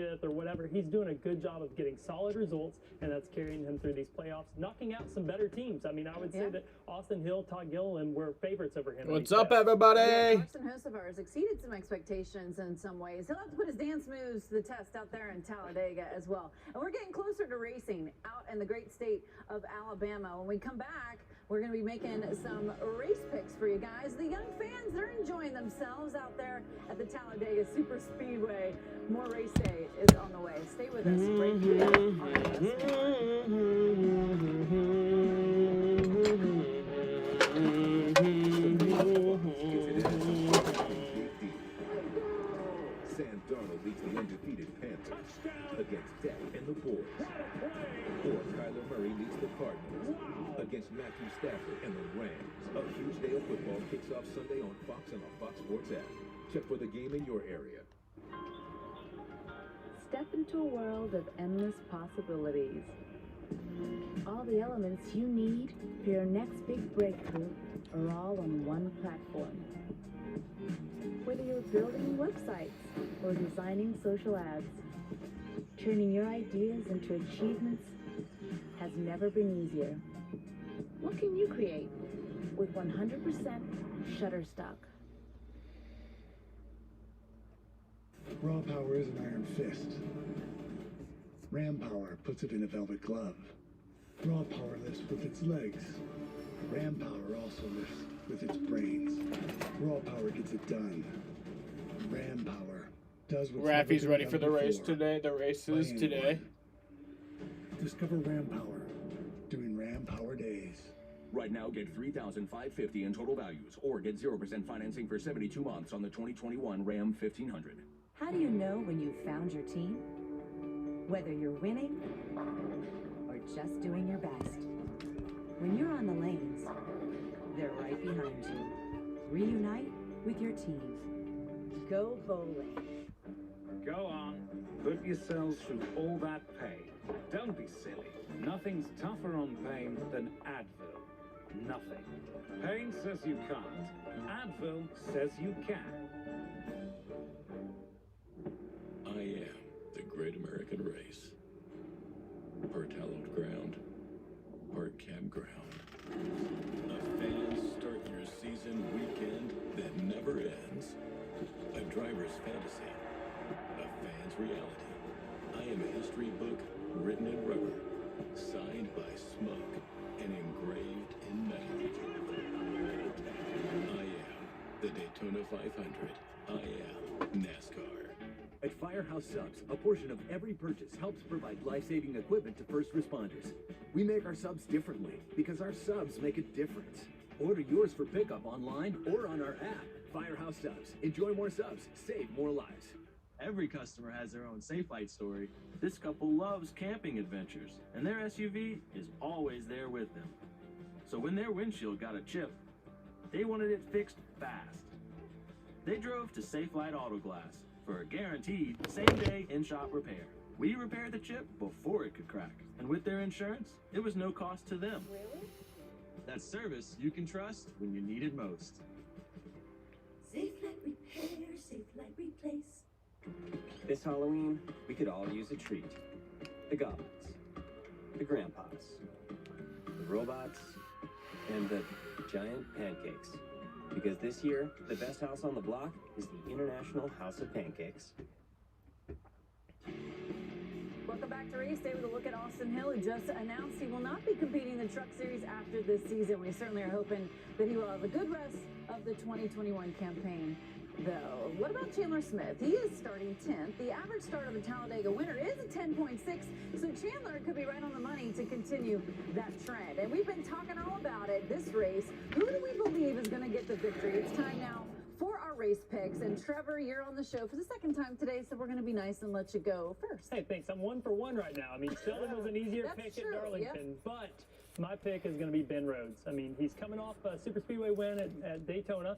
5th or whatever. He's doing a good job of getting solid results, and that's carrying him through these playoffs, knocking out some better teams. I mean, I would say that Austin Hill, Todd Gilliland were favorites over him. What's up, everybody? Yeah, Carson Hocevar has exceeded some expectations in some ways. He'll have to put his dance moves to the test out there in Talladega as well. And we're getting closer to racing out in the great state of Alabama. When we come back, we're going to be making some race picks for you guys. The young fans, they're enjoying themselves out there at the Talladega Super Speedway. More race day is on the way. Stay with us right here on Sam Darnold leads the undefeated Panthers against Dak and the Boys. Or Kyler Murray leads the Cardinals against Matthew Stafford and the Rams. A huge day of football kicks off Sunday on Fox and the Fox Sports app. Check for the game in your area. Step into a world of endless possibilities. All the elements you need for your next big breakthrough are all on one platform. Whether you're building websites or designing social ads, turning your ideas into achievements has never been easier. What can you create with 100% Shutterstock? Raw power is an iron fist. Ram power puts it in a velvet glove. Raw power lifts with its legs. Ram power also lifts with its brains. Raw power gets it done. Ram power does what's never Raffy's been ready done for the race before. today. The races today. Discover Ram power during Ram Power Days. Right now, get $3,550 in total values, or get 0% financing for 72 months on the 2021 Ram 1500. How do you know when you've found your team? Whether you're winning or just doing your best. When you're on the lanes, they're right behind you. Reunite with your team. Go bowling. Go on. Put yourselves through all that pain. Don't be silly. Nothing's tougher on pain than Advil. Nothing. Pain says you can't. Advil says you can. I am the Great American Race. Part hallowed ground, part campground. A fan's start your season weekend that never ends. A driver's fantasy. A fan's reality. I am a history book written in rubber, signed by smoke, and engraved in metal. I am the Daytona 500. I am NASCAR. At Firehouse Subs, a portion of every purchase helps provide life-saving equipment to first responders. We make our subs differently because our subs make a difference. Order yours for pickup online or on our app. Firehouse Subs. Enjoy more subs. Save more lives. Every customer has their own Safe Light story. This couple loves camping adventures, and their SUV is always there with them. So when their windshield got a chip, they wanted it fixed fast. They drove to Safe Light Auto Glass for a guaranteed same-day in-shop repair. We repaired the chip before it could crack, and with their insurance, it was no cost to them. Really? That's service you can trust when you need it most. Safe Light Repair, Safe Light Replace. This Halloween, we could all use a treat. The goblins, the grandpas, the robots, and the giant pancakes. Because this year, the best house on the block is the International House of Pancakes. Welcome back to Race Day with a look at Austin Hill, who just announced he will not be competing in the Truck Series after this season. We certainly are hoping that he will have a good rest of the 2021 campaign, though. What about Chandler Smith? He is starting 10th. The average start of a Talladega winner is a 10.6, so Chandler could be right on the money to continue that trend. And we've been talking all about it, this race. Who do we believe is going to get the victory? It's time now for our race picks. And Trevor, you're on the show for the second time today, so we're going to be nice and let you go first. Hey, thanks. I'm 1 for 1 right now. I mean, Sheldon was an easier pick at Darlington, but my pick is going to be Ben Rhodes. I mean, he's coming off a Super Speedway win at Daytona.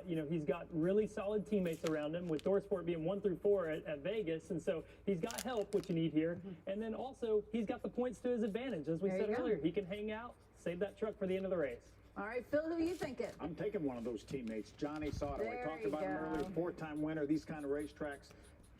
You know, he's got really solid teammates around him, with ThorSport being 1 through 4 at Vegas, and so he's got help, which you need here. And then also, he's got the points to his advantage. As we said earlier, he can hang out, save that truck for the end of the race. All right, Phil, who are you thinking? I'm taking one of those teammates, Johnny Soto. I talked about him earlier, 4-time winner, these kind of racetracks.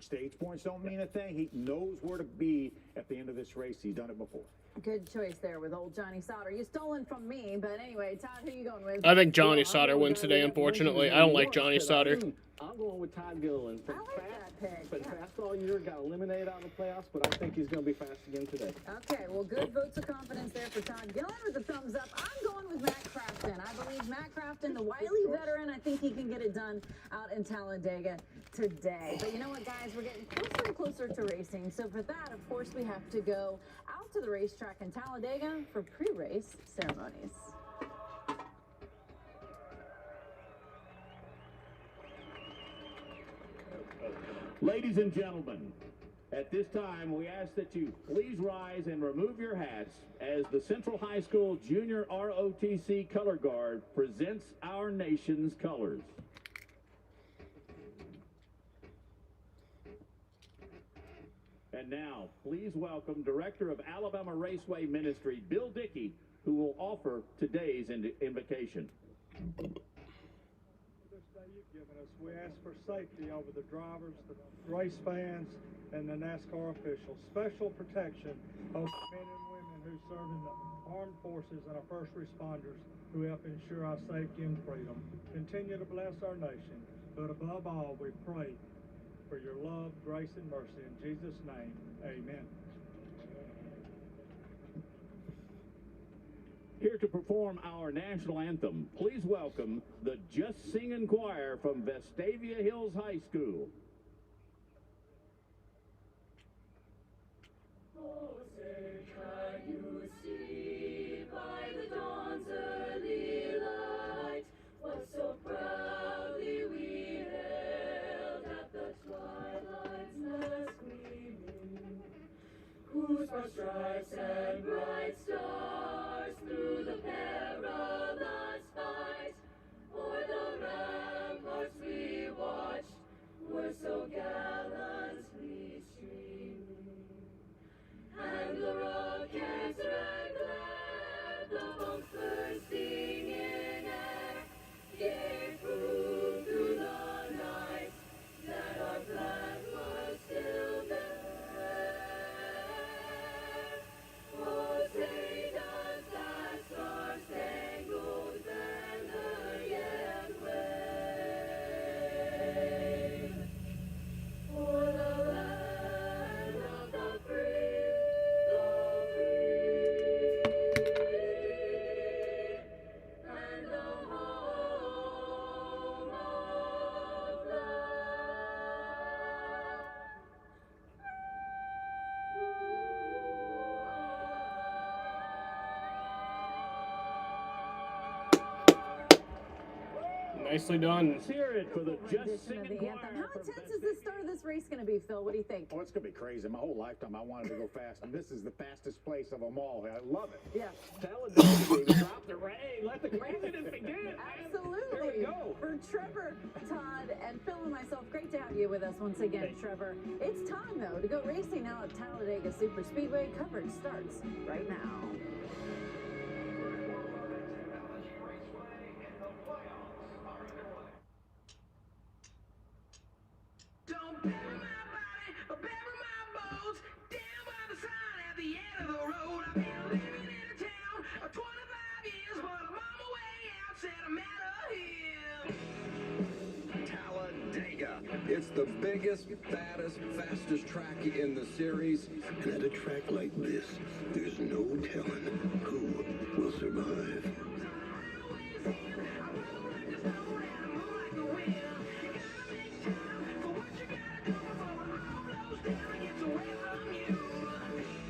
Stage points don't mean a thing. He knows where to be at the end of this race. He's done it before. Good choice there with old Johnny Sauter. You stolen from me, but anyway, Todd, who you going with? I think Johnny Sauter wins today, unfortunately. I don't like Johnny Sauter. I'm going with Todd Gilliland. I like that pick. Been fast all year, got eliminated out of the playoffs, but I think he's going to be fast again today. Okay, well, good votes of confidence there for Todd Gilliland with a thumbs up. I'm going with Matt Crafton. I believe Matt Crafton, the wily veteran, I think he can get it done out in Talladega today. But you know what, guys? We're getting closer and closer to racing. So for that, of course, we have to go out to the racetrack in Talladega for pre-race ceremonies. Ladies and gentlemen, at this time, we ask that you please rise and remove your hats as the Central High School Junior ROTC Color Guard presents our nation's colors. And now, please welcome Director of Alabama Raceway Ministry, Bill Dickey, who will offer today's invocation. Given us. We ask for safety over the drivers, the race fans, and the NASCAR officials. Special protection over men and women who serve in the armed forces and our first responders who help ensure our safety and freedom. Continue to bless our nation, but above all, we pray for your love, grace, and mercy. In Jesus' name, amen. Here to perform our national anthem, please welcome the Just Singin' Choir from Vestavia Hills High School. Oh, say, can you see by the dawn's early light what so proudly we hailed at the twilight's last gleaming, whose broad stripes and bright stars through the perilous fight o'er the ramparts we watched were so gallantly streaming, and the rockets rang glad, the bombs bursting in air gave proof through the night that our flag was still there. Oh, say does that star-spangled banner yet wave o'er the land of the free, and the home of love. Nicely done. Let's hear it for the Just Rendition of Singin' the Choir. anthem. How intense is the start of this race going to be, Phil? What do you think? Oh, it's going to be crazy. My whole lifetime, I wanted to go fast, and this is the fastest place of them all. I love it. Yeah. Talladega, baby. Drop the rain. Let the craziness begin. Man. Absolutely. Here we go. For Trevor, Todd, and Phil and myself, great to have you with us once again, Trevor. It's time, though, to go racing now at Talladega Superspeedway. Coverage starts right now. Don't bury my body or bury my bones down by the sign at the end of the road. I've been living in a town for 25 years, but I'm on my way out, Sentimental Hill. Talladega. It's the biggest, fattest, fastest track in the series. And at a track like this, there's no telling who will survive.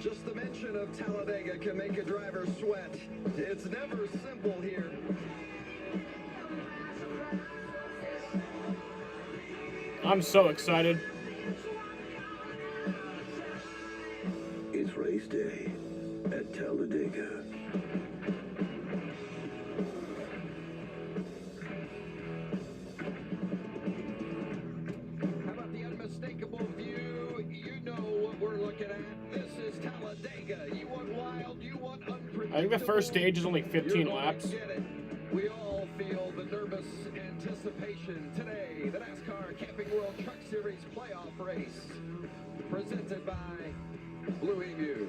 Just the mention of Talladega can make a driver sweat. It's never simple here. I'm so excited. It's race day at Talladega. How about the unmistakable view? You know what we're looking at. This is Talladega. You want wild, you want unpredictable. I think the first stage is only 15 laps. We all feel the nervous anticipation. anticipation today, the NASCAR Camping World Truck Series playoff race presented by Blue Emu.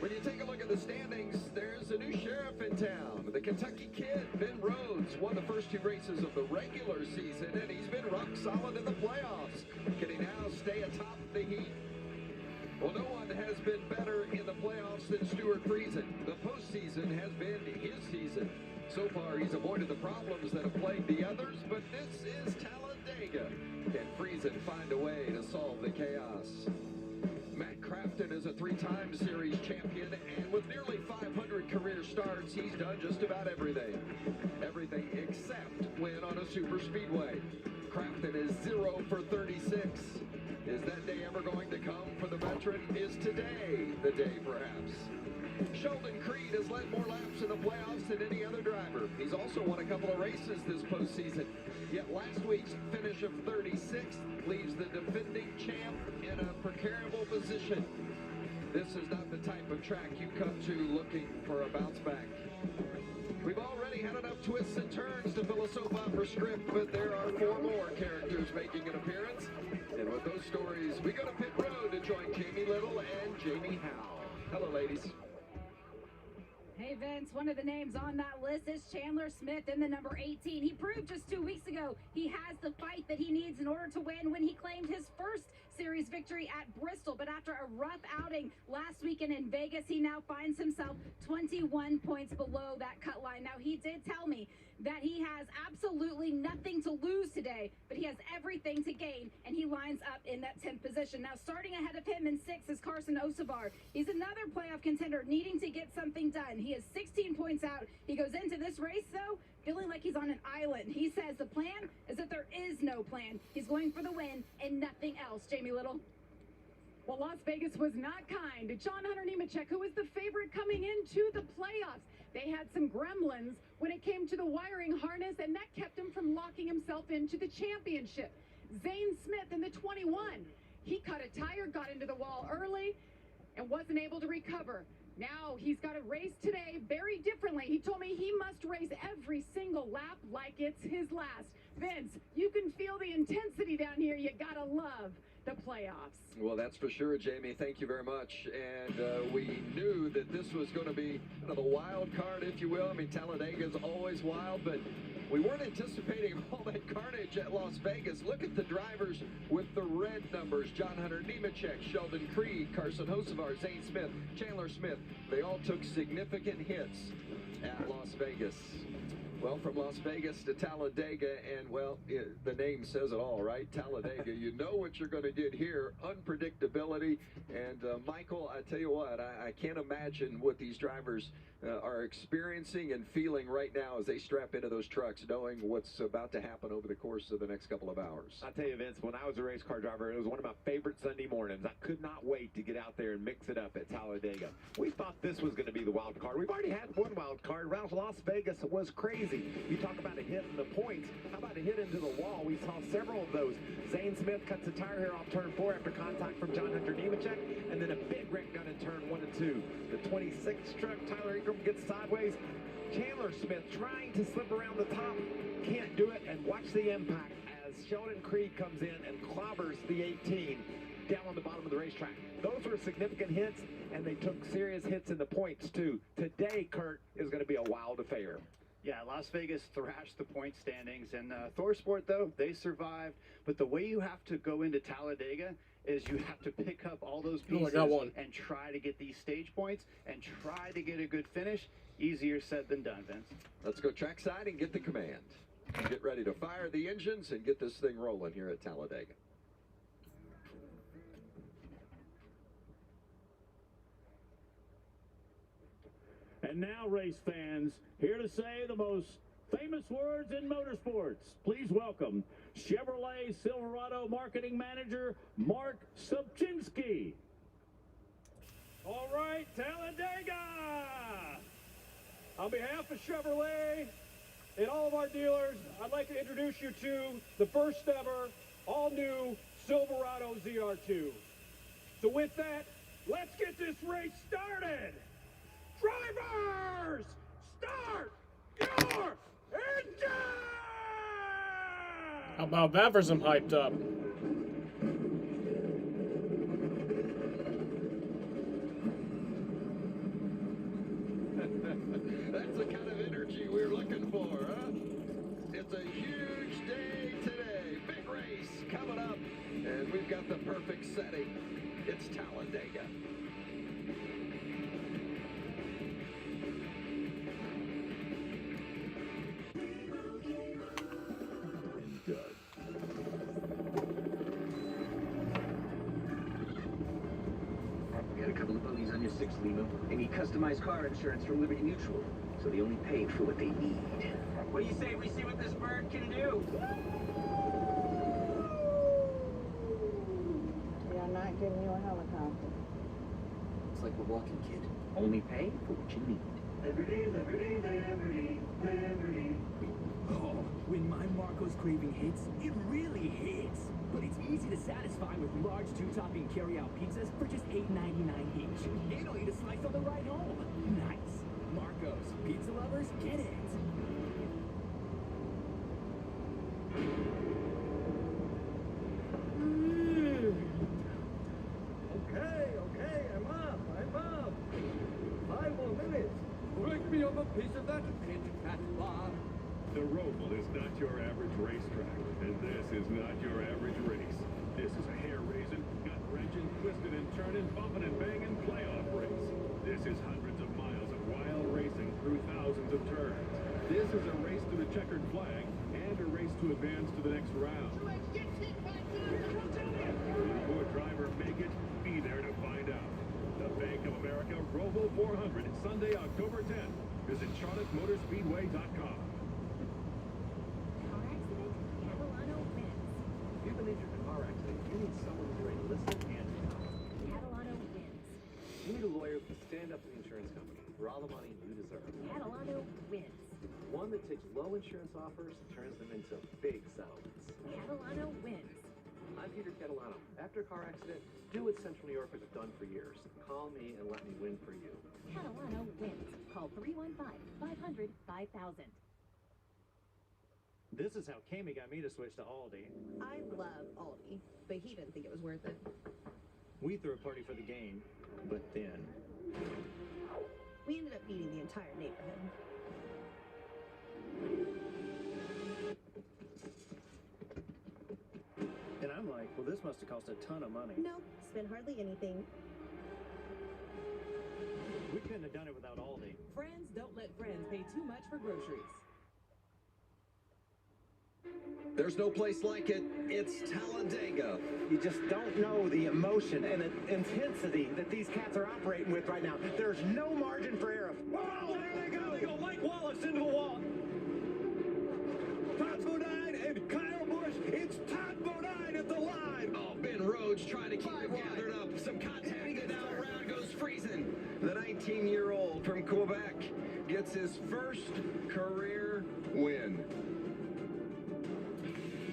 When you take a look at the standings, there's a new sheriff in town. The Kentucky kid, Ben Rhodes, won the first 2 races of the regular season, and he's been rock solid in the playoffs. Can he now stay atop the heat? Well, no one has been better in the playoffs than Stuart Friesen. The postseason has been his season. So far, he's avoided the problems that have plagued the others, but this is Talladega. Can Friesen find a way to solve the chaos? Matt Crafton is a 3-time series champion, and with nearly 500 career starts, he's done just about everything. Everything except win on a super speedway. Crafton is 0 for 36. Is that day ever going to come for the veteran? Is today the day, perhaps? Sheldon Creed has led more laps in the playoffs than any other driver. He's also won a couple of races this postseason. Yet last week's finish of 36th leaves the defending champ in a precarious position. This is not the type of track you come to looking for a bounce back. We've already had enough twists and turns to fill a soap opera script, but there are 4 more characters making an appearance. And with those stories, we go to pit road to join Jamie Little and Jamie Howe. Hello, ladies. Hey, Vince, one of the names on that list is Chandler Smith in the number 18. He proved just 2 weeks ago he has the fight that he needs in order to win when he claimed his first series victory at Bristol. But after a rough outing last weekend in Vegas, he now finds himself 21 points below that cut line. Now, he did tell me that he has absolutely nothing to lose today, but he has everything to gain, and he lines up in that 10th position. Now, starting ahead of him in 6th is Carson Osavar. He's another playoff contender needing to get something done. He is 16 points out. He goes into this race, though, feeling like he's on an island. He says the plan is that there is no plan. He's going for the win and nothing else. Jamie Little. Well, Las Vegas was not kind to John Hunter Nemechek, who was the favorite coming into the playoffs. They had some gremlins when it came to the wiring harness, and that kept him from locking himself into the championship. Zane Smith in the 21. He cut a tire, got into the wall early, and wasn't able to recover. Now he's got to race today very differently. He told me he must race every single lap like it's his last. Vince, you can feel the intensity down here. You gotta love the playoffs. Well, that's for sure, Jamie. Thank you very much. And we knew that this was going to be kind of a wild card, if you will. I mean, Talladega is always wild, but we weren't anticipating all that carnage at Las Vegas. Look at the drivers with the red numbers. John Hunter Nemechek, Sheldon Creed, Carson Hocevar, Zane Smith, Chandler Smith. They all took significant hits at Las Vegas. Well, from Las Vegas to Talladega, and, well, the name says it all, right? Talladega. You know what you're going to get here, unpredictability. And, Michael, I tell you what, I can't imagine what these drivers are experiencing and feeling right now as they strap into those trucks, knowing what's about to happen over the course of the next couple of hours. I'll tell you, Vince, when I was a race car driver, it was one of my favorite Sunday mornings. I could not wait to get out there and mix it up at Talladega. We thought this was going to be the wild card. We've already had one wild card. Around Las Vegas, it was crazy. You talk about a hit in the points. How about a hit into the wall? We saw several of those. Zane Smith cuts a tire here off turn 4 after contact from John Hunter Nemechek, and then a big wreck gun in turn 1 and 2. The 26th truck, Tyler Ingram, gets sideways. Chandler Smith trying to slip around the top, can't do it, and watch the impact as Sheldon Creed comes in and clobbers the 18 down on the bottom of the racetrack. Those were significant hits, and they took serious hits in the points, too. Today, Kurt, is going to be a wild affair. Yeah, Las Vegas thrashed the point standings, and ThorSport, though, they survived. But the way you have to go into Talladega is you have to pick up all those pieces and try to get these stage points and try to get a good finish. Easier said than done, Vince. Let's go trackside and get the command. Get ready to fire the engines and get this thing rolling here at Talladega. And now, race fans, here to say the most famous words in motorsports. Please welcome Chevrolet Silverado Marketing Manager Mark Sobczynski. All right, Talladega! On behalf of Chevrolet and all of our dealers, I'd like to introduce you to the first ever all-new Silverado ZR2. So with that, let's get this race started! Drivers, start your engine! How about that for some hyped up? That's the kind of energy we're looking for, huh? It's a huge day today. Big race coming up. And we've got the perfect setting. It's Talladega. And Doug. You got a couple of bogeys on your 6 Limo. They need customized car insurance from Liberty Mutual, so they only pay for what they need. What do you say we see what this bird can do? We are not giving you a helicopter. It's like we're walking, kid. Only pay for what you need. Liberty, liberty, liberty, liberty. Oh, when my Marco's craving hits, it really hits. But it's easy to satisfy with large 2-topping carry-out pizzas for just $8.99 each. And I'll eat a slice on the ride home. Nice. Marco's. Pizza lovers, get it. Okay, I'm up. 5 more minutes. Break me up a piece of that Kit Kat bar. The Roval is not your average racetrack, and this is not your average race. This is a hair-raising, gut-wrenching, twisting and turning, bumping and banging playoff race. This is hundreds of miles of wild racing through thousands of turns. This is a race to the checkered flag and a race to advance to the next round. Will your driver make it? Be there to find out. The Bank of America Roval 400, Sunday, October 10th. Visit CharlotteMotorspeedway.com. If you've been injured in a car accident, you need someone who's ready to listen and help. Catalano wins. You need a lawyer who can stand up to the insurance company for all the money you deserve. Catalano wins. One that takes low insurance offers and turns them into big settlements. Catalano wins. I'm Peter Catalano. After a car accident, do what Central New Yorkers have done for years. Call me and let me win for you. Catalano wins. Call 315-500-5000. This is how Kami got me to switch to Aldi. I love Aldi, but he didn't think it was worth it. We threw a party for the game, but then We ended up feeding the entire neighborhood. and I'm like, well, this must have cost a ton of money. No, spent hardly anything. We couldn't have done it without Aldi. Friends don't let friends pay too much for groceries. There's no place like it. It's Talladega. You just don't know the emotion and the intensity that these cats are operating with right now. There's no margin for error. Whoa, there they go. They go Mike Wallace into the wall. Todd Bodine and Kyle Busch. It's Todd Bodine at the line. Oh, Ben Rhodes trying to keep it gathered up. Some contact, and now around goes Friesen. The 19-year-old from Quebec gets his first career win.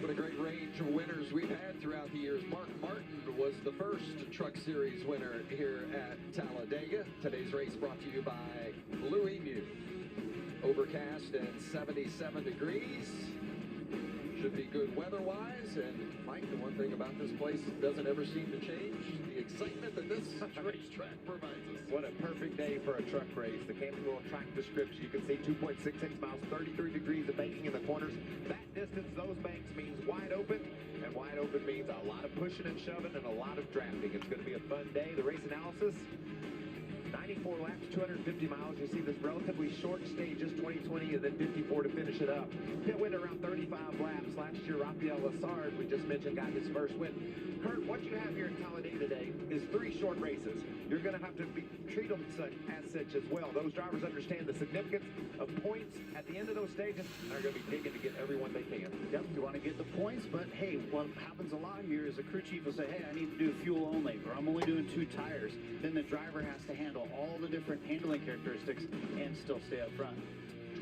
What a great range of winners we've had throughout the years. Mark Martin was the first Truck Series winner here at Talladega. Today's race brought to you by Blue Emu. Overcast and 77 degrees. Should be good weather-wise. And Mike, the one thing about this place doesn't ever seem to change, the excitement that this racetrack provides us. What a perfect day for a truck race. The Camping World track description, you can see 2.66 miles, 33 degrees of banking in the corners. That distance, those banks means wide open, and wide open means a lot of pushing and shoving and a lot of drafting. It's going to be a fun day. The race analysis, 94 laps, 250 miles. You see this relatively short stages, 2020, and then 54 to finish it up. Pit win around 35 laps. Last year, Rafael Lassard, we just mentioned, got his first win. Kurt, what you have here in Talladega today is 3 short races. You're going to have to treat them as such as well. Those drivers understand the significance of points at the end of those stages, and are going to be digging to get everyone they can. Yep, you want to get the points, but hey, what happens a lot here is the crew chief will say, hey, I need to do fuel only, or I'm only doing 2 tires. Then the driver has to handle all the different handling characteristics and still stay up front.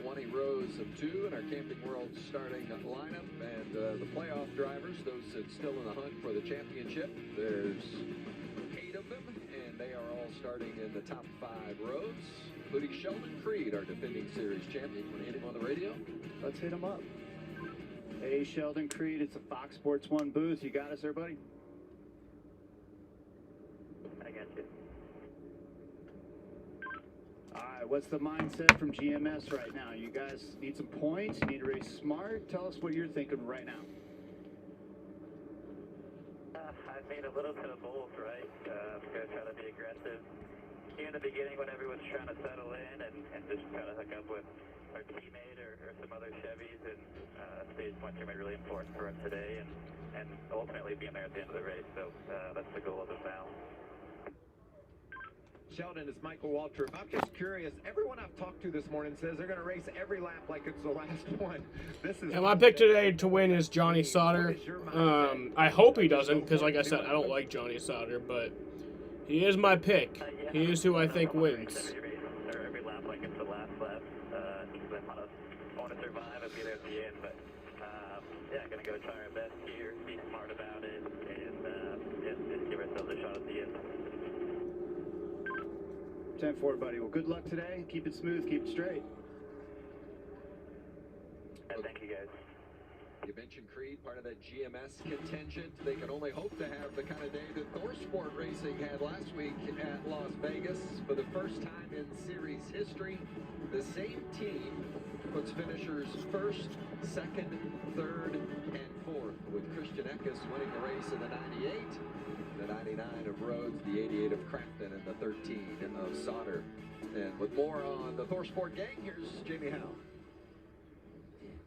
20 rows of 2 in our Camping World starting lineup, and the playoff drivers, those that still in the hunt for the championship, there's 8 of them, and they are all starting in the top 5 rows, including Sheldon Creed, our defending series champion. Want to hit him on the radio? Let's hit him up. Hey, Sheldon Creed, it's the Fox Sports 1 booth. You got us there, buddy? I got you. All right, what's the mindset from GMS right now? You guys need some points? You need to race smart? Tell us what you're thinking right now. I made a little bit of both, right? I'm going to try to be aggressive here in the beginning when everyone's trying to settle in and just try to hook up with our teammate or some other Chevys, and stage points are really important for us today, and ultimately being there at the end of the race. So that's the goal of it now. Sheldon, it's Michael Waltrip. I'm just curious. Everyone I've talked to this morning says they're going to race every lap like it's the last one. This is. And my pick today to win is Johnny Sauter. I hope he doesn't, because like I said, I don't like Johnny Sauter, but he is my pick. He is who I think wins. Every lap like it's the last lap. I want to survive and be there at the end, but yeah, going to go try our best here, be smart about it, and just give ourselves a shot at the end. 10-4, buddy. Well, good luck today. Keep it smooth. Keep it straight. Thank you, guys. You mentioned Creed, part of that GMS contingent. They can only hope to have the kind of day that ThorSport Racing had last week at Las Vegas. For the first time in series history, the same team puts finishers first, second, third, and fourth, with Christian Eckes winning the race in the 98, the 99 of Rhodes, the 88 of Crafton, and the 13 of Sauter. And with more on the ThorSport gang, here's Jamie Howe.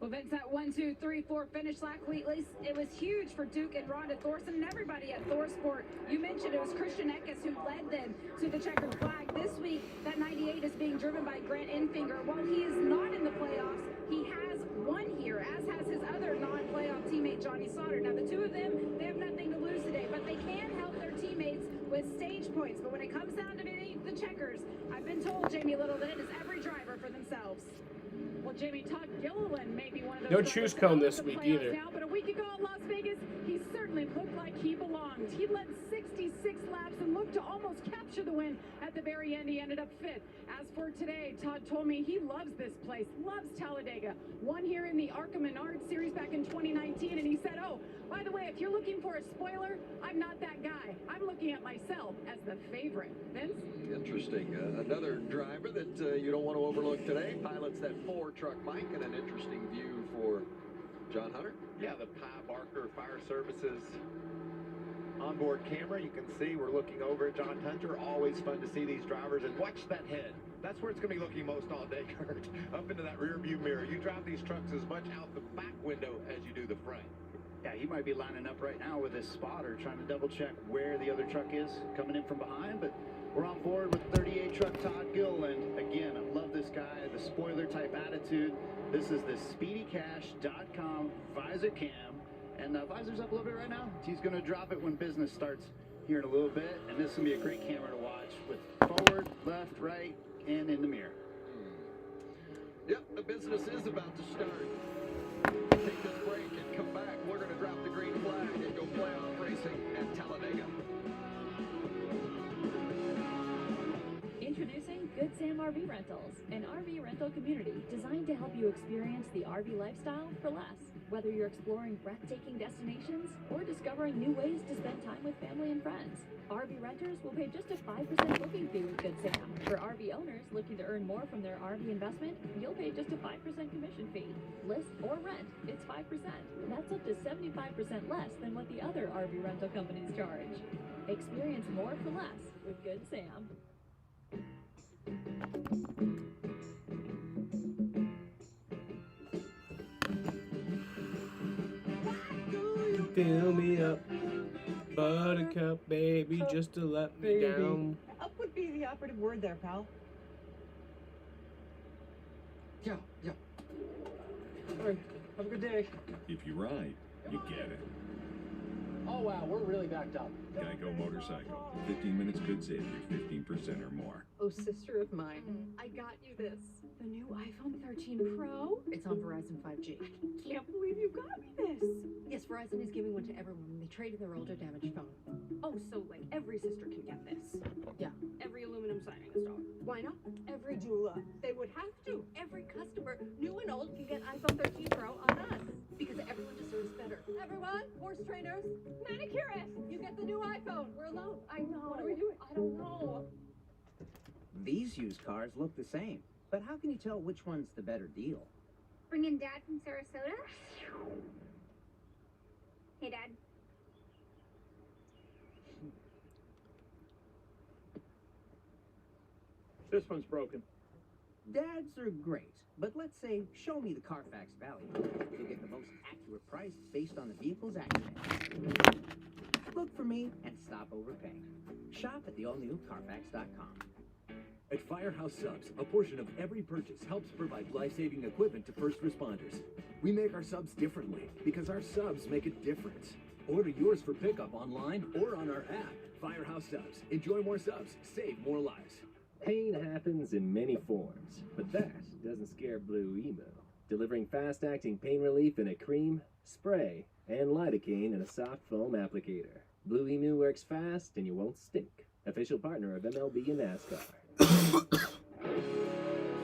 Well, Vince, that 1, 2, 3, 4 finish lap it was huge for Duke and Rhonda Thorson and everybody at ThorSport. You mentioned it was Christian Eckes who led them to the checkered flag. This week, that 98 is being driven by Grant Enfinger. While he is not in the playoffs, he has won here, as has his other non-playoff teammate, Johnny Sauter. Now, the two of them, they have nothing to lose today, but they can help their teammates with stage points. But when it comes down to the checkers, I've been told, Jamie Little, that it is every driver for themselves. Well, Jamie, Todd Gilliland may be one of those. No choose cone this week either. Now, but a week ago in Las Vegas, he certainly looked like he belonged. He led 66 laps and looked to almost capture the win at the very end. He ended up 5th. As for today, Todd told me he loves this place, loves Talladega. Won here in the ARCA Menard Series back in 2019, and he said, oh, by the way, if you're looking for a spoiler, I'm not that guy. I'm looking at myself as the favorite. Vince? Interesting. Another driver that you don't want to overlook today. Pilots that 4-truck bike, and an interesting view for John Hunter. Yeah, the Pi Barker Fire Services onboard camera. You can see we're looking over at John Hunter. Always fun to see these drivers, and watch that head. That's where it's going to be looking most all day, Kurt. Up into that rear view mirror. You drive these trucks as much out the back window as you do the front. Yeah, he might be lining up right now with his spotter, trying to double check where the other truck is coming in from behind. But we're on board with 38 truck Todd Gilliland. Again, I love this guy, the spoiler type attitude. This is the SpeedyCash.com visor cam. And visor's up a little bit right now. He's going to drop it when business starts here in a little bit. And this is going to be a great camera to watch with forward, left, right, and in the mirror. Yep, the business is about to start. Take this break and come back. We're going to drop the green flag and go playoff racing at Talladega. Introducing Good Sam RV Rentals, an RV rental community designed to help you experience the RV lifestyle for less. Whether you're exploring breathtaking destinations or discovering new ways to spend time with family and friends, RV renters will pay just a 5% booking fee with Good Sam. For RV owners looking to earn more from their RV investment, you'll pay just a 5% commission fee. List or rent, it's 5%. That's up to 75% less than what the other RV rental companies charge. Experience more for less with Good Sam. Fill me up, buttercup, baby, just to let me down. Up would be the operative word there, pal. Yeah. All right, have a good day. If you ride, you get it. Oh, wow, we're really backed up. Geico Motorcycle. 15 minutes could save you 15% or more. Oh, sister of mine, I got you this. The new iPhone 13 Pro. It's on Verizon 5G. I can't believe you got me this. Yes, Verizon is giving one to everyone when they trade in their older damaged phone. Oh, so like every sister can get this? Yeah. Every aluminum siding installer. Why not? Every jeweler. They would have to. Every customer, new and old, can get iPhone 13 Pro on us. Because everyone Manicurist? Manicurist! You get the new iPhone. We're alone. I know. What are we doing? I don't know. These used cars look the same, but how can you tell which one's the better deal? Bringing Dad from Sarasota? Hey, Dad. This one's broken. Dads are great, but let's say, show me the Carfax value. You'll get the most accurate price based on the vehicle's accident. Look for me and stop overpaying. Shop at the all-new Carfax.com. At Firehouse Subs, a portion of every purchase helps provide life-saving equipment to first responders. We make our subs differently because our subs make a difference. Order yours for pickup online or on our app. Firehouse Subs. Enjoy more subs. Save more lives. Pain happens in many forms, but that doesn't scare Blue Emu. Delivering fast-acting pain relief in a cream, spray, and lidocaine in a soft foam applicator. Blue Emu works fast and you won't stink. Official partner of MLB and NASCAR.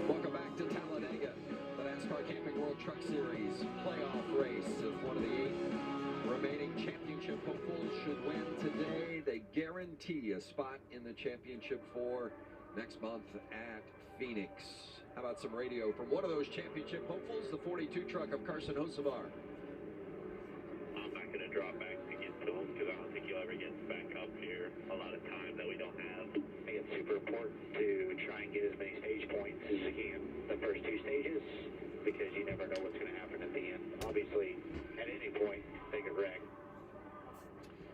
Welcome back to Talladega, the NASCAR Camping World Truck Series playoff race. If one of the 8 remaining championship hopefuls should win today, they guarantee a spot in the championship for next month at Phoenix. How about some radio from one of those championship hopefuls, the 42 truck of Carson Hocevar? I'm not going to drop back to get to him because I don't think you'll ever get back up here. A lot of time that we don't have. I think it's super important to try and get as many stage points as you can the first 2 stages because you never know what's going to happen at the end. Obviously, at any point, they could wreck.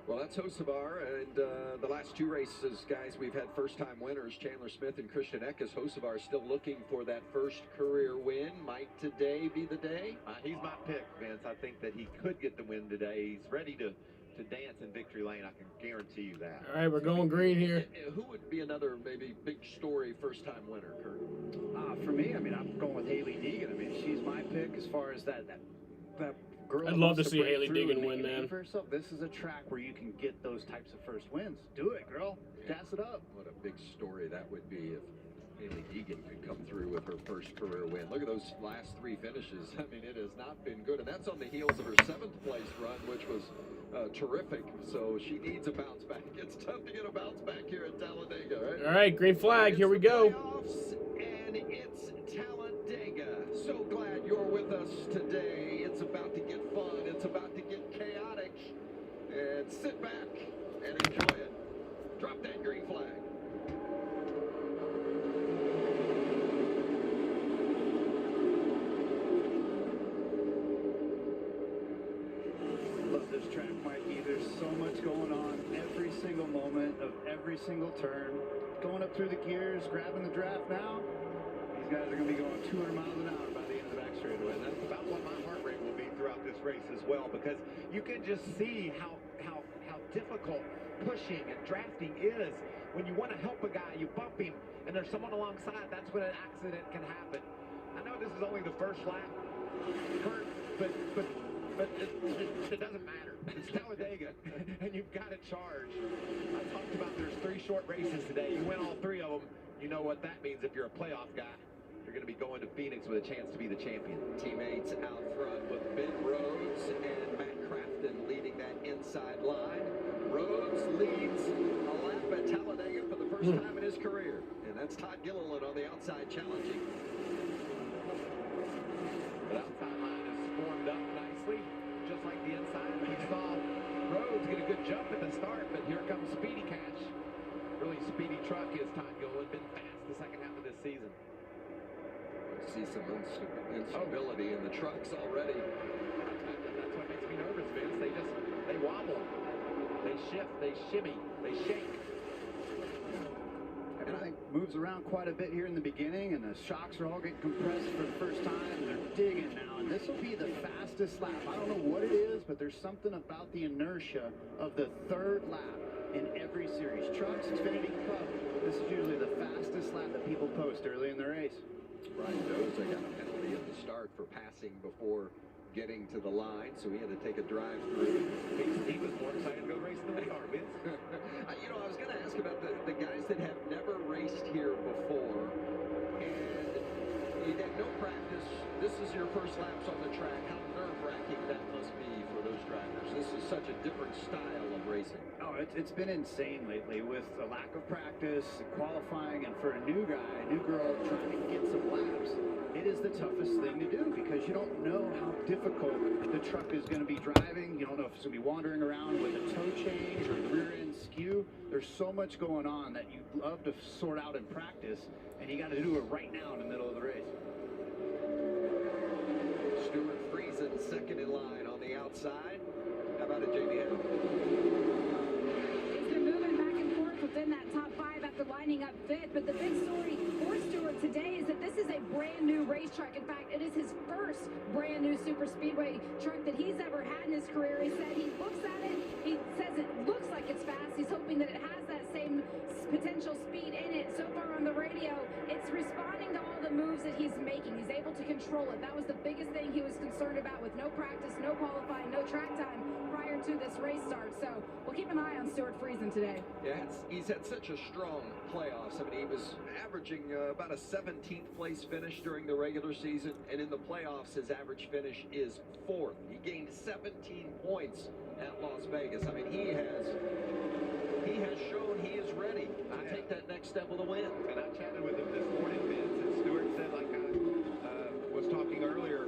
Well, that's Hocevar, and the last 2 races, guys, we've had first-time winners, Chandler Smith and Christian Eckes. Hocevar still looking for that first career win. Might today be the day? He's my pick, Vince. I think that he could get the win today. He's ready to dance in victory lane. I can guarantee you that. All right, we're going green here. Who would be another maybe big story first-time winner, Kurt? For me, I mean, I'm going with Haley Deegan. I mean, she's my pick as far as that girl. I'd love to see Haley Deegan win, man. This is a track where you can get those types of first wins. Do it, girl. Gas it up. What a big story that would be if Haley Deegan could come through with her first career win. Look at those last 3 finishes. I mean, it has not been good, and that's on the heels of her 7th place run, which was terrific. So she needs a bounce back. It's tough to get a bounce back here at Talladega, right? All right, green flag. Here we go. And it's Talladega. So glad you're with us today. It's about to get fun. It's about to get chaotic. And sit back and enjoy it. Drop that green flag. Love this track, Mikey. There's so much going on every single moment of every single turn. Going up through the gears, grabbing the draft now. These guys are going to be going 200 miles an hour by the end of the back straightaway. And that's about what my heart rate will be throughout this race as well, because you can just see how difficult pushing and drafting is. When you want to help a guy, you bump him, and there's someone alongside. That's when an accident can happen. I know this is only the first lap, Kurt, but it doesn't matter. It's Talladega, and you've got to charge. I talked about there's 3 short races today. You win all 3 of them. You know what that means if you're a playoff guy. You're going to be going to Phoenix with a chance to be the champion. Teammates out front with Ben Rhodes and Matt Crafton leading that inside line. Rhodes leads a lap at Talladega for the first time in his career. And that's Todd Gilliland on the outside challenging. The outside line is formed up nicely, just like the inside. We saw Rhodes get a good jump at the start, but here comes Speedy Cash. Really speedy truck is Todd Gilliland. Been fast the second half of this season. See some instability in the trucks already. That's what makes me nervous, Vince. They wobble, they shift, they shimmy, they shake. Everything moves around quite a bit here in the beginning, and the shocks are all getting compressed for the first time. They're digging now, and this will be the fastest lap. I don't know what it is, but there's something about the inertia of the 3rd lap in every series. Trucks, Xfinity, Cup. This is usually the fastest lap that people post early in the race. Ryan knows they got a penalty at the start for passing before getting to the line, so he had to take a drive through. He was more excited to go race than we are, Vince. You know, I was going to ask about the guys that have never raced here before, and you had no practice, this is your first laps on the track. How nerve-wracking that must be for those drivers. This is such a different style of racing. Oh, it's been insane lately with the lack of practice, qualifying, and for a new guy, a new girl trying to get some laps. It is the toughest thing to do because you don't know how difficult the truck is going to be driving. You don't know if it's going to be wandering around with a toe change or the rear end skew. There's so much going on that you love to sort out in practice, and you got to do it right now in the middle of the race. Stuart Friesen second in line on the outside. How about it, Jamie? It's been moving back and forth within that top 5 after lining up 5th, but the big story for Stewart today is that this is a brand new racetrack. In fact, it is his first brand new super speedway truck that he's ever had in his career. He said he looks at it, he says it looks like it's fast. He's hoping that it has that same potential speed in it. So far on the radio, it's responding to all the moves that he's making. He's able to control it. That was the biggest thing he was concerned about, with no practice, no qualifying, no track time prior to this race start. So we'll keep an eye on Stuart Friesen today. Yeah, he's had such a strong playoffs. I mean, he was averaging about a 17th place finish during the regular season, and in the playoffs, his average finish is 4th. He gained 17 points at Las Vegas. I mean, he has shown he is ready to take that next step of the win. And I chatted with him this morning, Vince, and Stewart said, like I was talking earlier,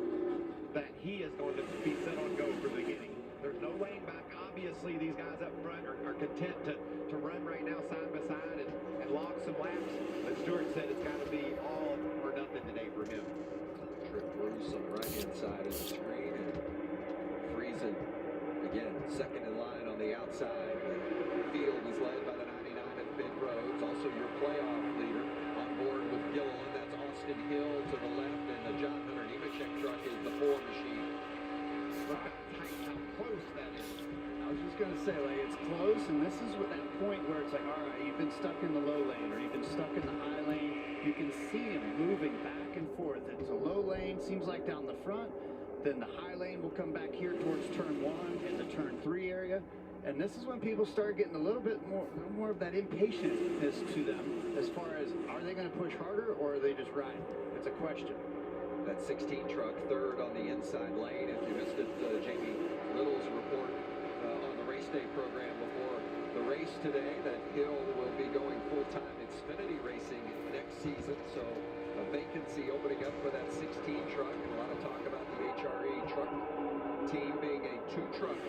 that he is going to be set on go from the beginning. There's no lane back. Obviously, these guys up front are content to run right now side by side and log some laps. But Stewart said it's got to be all or nothing today for him. Trick Bruce on the right-hand side of the screen, and Friesen, again, second in line on the outside. The field is led by the 99 at Ben Rhodes, also your playoff leader. On board with Gilliland, that's Austin Hill to the left, and the John Hunter Nemechek truck is the 4 machine. Look how tight, how close that is. I was just going to say, like, it's close, and this is what that point where it's like, all right, you've been stuck in the low lane, or you've been stuck in the high lane. You can see him moving back and forth. It's a low lane, seems like down the front. Then the high lane will come back here towards turn 1 and the turn 3 area. And this is when people start getting a little more of that impatientness to them, as far as, are they going to push harder, or are they just riding? It's a question. That 16 truck third on the inside lane. If you missed it, Jamie Little's report on the race day program before the race today, that Hill will be going full-time Xfinity racing next season. So a vacancy opening up for that 16 truck, and a lot of talk about the HRE truck team being a 2-truck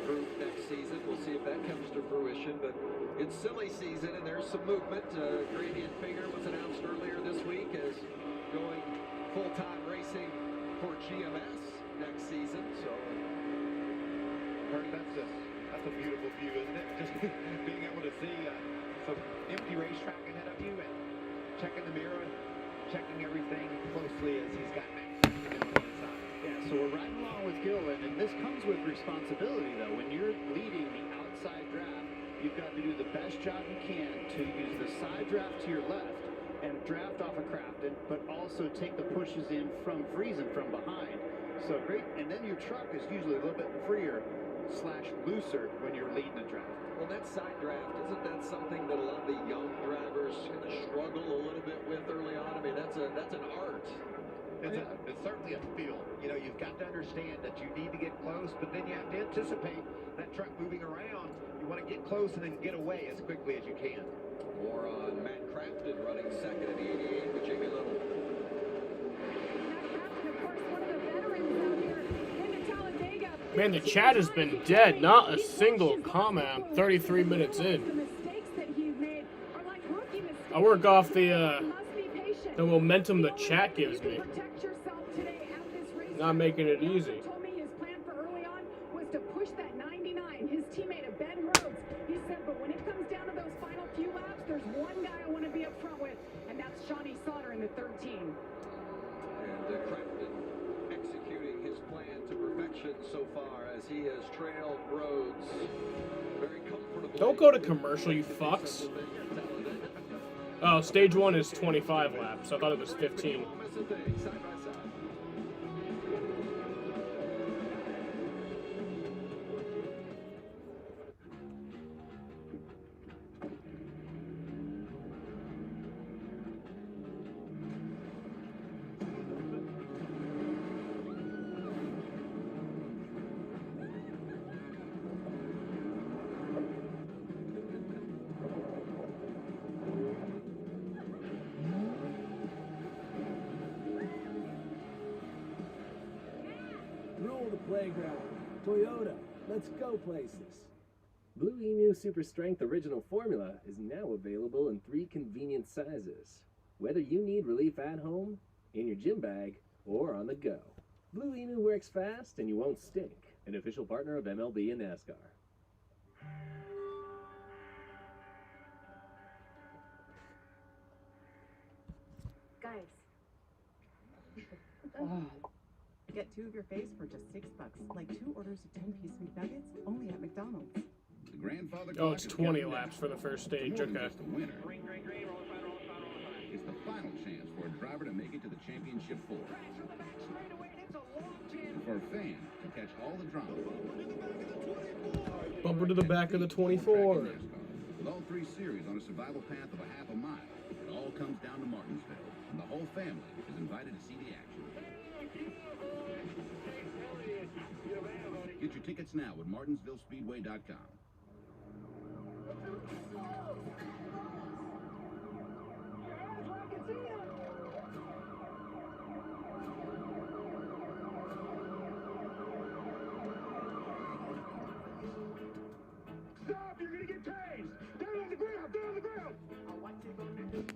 group next season. We'll see if that comes to fruition, but it's silly season and there's some movement. Gradient Figure was announced earlier this week as going full-time racing for GMS next season. So Kurt, that's a beautiful view, isn't it? Just being able to see some empty racetrack ahead of you and checking the mirror, checking everything closely as he's got next on the inside. Yeah, so we're riding along with Gilliland, and this comes with responsibility, though. When you're leading the outside draft, you've got to do the best job you can to use the side draft to your left and draft off of Crafton, but also take the pushes in from Friesen from behind. So great, and then your truck is usually a little bit freer / looser when you're leading the draft. Well, that side draft, isn't that something that a lot of the young drivers kind of struggle a little bit with early on? I mean, that's an art. It's certainly a feel. You know, you've got to understand that you need to get close, but then you have to anticipate that truck moving around. You want to get close and then get away as quickly as you can. More on Matt Crafton running second in the 88 with Jamie Little. Man, the chat has been dead. Not a single comment. I'm 33 minutes in. I work off the momentum the chat gives me. Not making it easy. Told me his plan for early on was to push that 99. His teammate at Ben Rhodes. He said, but when it comes down to those final few laps, there's one guy I want to be up front with, and that's Johnny Sauter in the 13. And Crafton executing his plan to perfection so far as he has trailed Rhodes very comfortably. Don't go to commercial, you fucks. Oh, stage 1 is 25 laps. I thought it was 15. playground. Toyota, let's go places. Blue Emu Super Strength Original Formula is now available in 3 convenient sizes. Whether you need relief at home, in your gym bag, or on the go. Blue Emu works fast and you won't stink. An official partner of MLB and NASCAR. Guys. Get 2 of your face for just $6. Like 2 orders of 10-piece McNuggets only at McDonald's. The grandfather Oh, it's 20 laps for the first stage. Okay. It's the final chance for a driver to make it to the championship 4. And for a fan to catch all the drama. Bumper to the back of the 24. With all 3 series on a survival path of a half a mile, it all comes down to Martinsville, and the whole family is invited to see the action. Get your tickets now at martinsvillespeedway.com. Stop! You're gonna get tased! Down on the ground! Down on the ground!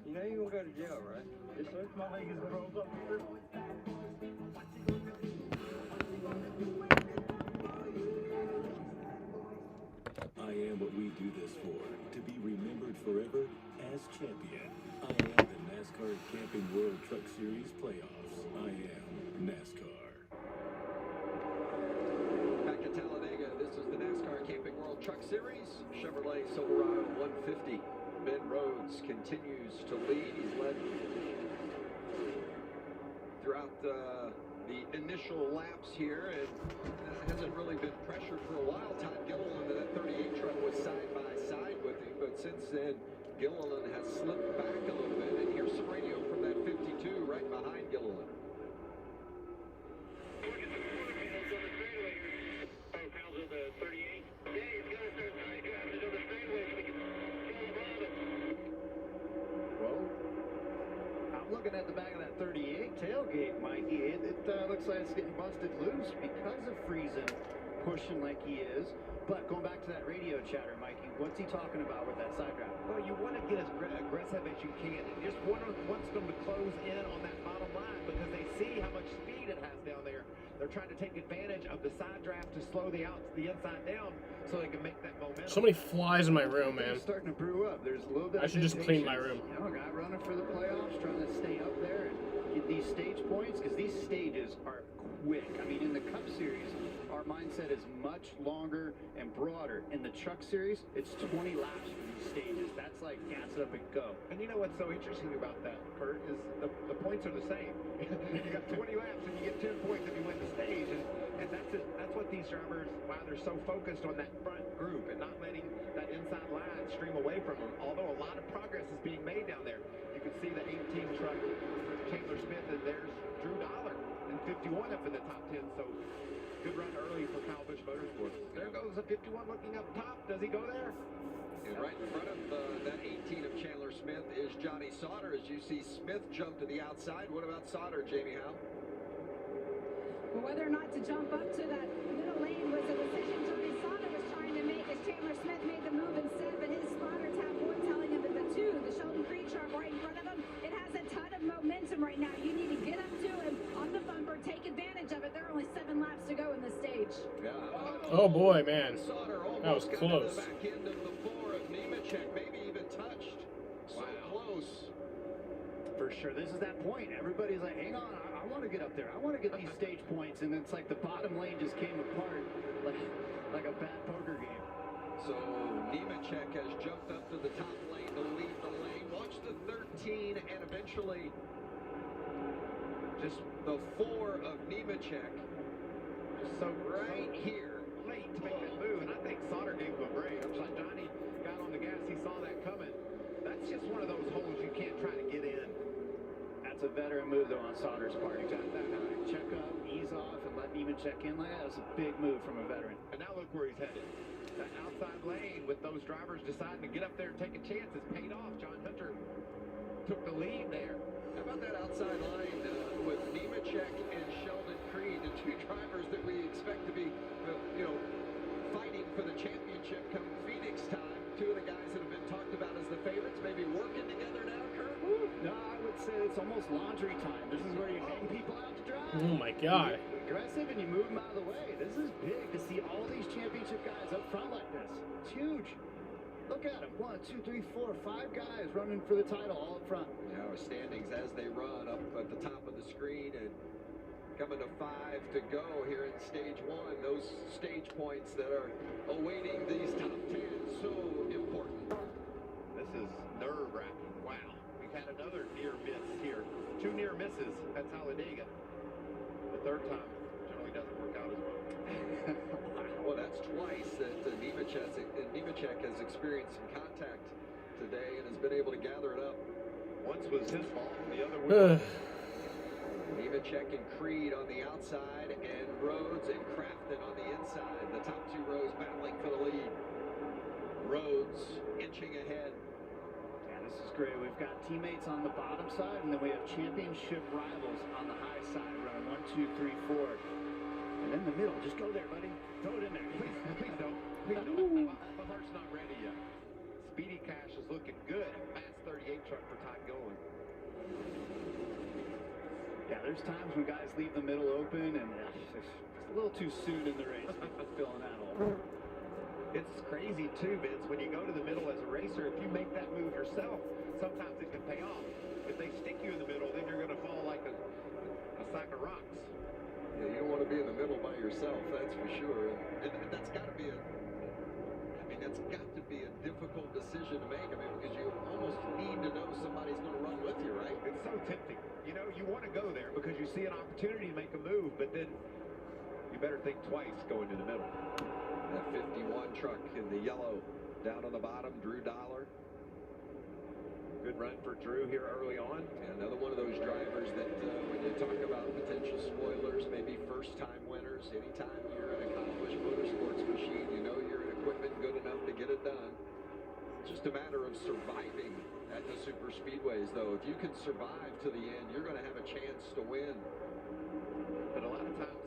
You know you're gonna go to jail, right? Yes, sir. My leg is gonna roll up here. I am what we do this for, to be remembered forever as champion. I am the NASCAR Camping World Truck Series playoffs. I am NASCAR. Back to Talladega, this is the NASCAR Camping World Truck Series. Chevrolet Silverado 150. Ben Rhodes continues to lead. He's led throughout the initial laps here, and hasn't really been pressured for a while. Todd Gilliland in that 38 truck was side by side with him, but since then, Gilliland has slipped back a little bit, and here's some radio from that 52 right behind Gilliland. Looking at the back of that 38 tailgate, Mikey, it looks like it's getting busted loose because of Friesen pushing like he is. But going back to that radio chatter, Mikey, what's he talking about with that side draft? Well, you want to get as aggressive as you can. And just wants them to close in on that bottom line because they see how much speed it has down there. They're trying to take advantage of the side draft to slow the inside down so they can make that momentum. So many flies in my room, man. It's starting to brew up. There's a little bit I should just clean my room. You know, a guy running for the playoffs, trying to stay up there and get these stage points, because these stages are quick. I mean, in the Cup Series, our mindset is much longer and broader. In the Truck Series, it's 20 laps for these stages. That's like gas it up and go. And you know what's so interesting about that, Kurt, is the points are the same. You got 20 laps and you get 10 points if you win the stage. And that's it. That's what these drivers, why they're so focused on that front group and not letting that inside line stream away from them. Although a lot of progress is being made down there. You can see the 18 truck, Chandler Smith, and there's Drew Dollar and 51 up in the top 10. So good run early for Kyle Busch Motorsports. There goes a 51 looking up top. Does he go there? And right in front of that 18 of Chandler Smith is Johnny Sauter. As you see Smith jump to the outside. What about Sauter, Jamie Howe? Well, whether or not to jump up to that middle lane was a decision Johnny Sauter was trying to make as Chandler Smith made the move instead, but his spotters have one telling him that the Sheldon Creed truck right in front of him, it has a ton of momentum right now. You need to get up to him on the bumper, take advantage of it. There are only 7 laps to go in the stage. Oh boy, man. That was close. Back end of the floor of Nemechek, maybe even touched. So close. For sure. This is that point. Everybody's like, hang on, I want to get up there. I want to get these stage points. And it's like the bottom lane just came apart like a bad poker game. So Nemechek has jumped up to the top lane to lead the lane. Watch the 13 and eventually just the 4 of Nemechek. So right here. Late to make that move, and I think Sauter gave him a break. I'm like, Johnny got on the gas, he saw that coming. That's just one of those holes you can't try to get in. That's a veteran move, though, on Sauter's part. He got that high. Check up, ease off, and let Nemechek in like that. That's a big move from a veteran. And now look where he's headed. That outside lane with those drivers deciding to get up there and take a chance has paid off. John Hunter took the lead there. How about that outside line with Nemechek and Sheldon Creed, the 2 drivers that we expect to be, fighting for the championship come Phoenix time. Two of the guys that have been talked about as the favorites, maybe working together now, Kurt? No, I would say it's almost laundry time. This is where you hang people out to dry. Oh my God. You get aggressive and you move them out of the way. This is big to see all these championship guys up front like this. It's huge. Look at them. 1, 2, 3, 4, 5 guys running for the title all up front. Yeah, our standings as they run up at the top of the screen and coming to 5 to go here in stage 1. Those stage points that are awaiting these top 10, so important. This is nerve-wracking. Wow. We've had another near miss here. 2 near misses at Talladega. The third time generally doesn't work out as well. Well, that's twice that Nemechek has experienced some contact today and has been able to gather it up. Once was his fault, the other was. Nemechek and Creed on the outside, and Rhodes and Crafton on the inside. The top 2 rows battling for the lead. Rhodes inching ahead. Yeah, this is great. We've got teammates on the bottom side, and then we have championship rivals on the high side, running 1, 2, 3, 4. And in the middle, just go there, buddy. Throw it in there. Please don't. Please don't. My heart's not ready yet. Speedy Cash is looking good. Fast 38 truck for Todd Gowland. Yeah, there's times when guys leave the middle open, and it's a little too soon in the race. Filling that hole. It's crazy, too, Vince. When you go to the middle as a racer, if you make that move yourself, sometimes it can pay off. If they stick you in the middle, then you're going to fall like a sack of rocks. Yeah, you don't want to be in the middle by yourself, that's for sure. And that's got to be a difficult decision to make. I mean, because you almost need to know somebody's going to run with you, right? It's so tempting. You know, you want to go there because you see an opportunity to make a move, but then you better think twice going to the middle. That 51 truck in the yellow down on the bottom, Drew Dollar. Good run for Drew here early on. And another one of those drivers that when you talk about potential spoilers, maybe first-time winners, anytime you're an accomplished motorsports machine, you know your equipment good enough to get it done. It's just a matter of surviving at the super speedways, though. If you can survive to the end, you're going to have a chance to win. But a lot of times,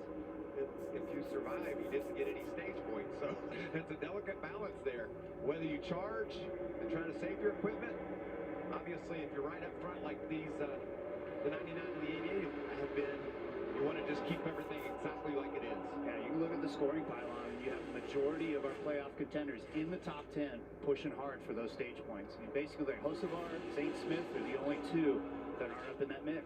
if you survive, you didn't get any stage points. So it's a delicate balance there. Whether you charge and try to save your equipment, obviously, if you're right up front like these, the 99 and the 88 have been, you want to just keep everything exactly like it is. Yeah, you can look at the scoring pylon, and you have the majority of our playoff contenders in the top 10 pushing hard for those stage points. I mean, basically, Hocevar, St. Smith are the only 2 that are up in that mix.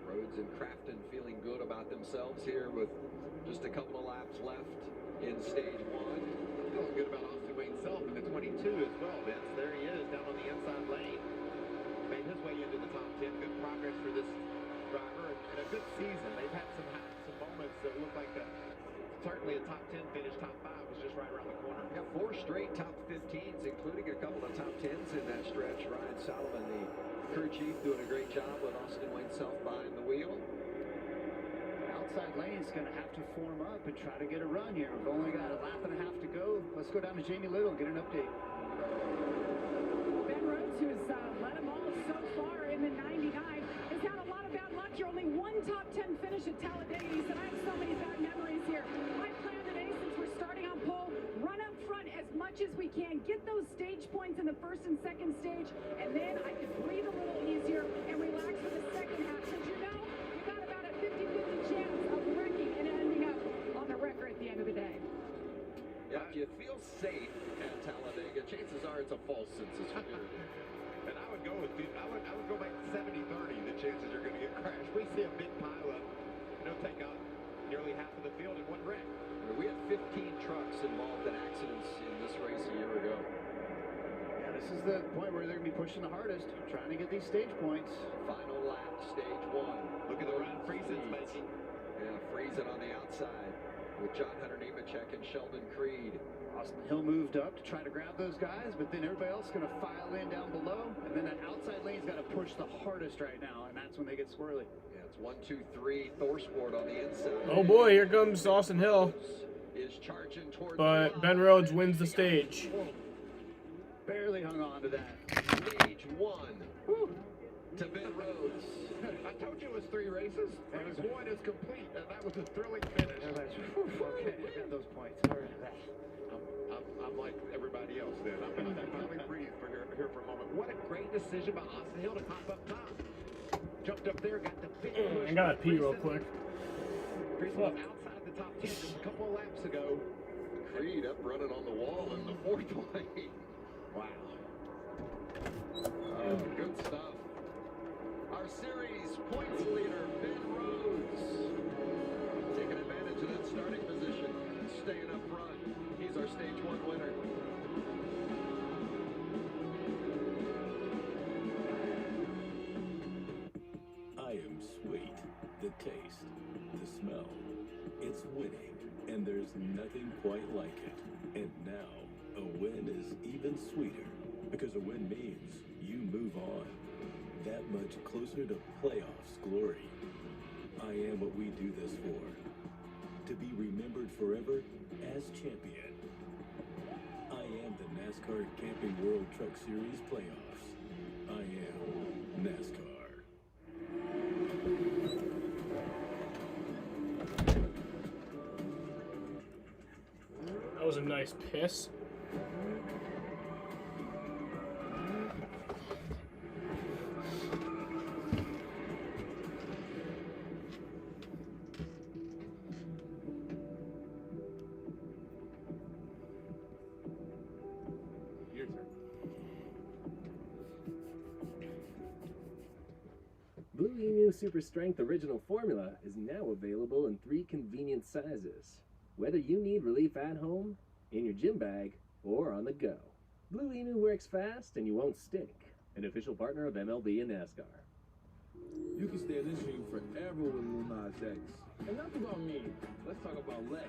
Rhodes and Crafton feeling good about themselves here with just a couple of laps left in stage 1. Feeling good about Austin Wayne Self in the 22 as well, Vince. There he is down on the inside lane. Made his way into the top 10. Good progress for this driver and a good season. They've had some moments that look like certainly a top 10 finish. Top 5 was just right around the corner. Yeah, 4 straight top 15s, including a couple of top 10s in that stretch. Ryan Solomon, the crew chief, doing a great job with Austin Wayne Self behind the wheel. Outside lane's going to have to form up and try to get a run here. We've only got a lap and a half to go. Let's go down to Jamie Little and get an update. Ben Rhodes, who's led them all so far in the 99, has had a lot of bad luck. You're only 1 top 10 finish at Talladega. He said, I have so many bad memories here. My plan today, since we're starting on pole, run up front as much as we can, get those stage points in the first and second stage, and then I can breathe a little easier and relax for the second half. Because you know, you got about a 50-50 chance of wrecking and ending up on the record at the end of the day. Yeah, if you feel safe at Talladega, chances are it's a false sense of security. And I would go with I would go back 70-30. The chances you're going to get crashed. We see a big pileup, take out nearly half of the field in one wreck. We had 15 trucks involved in accidents in this race a year ago. Yeah, this is the point where they're going to be pushing the hardest, trying to get these stage points. Final lap, stage 1. Look at the run Friesen's making. Yeah, Friesen on the outside with John Hunter Nemechek and Sheldon Creed. Austin Hill moved up to try to grab those guys, but then everybody else is going to file in down below, and then that outside lane's got to push the hardest right now, and that's when they get squirrely. Yeah, it's 1, 2, 3, Thorsport on the inside. Oh boy, here comes Austin Hill. Is charging toward but Ben Rhodes wins the stage. Barely hung on to that. Stage 1 to Ben Rhodes. I told you it was 3 races. races. Phase one is complete, and that was a thrilling finish. Okay, I got those points. All right. I'm like everybody else then. I finally breathed here for a moment. What a great decision by Austin Hill to pop up top. Jumped up there, got the big push. I gotta pee real quick. Grayson was outside the top 10 just a couple of laps ago. Creed up running on the wall in the fourth lane. Wow. Oh, good stuff. Our series points leader, Ben Rhodes, taking advantage of that starting position, staying up front. He's our stage one winner. I am sweet. The taste, the smell. It's winning, and there's nothing quite like it. And now, a win is even sweeter, because a win means you move on. That much closer to playoffs glory. I am what we do this for. To be remembered forever as champion. I am the NASCAR Camping World Truck Series playoffs. I am NASCAR. That was a nice piss. Your turn. Blue Emu Super Strength Original Formula is now available in 3 convenient sizes. Whether you need relief at home, in your gym bag, or on the go. Blue Emu works fast and you won't stink. An official partner of MLB and NASCAR. You can stay in this dream forever with Lil Nas X. Enough about me. Let's talk about Lex.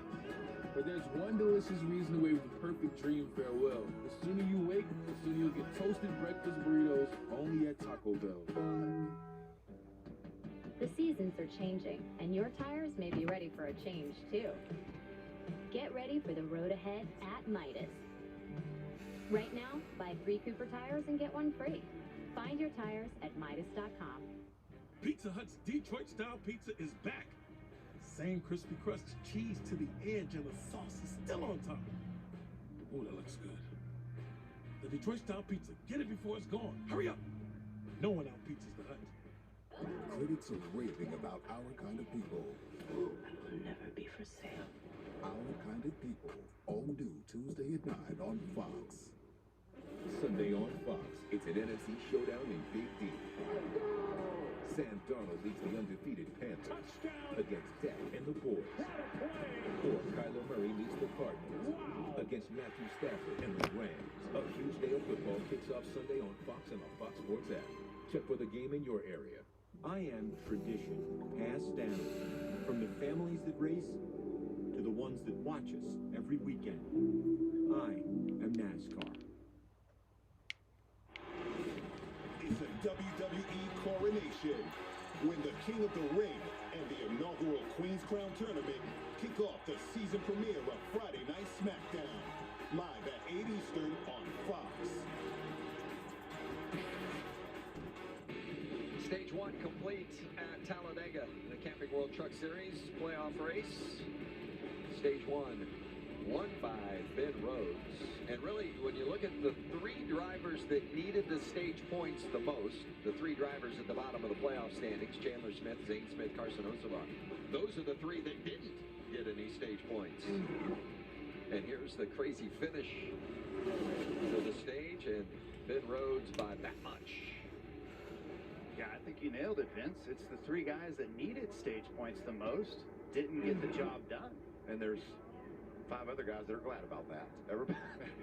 For there's one delicious reason to wave the perfect dream farewell. The sooner you wake, the sooner you'll get toasted breakfast burritos only at Taco Bell. The seasons are changing, and your tires may be ready for a change, too. Get ready for the road ahead at Midas. Right now, buy 3 Cooper tires and get 1 free. Find your tires at Midas.com. Pizza Hut's Detroit-style pizza is back. Same crispy crust, cheese to the edge, and the sauce is still on top. Ooh, that looks good. The Detroit-style pizza. Get it before it's gone. Hurry up. No one out-pizzas the Hut. Critics are raving about Our Kind of People. Will never be for sale. Our Kind of People, all new Tuesday at 9 on Fox. Sunday on Fox, it's an NFC showdown in Big D. Sam Darnold leads the undefeated Panthers against Dak and the boys. Or Kyler Murray leads the Cardinals against Matthew Stafford and the Rams. A huge day of football kicks off Sunday on Fox and the Fox Sports app. Check for the game in your area. I am tradition, passed down from the families that race to the ones that watch us every weekend. I am NASCAR. It's a WWE coronation when the King of the Ring and the inaugural Queen's Crown Tournament kick off the season premiere of Friday Night SmackDown, live at 8 Eastern on Fox. Stage one complete at Talladega, the Camping World Truck Series playoff race. Stage one won by Ben Rhodes. And really, when you look at the 3 drivers that needed the stage points the most, the 3 drivers at the bottom of the playoff standings, Chandler Smith, Zane Smith, Carson Hocevar, those are the 3 that didn't get any stage points. And here's the crazy finish to the stage, and Ben Rhodes by that much. Yeah, I think you nailed it, Vince. It's the 3 guys that needed stage points the most, didn't get the job done. And there's 5 other guys that are glad about that.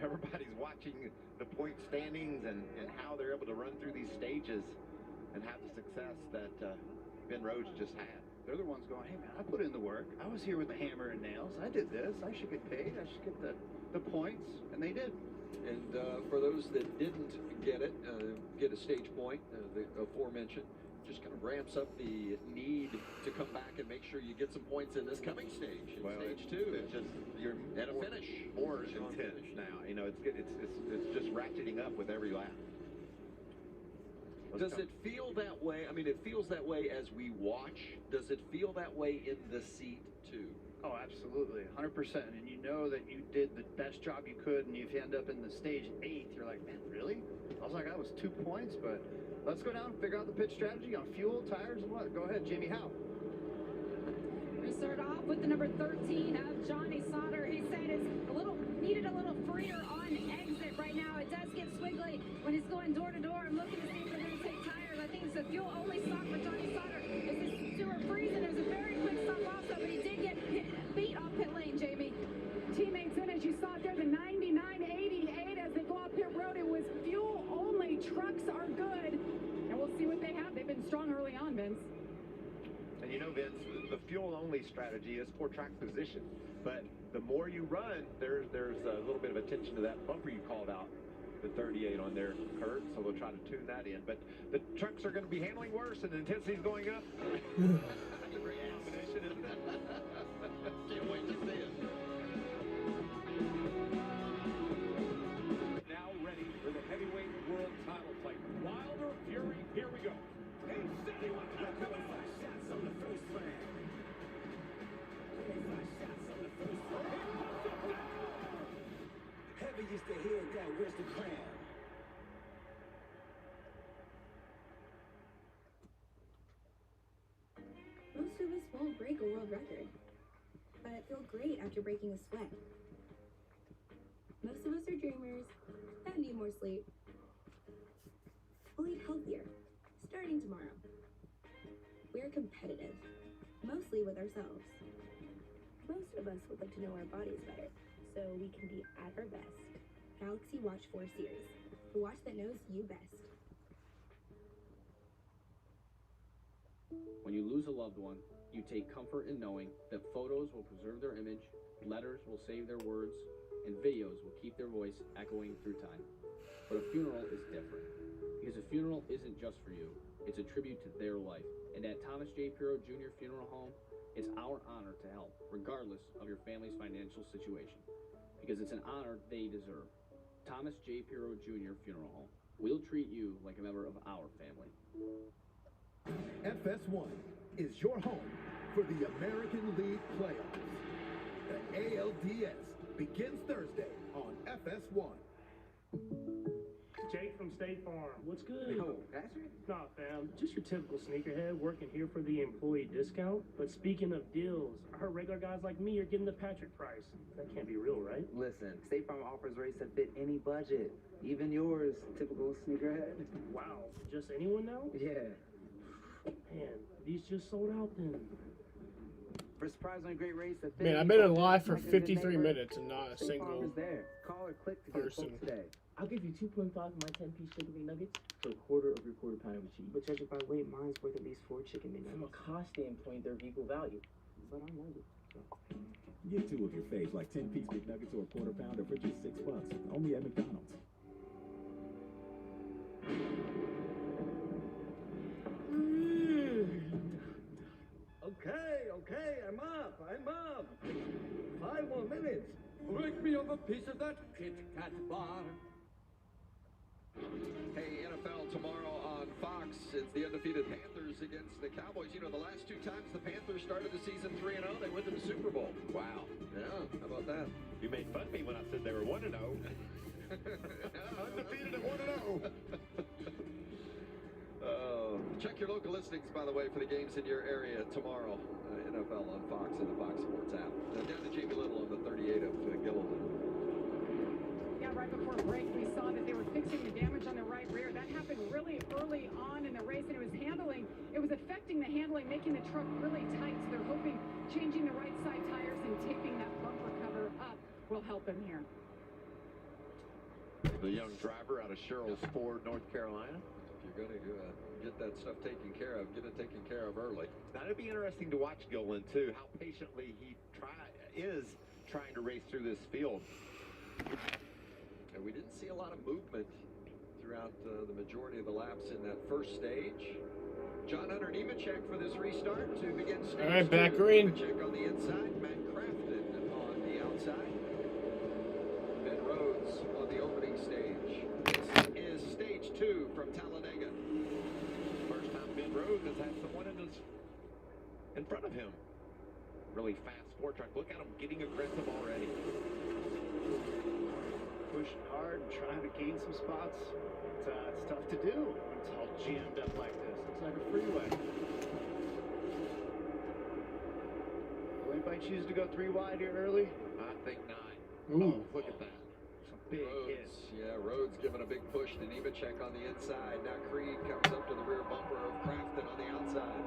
Everybody's watching the point standings and how they're able to run through these stages and have the success that Ben Rhodes just had. They're the ones going, hey man, I put in the work. I was here with the hammer and nails. I did this. I should get paid. I should get the points. And they did. And for those that didn't get it, get a stage point, the aforementioned, just kind of ramps up the need to come back and make sure you get some points in this coming stage. In stage 2, it's just you're and a finish. More intense now. You know, it's just ratcheting up with every lap. Does it feel that way? I mean, it feels that way as we watch. Does it feel that way in the seat, too? Oh, absolutely, 100%. And you know that you did the best job you could, and if you end up in the stage 8th, you're like, man, really? I was like, that was 2 points, but let's go down and figure out the pit strategy on fuel, tires, and what. Go ahead, Jamie, how? We start off with the number 13 of Johnny Sauter. He said it's needed a little freer on exit right now. It does get squiggly when he's going door to door. I'm looking to see if they're going to take tires. I think it's a fuel only stop for Johnny Sauter. As this sewer freezing, there's a very quick stop also, but he did get beat off pit lane, Jamie. Teammates in, as you saw there, the 99.88 as they go up pit road. It was fuel only. Trucks are good, and we'll see what they have. They've been strong early on, Vince. And you know, Vince, the fuel-only strategy is for track position. But the more you run, there's a little bit of attention to that bumper you called out, the 38 on there, Kurt. So they'll try to tune that in. But the trucks are going to be handling worse, and the intensity's going up. That's a great combination, isn't it? Can't wait to see it. Now ready for the heavyweight world title fight. Wilder, Fury, here we go. Hey, steady one. Shots on the first round. 25 shots on the first round. Heavy is the head that wears the crown. Most of us won't break a world record, but feel great after breaking a sweat. Most of us are dreamers that need more sleep. We'll eat healthier, starting tomorrow. We're competitive, mostly with ourselves. Most of us would like to know our bodies better, so we can be at our best. Galaxy Watch 4 Series, the watch that knows you best. When you lose a loved one, you take comfort in knowing that photos will preserve their image, letters will save their words, and videos will keep their voice echoing through time. But a funeral is different, because a funeral isn't just for you, it's a tribute to their life. And at Thomas J. Pirro Jr. Funeral Home, it's our honor to help, regardless of your family's financial situation, because it's an honor they deserve. Thomas J. Pirro Jr. Funeral Home. We'll treat you like a member of our family. FS1 is your home for the American League playoffs. The ALDS begins Thursday on FS1. Jake from State Farm. What's good? Yo, Patrick? Nah, fam. Just your typical sneakerhead working here for the employee discount. But speaking of deals, I heard regular guys like me are getting the Patrick price. That can't be real, right? Listen, State Farm offers rates that fit any budget. Even yours, typical sneakerhead. Wow. Just anyone now? Yeah. Man, these just sold out then. For surprisingly great rates that fit Man, any I've been in budget, live for like a good 53 neighbor, minutes and not a State Farm single is there. Call or click to get a person. quote today. I'll give you 2.5 for my 10-piece chicken McNuggets for a quarter of your quarter pound of cheese. But judging by weight, mine's worth at least 4 chicken McNuggets. From a cost standpoint, they're of equal value. But I'm hungry. So. Get two of your faves, like 10-piece McNuggets or a quarter pounder for just $6. Only at McDonald's. Okay, I'm up. 5 more minutes. Break me off a piece of that Kit Kat bar. Hey, NFL tomorrow on Fox. It's the undefeated Panthers against the Cowboys. You know, the last 2 times the Panthers started the season 3-0, they went to the Super Bowl. Wow. Yeah, how about that? You made fun of me when I said they were 1-0. Undefeated at 1-0. Check your local listings, by the way, for the games in your area tomorrow. NFL on Fox and the Fox Sports app. Down to Jamie Little on the 38 of Gilliland. Yeah, right before break, we saw that they were fixing the damage on the right rear. That happened really early on in the race, and it was affecting the handling, making the truck really tight. So they're hoping changing the right side tires and taping that bumper cover up will help them here. The young driver out of Sherrills Ford, North Carolina. If you're going to get that stuff taken care of, get it taken care of early. Now, it'd be interesting to watch Gilliland, too, how patiently he is trying to race through this field. And we didn't see a lot of movement throughout the majority of the laps in that first stage. John Hunter Nemechek for this restart to begin stage 2. All right, back green. Nemechek on the inside, Matt Crafton on the outside. Ben Rhodes on the opening stage. This is stage 2 from Talladega. Rhodes has had someone in front of him. Really fast four truck. Look at him getting aggressive already. Pushing hard and trying to gain some spots. It's tough to do when it's all jammed up like this. It's like a freeway. Will anybody choose to go 3 wide here early? I think not. Ooh. Oh, look at that. Some big Rhodes, hits. yeah, Rhodes giving a big push to Nemechek on the inside. Now Creed comes up to the rear bumper of Crafton on the outside.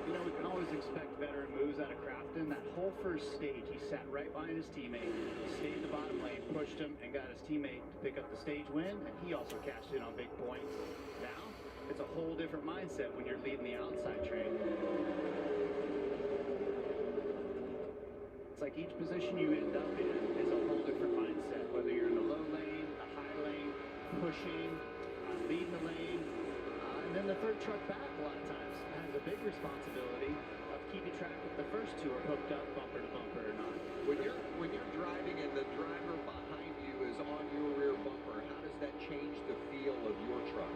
You know, we can always expect veteran moves out of Crafton. That whole first stage, he sat right behind his teammate, stayed in the bottom lane, pushed him, and got his teammate to pick up the stage win, and he also cashed in on big points. Now, it's a whole different mindset when you're leading the outside train. It's like each position you end up in is a whole different mindset, whether you're in the low lane, the high lane, pushing, leading the lane, and then the third truck back a lot of times has a big responsibility of keeping track if the first two are hooked up bumper to bumper or not. When you're driving and the driver behind you is on your rear bumper, how does that change the feel of your truck?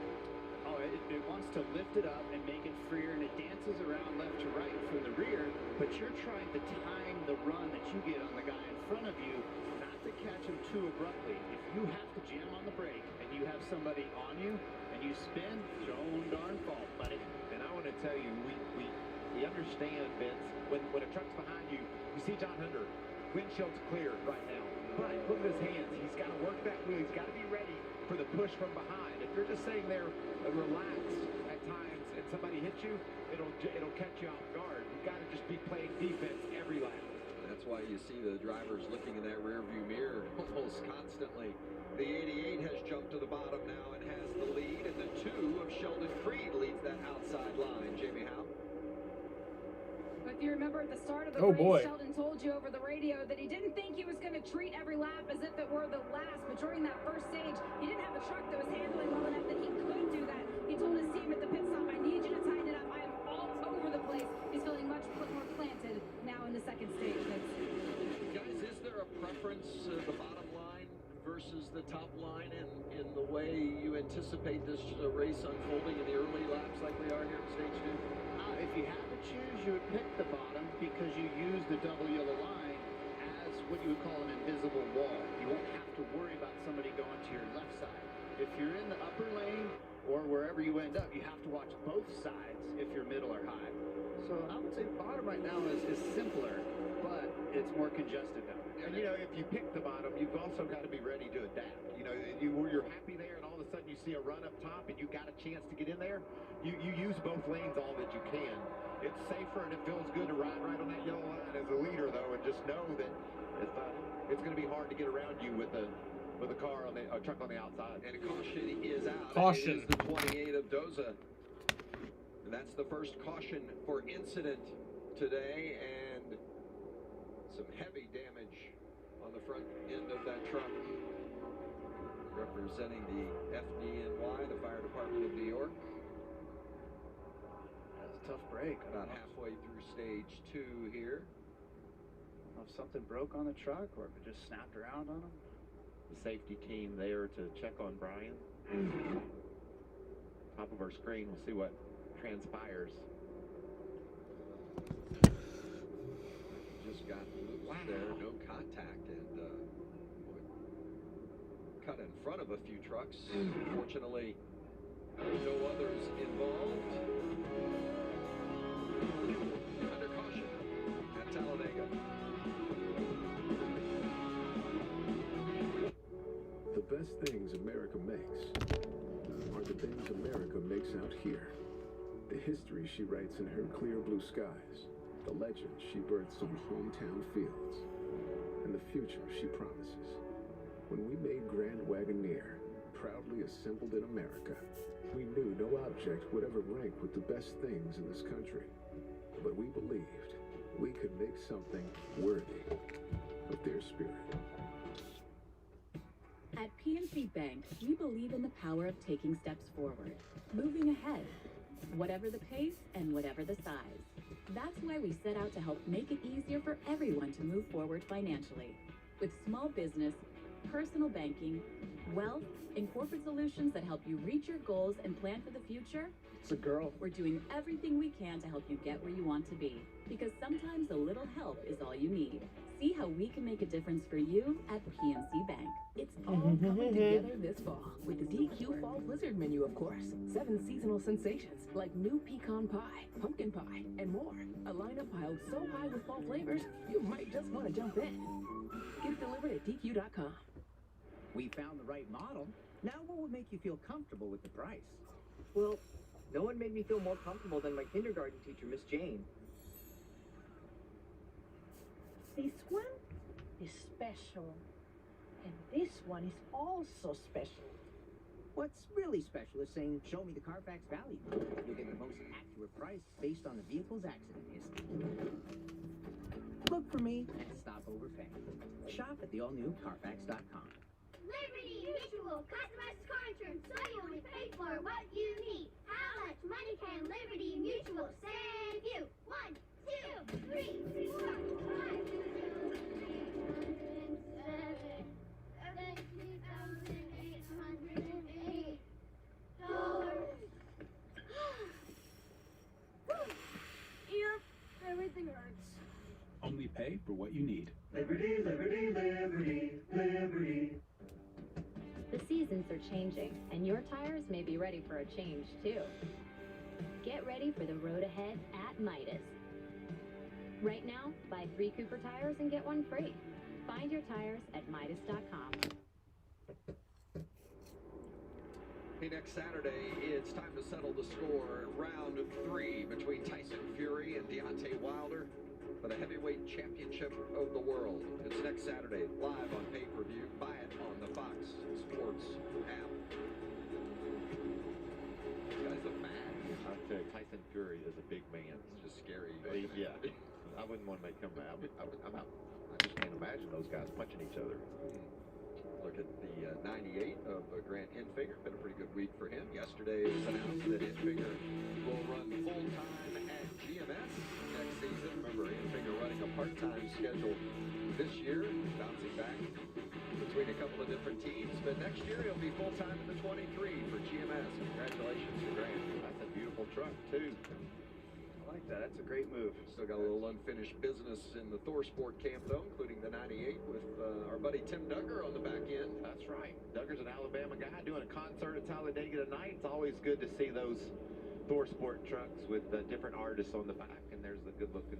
Oh, it wants to lift it up and make it freer, and it dances around left to right from the rear, but you're trying to time the run that you get on the guy in front of you, not to catch him too abruptly. If you have to jam on the brake and you have somebody on you and you spin, it's your own darn fault, buddy. And I want to tell you, we understand, Vince, when a truck's behind you, you see John Hunter, windshield's clear right now. But look at his hands. He's got to work that wheel. He's got to be ready for the push from behind. If you're just sitting there relaxed at times and somebody hits you, it'll catch you off guard. You've got to just be playing defense every lap. That's why you see the drivers looking in that rearview mirror almost constantly. The 88 has jumped to the bottom now and has the lead, and the 2 of Sheldon Creed leads that outside line. Jamie Howe? But if you remember at the start of the Oh, race, boy. Sheldon told you over the radio that he didn't think he was going to treat every lap as if it were the last. But during that first stage, he didn't have a truck that was handling well enough that he could do that. He told his team at the pit stop, I need you to tighten it up. I am all over the place. He's feeling much more planted now in the second stage. Guys, is there a preference, the bottom line versus the top line in the way you anticipate this race unfolding in the early laps like we are here in stage 2? If you had to choose, you would pick the bottom because you use the double yellow line as what you would call an invisible wall. You won't have to worry about somebody going to your left side. If you're in the upper lane or wherever you end up, you have to watch both sides if you're middle or high. So I would say bottom right now is simpler, but it's more congested down there. And you know, if you pick the bottom, you've also got to be ready to adapt. You know, you're happy there, and all of a sudden you see a run up top, and you got a chance to get in there. You use both lanes all that you can. It's safer and it feels good to ride right on that yellow line as a leader, though, and just know that it's going to be hard to get around you with a car on a truck on the outside. And a caution is out. Caution. It is the 28 of Doza. And that's the first caution for incident today, and some heavy damage on the front end of that truck. Representing the FDNY, the Fire Department of New York. That's a tough break. About halfway through stage 2 here. I don't know if something broke on the truck or if it just snapped around on him. The safety team there to check on Brian. Top of our screen, we'll see what transpires. Just got loose there, no contact, and cut in front of a few trucks. Fortunately, no others involved. Under caution at Talladega. The best things America makes are the things America makes out here. The history she writes in her clear blue skies, the legends she births on hometown fields, and the future she promises. When we made Grand Wagoneer, proudly assembled in America, we knew no object would ever rank with the best things in this country. But we believed we could make something worthy of their spirit. At PNC Bank, we believe in the power of taking steps forward, moving ahead, whatever the pace and whatever the size. That's why we set out to help make it easier for everyone to move forward financially. With small business, personal banking, Wealth and corporate solutions that help you reach your goals and plan for the future? It's a girl. We're doing everything we can to help you get where you want to be. Because sometimes a little help is all you need. See how we can make a difference for you at PNC Bank. It's all coming together this fall with the DQ Fall Blizzard menu, of course. 7 seasonal sensations like new pecan pie, pumpkin pie, and more. A lineup piled so high with fall flavors, you might just want to jump in. Get it delivered at DQ.com. We found the right model. Now what would make you feel comfortable with the price? Well, no one made me feel more comfortable than my kindergarten teacher, Miss Jane. This one is special. And this one is also special. What's really special is saying, show me the Carfax value. You'll get the most accurate price based on the vehicle's accident history. Look for me and stop overpaying. Shop at the all-new Carfax.com. Liberty Mutual customized car insurance, so you only pay for what you need. How much money can Liberty Mutual save you? 1, 2, 3, 4, 5, $17,808. Yeah, everything hurts. Only pay for what you need. Liberty, liberty, liberty, liberty. The seasons are changing, and your tires may be ready for a change, too. Get ready for the road ahead at Midas. Right now, buy 3 Cooper tires and get 1 free. Find your tires at Midas.com. Hey, next Saturday, it's time to settle the score in round 3 between Tyson Fury and Deontay Wilder for the heavyweight championship of the world. It's next Saturday, live on pay-per-view. Buy it on the Fox Sports app. These guys are mad. I'll tell you, Tyson Fury is a big man. It's just scary. Yeah. I wouldn't want to make him mad. I'm out. I just can't imagine those guys punching each other. Look at the 98 of Grant Enfinger. Been a pretty good week for him. Yesterday it was announced that Enfinger will run full-time at GMS next season. Remember, Enfinger running a part-time schedule this year, bouncing back between a couple of different teams. But next year he'll be full-time in the 23 for GMS. Congratulations to Grant. That's a beautiful truck, too. I like that. That's a great move. Still got a little unfinished business in the Thor Sport camp, though, including the 98 with our buddy Tim Duggar on the back end. That's right. Duggar's an Alabama guy doing a concert at Talladega tonight. It's always good to see those Thor Sport trucks with different artists on the back. And there's the good-looking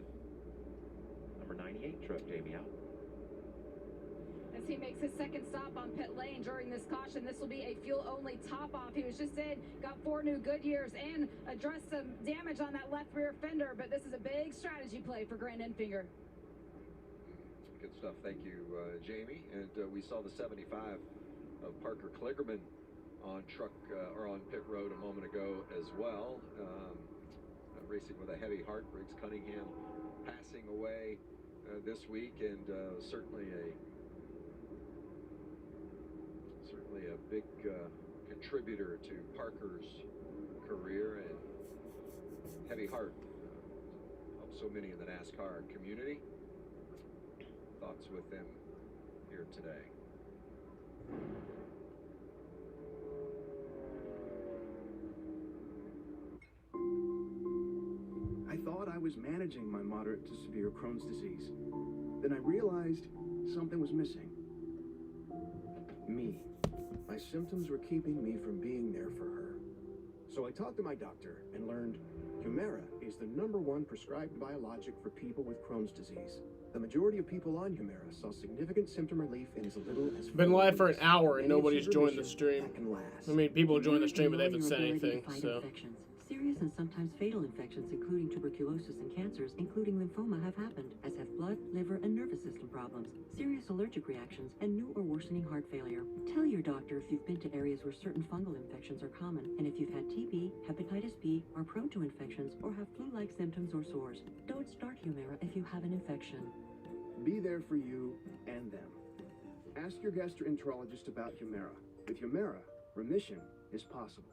number 98 truck, Jamie, out. As he makes his second stop on pit lane during this caution, this will be a fuel-only top-off. He was just in, got 4 new Goodyears, and addressed some damage on that left rear fender, but this is a big strategy play for Grant Enfinger. Good stuff. Thank you, Jamie. And we saw the 75 of Parker Kligerman on on pit road a moment ago as well. Racing with a heavy heart. Briggs Cunningham passing away this week, and certainly a big contributor to Parker's career, and heavy heart helped so many in the NASCAR community. Thoughts with them here today. I thought I was managing my moderate to severe Crohn's disease. Then I realized something was missing. Me. My symptoms were keeping me from being there for her. So I talked to my doctor and learned Humira is the #1 prescribed biologic for people with Crohn's disease. The majority of people on Humira saw significant symptom relief in as little as Been live for an hour and Any nobody's sugar joined the mission stream. that can last. I mean, people join the stream, but they haven't Your said ability to anything, find so. infections. Serious and sometimes fatal infections, including tuberculosis and cancers, including lymphoma, have happened, as have blood, liver, and nervous system problems, serious allergic reactions, and new or worsening heart failure. Tell your doctor if you've been to areas where certain fungal infections are common, and if you've had TB, hepatitis B, are prone to infections, or have flu-like symptoms or sores. Don't start Humira if you have an infection. Be there for you and them. Ask your gastroenterologist about Humira. With Humira, remission is possible.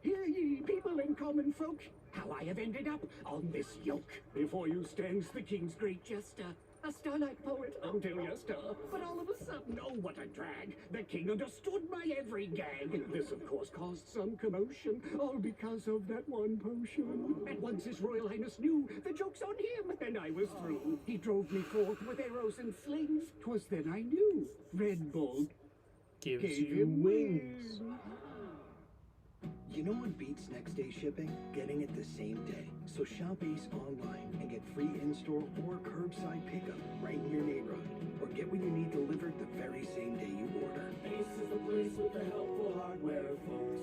Hear ye, people and common folk, how I have ended up on this yoke. Before you stands the king's great jester, A starlight poet until your star, but all of a sudden, oh what a drag! The king understood my every gag. This of course caused some commotion, all because of that one potion. At once his royal highness knew the joke's on him, and I was through. He drove me forth with arrows and slings. 'Twas then I knew Red Bull gives gave you him wings. You know what beats next day shipping? Getting it the same day. So shop Ace online and get free in-store or curbside pickup right in your neighborhood. Or get what you need delivered the very same day you order. Ace is the place with the helpful hardware, folks.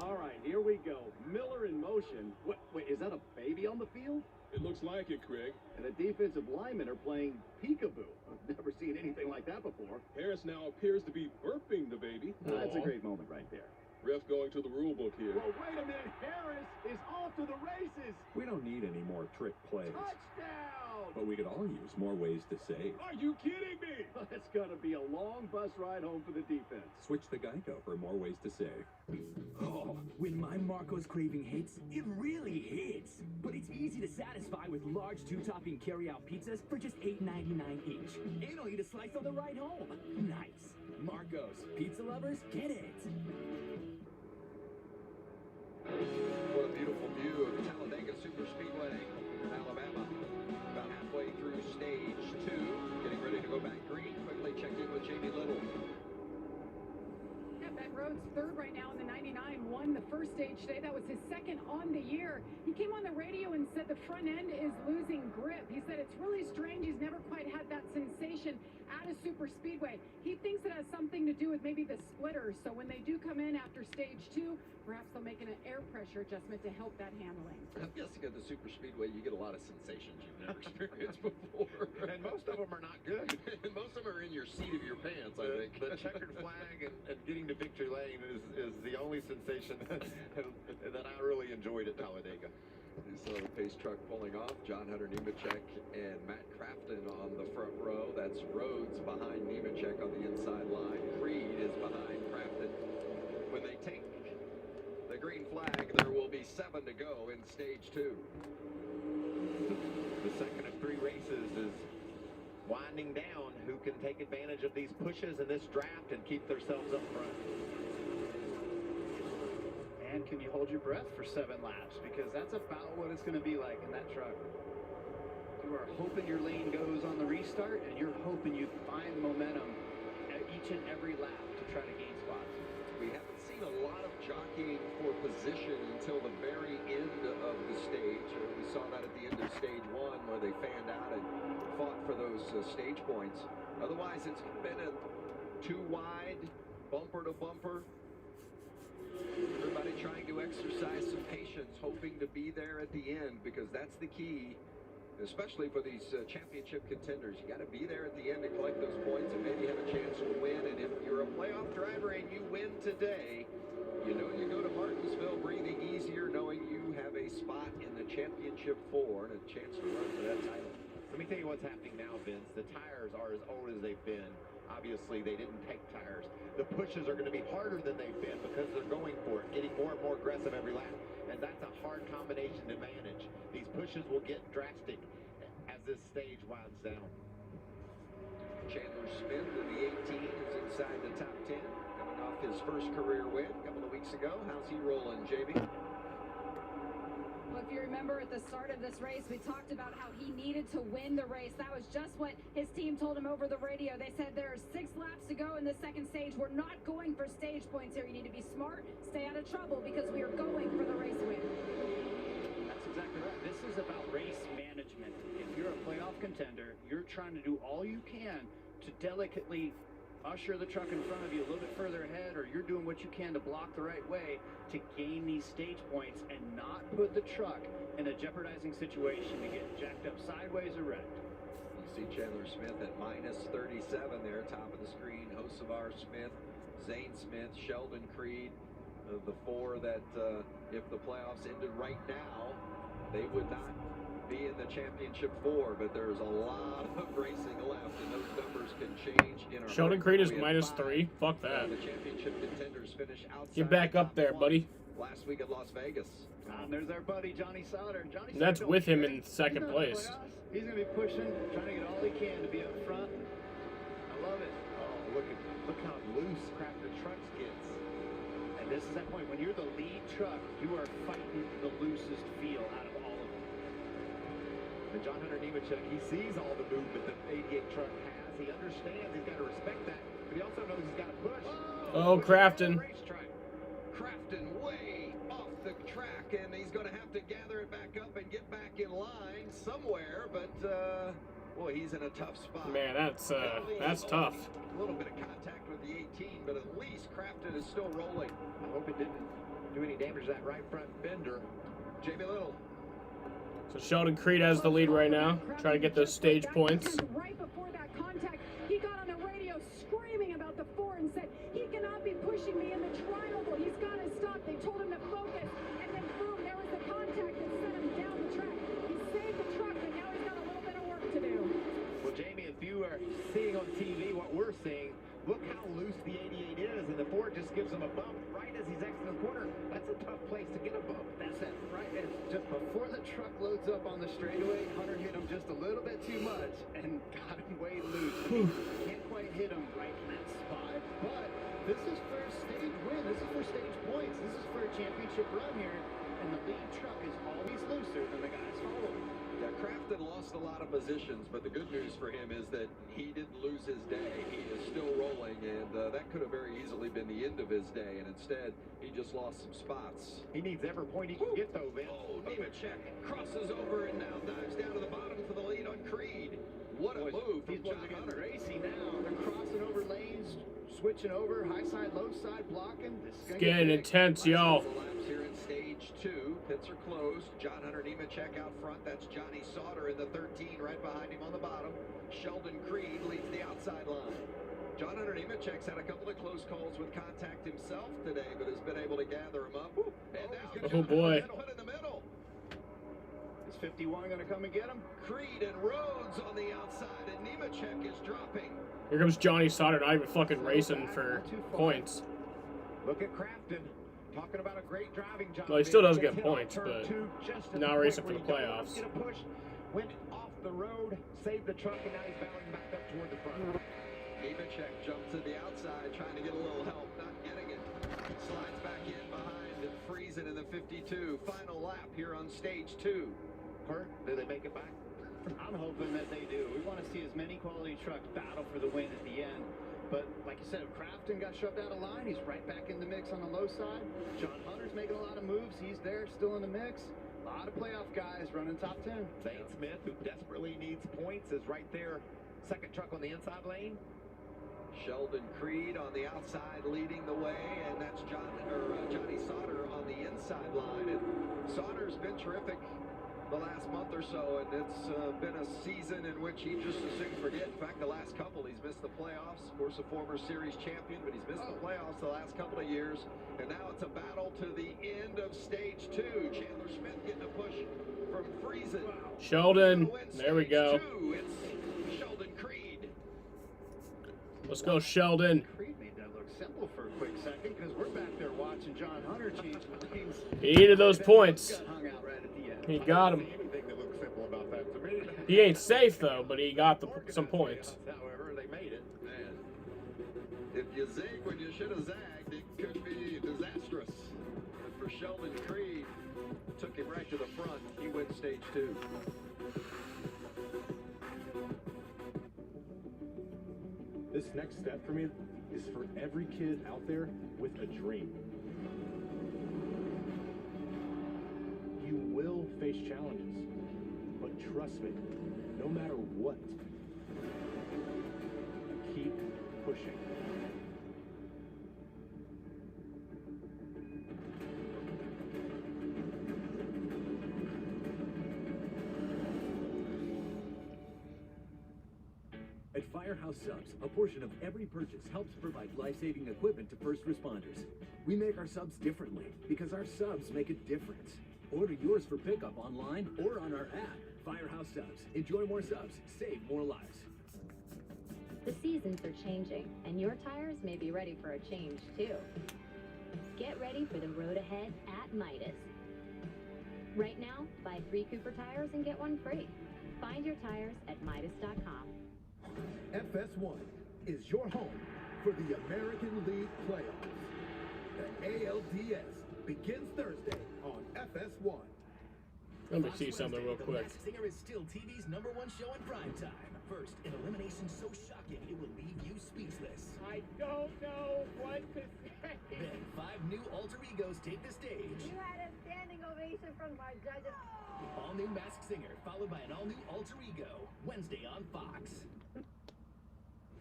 All right, here we go. Miller in motion. Wait, is that a baby on the field? It looks like it, Craig. And the defensive linemen are playing peekaboo. I've never seen anything like that before. Harris now appears to be burping the baby. That's a great moment right there. Ref going to the rule book here. Well, wait a minute. Harris is off to the races. We don't need any more trick plays. Touchdown! But we could all use more ways to save. Are you kidding me? It's going to be a long bus ride home for the defense. Switch to Geico for more ways to save. Oh, when my Marco's craving hits, it really hits. But it's easy to satisfy with large two-topping carry-out pizzas for just $8.99 each. And I'll eat a slice on the ride home. Nice. Marco's. Pizza lovers, get it. What a beautiful view of Talladega Superspeedway, Alabama. About halfway through stage 2, getting ready to go back green. Quickly check in with Jamie Little. Yeah, Ben Rhodes third right now in the 99, won the first stage today. That was his second on the year. He came on the radio and said the front end is losing grip. He said it's really strange. He's never quite had that sensation at a super speedway. He thinks it has something to do with maybe the splitters. So when they do come in after stage 2, perhaps they'll make an air pressure adjustment to help that handling. I'm guessing at the super speedway you get a lot of sensations you've never experienced before. And most of them are not good. And most of them are in your seat of your pants, I think. The checkered flag and getting to victory lane is the only sensation that I really enjoyed at Talladega. You saw the pace truck pulling off. John Hunter Nemechek and Matt Crafton on the front row. That's Rhodes behind Nemechek on the inside line. Creed is behind Crafton. When they take the green flag, there will be 7 to go in stage 2. The second of 3 races is winding down. Who can take advantage of these pushes in this draft and keep themselves up front? And can you hold your breath for 7 laps? Because that's about what it's going to be like in that truck. You are hoping your lane goes on the restart, and you're hoping you find momentum at each and every lap to try to gain spots. We haven't seen a lot of jockeying for position until the very end of the stage. We saw that at the end of stage 1 where they fanned out and fought for those stage points. Otherwise, it's been a 2 wide, bumper to bumper. Everybody trying to exercise some patience, hoping to be there at the end, because that's the key, especially for these championship contenders. You got to be there at the end to collect those points and maybe have a chance to win. And if you're a playoff driver and you win today, you know you go to Martinsville breathing easier, knowing you have a spot in the championship 4 and a chance to run for that title. Let me tell you what's happening now, Vince. The tires are as old as they've been. Obviously, they didn't take tires. The pushes are going to be harder than they've been because they're going for it, getting more and more aggressive every lap. And that's a hard combination to manage. These pushes will get drastic as this stage winds down. Chandler Smith in the 18 is inside the top 10, coming off his first career win a couple of weeks ago. How's he rolling, Jamie? Well, if you remember at the start of this race, we talked about how he needed to win the race. That was just what his team told him over the radio. They said there are 6 laps to go in the second stage. We're not going for stage points here. You need to be smart, stay out of trouble, because we are going for the race win. That's exactly right. This is about race management. If you're a playoff contender, you're trying to do all you can to delicately usher the truck in front of you a little bit further ahead, or you're doing what you can to block the right way to gain these stage points and not put the truck in a jeopardizing situation to get jacked up sideways or wrecked. You see Chandler Smith at minus 37 there, top of the screen. Hocevar Smith, Zane Smith, Sheldon Creed, the 4 that if the playoffs ended right now, they would not be in the championship 4, but there's a lot of racing left, and those numbers can change in our Sheldon Creed is minus 3. Fuck that. The championship contenders finish outside. Get back up there, buddy. last week at Las Vegas. And there's our buddy Johnny Sauter. Johnny That's Sauter with him don't in care. second He's not place. playoffs. He's going to be pushing, trying to get all he can to be up front. I love it. Oh, look how loose Crafter Trucks gets. And this is that point. When you're the lead truck, you are fighting the loosest feel out of all of them. And John Hunter Nemechek, he sees all the movement that the 88 truck has. He understands he's got to respect that, but he also knows he's got to push. Oh, Crafton. Crafton way off the track, and he's going to have to gather it back up and get back in line somewhere, but boy, he's in a tough spot. Man, that's tough. A little bit of contact with the 18, but at least Crafton is still rolling. I hope it didn't do any damage to that right front fender. J.B. Little. So Sheldon Creed has the lead right now. Try to get those stage points. Right before that contact, he got on the radio screaming about the four and said, he cannot be pushing me in the tri-oval. He's got to stop. They told him to focus. And then boom, there was the contact that sent him down the track. He saved the truck, but now he's got a little bit of work to do. Well, Jamie, if you are seeing on TV what we're seeing, look how loose the 88 is, and the Ford just gives him a bump right as he's exiting the corner. That's a tough place to get a bump. That's it, right? And just before the truck loads up on the straightaway, Hunter hit him just a little bit too much and got him way loose. Can't quite hit him right in that spot, but this is for a stage win. This is for stage points. This is for a championship run here, and the lead truck is always looser than the guys following. Yeah, Crafton lost a lot of positions, but the good news for him is that he didn't lose his day. He is still rolling, and that could have very easily been the end of his day, and instead, he just lost some spots. He needs every point he can get, though, Vince. Oh, Nemechek crosses over and now dives down to the bottom for the lead on Creed. What a move from John Hunter. Racy now. They're crossing over lanes, switching over, high side, low side, blocking. It's getting intense, y'all. Laps here in stage 2. Pits are closed. John Hunter Nemechek out front. That's Johnny Sauter in the 13 right behind him on the bottom. Sheldon Creed leads the outside line. John Hunter Nemechek's had a couple of close calls with contact himself today, but has been able to gather him up. And now Oh boy. in the middle. Is 51 going to come and get him? Creed and Rhodes on the outside, and Nemechek is dropping. Here comes Johnny Sauter, not even fucking racing for points. Look at Crafton. Talking about a great driving job. Well, he still does get points, but not racing for the playoffs. Get a push, went off the road, saved the truck, and now he's battling back up toward the front. Nemechek jumps to the outside, trying to get a little help, not getting it. Slides back in behind and freezing in the 52. Final lap here on stage 2. Hurt? Do they make it back? I'm hoping that they do. We want to see as many quality trucks battle for the win at the end. But like you said, if Crafton got shoved out of line, he's right back in the mix on the low side. John Hunter's making a lot of moves. He's there, still in the mix. A lot of playoff guys running top 10. Zane Smith, who desperately needs points, is right there. Second truck on the inside lane. Sheldon Creed on the outside leading the way, and that's Johnny Sauter on the inside line. And Sauter's been terrific the last month or so, and it's been a season in which he just as soon forget. In fact, the last couple, he's missed the playoffs. Of course, a former series champion, but he's missed the playoffs the last couple of years. And now it's a battle to the end of stage 2. Chandler Smith getting a push from Friesen. Sheldon, there we go. It's Sheldon Creed. Let's go, Sheldon. Creed made that look simple for a quick second because we're back there watching John Hunter change lanes. He needed those points. Got hung out right at the end. He got him. Anything that looks simple about that to me. He ain't safe though, but he got some points. However, they made it. Man, if you zig when you should have zagged, it could be disastrous. But for Sheldon Creed, took him right to the front. He wins stage 2. This next step for me is for every kid out there with a dream. You will face challenges, but trust me, no matter what, keep pushing. At Firehouse Subs, a portion of every purchase helps provide life-saving equipment to first responders. We make our subs differently because our subs make a difference. Order yours for pickup online or on our app. Firehouse Subs. Enjoy more subs. Save more lives. The seasons are changing, and your tires may be ready for a change, too. Get ready for the road ahead at Midas. Right now, buy 3 Cooper tires and get 1 free. Find your tires at Midas.com. FS1 is your home for the American League playoffs. The ALDS begins Thursday on FS1. Let me see something real quick. The Masked Singer is still TV's #1 show in prime time. First, an elimination so shocking it will leave you speechless. I don't know what to say. Then 5 new alter egos take the stage. You had a standing ovation from our judges. All new Masked Singer, followed by an all-new alter ego. Wednesday on Fox.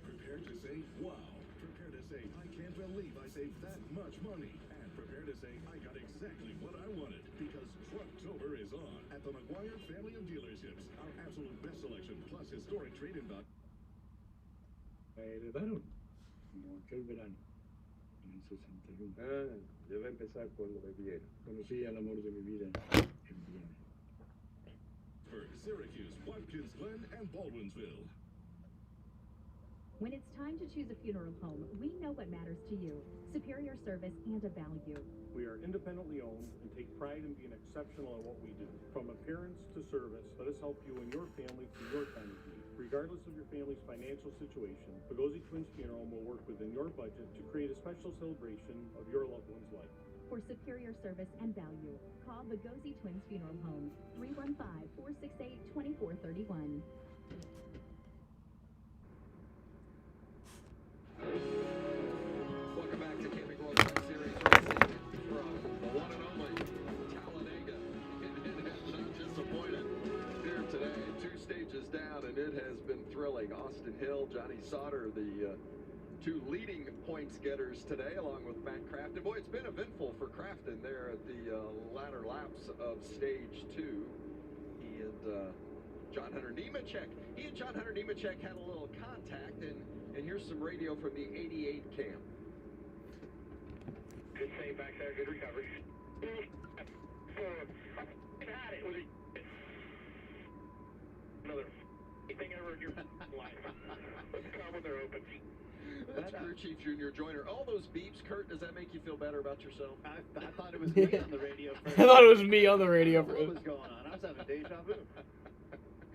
Prepare to say, wow. Prepare to say, I can't believe I saved that much money. And prepare to say, I got exactly what I wanted. Because Trucktober is on at the McGuire family of dealerships. Our absolute best selection, plus historic trade-in value. Me heredaron como aquel verano, en el 61. Yo voy a empezar por lo que quiero. Conocí al amor de mi vida en Viena. Syracuse, Watkins Glen, and Baldwinsville. When it's time to choose a funeral home, we know what matters to you. Superior service and a value. We are independently owned and take pride in being exceptional at what we do. From appearance to service, let us help you and your family through your time of need. Regardless of your family's financial situation, Pagosi Twins Funeral Home will work within your budget to create a special celebration of your loved one's life. For superior service and value, call the Gozi Twins Funeral Home, 315-468-2431. Welcome back to Camping World Truck Series Racing from the one and only Talladega. And it has not disappointed here today. 2 stages down, and it has been thrilling. Austin Hill, Johnny Sauter, the 2 leading points getters today, along with Matt Crafton. Boy, it's been eventful for Crafton there at the latter laps of stage 2. He and John Hunter Nemechek. He and John Hunter Nemechek had a little contact, and here's some radio from the 88 camp. Good save back there, good recovery. Had it with another thing ever in your life. Let's come when they're open. That's Crew Chief Junior Joyner. All those beeps, Kurt, does that make you feel better about yourself? I thought it was me on the radio first. I thought it was me on the radio What was going on? I was having deja vu.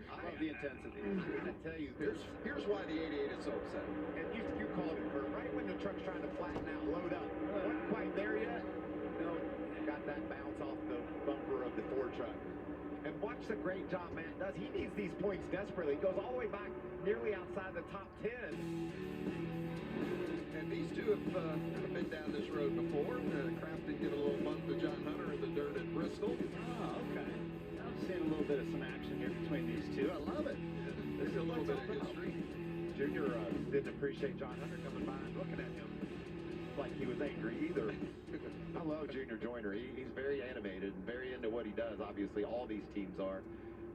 I love the intensity. I tell you, here's why the 88 is so upsetting. And you called it, Kurt, right when the truck's trying to flatten out, load up. Wasn't quite there yet. No, got that bounce off the bumper of the Ford truck. And watch the great job Matt does. He needs these points desperately. He goes all the way back nearly outside the top 10. And these two have been down this road before. Crafton give a little bump to John Hunter in the dirt at Bristol. Oh, okay. I'm seeing a little bit of some action here between these two. I love it. There's a little bit of history. Junior didn't appreciate John Hunter coming by and looking at him like he was angry either. I love Junior Joyner. He's very animated and very into what he does. Obviously, all these teams are.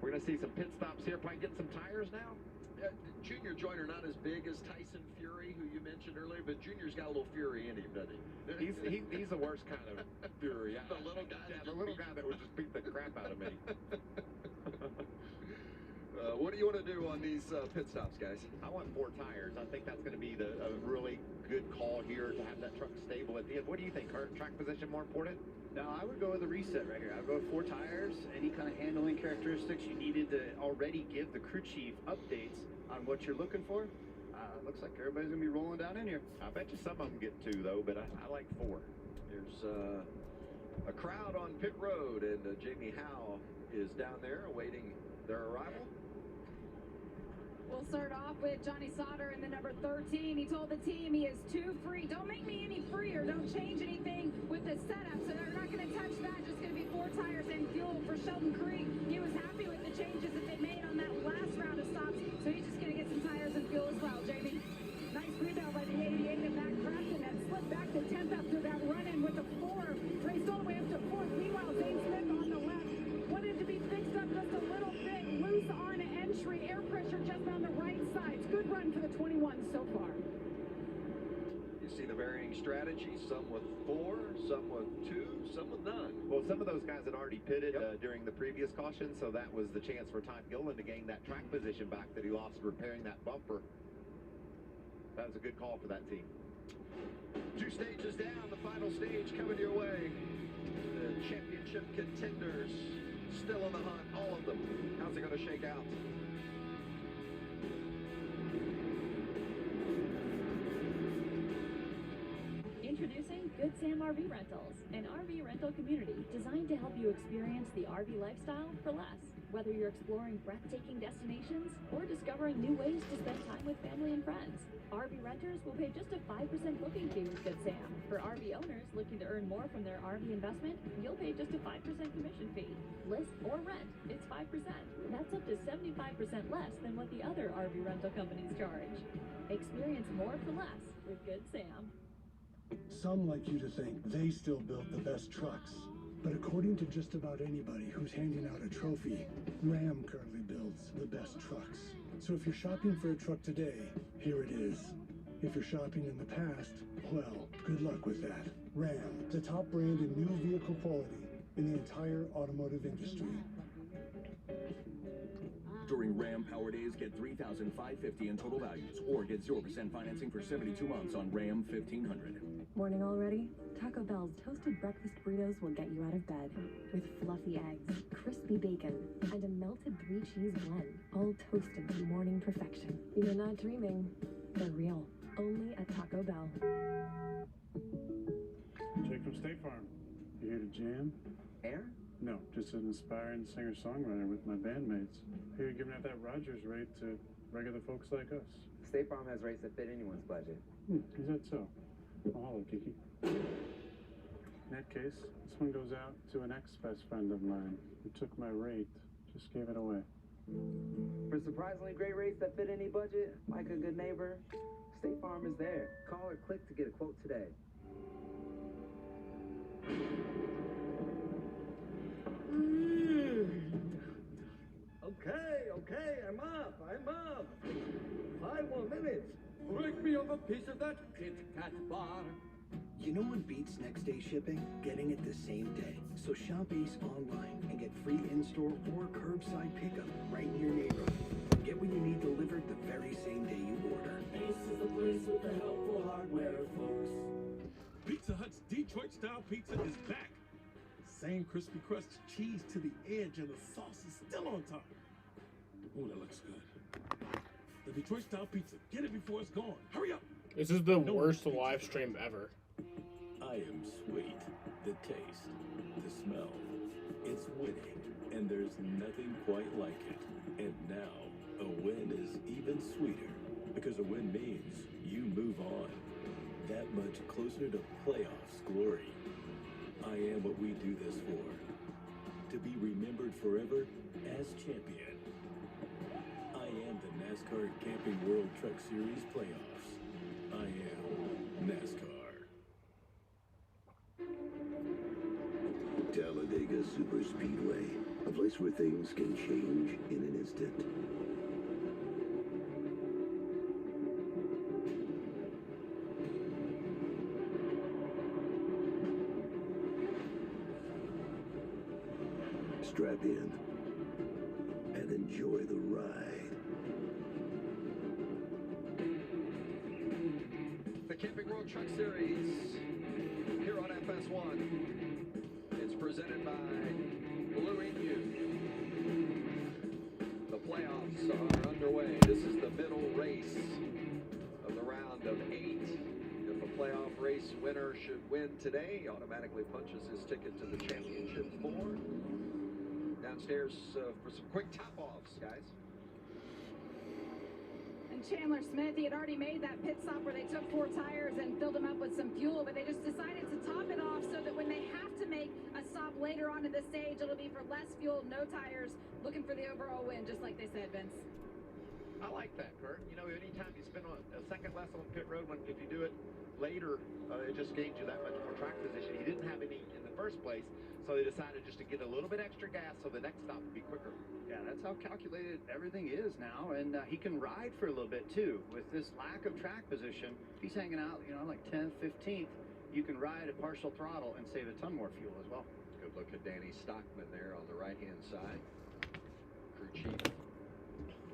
We're going to see some pit stops here. Probably get some tires now. Junior Joyner not as big as Tyson Fury, who you mentioned earlier, but Junior's got a little fury in him, doesn't he? He's the worst kind of fury. The little guy. Yeah, the little guy that would just beat the crap out of me. What do you want to do on these pit stops, guys? I want 4 tires. I think that's going to be a really good call here to have that truck stable at the end. What do you think, Kurt? Track position more important? No, I would go with the reset right here. I would go with 4 tires, any kind of handling characteristics you needed to already give the crew chief updates on what you're looking for. Looks like everybody's going to be rolling down in here. I bet you some of them get 2, though, but I like 4. There's a crowd on pit road, and Jamie Howe is down there awaiting their arrival. We'll start off with Johnny Sauter in the number 13. He told the team he is 2 free. Don't make me any freer. Don't change anything with the setup. So they're not going to touch that. Just going to be 4 tires and fuel for Sheldon Creek. He was happy with the changes that they made on that last round of stops. So he's just going to get some tires and fuel as well. Jamie, nice rebound by the 88 and Matt Crafton that slipped back to 10th after that run-in with the 4. Raced all the way up to 4th. Meanwhile, Zane Smith on the left wanted to be fixed up just a little bit. Loose on entry. Air pressure just on the right side. It's good run for the 21 so far. You see the varying strategies, some with 4, some with 2, some with none. Well, some of those guys had already pitted during the previous caution, so that was the chance for Todd Gillen to gain that track position back that he lost repairing that bumper. That was a good call for that team. 2 stages down, the final stage coming your way. The championship contenders still in the hunt, all of them. How's it going to shake out? Introducing Good Sam RV Rentals, an RV rental community designed to help you experience the RV lifestyle for less. Whether you're exploring breathtaking destinations or discovering new ways to spend time with family and friends, RV renters will pay just a 5% booking fee with Good Sam. For RV owners looking to earn more from their RV investment, you'll pay just a 5% commission fee. List or rent, it's 5%. That's up to 75% less than what the other RV rental companies charge. Experience more for less with Good Sam. Some like you to think they still build the best trucks. But according to just about anybody who's handing out a trophy, Ram currently builds the best trucks. So if you're shopping for a truck today, here it is. If you're shopping in the past, well, good luck with that. Ram, the top brand in new vehicle quality in the entire automotive industry. During Ram Power Days, get $3,550 in total values, or get 0% financing for 72 months on Ram 1500. Morning already? Taco Bell's toasted breakfast burritos will get you out of bed. With fluffy eggs, crispy bacon, and a melted 3-cheese blend, all toasted to morning perfection. You're not dreaming, they're real. Only at Taco Bell. Jake from State Farm. You here to jam? Air? No, just an inspiring singer-songwriter with my bandmates. Here giving out that Rogers rate to regular folks like us. State Farm has rates that fit anyone's budget. Is that so? Oh, hello, Kiki. In that case, this one goes out to an ex-best friend of mine who took my rate, just gave it away. For surprisingly great rates that fit any budget, like a good neighbor, State Farm is there. Call or click to get a quote today. Okay, I'm up. 5 more minutes. Break me off a piece of that Kit Kat bar. You know what beats next day shipping? Getting it the same day. So shop Ace online and get free in-store or curbside pickup right in your neighborhood. Get what you need delivered the very same day you order. Ace is the place with the helpful hardware, folks. Pizza Hut's Detroit-style pizza is back. Same crispy crust, cheese to the edge, and the sauce is still on top. Ooh, that looks good. The Detroit-style pizza. Get it before it's gone. Hurry up! This is the worst live stream ever. I am sweet. The taste, the smell. It's winning, and there's nothing quite like it. And now, a win is even sweeter, because a win means you move on. That much closer to playoffs glory. I am what we do this for. To be remembered forever as champion. I am the NASCAR Camping World Truck Series playoffs. I am NASCAR. Talladega Superspeedway, a place where things can change in an instant. Strap in and enjoy the ride. The Camping World Truck Series here on FS1. It's presented by Blue Emu. The playoffs are underway. This is the middle race of the round of 8. If a playoff race winner should win today, he automatically punches his ticket to the championship 4. Downstairs for some quick top-offs, guys. And Chandler Smith, he had already made that pit stop where they took 4 tires and filled them up with some fuel, but they just decided to top it off so that when they have to make a stop later on in the stage, it'll be for less fuel, no tires, looking for the overall win, just like they said, Vince. I like that, Kurt. You know, anytime you spend a second less on pit road, if you do it later, it just gains you that much more track position. He didn't have any in the first place, so they decided just to get a little bit extra gas so the next stop would be quicker. Yeah, that's how calculated everything is now, and he can ride for a little bit too. With this lack of track position, if he's hanging out, you know, like 10th, 15th, you can ride at partial throttle and save a ton more fuel as well. Good look at Danny Stockman there on the right-hand side. Crew chief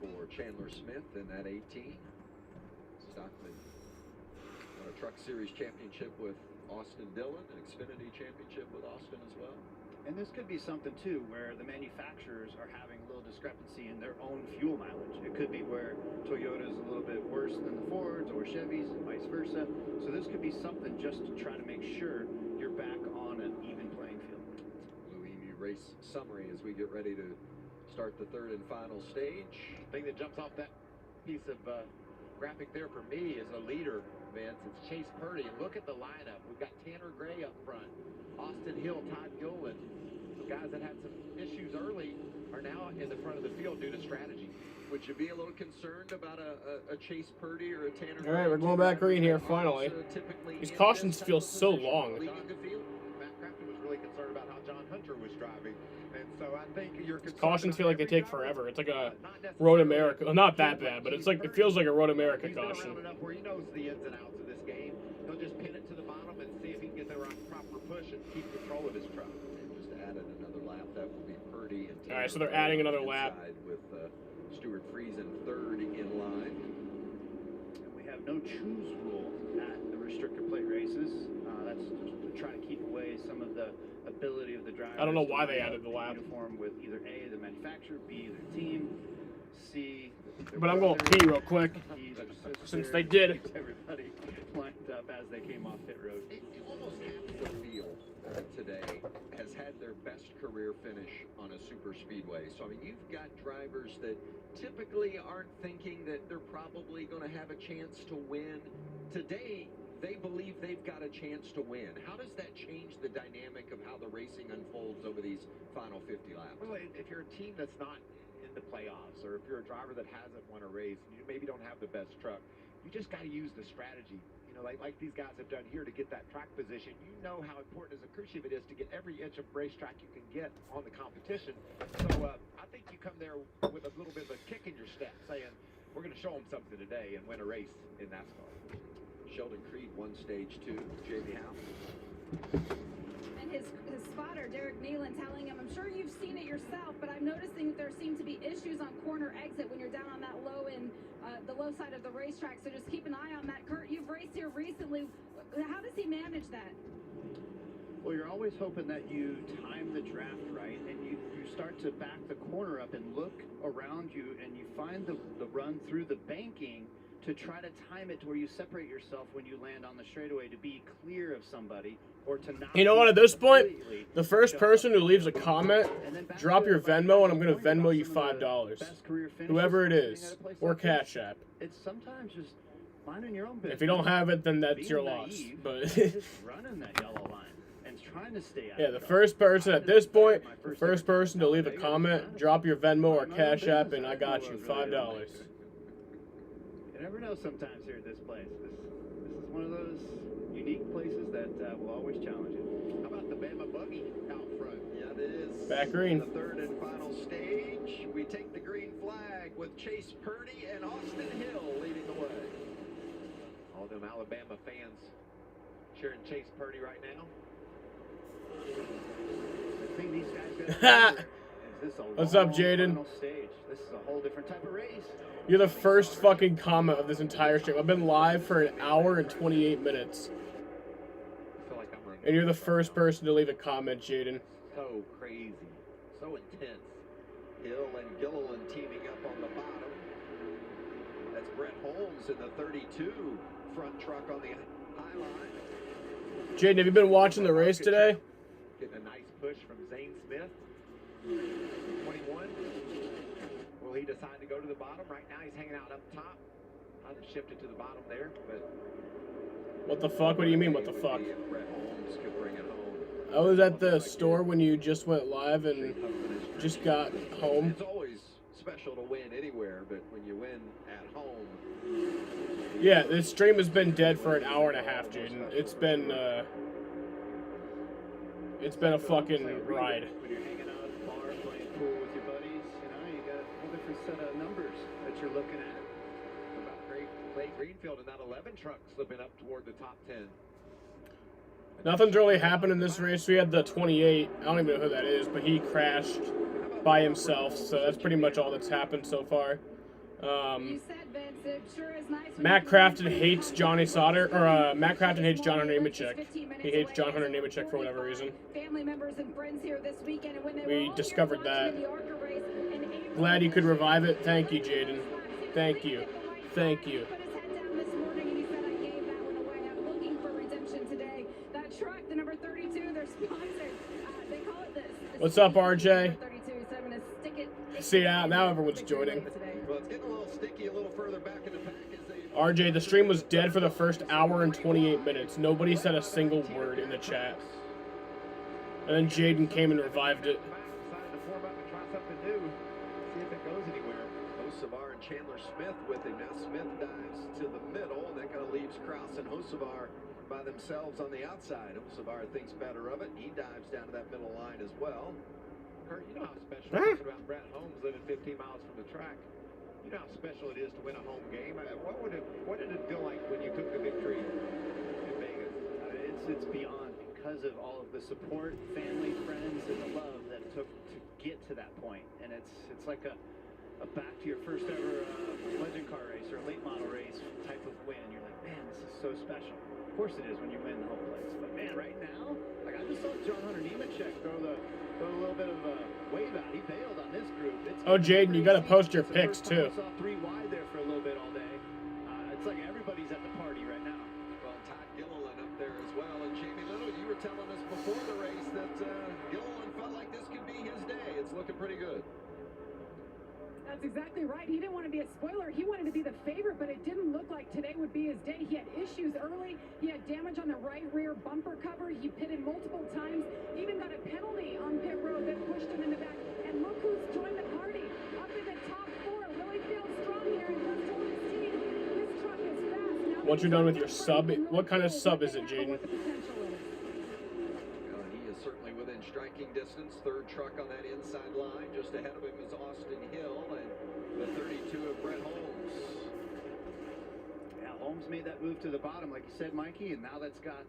for Chandler Smith in that 18. Stockman Won a Truck Series championship with Austin Dillon, an Xfinity championship with Austin as well. And this could be something too where the manufacturers are having a little discrepancy in their own fuel mileage. It could be where Toyota's a little bit worse than the Fords or Chevys and vice versa. So this could be something just to try to make sure you're back on an even playing field. Blue Emu race summary as we get ready to start the third and final stage. Thing that jumps off that piece of graphic there for me is a leader, Vince. It's Chase Purdy. And look at the lineup. We've got Tanner Gray up front, Austin Hill, Todd Gilliland. The guys that had some issues early are now in the front of the field due to strategy. Would you be a little concerned about a Chase Purdy or a Tanner Gray? All right, we're going back green here finally. These cautions feel so long. Matt Crafton was really concerned about how John Hunter was driving. And so I think you're Cautions feel like they take forever. It's like a Road America. Well, not that bad, but it's like it feels like a Road America caution. Where he knows the ins and outs of this game. He'll just pin it to the bottom and see if he can get the proper push and keep control of his truck. Just added another lap. That will be Purdy and Tanner. All right, so they're adding another lap. With Stuart Friesen third in line. And we have no choose rule at the restrictor plate races. That's to try to keep away some of the ability of the driver. I don't know why they added the lap. Uniform with either A, the manufacturer, B, their team, C. But I'm going to pee real quick since they did. Everybody lined up as they came off pit road. It almost has to feel today has had their best career finish on a super speedway. So I mean, you've got drivers that typically aren't thinking that they're probably going to have a chance to win. Today, they believe they've got a chance to win. How does that change the dynamic of how the racing unfolds over these final 50 laps? Well, if you're a team that's not in the playoffs, or if you're a driver that hasn't won a race, and you maybe don't have the best truck, you just got to use the strategy. You know, like these guys have done here to get that track position. You know how important, as crucial it is to get every inch of racetrack you can get on the competition. So I think you come there with a little bit of a kick in your step, saying, we're going to show them something today and win a race in NASCAR. Sheldon Creed won stage 2. Jamie Howe. And his spotter, Derek Nealon, telling him, I'm sure you've seen it yourself, but I'm noticing that there seem to be issues on corner exit when you're down on that low end, the low side of the racetrack. So just keep an eye on that. Kurt, you've raced here recently. How does he manage that? Well, you're always hoping that you time the draft right, and you start to back the corner up and look around you, and you find the run through the banking to try to time it to where you separate yourself when you land on the straightaway to be clear of somebody or to not. You know what, at this point, the first person who leaves a comment, drop your Venmo and I'm going to Venmo you $5. Whoever it is. Or Cash App. It's sometimes just minding your own business. If you don't have it, then that's your loss. But just running that yellow line and trying to stay out. yeah, the first person at this point, the first person to leave a comment, drop your Venmo or Cash App and I got you $5. You never know sometimes here at this place. This is one of those unique places that will always challenge you. How about the Bama buggy out front? Yeah, it is. Back green. The third and final stage. We take the green flag with Chase Purdy and Austin Hill leading the way. All them Alabama fans cheering Chase Purdy right now. The thing these guys got is this a What's up, long Jaden? final stage. This is a whole different type of race. You're the first fucking comment of this entire stream. I've been live for an hour and 28 minutes. I feel like I'm running. And you're the first person to leave a comment, Jaden. So crazy. So intense. Hill and Gilliland teaming up on the bottom. That's Brett Holmes in the 32 front truck on the high line. Jaden, have you been watching the race today? Getting a nice push from Zane Smith. 21. Will he decide to go to the bottom? Right now he's hanging out up top. I've shifted to the bottom there, but... What the fuck? What do you mean, what the fuck? Brett Holmes could bring it home. I was at the store when you just went live and just got home. It's always special to win anywhere, but when you win at home... Yeah, this stream has been dead for an hour and a half, Jaden. It's been a fucking ride. When you're hanging out at the bar playing pool with your buddies, you know, you got a whole different set of numbers that you're looking at. About Clay Greenfield in that 11 truck slipping up toward the top 10. Nothing's really happened in this race. We had the 28. I don't even know who that is, but he crashed by himself, so that's pretty much all that's happened so far. You said, Vince, it sure is nice when Matt you can Crafton hates Johnny Sauter, or Matt Crafton hates John Hunter Nemechek. He hates John Hunter Nemechek for whatever reason. family members and friends here this weekend, and when they We were all discovered here that. watching the ARCA race, and April Glad you could revive it. Thank you, Jaden. Thank you. Thank you. put his head down this morning and he said, I gave that one away. I'm looking for redemption today. That truck, the number 32, their sponsor, they call it this. What's up, RJ? 32, so I'm gonna stick it. See, now everyone's joining. Well, it's getting a little sticky a little further back in the pack as they... RJ, the stream was dead for the first hour and 28 minutes. Nobody said a single word in the chat. And then Jaden came and revived it. Decided to form up and try something new. See if it goes anywhere. Hocevar and Chandler Smith with him. Now Smith dives to the middle. That kind of leaves Kraus and Hocevar by themselves on the outside. Hocevar thinks better of it. He dives down to that middle line as well. Kurt, you know how special it is about Brett Holmes living 15 miles from the track. You know how special it is to win a home game. What did it feel like when you took the victory in Vegas? It's beyond, because of all of the support, family, friends, and the love that it took to get to that point. And it's like a back to your first ever legend car race or a late model race type of win. You're like, man, this is so special. Of course it is when you win the whole place. But man, right now, like I just saw John Hunter Nemechek throw a little bit of a wave out. He bailed on this group. Oh, Jaden, you gotta post your picks too. I saw 3 wide there for a little bit all day. It's like everybody's at the party right now. Well, Todd Gilliland up there as well. And Jamie Little, you were telling us before the race that Gilliland felt like this could be his day. It's looking pretty good. That's exactly right. He didn't want to be a spoiler. He wanted to be the favorite, but it didn't look like today would be his day. He had issues early. He had damage on the right rear bumper cover. He pitted multiple times. Even got a penalty on pit road that pushed him in the back. And look who's joined the party. Up in the top 4. Really feels strong here. And just told his team, this truck is fast. Now Once you're done with your sub, what kind of sub is it, Jaden? He is certainly within striking distance. Third truck on that inside line. Just ahead of him is Austin Hill and the 32 of Brett Holmes. Yeah, Holmes made that move to the bottom, like you said, Mikey, and now that's got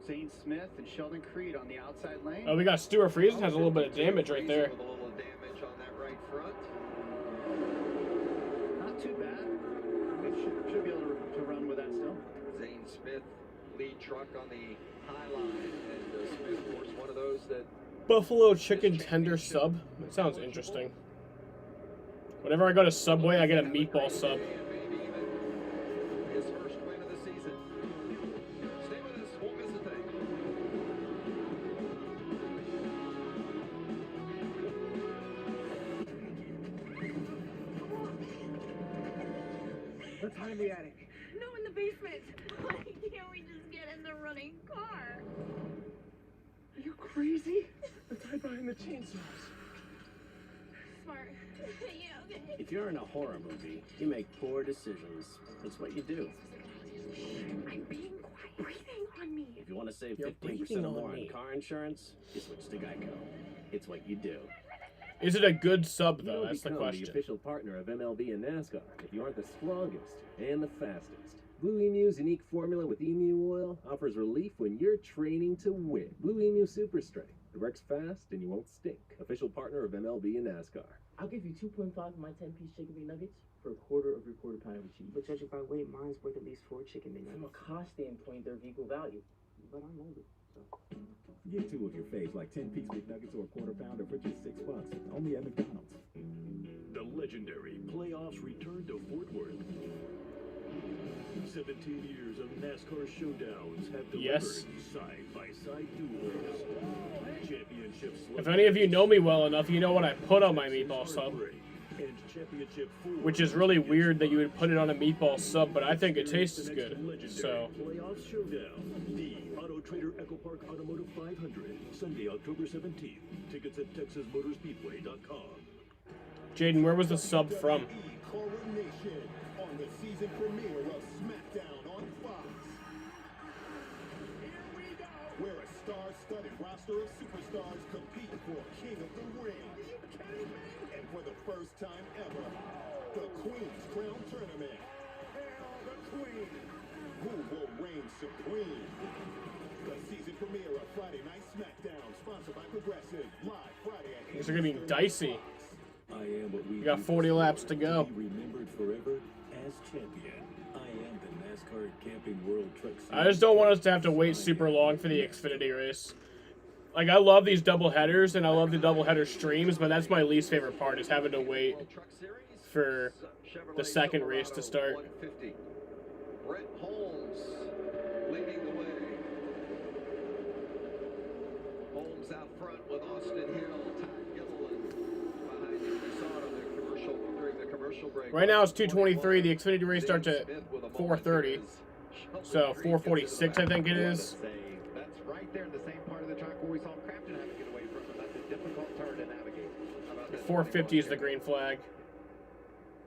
Zane Smith and Sheldon Creed on the outside lane. Oh, we got Stuart Friesen has a little bit of damage right there. With a little damage on that right front. Not too bad. Should be able to run with that still. Zane Smith, lead truck on the high line, and Smith, of course, one of those that... Buffalo chicken tender sub. That sounds interesting. Whenever I go to Subway, I get a meatball sub. His first win of the season. Stay with us, won't miss a thing. Let's hide in the attic. No, in the basement. Why can't we just get in the running car? Are you crazy? Let's hide behind the chainsaws. Smart. Yeah, okay. If you're in a horror movie, you make poor decisions. That's what you do. I'm being quiet. Breathing on me. If you want to save You're 15% breathing or on more me. on car insurance, you switch to Geico. It's what you do. Is it a good sub, You though? don't That's the become question. the official partner of MLB and NASCAR if you aren't the strongest and the fastest. Blue Emu's unique formula with emu oil offers relief when you're training to win. Blue Emu Super Strength. It works fast and you won't stink. Official partner of MLB and NASCAR. I'll give you 2.5 for my 10-piece chicken McNuggets for a quarter of your quarter pound of cheese. But judging by weight, mine's worth at least 4 chicken McNuggets. From a cost standpoint, they're of equal value. But I'm older, so. Get 2 of your faves like 10-piece McNuggets or a quarter pounder for just $6. Only at McDonald's. The legendary playoffs return to Fort Worth. 17 years of NASCAR showdowns have delivered Yes. side-by-side duels. Championship If any of you know me well enough, you know what I put on my meatball sub. and championship Which is really weird that you would put it on a meatball sub, but I think it tastes good. So, Playoff Showdown, the Auto Trader Echo Park Automotive 500, Sunday, October 17th. Tickets at TexasMotorsSpeedway.com. Jaden, where was the sub from? Coronation on the season premiere of SmackDown on Fox. Here we go, where a star-studded roster of superstars compete for King of the Ring. Are you kidding me? And for the first time ever, the Queen's Crown Tournament. Hail the Queen! Who will reign supreme? The season premiere of Friday Night SmackDown, sponsored by Progressive, live Friday at 8 things are gonna be dicey. I am what we You got 40 laps to go. be remembered forever as champion. I am the NASCAR Camping World Truck Series. I just don't want us to have to wait super long for the Xfinity race. Like, I love these double headers, and I love the double header streams, but that's my least favorite part, is having to wait for the second race to start. 150. Brett Holmes leading the way. Holmes out front with Austin Hill, Ty Gilliland behind him. We saw it on the commercial during the commercial break. Right now it's 2:23. The Xfinity race starts at 4:30, so 4:46 I think it is. That's right there in the same part of the track where we saw Crafton have to get away from him. That's a difficult turn to navigate. 4:50 is the green flag.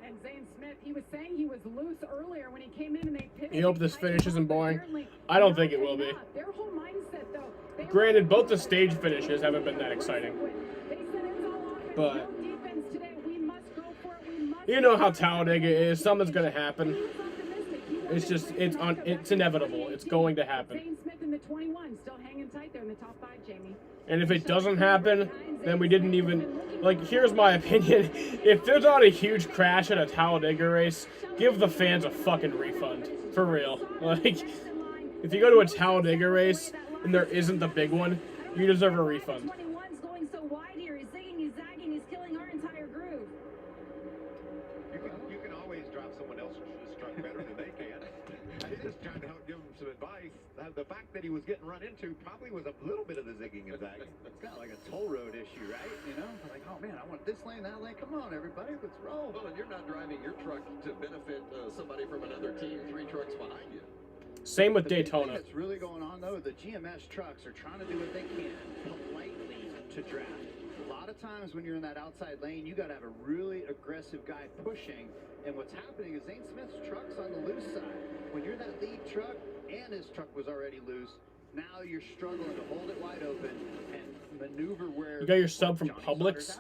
And Zane Smith, he was saying he was loose earlier when he came in and they pitted. You hope this finish isn't boring. I don't think it will be. Their whole mindset, though. Granted, both the stage finishes haven't been that exciting. But you know how Talladega is. Something's gonna happen. It's just it's inevitable. It's going to happen. Zane Smith in the 21, still hanging tight there in the top 5, Jamie. And if it doesn't happen, then we didn't even, like, here's my opinion. If there's not a huge crash at a Talladega race, give the fans a fucking refund. For real. Like, if you go to a Talladega race and there isn't the big one, you deserve a refund. 21's going so wide here. He's zigging, he's zagging, he's killing our entire groove. You can always drive someone else's truck better than they can. I was just trying to help give him some advice. The fact that he was getting run into probably was a little bit of the zigging and zagging. It's kind of like a toll road issue, right? You know, like, oh man, I want this lane, that lane. Come on, everybody, let's roll. Well, and you're not driving your truck to benefit somebody from another team 3 trucks behind you. Same with The big Daytona. thing that's really going on, though, the GMS trucks are trying to do what they can politely to draft. A lot of times when you're in that outside lane, you got to have a really aggressive guy pushing. And what's happening is Zane Smith's truck's on the loose side. When you're that lead truck and his truck was already loose, now you're struggling to hold it wide open and maneuver where You got your sub from Publix?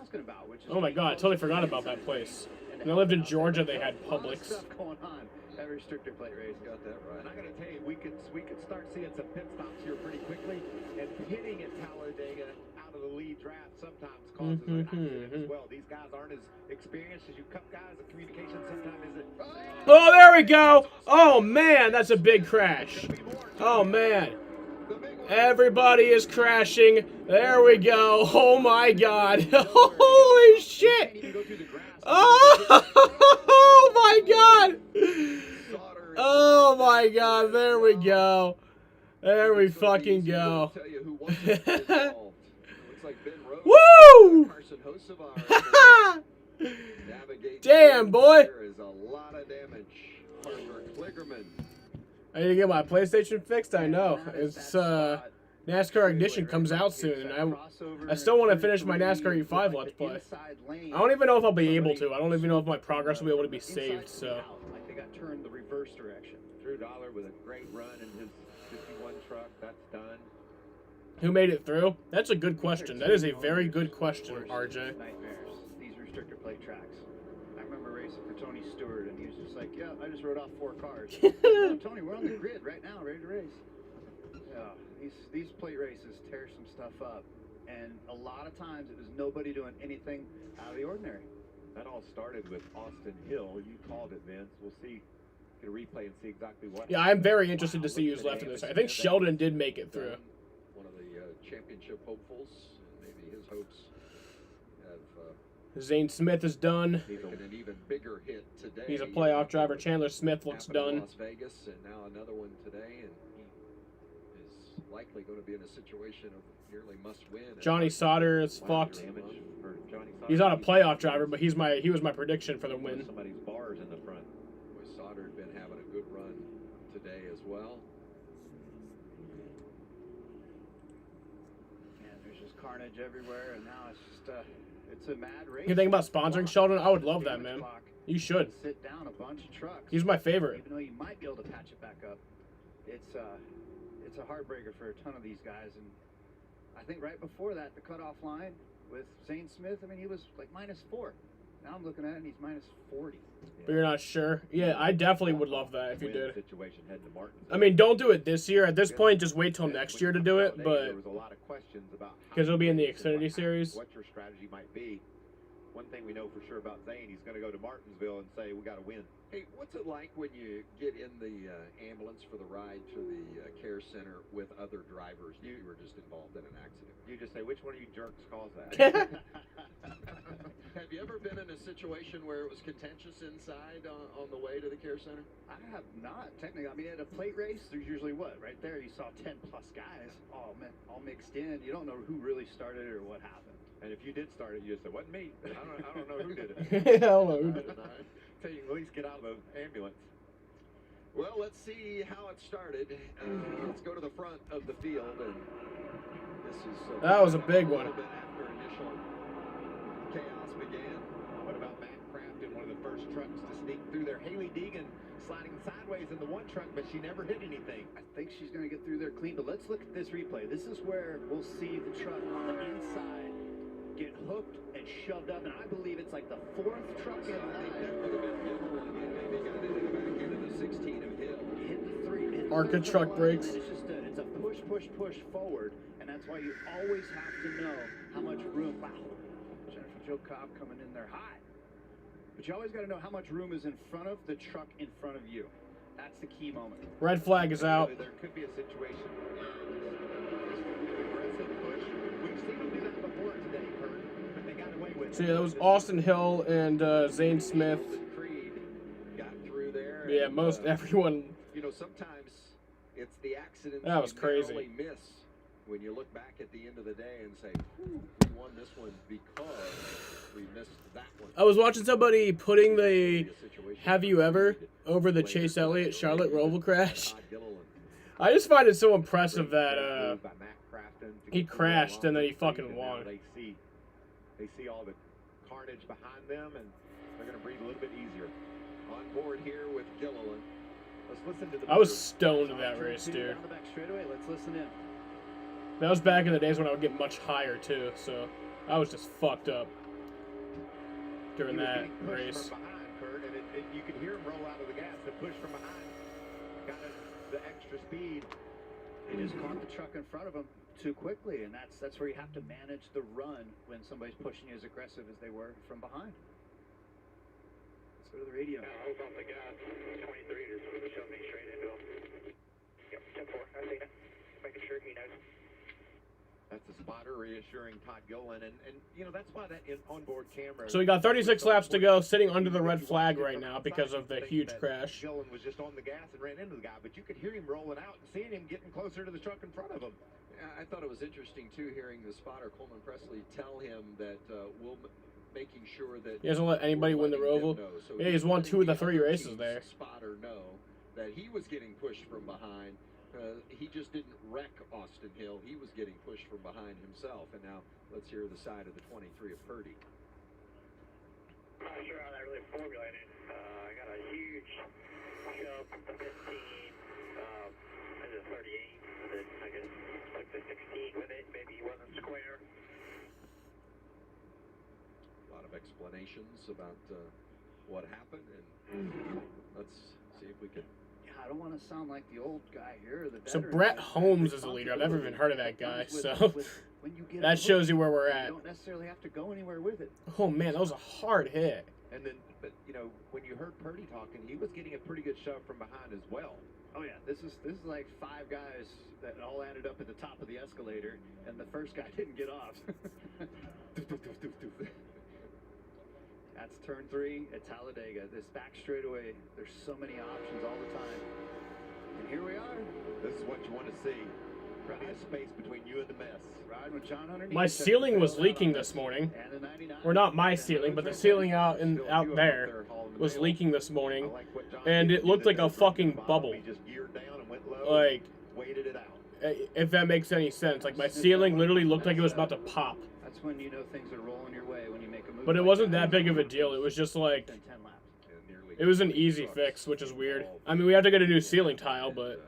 Oh my god, I totally forgot about that place. When I lived in Georgia, they had Publix. stuff going on. That restrictor plate race got that right. And I got to tell you, we could start seeing some pit stops here pretty quickly, and pitting at Talladega out of the lead draft sometimes causes an accident as well. These guys aren't as experienced as you cup guys, and communication sometimes isn't. Oh, there we go! Oh man, that's a big crash. Oh man. Everybody is crashing. There we go. Oh my god. Holy shit! Oh my god! Oh my god, there we go. There we fucking go. Woo! Damn, boy. There is a lot of damage. I need to get my PlayStation fixed. I know. It's NASCAR Ignition comes out soon, and I still want to finish my NASCAR E5 Let's Play. I don't even know if I'll be able to. I don't even know if my progress will be able to be saved. So. Like they got turned the reverse direction. Drew Dollar with a great run in his 51 truck. That's done. Who made it through? That's a good question. That is a very good question, RJ. Nightmares. These restrictor plate tracks. I remember racing for Tony Stewart, and he was just like, "Yeah, I just rode off 4 cars." No, Tony, we're on the grid right now, ready to race. Yeah, these plate races tear some stuff up, and a lot of times it was nobody doing anything out of the ordinary. That all started with Austin Hill. You called it, Vince. We'll see. Get a replay and see exactly what. Yeah, I'm very interested to see who's left in this. I think Sheldon did make it through. One of the championship hopefuls. Maybe his hopes have. Zane Smith is done. An even bigger hit today. He's a playoff driver. Chandler Smith looks done. Las Vegas, and now another one today, and he is likely going to be in a situation of nearly must-win. Johnny Sauter is fucked. He's not a playoff driver, but he was my prediction for the win. Somebody's bars in the front. Boy, Sauter had been having a good run today as well. And there's just carnage everywhere, and now it's just it's a mad race. You think about sponsoring Sheldon? I would love that, man. You should. Sit down a bunch of trucks. He's my favorite. Even though you might be able to patch it back up, it's a heartbreaker for a ton of these guys. And I think right before that, the cutoff line with Zane Smith, I mean, he was like -4. Now I'm looking at it, and he's -40. But you're not sure? Yeah, I definitely would love that if you did. Situation heading to Martinsville. I mean, don't do it this year. At this point, just wait till next year to do it. But there was a lot of questions about because it'll be in the Xfinity series. What your strategy might be. one thing we know for sure about Zane, he's going to go to Martinsville and say, we got to win. Hey, what's it like when you get in the ambulance for the ride to the care center with other drivers that you were just involved in an accident? You just say, which one of you jerks caused that? Have you ever been in a situation where it was contentious inside on the way to the care center? I have not, technically. I mean, at a plate race, there's usually what? Right there, you saw 10+ guys all mixed in. You don't know who really started it or what happened. And if you did start it, you just said, wasn't me. I don't know who did it. I don't know who did it. Tell you, at least get out of the ambulance. Well, let's see how it started. Let's go to the front of the field, and this is that was a big one. A little bit after initial chaos began. What about Matt Craft in one of the first trucks to sneak through there? Haley Deegan sliding sideways in the one truck, but she never hit anything. I think she's going to get through there clean, but let's look at this replay. This is where we'll see the truck on the inside get hooked and shoved up, and I believe it's like the 4th truck in line. I think that would have been Gilliland, and maybe got into the back end of the 16 of Hill. Hit the 3. Arca truck brakes. It's just it's a push forward, and that's why you always have to know how much room. Wow, Jennifer Jo Cobb coming in there hot. But you always got to know how much room is in front of the truck in front of you. That's the key moment. Red flag is out. There could be a situation. Aggressive push. We've seen them do that before today, Kurt, but they got away with it. So yeah, that was Austin Hill and Zane Smith. Creed got through there. Yeah, and, most everyone. You know, sometimes it's the accidents that was you crazy. narrowly miss when you look back at the end of the day and say, we won this one because we missed that one. I was watching somebody putting the "Have you ever" over the Chase Elliott Charlotte Roval crash. I just find it so impressive that he crashed and then he fucking won. They see all the carnage behind them, and they're going to breathe a little bit easier. On board here with Gilliland. Let's listen to the I was stoned in that race, dude. Down the back straightaway. Let's listen in. That was back in the days when I would get much higher too, so I was just fucked up during that race. From behind, Kurt, and you could hear him roll out of the gas. The push from behind got the extra speed. He just caught the truck in front of him too quickly, and that's where you have to manage the run when somebody's pushing you as aggressive as they were from behind. Let's go to the radio. Hold off the gas. 23 just showed me straight into him. Yep, 10-4. I seen it. Making sure he knows. That's a spotter reassuring Todd Gilliland, and you know, that's why that onboard camera. So we got 36 laps to go, sitting under the red flag right now because of the huge crash. Gilliland was just on the gas and ran into the guy, but you could hear him rolling out and seeing him getting closer to the truck in front of him. I thought it was interesting too, hearing the spotter Coleman Presley tell him that making sure that he hasn't let anybody win the Roval. So yeah, he's won 2 of the 3 races there. Spotter know that he was getting pushed from behind. He just didn't wreck Austin Hill. He was getting pushed from behind himself. And now let's hear the side of the 23 of Purdy. I'm not sure how that really formulated. I got a huge shove from the 15, and the 38, and then I guess took the 16 with it. Maybe he wasn't square. A lot of explanations about what happened, and let's see if we can. I don't want to sound like the old guy here. So Brett Holmes is the leader. I've never even heard of that guy. So that shows you where we're at. You don't necessarily have to go anywhere with it. Oh man, that was a hard hit. And then, but you know, when you heard Purdy talking, he was getting a pretty good shove from behind as well. Oh yeah, this is like 5 guys that all ended up at the top of the escalator, and the first guy didn't get off. That's turn 3 at Talladega. This back straightaway, there's so many options all the time. And here we are. This is what you want to see. Plenty of space between you and the mess. Riding with John Hunter. My ceiling was leaking this morning. Or not my ceiling, but the ceiling out there was leaking this morning. And it looked like a fucking bubble. Like, if that makes any sense. Like, my ceiling literally looked like it was about to pop. That's when you know things are rolling your way, when you make a move. But it wasn't that big of a deal. It was just like, it was an easy fix, which is weird. I mean, we have to get a new ceiling tile, but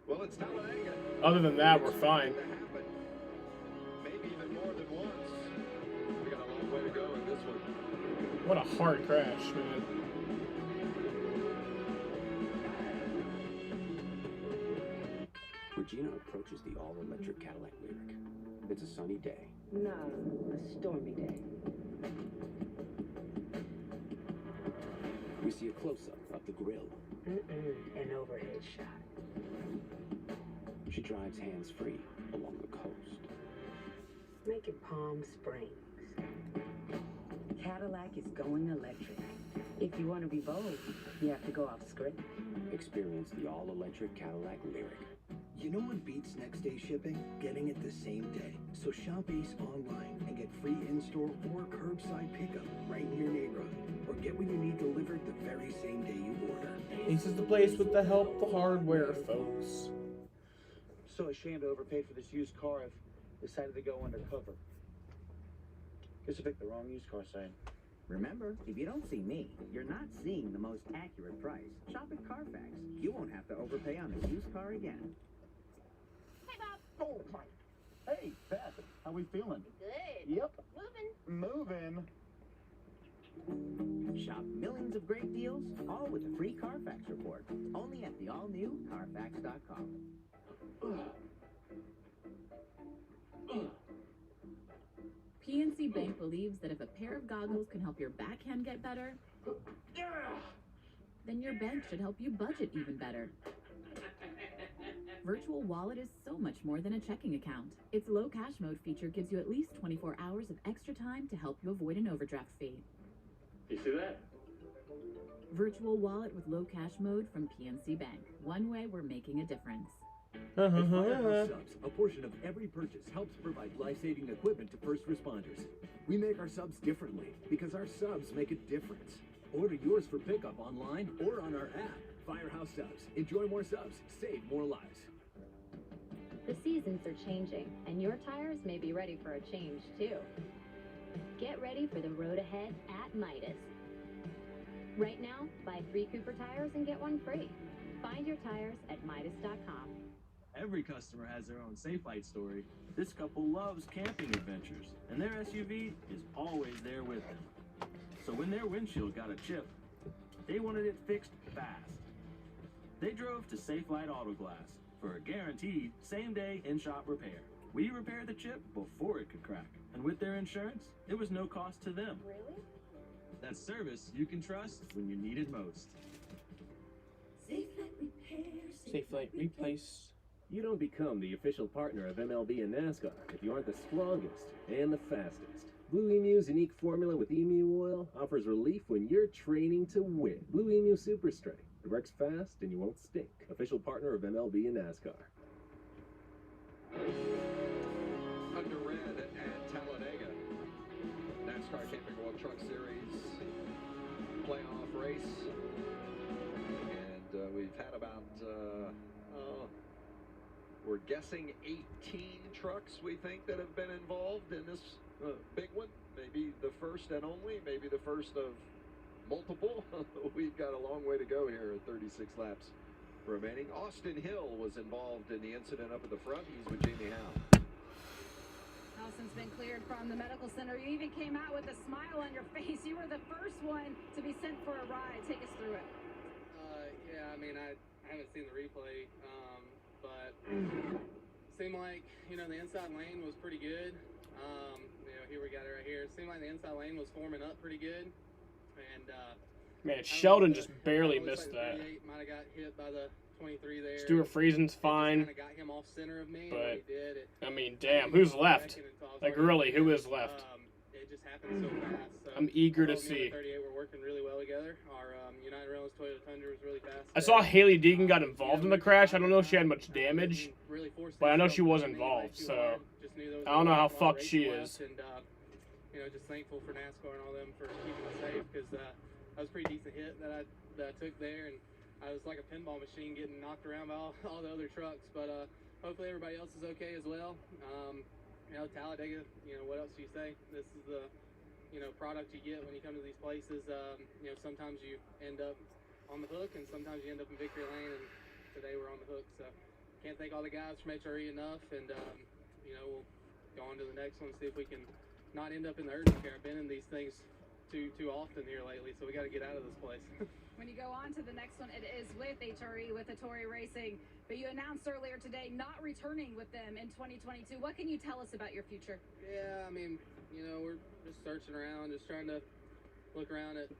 well, it's Talladega. Other than that, we're fine. Maybe even more than once. We got a long way to go in this one. What a hard crash, man. Regina approaches the all-electric Cadillac Lyric. It's a sunny day, Nah, a stormy day. We see a close-up of the grill. An overhead shot. She drives hands-free along the coast. Make it Palm Springs. Cadillac is going electric. If you want to be bold, you have to go off script. Experience the all-electric Cadillac Lyric. You know what beats next day shipping? Getting it the same day. So shop Ace online and get free in-store or curbside pickup right in your neighborhood. Or get what you need delivered the very same day you order. Ace is the place with the help, the hardware, folks. So ashamed to overpay for this used car, I've decided to go undercover. Guess I picked the wrong used car site. Remember, if you don't see me, you're not seeing the most accurate price. Shop at Carfax. You won't have to overpay on a used car again. Hey, Bob. Oh, my. Hey, Beth. How we feeling? Good. Yep. Moving. Moving. Shop millions of great deals, all with a free Carfax report. Only at the all-new Carfax.com. PNC Bank believes that if a pair of goggles can help your backhand get better, then your bank should help you budget even better. Virtual Wallet is so much more than a checking account. Its low cash mode feature gives you at least 24 hours of extra time to help you avoid an overdraft fee. You see that? Virtual Wallet with low cash mode from PNC Bank. One way we're making a difference. At Firehouse Subs, a portion of every purchase helps provide life-saving equipment to first responders. We make our subs differently because our subs make a difference. Order yours for pickup online or on our app. Firehouse Subs. Enjoy more subs. Save more lives. The seasons are changing, and your tires may be ready for a change, too. Get ready for the road ahead at Midas. Right now, buy 3 Cooper tires and get 1 free. Find your tires at Midas.com. Every customer has their own Safe Light story. This couple loves camping adventures, and their SUV is always there with them. So when their windshield got a chip, they wanted it fixed fast. They drove to Safe Light Auto Glass for a guaranteed same-day in-shop repair. We repaired the chip before it could crack, and with their insurance, it was no cost to them. Really? That's service you can trust when you need it most. Safe Light Repair. Safe Light Replace. You don't become the official partner of MLB and NASCAR if you aren't the strongest and the fastest. Blue Emu's unique formula with emu oil offers relief when you're training to win. Blue Emu Super Strength. It works fast and you won't stink. Official partner of MLB and NASCAR. Under red at Talladega. NASCAR Camping World Truck Series playoff race. And we've had about, we're guessing 18 trucks, we think, that have been involved in this big one. Maybe the first and only, maybe the first of multiple. We've got a long way to go here at 36 laps remaining. Austin Hill was involved in the incident up at the front. He's with Jamie Howe. Allison's been cleared from the medical center. You even came out with a smile on your face. You were the first one to be sent for a ride. Take us through it. Yeah, I mean, I haven't seen the replay, but seemed like, the inside lane was pretty good. Here we got it right here. It seemed like the inside lane was forming up pretty good. And, man, Sheldon just barely missed that. Might have got hit by the 23 there. Stuart Friesen's fine. Kind of got him off center of me. But, I mean, damn, who's left? Like, really, who is left? It just happened so fast. So I'm eager to see. 38 were working really well together. Our United Rentals Toyota Tundra was really fast. I saw Haley Deegan got involved in the crash. I don't know if she had much damage, but I know she was involved, so I don't know how fucked she is. And, just thankful for NASCAR and all them for keeping us safe, because that was a pretty decent hit that I took there, and I was like a pinball machine getting knocked around by all the other trucks. But hopefully everybody else is okay as well. Talladega, what else do you say? This is the product you get when you come to these places. Sometimes you end up on the hook, and sometimes you end up in victory lane, and today we're on the hook. So can't thank all the guys from HRE enough, and we'll go on to the next one, see if we can not end up in the urgent care. I've been in these things too often here lately, so we got to get out of this place. When you go on to the next one, it is with HRE, with Hattori Racing. But you announced earlier today not returning with them in 2022. What can you tell us about your future? Yeah, I mean, you know, we're just searching around, just trying to look around at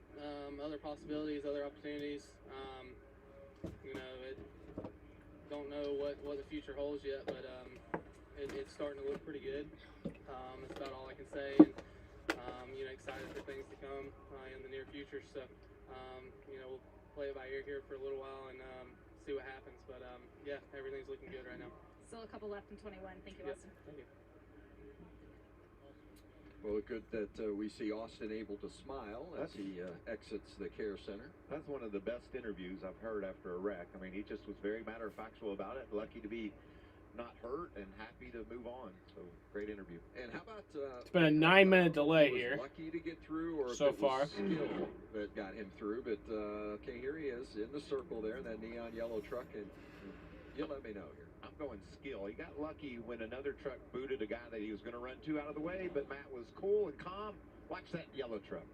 other possibilities, other opportunities. You know, don't know what the future holds yet, but it's starting to look pretty good. That's about all I can say, and you know, excited for things to come in the near future. So, you know, we'll play it by ear here for a little while and see what happens. But yeah, everything's looking good right now. Still a couple left in 21. Thank you, Austin. Thank you. Well, good that we see Austin able to smile as he exits the care center. That's one of the best interviews I've heard after a wreck. I mean, he just was very matter-of-factual about it. Lucky to be not hurt and happy to move on. So, great interview. And how about... it's been a 9-minute delay here. Lucky to get through, or so if it far. was skill that got him through. But, okay, here he is in the circle there, in that neon yellow truck. And you'll let me know here. I'm going skill. He got lucky when another truck booted a guy that he was going to run to out of the way, but Matt was cool and calm. Watch that yellow truck.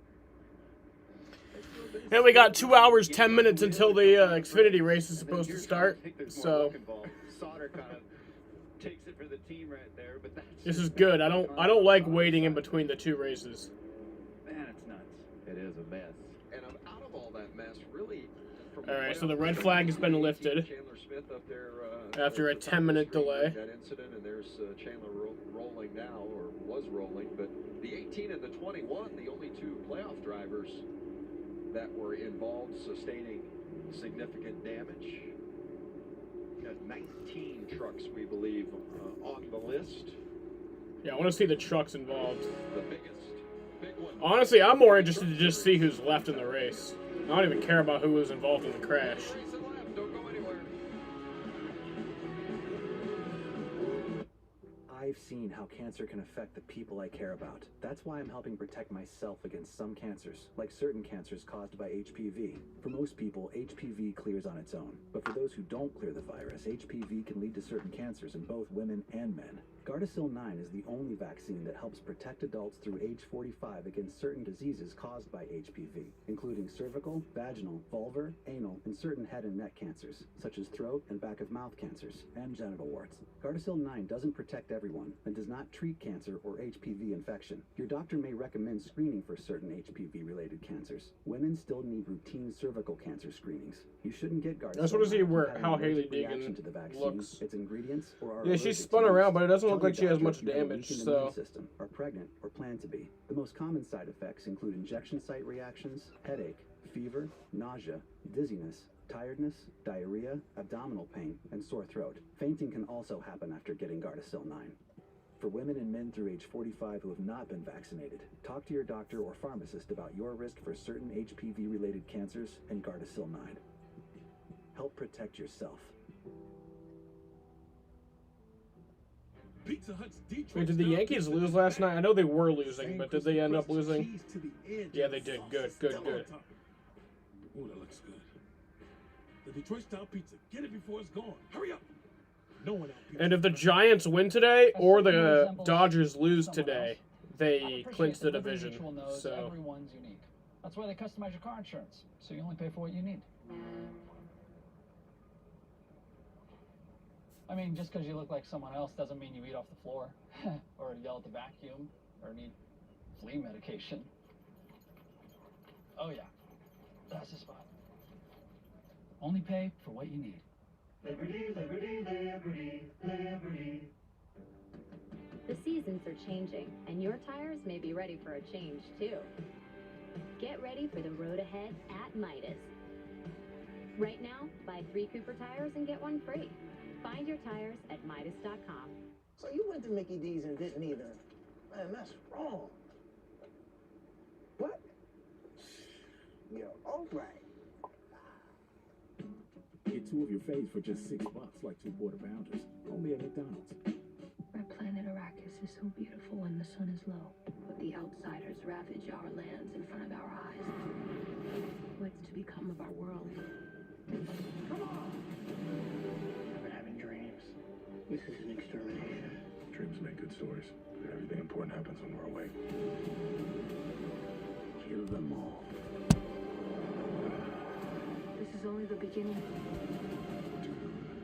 And we got 2 hours, 10 minutes until the Xfinity race is supposed to start. So Sauter kind of takes it for the team right there, but that's this is good. I don't like waiting in between the two races. Man, it's nuts. It is a mess. And out of all that mess, really... All right, so the red flag has been lifted Chandler Smith up there, after a 10-minute delay. That incident, and there's Chandler rolling now, or was rolling, but the 18 and the 21, the only two playoff drivers that were involved, sustaining significant damage. Got 19 trucks, we believe, on the list. Yeah, I want to see the trucks involved. The biggest, big one. Honestly, I'm more interested to just see who's left in the race. I don't even care about who was involved in the crash. Don't go anywhere. I've seen how cancer can affect the people I care about. That's why I'm helping protect myself against some cancers, like certain cancers caused by HPV. For most people, HPV clears on its own. But for those who don't clear the virus, HPV can lead to certain cancers in both women and men. Gardasil 9 is the only vaccine that helps protect adults through age 45 against certain diseases caused by HPV, including cervical, vaginal, vulvar, anal, and certain head and neck cancers, such as throat and back of mouth cancers, and genital warts. Gardasil 9 doesn't protect everyone and does not treat cancer or HPV infection. Your doctor may recommend screening for certain HPV-related cancers. Women still need routine cervical cancer screenings. You shouldn't get Gardasil. I just want to see how Haley reaction to the Deegan vaccine, looks. its ingredients, or are Yeah, allergic she's to spun use. around, but it doesn't look Tell like she your has doctor much if you have a damage, weakened so... immune system, are pregnant, or plan to be. The most common side effects include injection site reactions, headache, fever, nausea, dizziness, tiredness, diarrhea, abdominal pain, and sore throat. Fainting can also happen after getting Gardasil 9. For women and men through age 45 who have not been vaccinated, talk to your doctor or pharmacist about your risk for certain HPV-related cancers and Gardasil 9. Help protect yourself. Pizza Hut's Wait, did the Yankees lose last night? I know they were losing, but did they end up losing? Yeah, they did. Good, good, good. Oh, that looks good. The Detroit style pizza. Get it before it's gone. Hurry up. No one out. And if the Giants win today or the Dodgers lose today, they clinch the division. So everyone's unique. That's why they customize your car insurance, so you only pay for what you need. I mean, just because you look like someone else doesn't mean you eat off the floor, or yell at the vacuum, or need flea medication. Oh yeah, that's the spot. Only pay for what you need. Liberty, liberty, liberty, liberty. The seasons are changing, and your tires may be ready for a change too. Get ready for the road ahead at Midas. Right now, buy 3 Cooper tires and get 1 free. Find your tires at Midas.com. So you went to Mickey D's and didn't either. Man, that's wrong. What? You're all right. Get 2 of your faves for just $6, like 2 quarter pounders. Only at McDonald's. Our planet Arrakis is so beautiful when the sun is low, but the outsiders ravage our lands in front of our eyes. What's to become of our world? Come on! I've been having dreams. This is an extermination. Dreams make good stories, but everything important happens when we're awake. Kill them all. is only the beginning.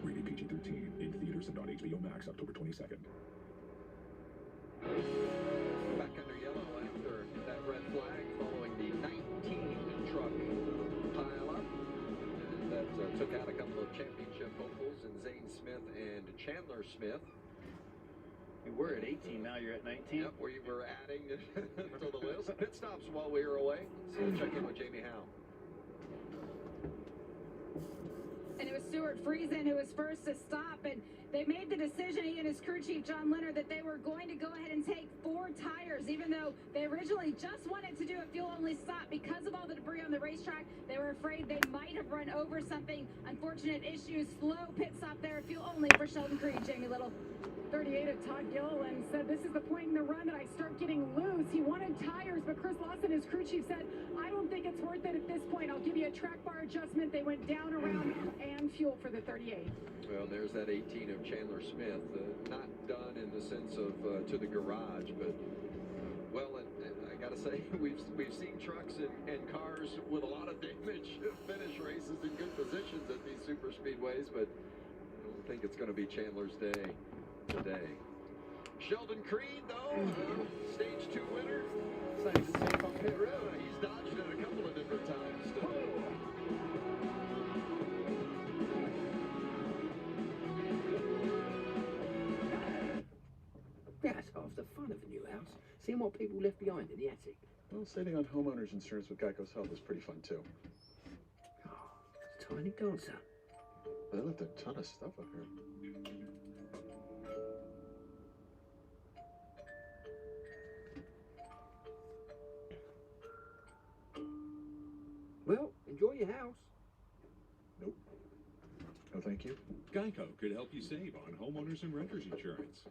Rated PG-13 in theaters and on HBO Max October 22nd. Back under yellow after that red flag following the 19 truck pileup that took out a couple of championship hopefuls in Zane Smith and Chandler Smith. You were at 18, now you're at 19. Yep, we were adding to the list. Pit stops while we were away. Let's check in with Jamie Howe. And it was Stuart Friesen who was first to stop, and they made the decision, he and his crew chief John Leonard, that they were going to go ahead and take 4 tires, even though they originally just wanted to do a fuel-only stop. Because of all the debris on the racetrack, they were afraid they might have run over something. Unfortunate issues, slow pit stop there, fuel-only for Sheldon Creed. Jamie Little. 38 of Todd Gilliland said, "This is the point in the run that I start getting loose." He wanted tires, but Chris Lawson, his crew chief, said, "I don't think it's worth it at this point. I'll give you a track bar adjustment." They went down, around, and fuel for the 38. Well, there's that 18 of Chandler Smith. Not done in the sense of to the garage, but well, and I gotta say, we've seen trucks and cars with a lot of damage finish races in good positions at these super speedways, but I don't think it's going to be Chandler's day today. Sheldon Creed, though, stage 2 winner. Excited to see him on pit road. He's dodged it a couple of different times today. That's half the fun of a new house. Seeing what people left behind in the attic. Well, saving on homeowners insurance with Geico's help is pretty fun, too. It's a tiny dancer. They left a ton of stuff up here. Well, enjoy your house. Nope. No, thank you. Geico could help you save on homeowners and renters insurance.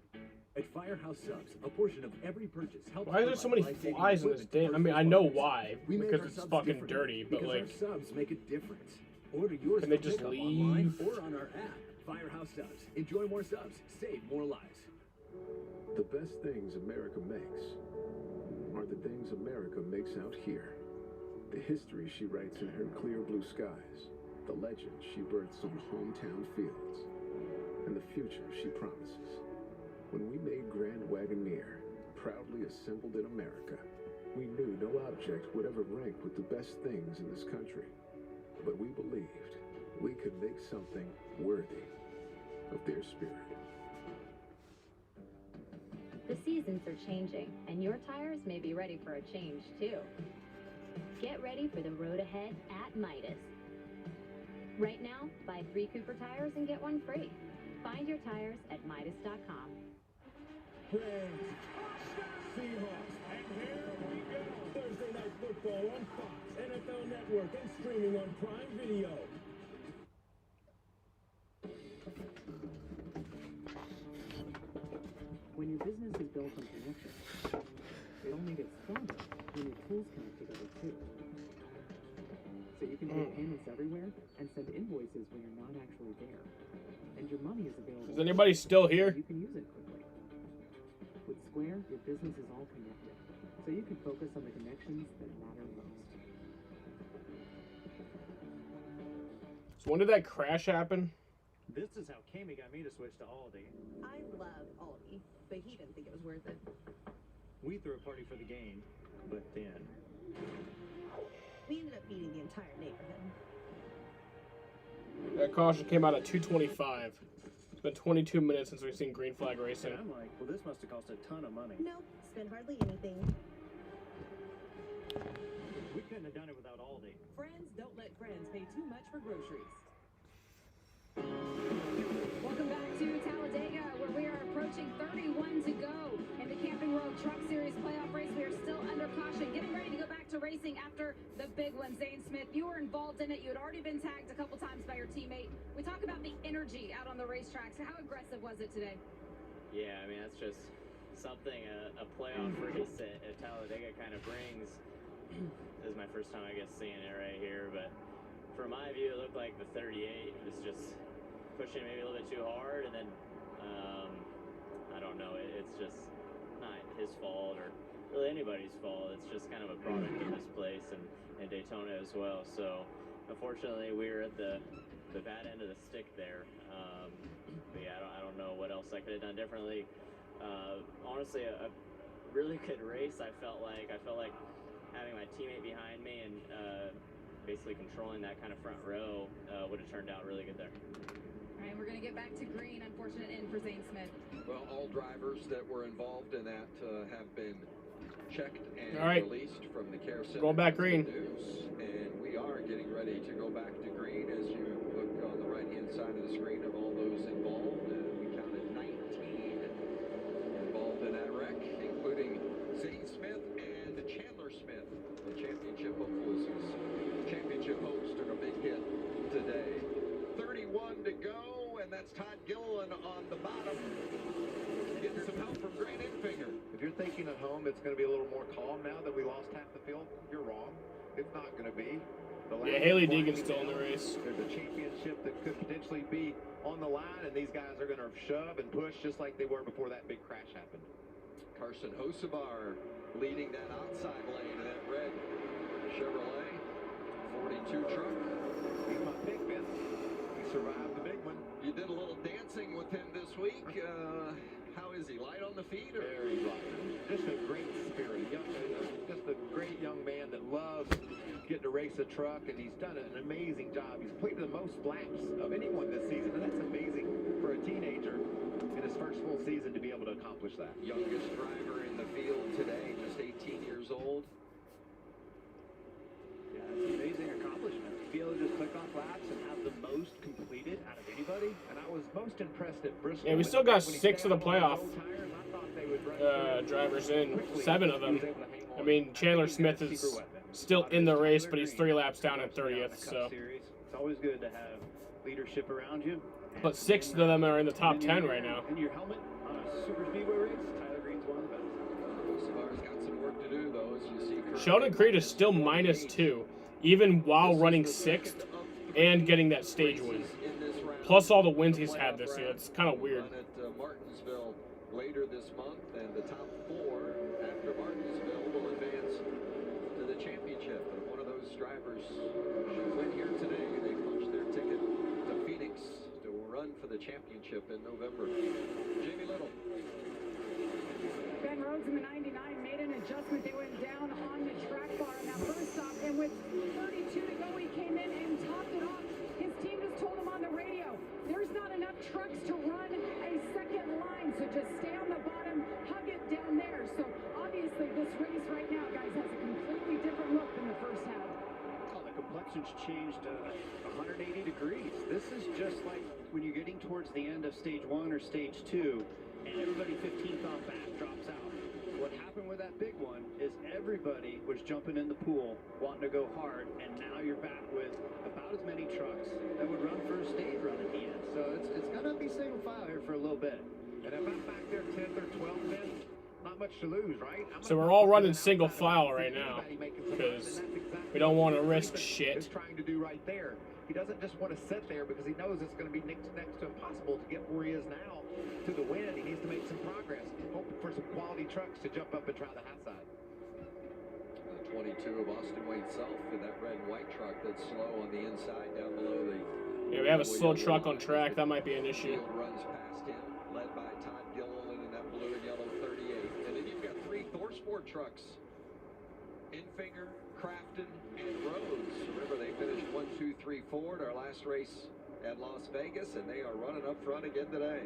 At Firehouse Subs, a portion of every purchase helps. Why is there so many flies in this damn? I mean, I know why, because it's fucking dirty, but like, our subs make a difference. Order yours can they for just pickup leave? online or on our app. Firehouse Subs. Enjoy more subs. Save more lives. The best things America makes are the things America makes out here. The history she writes in her clear blue skies, the legends she births on hometown fields, and the future she promises. When we made Grand Wagoneer, proudly assembled in America, we knew no object would ever rank with the best things in this country. But we believed we could make something worthy of their spirit. The seasons are changing, and your tires may be ready for a change, too. Get ready for the road ahead at Midas. Right now, buy 3 Cooper tires and get 1 free. Find your tires at Midas.com. Rams, Seahawks, and here we go. Thursday Night Football on Fox, NFL Network, and streaming on Prime Video. When your business is built on connection, it only gets stronger when your tools connect together too. So you can take payments everywhere and send invoices when you're not actually there. And your money is available. Is anybody still here? You can use it quickly. With Square, your business is all connected. So you can focus on the connections that matter most. So when did that crash happen? This is how Kami got me to switch to Aldi. I love Aldi, but he didn't think it was worth it. We threw a party for the game, but then We ended up beating the entire neighborhood. That caution came out at 2:25. It's been 22 minutes since we've seen green flag racing. and I'm like, well, this must have cost a ton of money. Nope, spent hardly anything. We couldn't have done it without Aldi. Friends don't let friends pay too much for groceries. Welcome back to Talladega, where we are approaching 31 to go in the Camping World Truck Series playoff race. We are still under caution, getting ready to go back to racing after the big one. Zane Smith, you were involved in it. You had already been tagged a couple times by your teammate. We talk about the energy out on the racetrack. So how aggressive was it today? Yeah, I mean, that's just something a playoff race at Talladega kind of brings. This is my first time, I guess, seeing it right here, but from my view, it looked like the 38 was just pushing maybe a little bit too hard, and then I don't know, it's just not his fault or really anybody's fault. It's just kind of a product of this place and Daytona as well. So unfortunately, we were at the bad end of the stick there. But yeah, I don't know what else I could have done differently. Honestly, a really good race. I felt like having my teammate behind me and basically controlling that kind of front row would have turned out really good there. All right, we're going to get back to green. Unfortunate end for Zane Smith. Well, all drivers that were involved in that have been checked and released from the care center. Going back green. And we are getting ready to go back to green. As you look on the right-hand side of the screen of all those involved, we counted 19 involved in that wreck, including Zane Smith and Chandler Smith, the championship hopefuls. Championship hopes took a big hit today. 31 to go, and that's Todd Gilliland on the bottom. Getting some help from Grant Enfinger. If you're thinking at home it's going to be a little more calm now that we lost half the field, you're wrong. It's not going to be. Yeah, Haley Deegan's still in the race. There's a championship that could potentially be on the line, and these guys are going to shove and push just like they were before that big crash happened. Carson Hocevar leading that outside lane in that red Chevrolet 42 truck. He's my pick, Ben. He survived the big one. You did a little dancing with him this week. How is he? Light on the feet? Or? Very light. Just a great spirit. Just a great young man that loves getting to race a truck, and he's done an amazing job. He's played the most laps of anyone this season, and that's amazing for a teenager in his first full season to be able to accomplish that. Youngest driver in the field today, just 18 years old. Yeah, it's an amazing accomplishment. To be able to just click off laps and have the most completed out of anybody. And I was most impressed at Bristol. Yeah, we still got 6 of the playoff drivers in, 7 of them. I mean, Chandler Smith is still in the race, but he's 3 laps down at 30th. So. It's always good to have leadership around you. But 6 of them are in the top 10 right now. In your helmet on a super speedway race, Tyler Green's one of the best. Hocevar's got some work to do, though, as you see. Sheldon Creed is still -2, even while running 6th and getting that stage win. Plus all the wins he's had this year. It's kind of weird. At Martinsville later this month, and the top 4 after Martinsville will advance to the championship. And one of those drivers should win here today. They punched their ticket to Phoenix to run for the championship in November. Jamie Little. Ben Rhodes in the 99 made an adjustment. They went down on the track bar in that first stop, and with 32 to go, he came in and topped it off. His team just told him on the radio, there's not enough trucks to run a second line, so just stay on the bottom, hug it down there. So obviously this race right now, guys, has a completely different look than the first half. Oh, the complexion's changed 180 degrees. This is just like when you're getting towards the end of stage 1 or stage 2, and everybody 15th off back drops out. What happened with that big one is everybody was jumping in the pool, wanting to go hard, and now you're back with about as many trucks that would run for a stage run at the end. So it's going to be single file here for a little bit. And if I'm back there 10th or 12th, then not much to lose, right? So we're all running single file right now because we don't want to risk shit. He's trying to do right there. He doesn't just want to sit there because he knows it's going to be next to impossible to get where he is now to the win. He needs to make some progress, hoping for some quality trucks to jump up and try the hot side. 22 of Austin Wade Self in that red and white truck that's slow on the inside down below the. Yeah, we have a slow truck on track. That might be an issue. Field runs past him, led by Todd Gilliland in that blue and yellow 38. And then you've got 3 ThorSport trucks. Enfinger, Crafton, and Rhodes. Remember, they finished 1, 2, 3, 4 at our last race at Las Vegas, and they are running up front again today.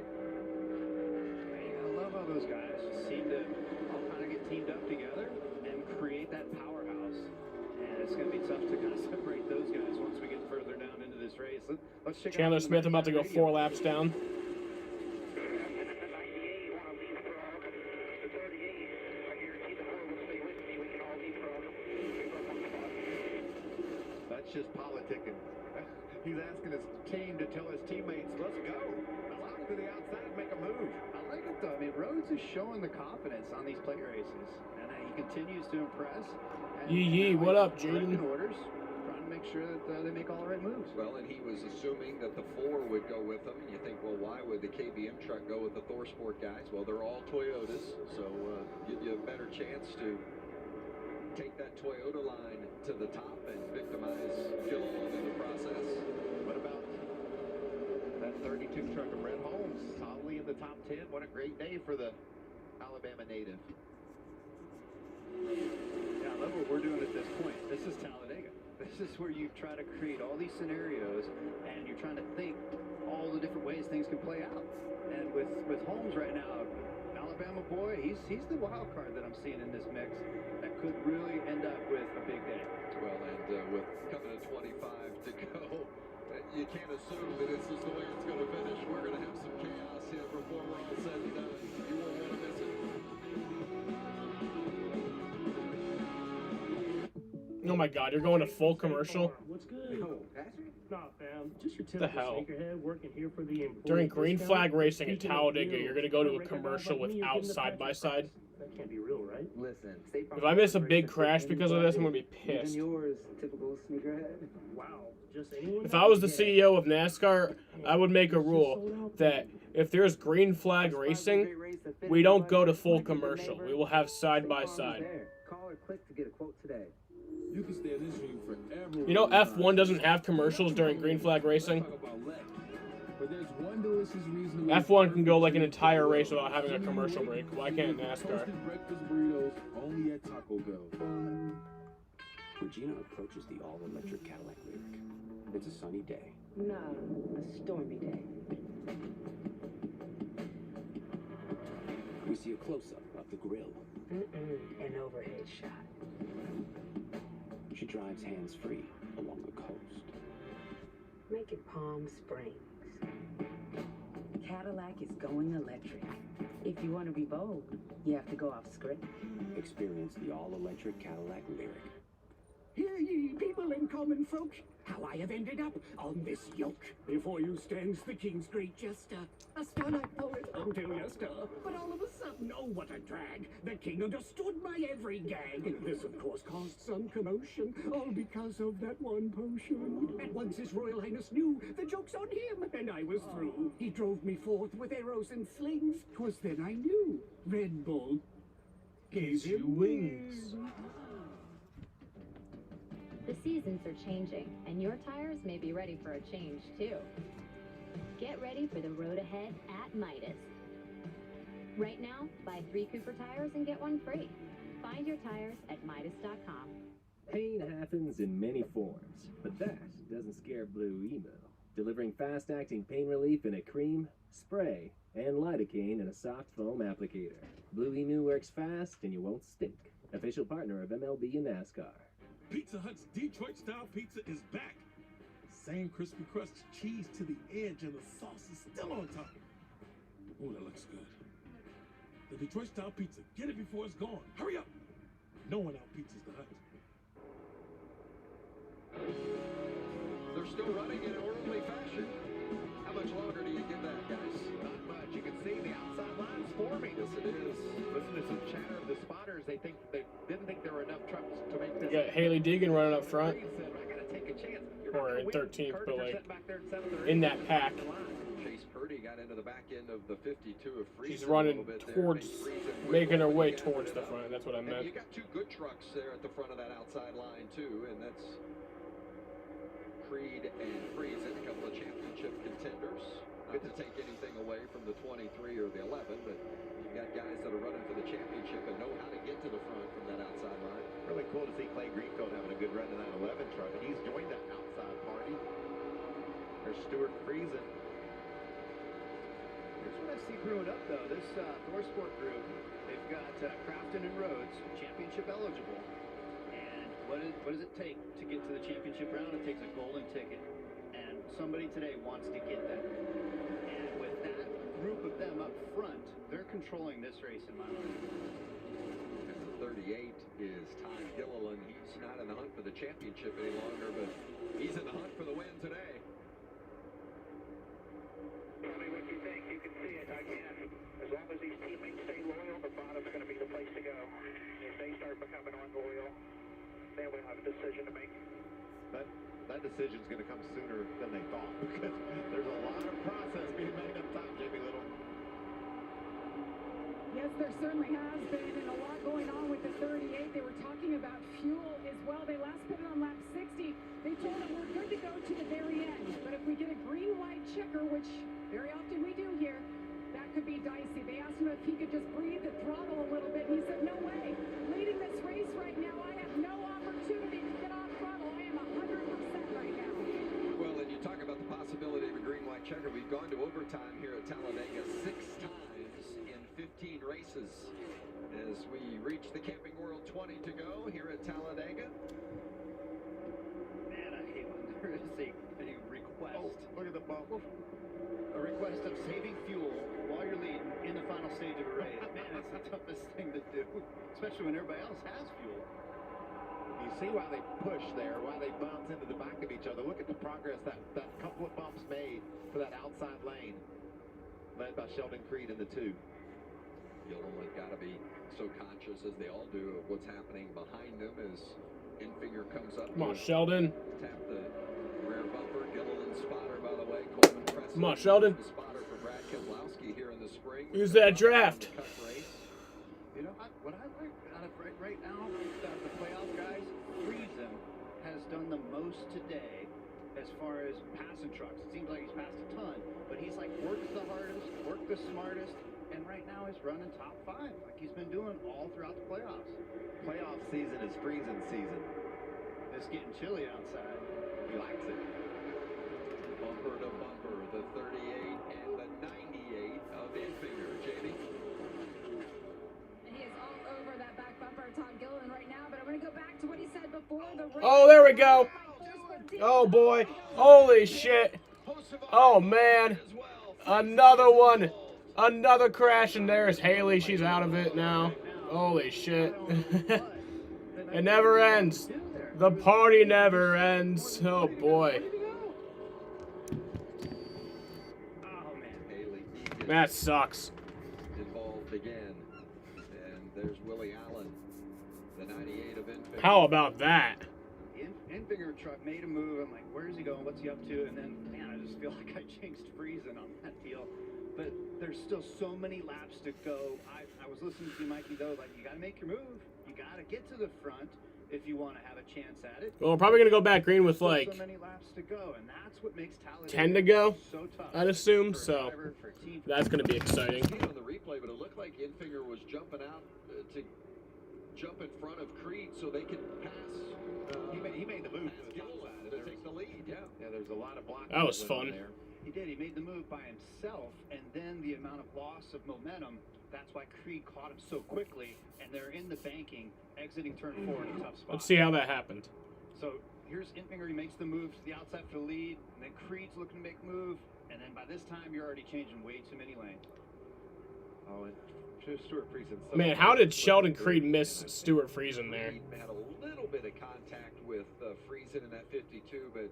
I love how those guys seem to all kind of get teamed up together and create that powerhouse. And it's going to be tough to kind of separate those guys once we get further down into this race. Let's check Chandler Smith about to go 4 laps down. That's just politicking. He's asking his team to tell his teammates, let's go. Allow him to the outside, make a move. I like it though. I mean, Rhodes is showing the confidence on these plate races, and he continues to impress. Yee, what up, Jaden? Orders, trying to make sure that they make all the right moves. Well, and he was assuming that the 4 would go with them. You think, well, why would the KBM truck go with the ThorSport guys? Well, they're all Toyotas, so give you a better chance to take that Toyota line to the top and victimize Gilliland in the process. What about that 32 truck of Brett Holmes? Solidly in the top 10. What a great day for the Alabama native. Yeah, I love what we're doing at this point. This is Talladega. This is where you try to create all these scenarios, and you're trying to think all the different ways things can play out. And with Holmes right now, Alabama boy, he's the wild card that I'm seeing in this mix that could really end up with a big day. Well, and with coming to 25 to go, you can't assume that this is the way it's going to finish. We're going to have some chaos here before we're all said and done. You won't want to miss it. Oh my God, you're going to full commercial? What's good? No, Patrick? Nah, fam. Just your The typical hell? sneakerhead working here for the During employee green discount. flag racing at Speaking of Talladega, deals, you're going to go to a regular guys commercial like me are without getting the side by Patrick side. price. That can't be real, right? Listen, State Farm If I miss a rates big that crash fit because any of this, I'm budget, going to be pissed. Even yours, typical sneakerhead. Wow. Just anyone. If I was the CEO of NASCAR, I would make a rule that if there's green flag racing, we don't go to full commercial. We will have side by side. Call or click to get a quote today. You can stay in this ring forever. You know F1 doesn't have commercials during green flag racing? But there's one delicious reason F1 can go like an entire race without having a commercial break. Why can't NASCAR? Toasted breakfast burritos only at Taco Bell. Regina approaches the all-electric Cadillac Lyric. It's a sunny day. Nah, a stormy day. We see a close-up of the grill. An overhead shot. She drives hands-free along the coast. Make it Palm Springs. Cadillac is going electric. If you want to be bold, you have to go off script. Experience the all-electric Cadillac Lyric. Hear ye, people and common folk, how I have ended up on this yoke. Before you stands the king's great jester, a starlight poet until yester. But all of a sudden, oh what a drag, the king understood my every gag. This of course caused some commotion, all because of that one potion. At once his royal highness knew, the joke's on him, and I was through. He drove me forth with arrows and slings, 'twas then I knew, Red Bull gives you wings. The seasons are changing, and your tires may be ready for a change, too. Get ready for the road ahead at Midas. Right now, buy 3 Cooper tires and get 1 free. Find your tires at Midas.com. Pain happens in many forms, but that doesn't scare Blue Emo. Delivering fast-acting pain relief in a cream, spray, and lidocaine in a soft foam applicator. Blue Emu works fast and you won't stink. Official partner of MLB and NASCAR. Pizza Hut's Detroit-style pizza is back. Same crispy crust, cheese to the edge, and the sauce is still on top. Ooh, that looks good. The Detroit-style pizza. Get it before it's gone. Hurry up. No one out-pizzas the Hut. They're still running in orderly fashion. How much longer do you give that, guys? Not much. You can see the outside lines forming. Yes, it is. Listen to some chatter of the spotters. They didn't think there were enough trucks to make this. You got Haley Deegan running up front. Reed said, I gotta take a chance. Or in 13th, but Curtis like sitting back there in 7th or in 8th. that pack. Chase Purdy got into the back end of the 52 of Friesen. She's running towards, making her way towards the front. That's what I And meant. you got 2 good trucks there at the front of that outside line too, and that's Creed and Friesen, a couple of championship contenders. Not to take anything away from the 23 or the 11, but you got guys that are running for the championship and know how to get to the front from that outside line. Really cool to see Clay Greenfield having a good run in that 11 truck, and he's joined that outside party. There's Stuart Friesen. Here's what I see brewing up, though. This ThorSport group, they've got Crafton and Rhodes, championship eligible. And what does it take to get to the championship round? It takes a golden ticket. And somebody today wants to get that. And with that group of them up front, they're controlling this race in my mind. And the 38 is Todd Gilliland. He's not in the hunt for the championship any longer, but he's in the hunt for the win today. Tell me what you think. You can see it again. As long as these teammates stay loyal, the bottom's going to be the place to go. If they start becoming unloyal, then we'll have a decision to make. That decision's going to come sooner than they thought, because there's a lot of process being made up top, Jamie Little. Yeah, Yes, there certainly has been, and a lot going on with the 38. They were talking about fuel as well. They last put it on lap 60. They told him we're good to go to the very end, but if we get a green light checker, which very often we do here, that could be dicey. They asked him if he could just breathe the throttle a little bit. He said, no way. Leading this race right now, I have no opportunity to get off throttle. I am 100% right now. Well, and you talk about the possibility of a green light checker. We've gone to overtime here at Talladega 6 times in 15 races as we reach the Camping World 20 to go here at Talladega. Man, I hate when there is a request. Oh, look at the bump. A request of saving fuel while you're leading in the final stage of a race. Man, it's the toughest thing to do, especially when everybody else has fuel. You see why they push there, why they bounce into the back of each other. Look at the progress that couple of bumps made for that outside lane, led by Sheldon Creed in the 2. You'll have got to be so conscious, as they all do, of what's happening behind them as Infinger comes up. Come on, Sheldon. Tap the rear bumper. Gilliland spotter, by the way. Coleman Preston. Come on, Sheldon. The spotter for Brad Keselowski here in the spring. Use that draft. You know, what I like out of right now, the playoff guys, Friesen has done the most today as far as passing trucks. It seems like he's passed a ton, but he's like worked the hardest, worked the smartest, and right now he's running top 5, like he's been doing all throughout the playoffs. Playoff season is Friesen season. It's getting chilly outside. He likes it. Bumper to bumper, the 38 and the 98 of Infinger. Jamie? And he is all over that back bumper of Todd Gilliland right now, but I'm going to go back to what he said before the race. Oh, there we go. Oh, boy. Holy shit. Oh, man. Another one. Another crash, and there's Haley. She's out of it now. Holy shit. It never ends. The party never ends. Oh, boy. That sucks. Involved again. And there's Willie Allen, the 98 of Infinger. How about that? Infinger truck made a move. I'm like, where's he going? What's he up to? And then, man, I just feel like I jinxed Friesen on that deal. But there's still so many laps to go. I was listening to you, Mikey, though. Like, you got to make your move. You got to get to the front if you want to have a chance at it. Well, we're probably going to go back green with, like, so many laps to go, and that's what makes Talladega 10 to go, so tough. I'd assume. So that's going to be exciting. On the replay, but it looked like Infinger was jumping out to jump in front of Creed so they could pass. He made the move to take the lead. Yeah, there's a lot of blocking. That was fun. There. He did. He made the move by himself, and then the amount of loss of momentum, that's why Creed caught him so quickly, and they're in the banking, exiting turn 4 in a tough spot. Let's see how that happened. So here's Infinger. He makes the move to the outside for the lead, and then Creed's looking to make move, and then by this time, you're already changing way too many lanes. Oh, and Stuart Friesen. Man, how did Sheldon Creed miss Stuart Friesen there? Creed had a little bit of contact with Friesen in that 52, but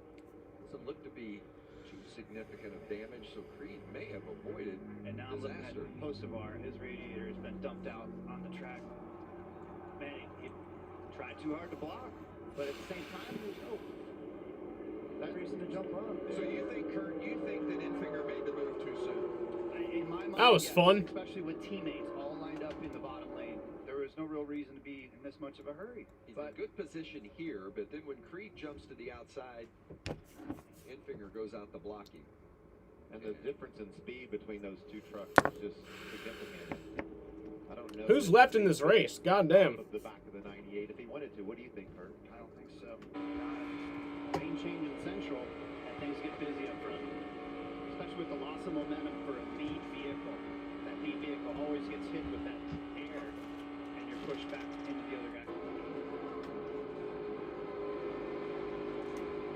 doesn't look to be too significant of damage, so Creed may have avoided And now I'm looking at Hocevar. His radiator has been dumped out on the track. Man, he tried too hard to block, but at the same time, there's no that reason to jump on. So you think, Kurt, that Infinger made the move too soon? In my mind, that was yes, fun. Especially with teammates all lined up in the bottom lane. There was no real reason to be in this much of a hurry. He's in good position here, but then when Creed jumps to the outside, Infinger goes out the blocking. And the difference in speed between those two trucks is just significant. I don't know. Who's left in this race? God damn. The back of the 98, if he wanted to. What do you think, Kurt? I don't think so. Lane change in central, and things get busy up front. Especially with the loss of momentum for a lead vehicle. That lead vehicle always gets hit with that air, and you're pushed back into the other guy.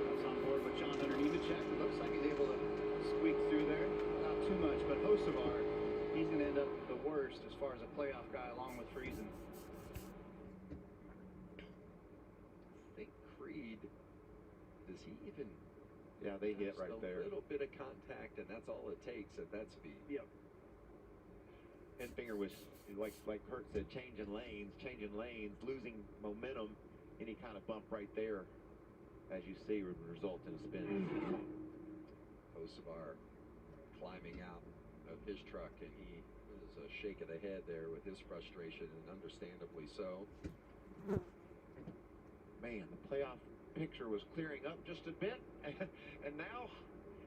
That's on board with John Hunter Nemechek. It looks like he's able to squeak through there. Not too much, but Hocevar, he's going to end up the worst as far as a playoff guy, along with Friesen. I think Creed, does he even... Yeah, they hit right there. A little bit of contact, and that's all it takes at that speed. Yep. Infinger was, like Kurt said, changing lanes, losing momentum. Any kind of bump right there, as you see, would result in a spin. Hocevar climbing out of his truck, and he was a shake of the head there with his frustration, and understandably so. Man, the playoff picture was clearing up just a bit, and now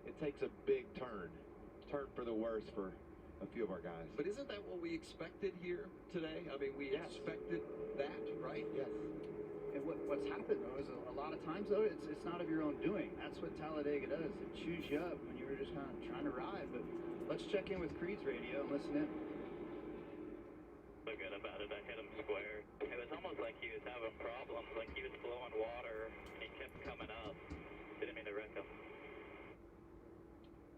it takes a big turn for the worse for a few of our guys. But isn't that what we expected here today? I mean, we expected that, right? Yes. And what's happened, though, is a lot of times, though, it's not of your own doing. That's what Talladega does. It chews you up when you were just kind of trying to ride. But let's check in with Creed's radio and listen in. So good about it. I hit him square. It was almost like he was having problems, like he was blowing water. He kept coming up. Didn't mean to wreck him.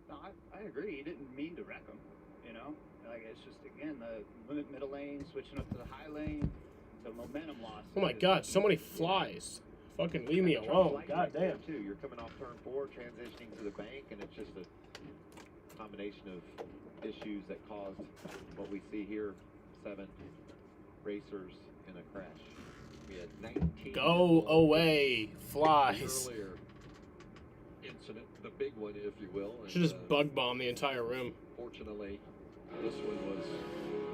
No, I agree. He didn't mean to wreck him, you know? Like, it's just, again, the middle lane, switching up to the high lane, the momentum loss. Oh my God, so many flies. Fucking leave me alone. God damn. Too. You're coming off turn 4, transitioning to the bank, and it's just a combination of issues that caused what we see here. 7 racers in a crash. We had 19. Go away, flies. Earlier incident, the big one, if you will. Should just bug bomb the entire room. Fortunately, this one was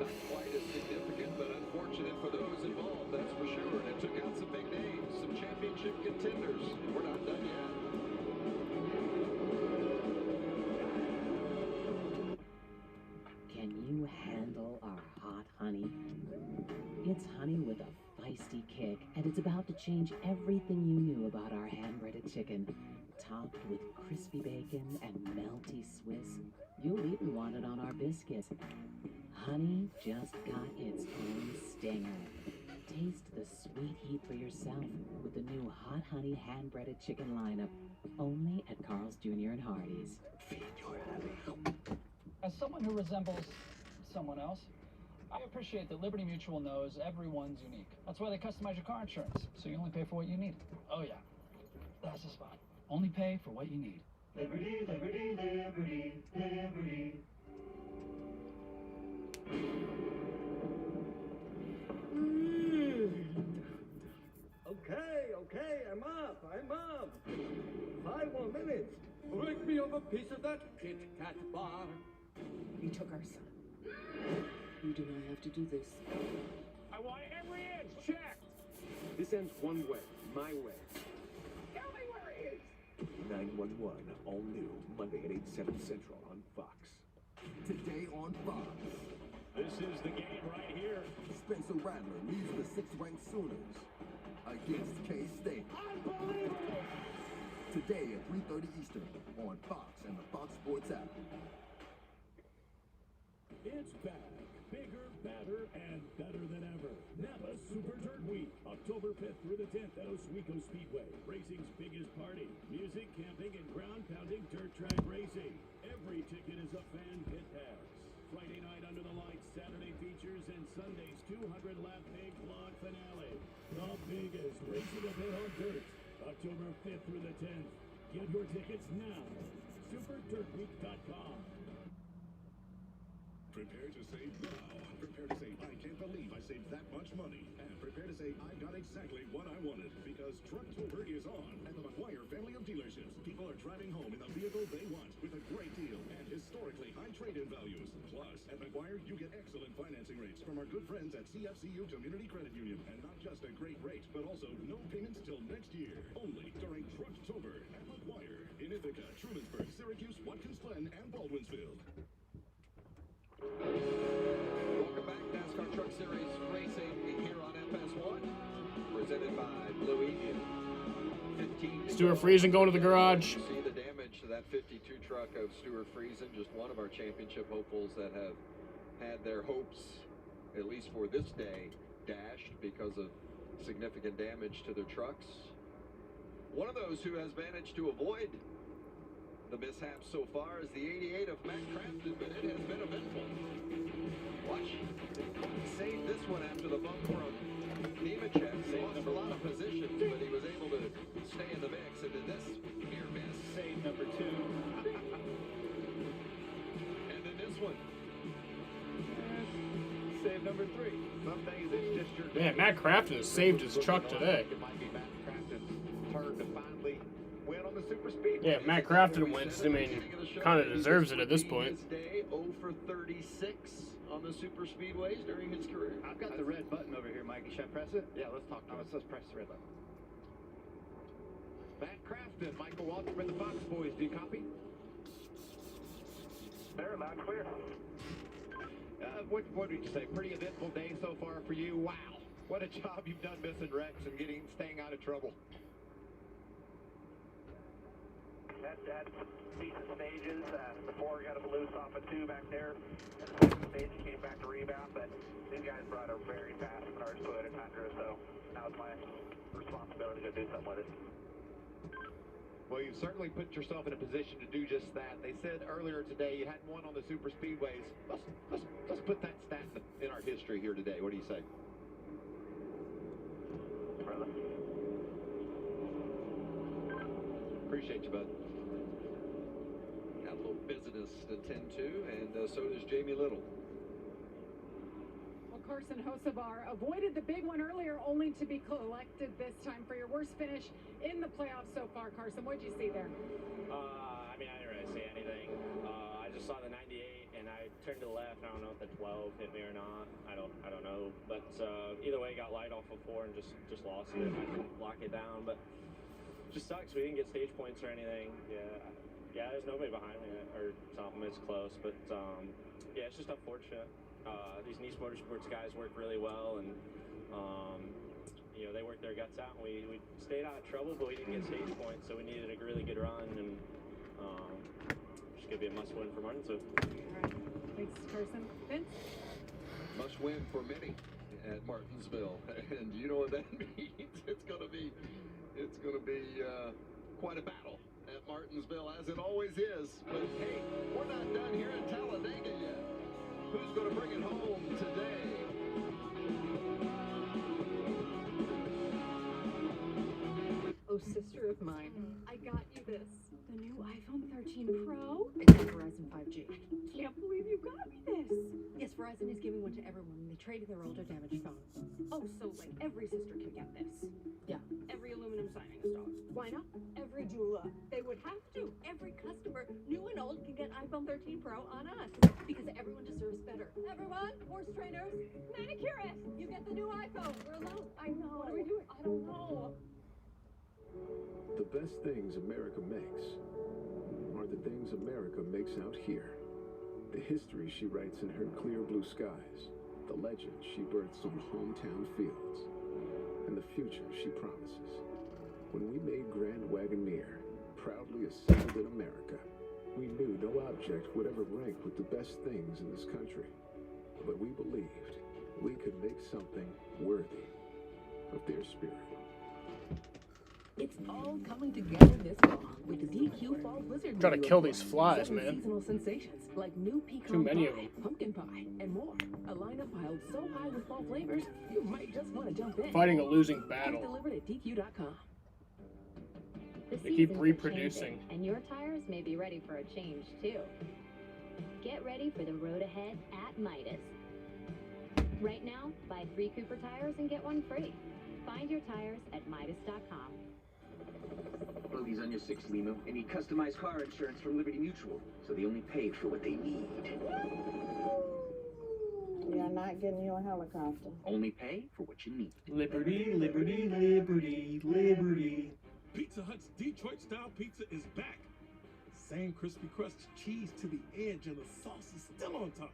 not quite as significant, but unfortunate for those involved, that's for sure. And it took out some big names, some championship contenders, and we're not done yet. Can you handle our hot honey? It's honey with a feisty kick, and it's about to change everything you knew about our hand-breaded chicken. Topped with crispy bacon and melty Swiss. You'll even want it on our biscuits. Honey just got its own stinger. Taste the sweet heat for yourself with the new Hot Honey hand-breaded chicken lineup. Only at Carl's Jr. and Hardee's. Feed your happy. As someone who resembles someone else, I appreciate that Liberty Mutual knows everyone's unique. That's why they customize your car insurance, so you only pay for what you need. Oh yeah, that's the spot. Only pay for what you need. Liberty, liberty, liberty, liberty. Okay, I'm up. 5 more minutes. Break me off a piece of that Kit Kat bar. You took our son. You do not have to do this. I want every inch checked. This ends one way, my way. Tell me where he is. 911, all new, Monday at 8, 7 Central on Fox. Today on Fox. This is the game right here. Spencer Rattler leads the 6th-ranked Sooners against K-State. Unbelievable! Today at 3:30 Eastern on Fox and the Fox Sports app. It's back. Bigger, badder, and better than ever. Napa Super Dirt Week. October 5th through the 10th at Oswego Speedway. Racing's biggest party. Music, camping, and ground-pounding dirt track racing. Every ticket is a fan pit pass. Friday night under the lights, Saturday features, and Sunday's 200-lap big vlog finale. The biggest racing event on dirt. October 5th through the 10th. Get your tickets now. SuperDirtWeek.com. Prepare to say wow. Prepare to say I can't believe I saved that much money. And prepare to say I got exactly what I wanted. Because Trucktober is on at the McGuire family of dealerships. People are driving home in the vehicle they want with a great deal and historically high trade-in values. Plus, at McGuire, you get excellent financing rates from our good friends at CFCU Community Credit Union. And not just a great rate, but also no payments till next year. Only during Trucktober at McGuire in Ithaca, Trumansburg, Syracuse, Watkins Glen, and Baldwinsville. Welcome back, NASCAR Truck Series Racing here on FS1, presented by Blue Emu. 15 Stuart Friesen going to the garage. See the damage to that 52 truck of Stuart Friesen, just one of our championship hopefuls that have had their hopes, at least for this day, dashed because of significant damage to their trucks. One of those who has managed to avoid the mishaps so far is the 88 of Matt Crafton, but it has been eventful. Watch. He saved this one after the bump from Nemechek. He lost a lot of positions, but he was able to stay in the mix, and then this near miss. Save number 2. And then this one. Save number 3. Some days it's just your Man, Matt Crafton has saved his truck today. It might be Matt Crafton's turn to finally win on the super speed. Yeah, if Matt Crafton wins, I mean, kind of deserves it at this point. Day 0 for 36 on the super speedways during his career. I've got the red button over here, Mikey. Should I press it? Yeah, let's talk. Let's press the red button. Matt Crafton, Michael Waltrip, and the Fox Boys. Do you copy? There, loud and clear. What did you say? Pretty eventful day so far for you. Wow, what a job you've done missing Rex and staying out of trouble. Had some decent stages. The 4 got us loose off a 2 back there. And the second stage came back to rebound, but these guys brought a very fast Menards Toyota Tundra, so now it's my responsibility to do something with it. Well, you've certainly put yourself in a position to do just that. They said earlier today you hadn't won on the super speedways. Let's put that stat in our history here today. What do you say? Brother. Appreciate you, bud. Got a little business to tend to, and so does Jamie Little. Well, Carson Hocevar avoided the big one earlier, only to be collected this time for your worst finish in the playoffs so far. Carson, what did you see there? I mean, I didn't really see anything. I just saw the 98, and I turned to the left. I don't know if the 12 hit me or not. I don't know. But either way, got light off of 4 and just lost it. I couldn't lock it down, but just sucks. We didn't get stage points or anything. Yeah, there's nobody behind me or something. It's close, but yeah, it's just unfortunate. These Nice Motorsports guys work really well, and you know, they worked their guts out. And we stayed out of trouble, but we didn't get stage points, so we needed a really good run, and just gonna be a must-win for Martinsville. All right, thanks, Carson. Vince? Must win for many at Martinsville, and you know what that means. It's gonna be quite a battle at Martinsville, as it always is. But hey, we're not done here in Talladega yet. Who's going to bring it home today? Oh, sister of mine, I got you this. The new iPhone 13 Pro. It's Verizon 5G. I can't believe you got me this. Yes, Verizon is giving one to everyone when they trade in their older damaged phone. Oh, so like every sister can get this. Yeah, every aluminum signing stock. Why not? Every jeweler. They would have to. Every customer, new and old, can get iPhone 13 Pro on us. Because everyone deserves better. Everyone, horse trainers, manicurists, you get the new iPhone. We're alone. I know. What are we doing? I don't know. The best things America makes are the things America makes out here. The history she writes in her clear blue skies. The legend she births on hometown fields. And the future she promises. When we made Grand Wagoneer proudly assembled in America, we knew no object would ever rank with the best things in this country. But we believed we could make something worthy of their spirit. It's all coming together this fall with the DQ Fall Blizzard. Gotta kill these flies, man. Seasonal sensations like new pecan Too many pie, of them. pumpkin pie, and more. A lineup piled so high with fall flavors, you might just want to jump in. Fighting a losing Get battle. delivered at DQ.com. The They keep seasons are reproducing. changing, and your tires may be ready for a change too. Get ready for the road ahead at Midas. Right now, buy 3 Cooper tires and get 1 free. Find your tires at Midas.com. Bogies on your 6 Limo and need customized car insurance from Liberty Mutual, so they only pay for what they need. You're not getting you a helicopter. Only pay for what you need. Liberty, liberty, liberty, liberty. Pizza Hut's Detroit-style pizza is back. Same crispy crust, cheese to the edge, and the sauce is still on top.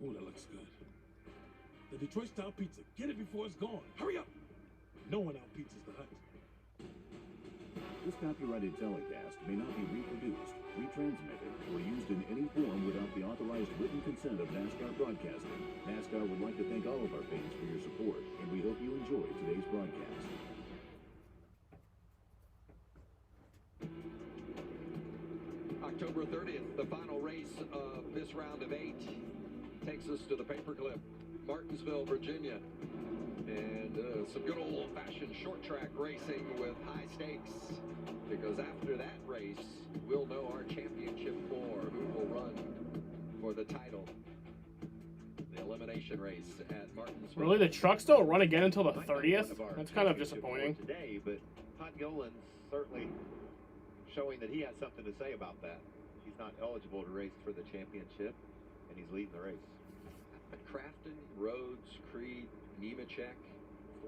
Ooh, that looks good. The Detroit-style pizza. Get it before it's gone. Hurry up! No one out-pizzas the Hut. This copyrighted telecast may not be reproduced, retransmitted, or used in any form without the authorized written consent of NASCAR Broadcasting. NASCAR would like to thank all of our fans for your support, and we hope you enjoy today's broadcast. October 30th, the final race of this round of 8 takes us to the paperclip, Martinsville, Virginia. And some good old-fashioned short track racing with high stakes, because after that race, we'll know our championship 4, who will run for the title. The elimination race at Martinsville. Really, the trucks don't run again until the 30th? That's kind of disappointing. Today, but Todd Gilliland's certainly showing that he has something to say about that. He's not eligible to race for the championship, and he's leading the race. Nemechek,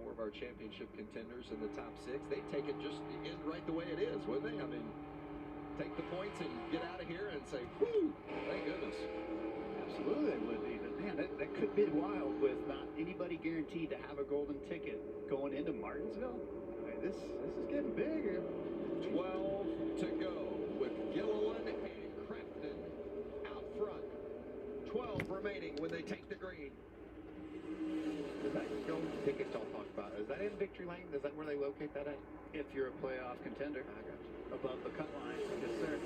4 of our championship contenders in the top 6. They'd take it just in right the way it is, wouldn't they? I mean, take the points and get out of here and say, whoo, thank goodness. Absolutely, they would be. But man, that could be wild with not anybody guaranteed to have a golden ticket going into Martinsville. I mean, this is getting bigger. 12 to go with Gilliland and Crafton out front. 12 remaining when they take the green. Is that golden ticket y'all talk about? Is that in Victory Lane? Is that where they locate that at? If you're a playoff contender. I got you. Above the cut line. Yes, sir.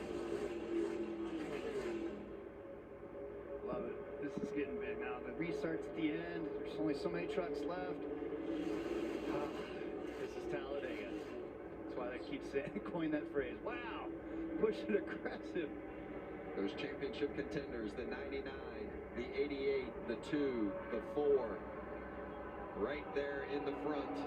Love it. This is getting big now. The restart's at the end. There's only so many trucks left. This is Talladega. That's why they keep saying, coin that phrase. Wow, push it aggressive. Those championship contenders, the 99, the 88, the 2, the 4, right there in the front.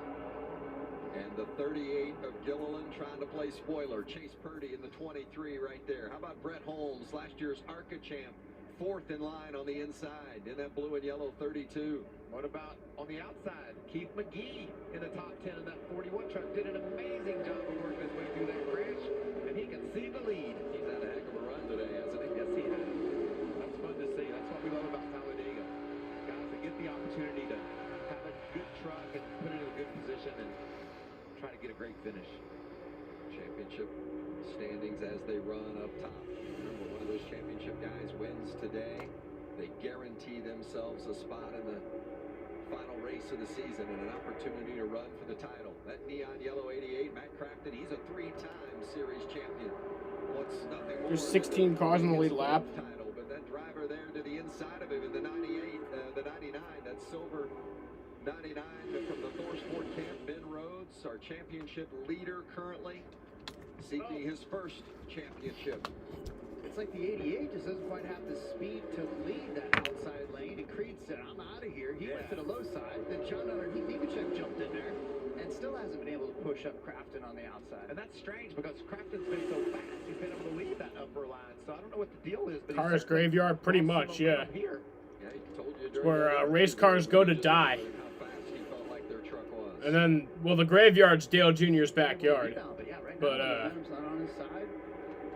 And the 38 of Gilliland trying to play spoiler. Chase Purdy in the 23 right there. How about Brett Holmes, last year's ARCA champ, 4th in line on the inside in that blue and yellow 32. What about on the outside? Keith McGee in the top 10 in that 41 truck did an amazing job of working his way through that crash, and he can see the lead. He's had a heck of a run today, hasn't he? Yes, he has. That's fun to see. That's what we love about Talladega. Guys that get the opportunity to have a good truck and put it in a good position and try to get a great finish. Championship standings as they run up top. Remember, one of those championship guys wins today, they guarantee themselves a spot in the final race of the season and an opportunity to run for the title. That neon yellow 88, Matt Crafton, he's a 3-time series champion. What's nothing more. There's 16 cars in the lead lap. Title, but that driver there to the inside of him in the 98, the 99, that silver 99 from the Thor Sport camp, Ben Rhodes, our championship leader currently, seeking his first championship. It's like the 88 just doesn't quite have the speed to lead that outside lane. And Creed said, I'm out of here. He went to the low side. Then John underneath Nemechek jumped in there and still hasn't been able to push up Crafton on the outside. And that's strange because Crafton's been so fast. He's been able to lead that upper line. So I don't know what the deal is. But Cars graveyard, pretty much, yeah. Here. Yeah, he told you It's where race cars go to die. How fast he felt like their truck was. And then, well, the graveyard's Dale Jr.'s backyard. But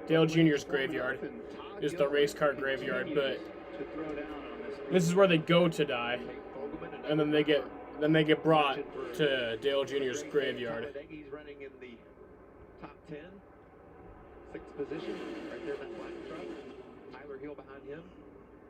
Dale Jr.'s graveyard is the race car graveyard, but this is where they go to die, and then they get brought to Dale Jr.'s graveyard. He's running in the top 10, 6th position, right there in that black truck. Tyler Hill behind him.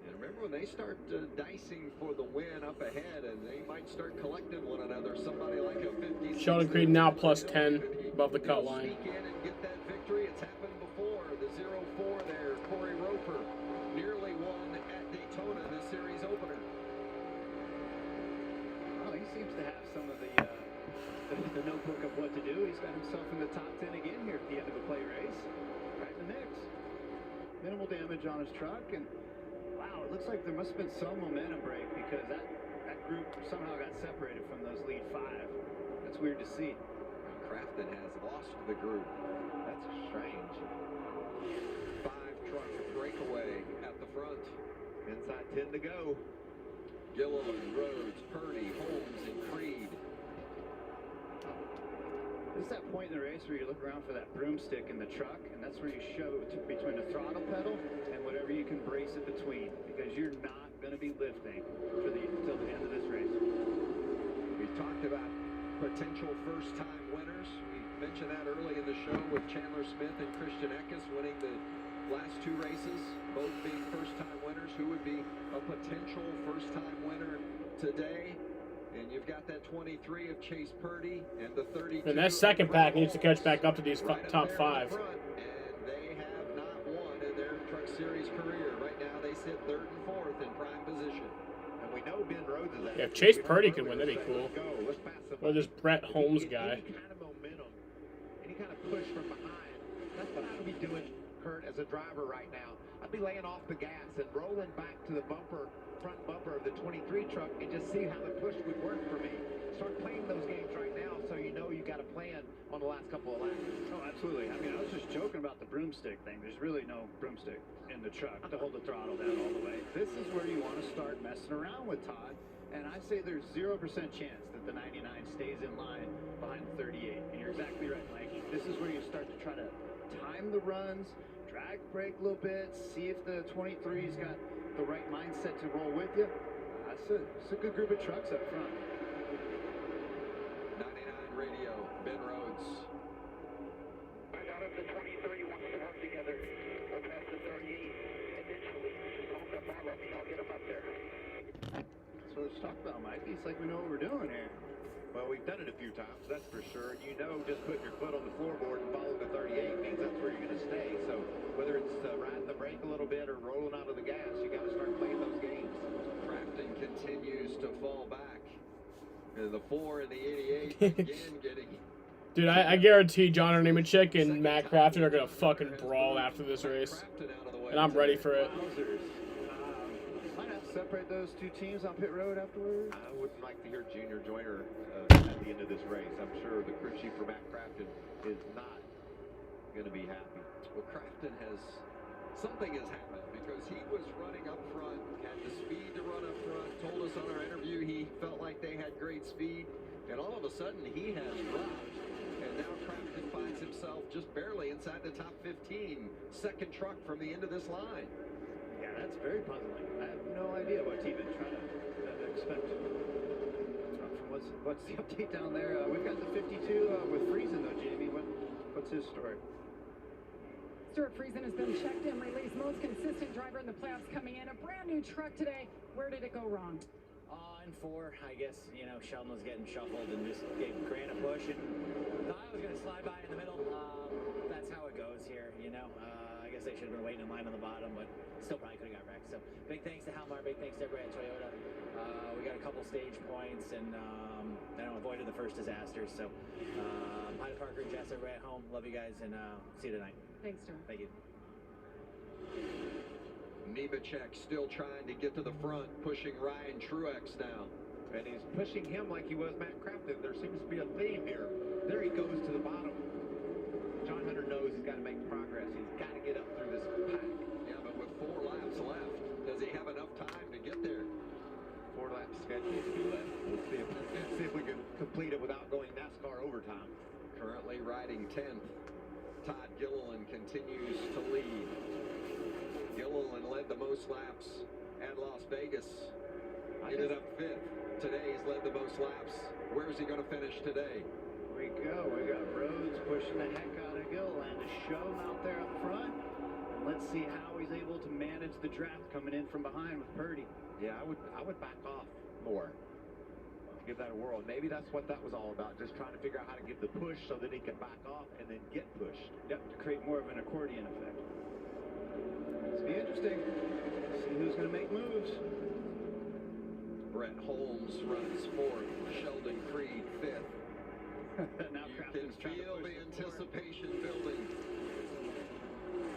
And remember when they start dicing for the win up ahead, and they might start collecting one another. Somebody like a 50. Sheldon Creed now plus 10 above the cut line. Sneak in and get that victory. It's happened before. The 0-4 there, Corey Roper nearly won at Daytona, the series opener. Well, he seems to have some of the notebook of what to do. He's got himself in the top 10 again here at the end of a play race. Right in the mix. Minimal damage on his truck, and wow, it looks like there must have been some momentum break because that group somehow got separated from those lead 5. That's weird to see. Crafton has lost the group. That's strange. 5-truck breakaway at the front. Inside 10 to go. Gilliland, Rhodes, Purdy, Holmes, and Creed. This is that point in the race where you look around for that broomstick in the truck, and that's where you show between the throttle pedal and whatever you can brace it between, because you're not going to be lifting until the end of this race. We talked about potential first-time winners. We mentioned that early in the show with Chandler Smith and Christian Eckes winning the last 2 races, both being first-time winners. Who would be a potential first-time winner today? And you've got that 23 of Chase Purdy and the 32. And that second pack needs to catch back up to these top 5. And they have not won in their Truck Series career. Right now they sit 3rd and 4th in prime position. And we know Ben Rhodes is Yeah, if Chase Purdy can win, that'd be cool. Or this Brett Holmes guy. Any kind of momentum, any kind of push from behind. That's what I would be doing, Kurt, as a driver right now. I'd be laying off the gas and rolling back to the front bumper of the 23 truck and just see how the push would work for me. Start playing those games right now so you know you got a plan on the last couple of laps. Oh, absolutely. I mean, I was just joking about the broomstick thing. There's really no broomstick in the truck to hold the throttle down all the way. This is where you want to start messing around with, Todd. And I say there's 0% chance that the 99 stays in line behind the 38. And you're exactly right, Mike. This is where you start to try to time the runs, drag brake a little bit, see if the 23's got the right mindset to roll with you. It's a good group of trucks up front. 99 radio, Ben Rhodes. I got him. The 23 wants to work together. We'll pass the 38 eventually. Just hold that bar up and I'll get him up there. That's what it's talking about, Mike. It's like we know what we're doing here. Well, we've done it a few times, that's for sure. You know, just putting your foot on the floorboard and following the 38 means that's where you're going to stay. So whether it's riding the brake a little bit or rolling out of the gas, you got to start playing those games. Crafton continues to fall back. And the 4 and the 88 again getting. Dude, I guarantee John Nemechek and Matt Crafton are going to fucking brawl after this race. And I'm ready for it. Might have to separate those two teams on pit road afterwards. I would like to hear Junior Joyner at the end of this race. I'm sure the crew chief for Matt Crafton is not going to be happy. Well, Crafton something has happened because he was running up front, had the speed to run up front, told us on our interview he felt like they had great speed, and all of a sudden he has dropped, and now Crafton finds himself just barely inside the top 15, second truck from the end of this line. Yeah, that's very puzzling. I have no idea what to even try to expect. What's the update down there? We've got the 52 with Friesen, though, Jamie. What's his story? Stuart Friesen has been checked and released. Most consistent driver in the playoffs coming in. A brand new truck today. Where did it go wrong? In 4, I guess, Sheldon was getting shuffled and just gave Grant a push. And thought I was going to slide by in the middle. That's how it goes here, I guess they should have been waiting in line on the bottom, but still probably could have got wrecked. So big thanks to Halmar, big thanks to everybody at Toyota. We got a couple stage points and avoided the first disasters. So hi to Parker and Jess, everybody at home. Love you guys and see you tonight. Thanks, Stuart. Thank you. Nemechek still trying to get to the front, pushing Ryan Truex now. And he's pushing him like he was Matt Crafton. There seems to be a theme here. There he goes to the bottom. John Hunter knows he's got to make progress. He's got to get up through this pack. Yeah, but with 4 laps left, does he have enough time to get there? 4 laps scheduled to be left. We'll see if we can complete it without going NASCAR overtime. Currently riding 10th. Todd Gilliland continues to lead. Gilliland led the most laps at Las Vegas. Ended up 5th. Today he's led the most laps. Where's he going to finish today? We go. We got Rhodes pushing the heck out of Gilliland to show him out there up front. And let's see how he's able to manage the draft coming in from behind with Purdy. Yeah, I would back off more to give that a whirl. Maybe that's what that was all about, just trying to figure out how to give the push so that he can back off and then get pushed. Yep, to create more of an accordion effect. It's be interesting. See who's going to make moves. Brett Holmes runs 4th. Sheldon Creed 5th. Now you can feel the anticipation building.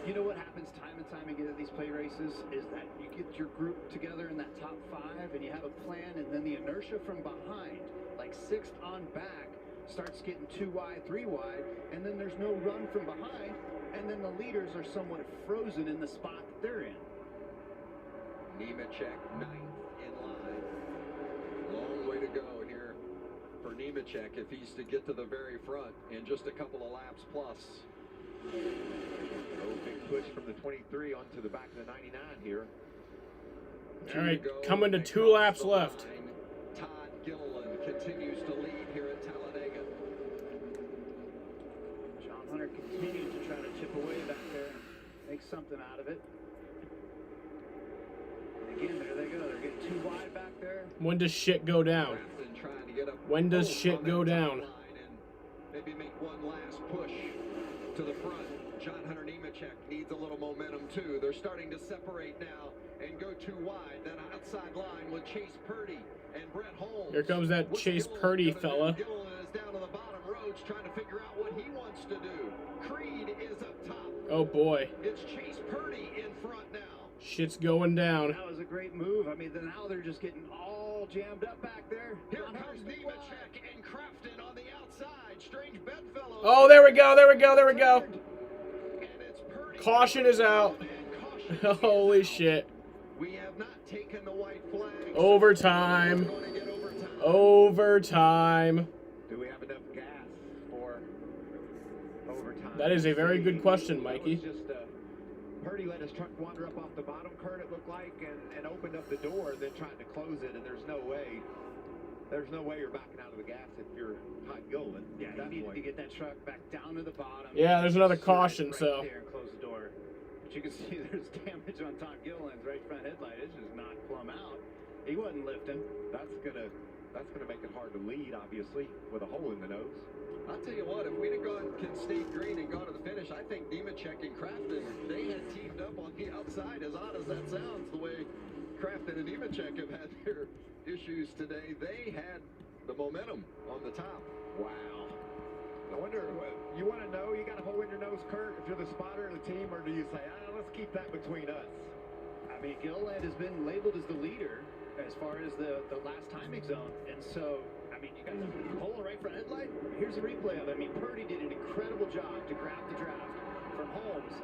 You know what happens time and time again at these play races is that you get your group together in that top 5 and you have a plan, and then the inertia from behind, like 6th on back, starts getting 2 wide, 3 wide, and then there's no run from behind, and then the leaders are somewhat frozen in the spot that they're in. Nemechek 9th in line. Long way to go here for Nemechek if he's to get to the very front in just a couple of laps plus. Oh, big push from the 23 onto the back of the 99 here. All right, coming to 2 laps left. Todd Gilliland continues to lead here at Talladega. John Hunter continues to try to chip away back there and make something out of it. And again, there they go. They're getting 2 wide back there. When does shit go down? When does shit go down? Maybe make one last push to the front. John Hunter Nemechek needs a little momentum too. They're starting to separate now and go 2 wide. That outside line with Chase Purdy and Brett Holmes. Here comes that Chase Purdy fella. Gilliland is down to the bottom. Rhodes trying to figure out what he wants to do. Creed is up top. Oh boy. It's Chase Purdy in front now. Shit's going down. That was a great move. I mean, now they're just getting all jammed up back there. Here comes Nemechek and Crafton on the outside. Strange bedfellow. Oh, there we go. There we go. There we go. Caution is out. Holy shit. We have have not taken the white flag. Overtime. Overtime. Do we have enough gas for overtime? That is a very good question, Mikey. That was just Purdy let his truck wander up off the bottom curve, it looked like, and opened up the door, and then tried to close it, and there's no way you're backing out of the gas if you're Todd Gilliland. Yeah, he needed to get that truck back down to the bottom. Yeah, there's another caution, right so. there and close the door. But you can see there's damage on Todd Gilliland's right front headlight. It's just knocked plumb out. He wasn't lifting. That's gonna make it hard to lead, obviously, with a hole in the nose. I'll tell you what, if we'd have gone stayed green and gone to the finish, I think Nemechek and Crafton, they had teamed up on the outside. As odd as that sounds, the way Crafton and Nemechek have had their issues today, they had the momentum on the top. Wow. I wonder, you want to know, you got a hole in your nose, Kurt, if you're the spotter of the team, or do you say, let's keep that between us? I mean, Gilliland has been labeled as the leader as far as the last timing zone, and so, I mean, you got the hole in the right front headlight. Here's a replay of it. I mean, Purdy did an incredible job to grab the draft from Holmes,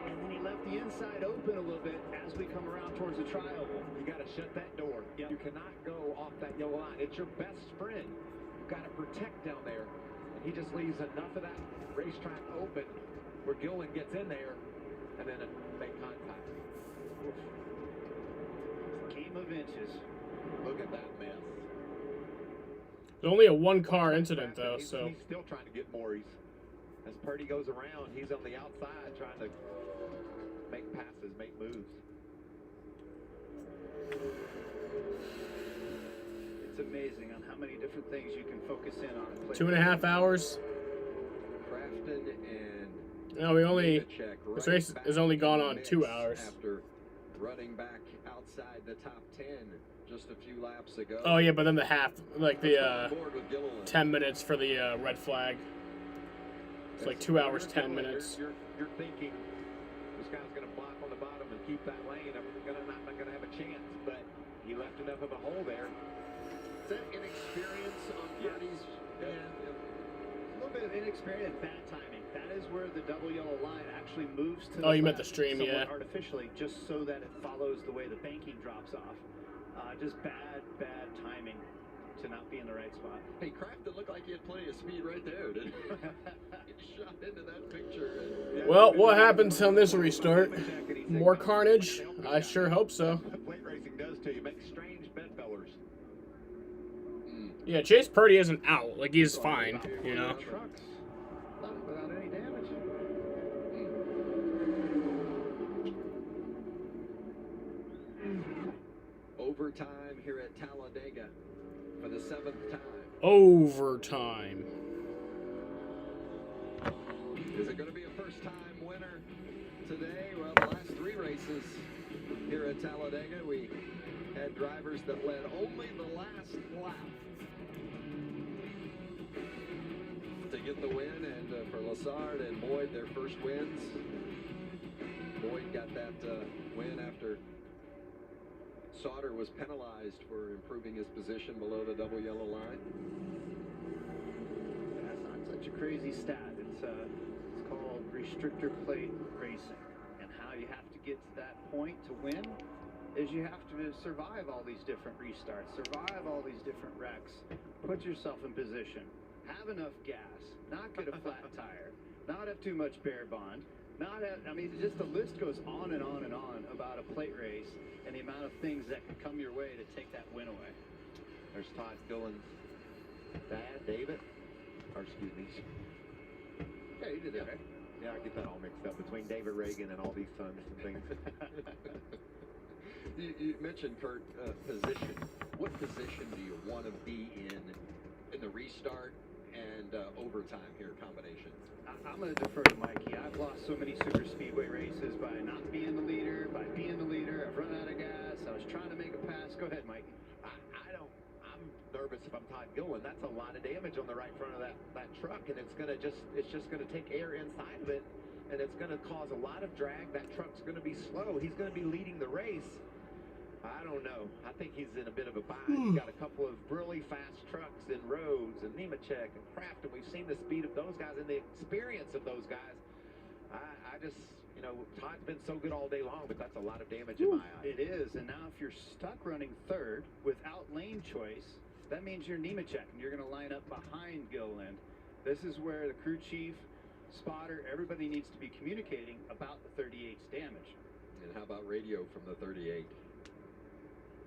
and then he left the inside open a little bit as we come around towards the tri-oval. You got to shut that door. Yep. You cannot go off that yellow line. It's your best friend. You've got to protect down there. And he just leaves enough of that racetrack open where Gilliland gets in there and then make contact. Oof. Game of inches. Look at that mess. It's only a one-car incident, though, so. He's still trying to get more. As Purdy goes around, he's on the outside trying to make passes, make moves. It's amazing on how many different things you can focus in on. 2.5 hours. Crafton and No, this race has only gone on 2 hours. After running back outside the top 10 just a few laps ago. Oh yeah, but then the half, like the 10 minutes for the red flag. It's like 2 hours, 10 minutes. You're thinking this guy's going to block on the bottom and keep that lane. I'm not going to have a chance, but he left enough of a hole there. Is that inexperience on Purdy's? Yeah. A little bit of inexperience and bad timing. That is where the double yellow line actually moves to the you meant the left stream, somewhat yeah. artificially, just so that it follows the way the banking drops off. Just bad timing to not be in the right spot. Hey, Crafton looked like he had plenty of speed right there, didn't he? Shot into that picture. Well, what happens on this restart? More carnage? I sure hope so. Plate racing does to you. Makes strange bedfellows. Yeah, Chase Purdy isn't out. Like, he's fine, you know? Trucks without any damage. Overtime here at Talladega for the 7th time. Overtime. Is it going to be a first-time winner today? Well, the last 3 races here at Talladega, we had drivers that led only the last lap to get the win, and for Lassard and Boyd, their first wins. Boyd got that win after Sauter was penalized for improving his position below the double yellow line. That's not such a crazy stat. It's called restrictor plate racing, and how you have to get to that point to win is you have to survive all these different restarts, survive all these different wrecks, put yourself in position, have enough gas, not get a flat tire, not have too much bare bond, not have, I mean, just the list goes on and on and on about a plate race and the amount of things that can come your way to take that win away. There's Todd Gilliland's dad, David, or excuse me. Yeah, you did that, right? Yeah, I get that all mixed up between David Reagan and all these sons and things. You mentioned, Kurt, position. What position do you want to be in the restart and overtime here combination? I'm going to defer to Mikey. I've lost so many super speedway races by not being the leader, by being the leader. I've run out of gas. I was trying to make a pass. Go ahead, Mikey. I'm nervous if I'm Todd Gilliland. That's a lot of damage on the right front of that truck, and it's just going to take air inside of it, and it's going to cause a lot of drag. That truck's going to be slow. He's going to be leading the race. I don't know. I think he's in a bit of a bind. He's got a couple of really fast trucks in Rhodes and Nemechek and Crafton. We've seen the speed of those guys and the experience of those guys. You know, Todd's been so good all day long, but that's a lot of damage in my eyes. It is, and now if you're stuck running third without lane choice, that means you're Nemechek, and you're going to line up behind Gilliland. This is where the crew chief, spotter, everybody needs to be communicating about the 38's damage. And how about radio from the 38?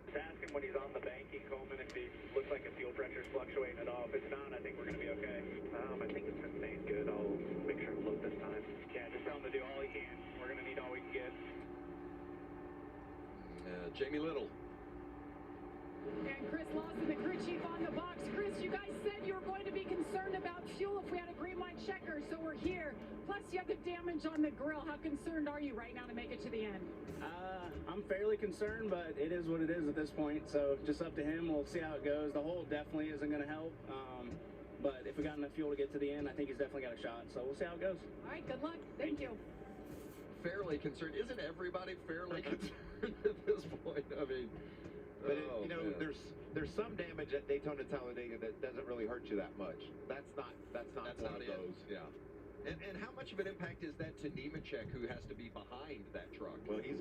Just ask him when he's on the banking, Coleman, if he looks like his fuel pressure's fluctuating at all. If it's not, I think we're going to be okay. I think it's been staying good. I'll make sure to look this time. Yeah, just tell him to do all he can. We're going to need all we can get. Jamie Little. And Chris Lawson, the crew chief on the box. Chris, you guys said you were going to be concerned about fuel if we had a green light checker, so we're here. Plus, you have the damage on the grill. How concerned are you right now to make it to the end? I'm fairly concerned, but it is what it is at this point. So just up to him. We'll see how it goes. The hole definitely isn't going to help. But if we got enough fuel to get to the end, I think he's definitely got a shot. So we'll see how it goes. All right, good luck. Thank you. Fairly concerned. Isn't everybody fairly concerned at this point? I mean, but you know, there's some damage at Daytona Talladega that doesn't really hurt you that much. That's not one of those. Yeah. And how much of an impact is that to Nemechek, who has to be behind that truck? Well, he's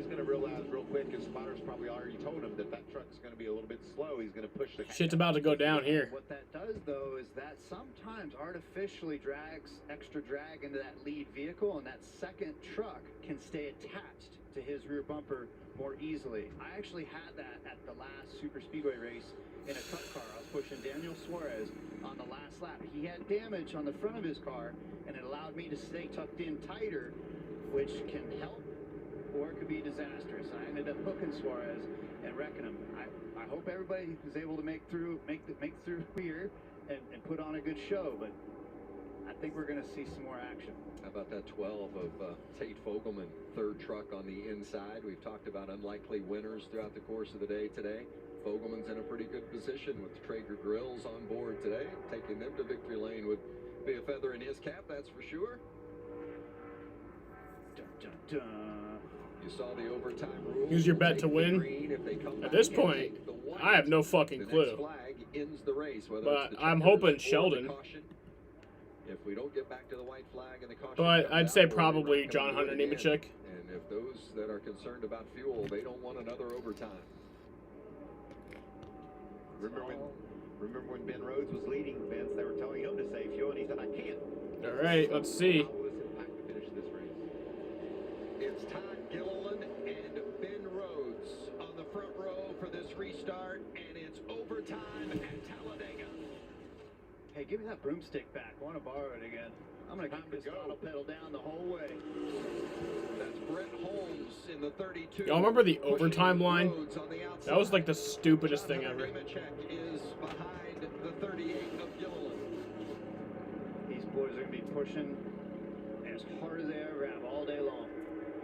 gonna realize real quick, because Spotter's probably already told him that truck's gonna be a little bit slow. He's gonna push the Shit's about to go down here. What that does, though, is that sometimes artificially drags extra drag into that lead vehicle, and that second truck can stay attached to his rear bumper more easily. I actually had that at the last Super Speedway race in a cup car. I was pushing Daniel Suarez on the last lap. He had damage on the front of his car, and it allowed me to stay tucked in tighter, which can help or it could be disastrous. I ended up hooking Suarez and wrecking him. I hope everybody is able to make through here and put on a good show, but I think we're going to see some more action. How about that 12 of Tate Fogelman, third truck on the inside? We've talked about unlikely winners throughout the course of the day today. Fogelman's in a pretty good position with Traeger Grills on board today. Taking them to victory lane would be a feather in his cap, that's for sure. Dun, dun, dun. You saw the overtime rule. Who's your bet to win? At this point, I have no fucking clue. Ends the race, but I'm hoping Sheldon. If we don't get back to the white flag and the caution, but I'd say probably John Hunter Nemechek. And if those that are concerned about fuel, they don't want another overtime. Remember when Ben Rhodes was leading, Vince, they were telling him to save fuel, and he said, I can't. All right, let's see. How will this impact to finish this race? It's Todd Gilliland and Ben Rhodes on the front row for this restart, and it's overtime at Talladega. Hey, give me that broomstick back. I want to borrow it again. I'm going to keep this throttle pedal down the whole way. That's Brett Holmes in the 32. Y'all remember the overtime line? That was like the stupidest thing ever. Nemechek is behind the 38 of Gilliland. These boys are going to be pushing as hard as they ever have all day long.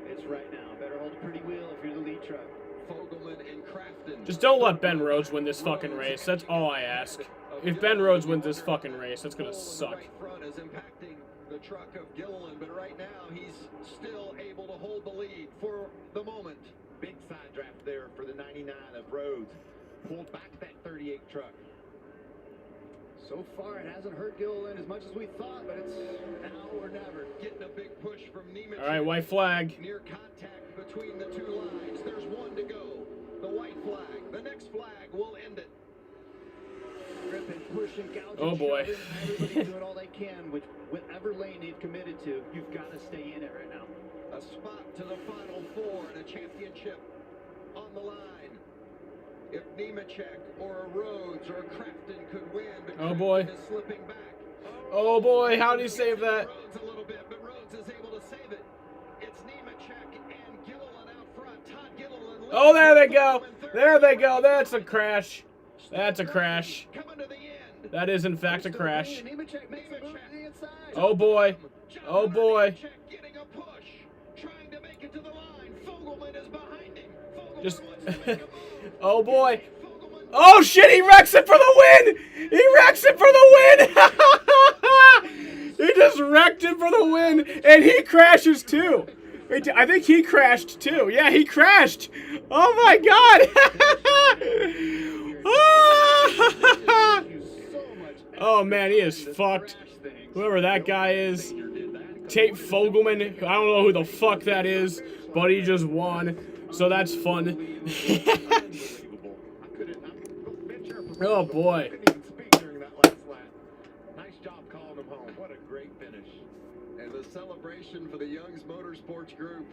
It's right now. Better hold a pretty wheel if you're the lead truck. Fogelman and Crafton. Just don't let Ben Rhodes win this fucking race. That's all I ask. If Ben Rhodes wins this fucking race, that's gonna suck. Right front is impacting the truck of Gilliland, but right now he's still able to hold the lead for the moment. Big side draft there for the 99 of Rhodes. Pulled back that 38 truck. So far, it hasn't hurt Gilliland as much as we thought, but it's now or never. Getting a big push from Nemechek. All right, white flag. Near contact between the two lines. There's one to go. The white flag. The next flag will end it. Ripping, pushing, gouging, oh boy. Everybody's doing all they can with whatever lane they've committed to. You've got to stay in it right now. A spot to the final four and a championship on the line. If Nemechek or a Rhodes or a Crafton could win, but oh boy. Crafton is slipping back. Oh boy, how did he save that? Rhodes a little bit, but Rhodes is able to save it. It's Nemechek and Gilliland out front. Todd Gilliland. Oh, there they go. There they go. That's a crash. That's a crash. That is in fact a crash. Oh boy. Oh boy. Just oh boy. Oh shit, he wrecks it for the win! He wrecks it for the win! He just wrecked it for the win, and he crashes too. I think he crashed too. Yeah, he crashed. Oh my god! Oh man, he is fucked. Whoever that guy is. Tate Fogelman. I don't know who the fuck that is, but he just won. So that's fun. Oh boy. Couldn't even speak during that last lap. Nice job calling him home. What a great finish. And the celebration for the Young's Motorsports Group.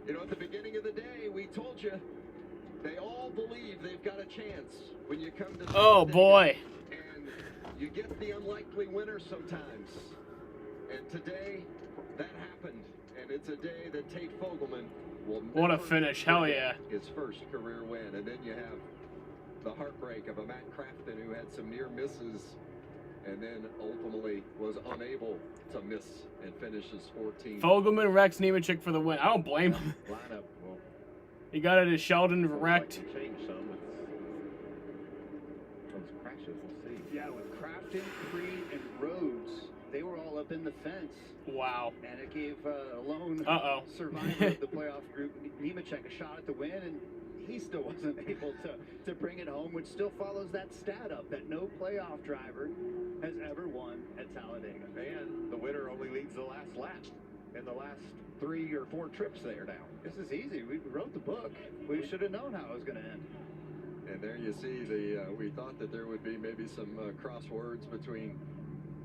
You know, at the beginning of the day, we told you they all believe they've got a chance when you come to. Oh boy. And you get the unlikely winner sometimes. And today, that happened. And it's a day that Tate Fogelman will What a never finish. Hell yeah. his first career win. And then you have the heartbreak of a Matt Crafton who had some near misses and then ultimately was unable to miss and finish his 14th. Fogelman wrecks Nemechek for the win. I don't blame him. Lineup, well, He got it as Sheldon wrecked. like change some. Those crashes, we'll see. Yeah, with Crafton, Creed, and Rhodes, they were all up in the fence. Wow. And it gave a lone survivor of the playoff group, Nemechek, a shot at the win, and he still wasn't able to bring it home, which still follows that stat up that no playoff driver has ever won at Talladega. And the winner only leads the last lap in the last 3 or 4 trips there now. This is easy. We wrote the book. We should have known how it was going to end. And there you see we thought that there would be maybe some crosswords between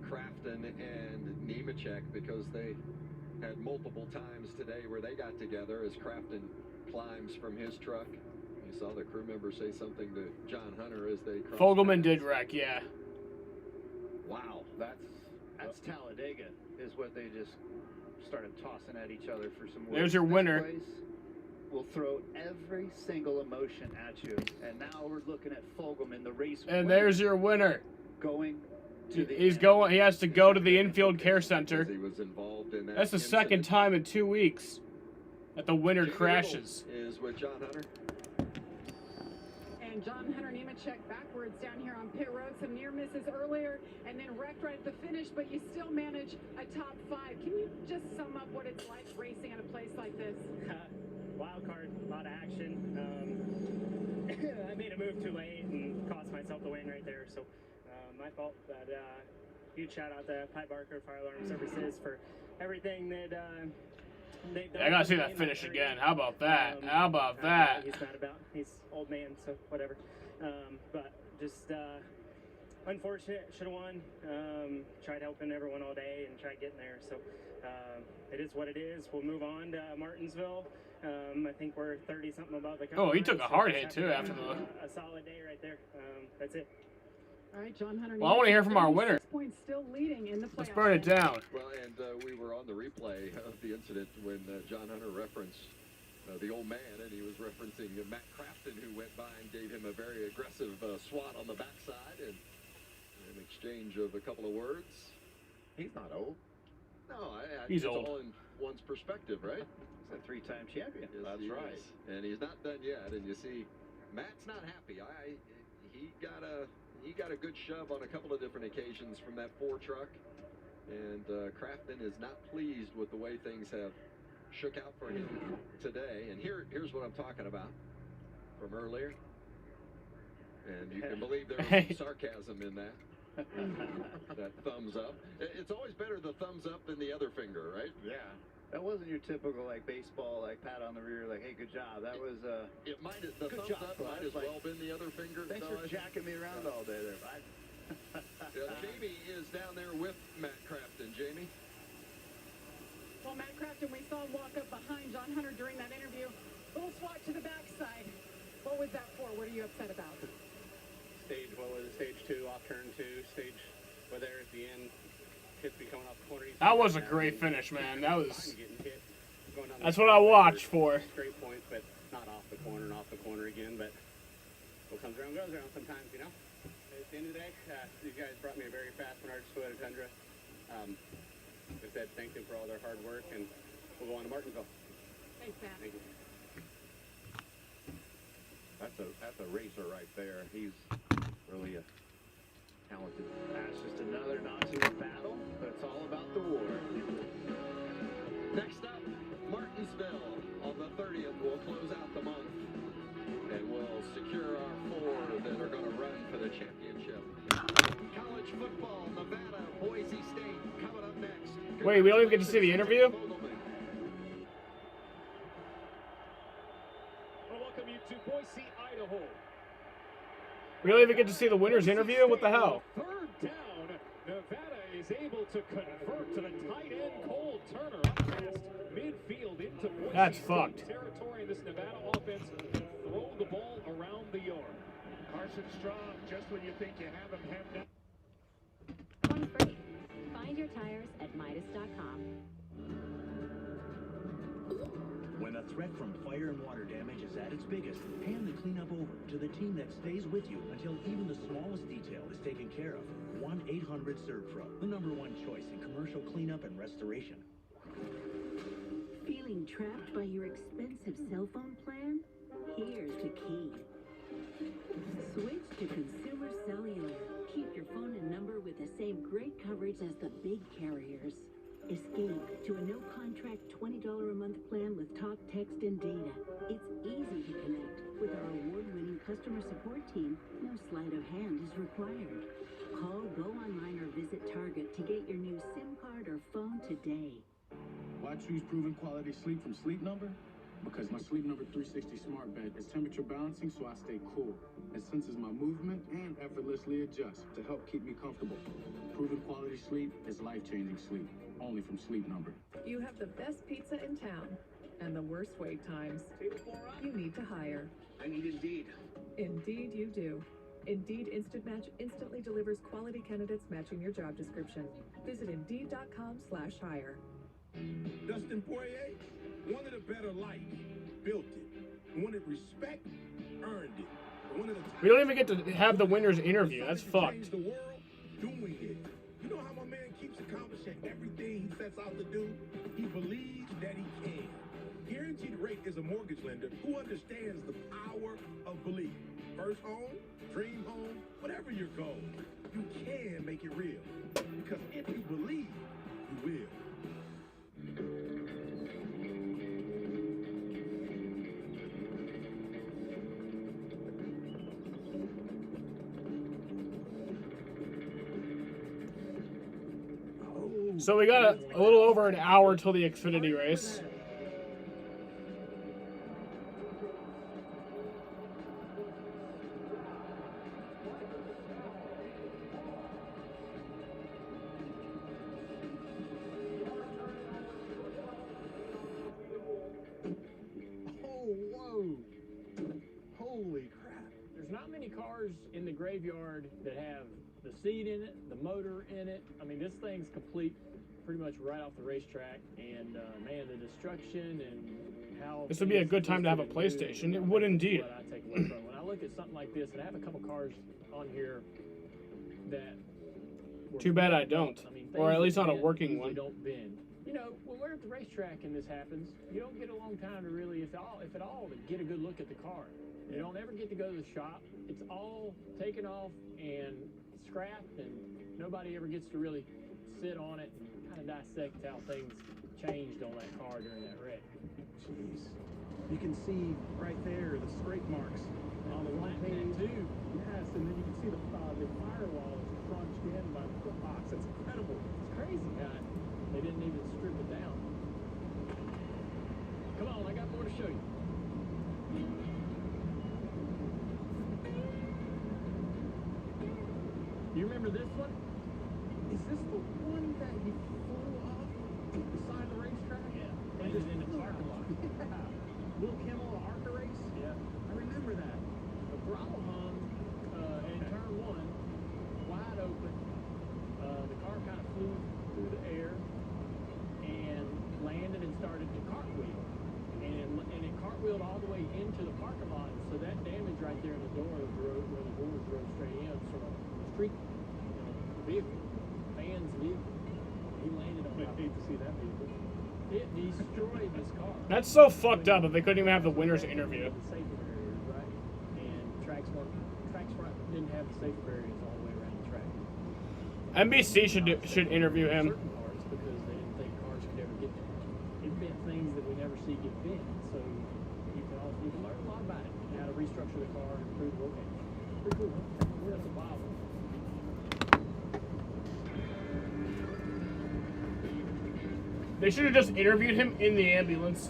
Crafton and Nemechek because they had multiple times today where they got together as Crafton climbs from his truck. You saw the crew member say something to John Hunter as they crossed. Fogelman did wreck, yeah. Wow, that's Talladega is what they just started tossing at each other for some words. There's your winner. This place will throw every single emotion at you. And now we're looking at Fogelman, the race winner. And there's your winner. Going to the He has to go to the infield care center. He was involved in that. That's the second time in 2 weeks that the winner crashes. Is with John Hunter. And John Hunter Nemechek backwards down here on pit road. Some near misses earlier and then wrecked right at the finish, but you still manage a top 5. Can you just sum up what it's like racing at a place like this? Wild card, a lot of action. I made a move too late and cost myself the win right there. So my fault. But huge shout out to Pat Barker, Fire Alarm Services, for everything that they've done. I gotta see that finish again. How about that? How about that? He's mad about. He's old man, so whatever. But just unfortunate. Should have won. Tried helping everyone all day and tried getting there. So it is what it is. We'll move on to Martinsville. I think we're 30-something above the cut. Oh, he took a hard hit too after the. A solid day right there. That's it. All right, John Hunter. Well, I want to hear from our winner. 6 points still leading in the playoffs. Let's burn it down. Well, and we were on the replay of the incident when John Hunter referenced the old man, and he was referencing Matt Crafton, who went by and gave him a very aggressive swat on the backside, and an exchange of a couple of words. He's not old. No, He's it's old. all in one's perspective, right? He's a 3-time champion. Yes, That's he right. is. And he's not done yet. And you see, Matt's not happy. He got a good shove on a couple of different occasions from that 4 truck, and Crafton is not pleased with the way things have shook out for him today. And here's what I'm talking about from earlier. And you can believe there was some sarcasm in that. That thumbs up. It's always better the thumbs up than the other finger, right? Yeah. That wasn't your typical baseball pat on the rear hey, good job. That was it might have, the good thumbs job, up might as well been the other finger. Thanks No, for jacking me around all day there, bud. Jamie is down there with Matt Crafton. Jamie? Well, Matt Crafton, we saw him walk up behind John Hunter during that interview. Little swat to the backside. What was that for? What are you upset about? Stage 2, off turn 2, stage where there at the end, hits me coming off the corner. That was a great finish, man. That was. Getting hit, going down That's what I watched for. Straight points, but not off the corner and off the corner again. But what comes around goes around sometimes, you know. At the end of the day, these guys brought me a very fast Menards Toyota Tundra. They said thank them for all their hard work, and we'll go on to Martinsville. Thanks, Matt. Thank you. That's a racer right there. He's really a talented. That's just another not-to battle, but it's all about the war. Next up, Martinsville on the 30th. We'll close out the month, and we'll secure our 4 that are going to run for the championship. College football, Nevada, Boise State, coming up next. Wait, we don't even get to see the interview? Welcome you to Boise, Idaho. We don't even get to see the winner's interview? What the hell? Third down, Nevada is able to convert to the tight end Cole Turner up past midfield into Boise That's State fucked. territory. This Nevada offense can throw the ball around the yard. Carson Strong, just when you think you have him hemmed up. One free. Find your tires at Midas.com. When a threat from fire and water damage is at its biggest, hand the cleanup over to the team that stays with you until even the smallest detail is taken care of. 1-800-SERVPRO, the #1 choice in commercial cleanup and restoration. Feeling trapped by your expensive cell phone plan? Here's the key. Switch to Consumer Cellular. Keep your phone and number with the same great coverage as the big carriers. Escape to a no-contract $20 a month plan with talk, text, and data. It's easy to connect. With our award-winning customer support team, no sleight of hand is required. Call, go online, or visit Target to get your new SIM card or phone today. Why choose proven quality sleep from Sleep Number? Because my Sleep Number 360 smart bed is temperature balancing so I stay cool. It senses my movement and effortlessly adjusts to help keep me comfortable. Proven quality sleep is life-changing sleep. Only from Sleep Number. You have the best pizza in town and the worst wait times. You need to hire. I need Indeed. Indeed you do. Indeed Instant Match instantly delivers quality candidates matching your job description. Visit Indeed.com/hire. Dustin Poirier wanted a better life, built it. Wanted respect, earned it. Wanted a We don't even get to have the winner's interview. That's fucked. change the world, doing it. You know how my man keeps accomplishing everything he sets out to do? He believes that he can. Guaranteed Rate is a mortgage lender who understands the power of belief. First home, dream home, whatever your goal, you can make it real. Because if you believe, you will. So we got a little over an hour till the Xfinity race. Oh, whoa. Holy crap. There's not many cars in the graveyard that have the seat in it, the motor in it. I mean, this thing's complete pretty much right off the racetrack. And, man, the destruction and how... This would be a good time to have a PlayStation. It would indeed. What I take away from it. When I look at something like this, and I have a couple cars on here that... Too bad I don't. I mean, Or at least not a things working usually one. don't bend. You know, when we're at the racetrack and this happens, you don't get a long time to really, if at all, to get a good look at the car. You don't ever get to go to the shop. It's all taken off and scrapped, and nobody ever gets to really sit on it and kind of dissect how things changed on that car during that wreck. Jeez. You can see right there the scrape marks on the one page. Too. Yes, and then you can see the firewall is crunched in by the foot box. It's incredible. It's crazy. They didn't even strip it down. Come on, I got more to show you. You remember this one? Is this the one that he flew off beside the racetrack? Yeah. And just in the parking lot. Yeah. Little Kimmel, the ARCA race? Yeah. I remember that. The throttle hung in turn one, wide open. The car kind of flew through the air and landed and started to cartwheel. And it cartwheeled all the way into the parking lot. So that damage right there in the door of the road, where the doors drove straight in from a street vehicle, man's vehicle. He landed on it. I hate to see that vehicle. It destroyed this car. That's so fucked up that they couldn't even have the winner's interview. The safety barriers, right? And tracks didn't have the safety barriers all the way around the track. NBC should interview him. Certain parts because they didn't think cars could ever get there. It bent things that we never see get bent. So you can learn a lot about it and how to restructure the car and improve the road damage. Pretty cool, huh? That's a Bible. They should have just interviewed him in the ambulance.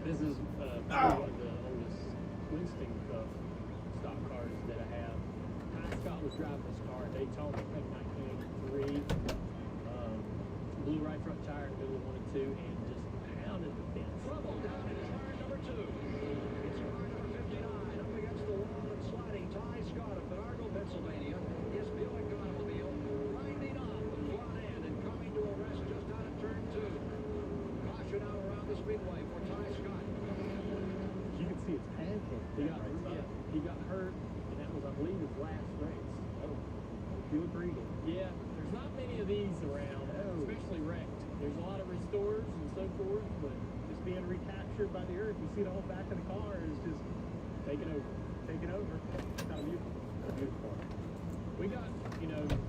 This is one of the oldest Winston Cup stock cars that I have. Ty Scott was driving this car at Daytona, I think 1983. Blew right front tire in the middle of 1 and 2 and just pounded the fence. Trouble down in car number 2. It's car number 59 up against the wall and sliding. Ty Scott of Menardo, Pennsylvania. His Buick automobile grinding on the front end and coming to a rest just out of turn 2. Caution out around the speedway for Ty Scott. You can see his pancake. He got hurt, and that was, I believe, his last race. Oh, Buick Regal. Yeah, there's not many of these around, especially wrecked. There's a lot of restores and so forth, but just being recaptured by the earth, you see the whole back of the car is just taking over. Kind of beautiful. We got,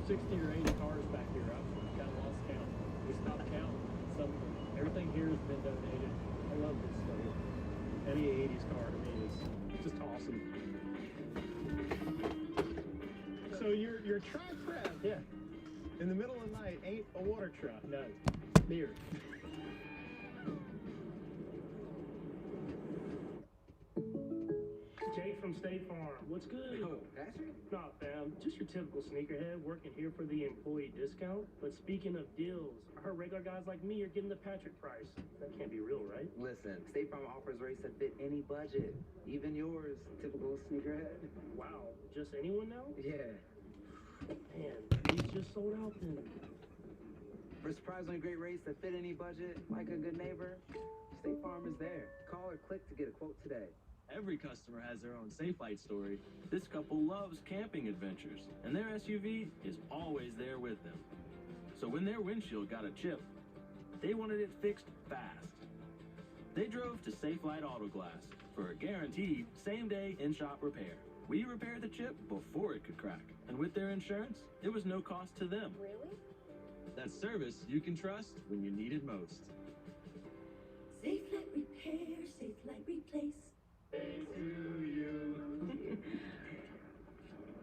60 or 80 cars back here. I've kind of lost count. We stopped counting. Everything here has been donated. I love this stuff. Any 80s car to me is just awesome. So your truck prep, yeah, in the middle of the night ain't a water truck. No, beer. Jake from State Farm. What's good? Oh, Patrick? Nah, fam. Just your typical sneakerhead working here for the employee discount. But speaking of deals, I heard regular guys like me are getting the Patrick price. That can't be real, right? Listen, State Farm offers rates that fit any budget, even yours, typical sneakerhead. Wow. Just anyone now? Yeah. Man, he's just sold out then. For surprisingly great rates that fit any budget, like a good neighbor, State Farm is there. Call or click to get a quote today. Every customer has their own Safe Light story. This couple loves camping adventures, and their SUV is always there with them. So when their windshield got a chip, they wanted it fixed fast. They drove to Safe Light Auto Glass for a guaranteed same-day in-shop repair. We repaired the chip before it could crack, and with their insurance, it was no cost to them. Really? That's service you can trust when you need it most. Safe Light Repair, Safe Light Replace.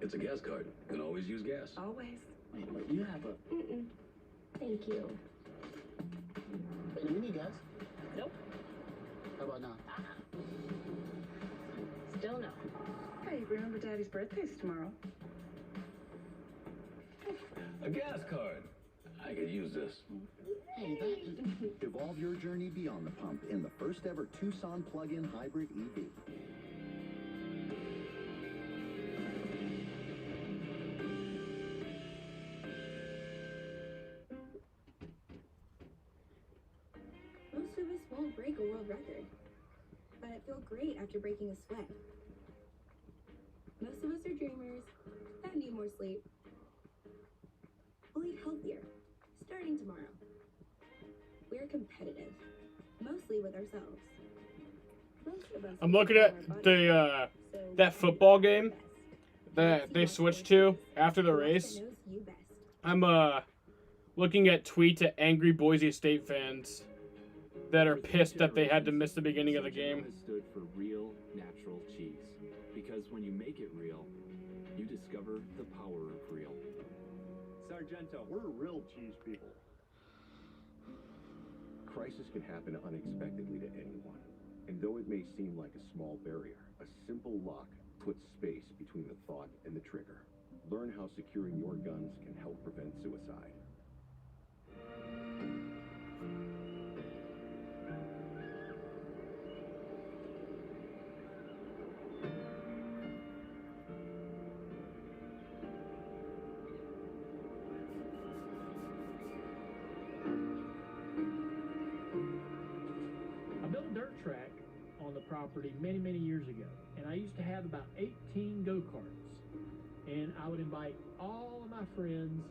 It's a gas card. Can always use gas. Always. Wait, you have a... Mm-mm. Thank you. Wait, you need gas? Nope. How about now? Still no. Hey, remember Daddy's birthday's tomorrow? A gas card. I could use this. Hey, Evolve your journey beyond the pump in the first ever Tucson plug-in hybrid EV. Most of us won't break a world record, but feel great after breaking a sweat. Most of us are dreamers that need more sleep. We'll eat healthier, starting tomorrow. We're competitive, mostly with ourselves. Most of us I'm looking at the that football game that they switched to after the race. I'm looking at tweets at angry Boise State fans that are pissed that they had to miss the beginning of the game. Stood for real, natural cheese. Because when you make it real, you discover the power of real. Sargento, we're real cheese people. Crisis can happen unexpectedly to anyone. And though it may seem like a small barrier, a simple lock puts space between the thought and the trigger. Learn how securing your guns can help prevent suicide. I built a dirt track on the property many, many years ago, and I used to have about 18 go-karts, and I would invite all of my friends,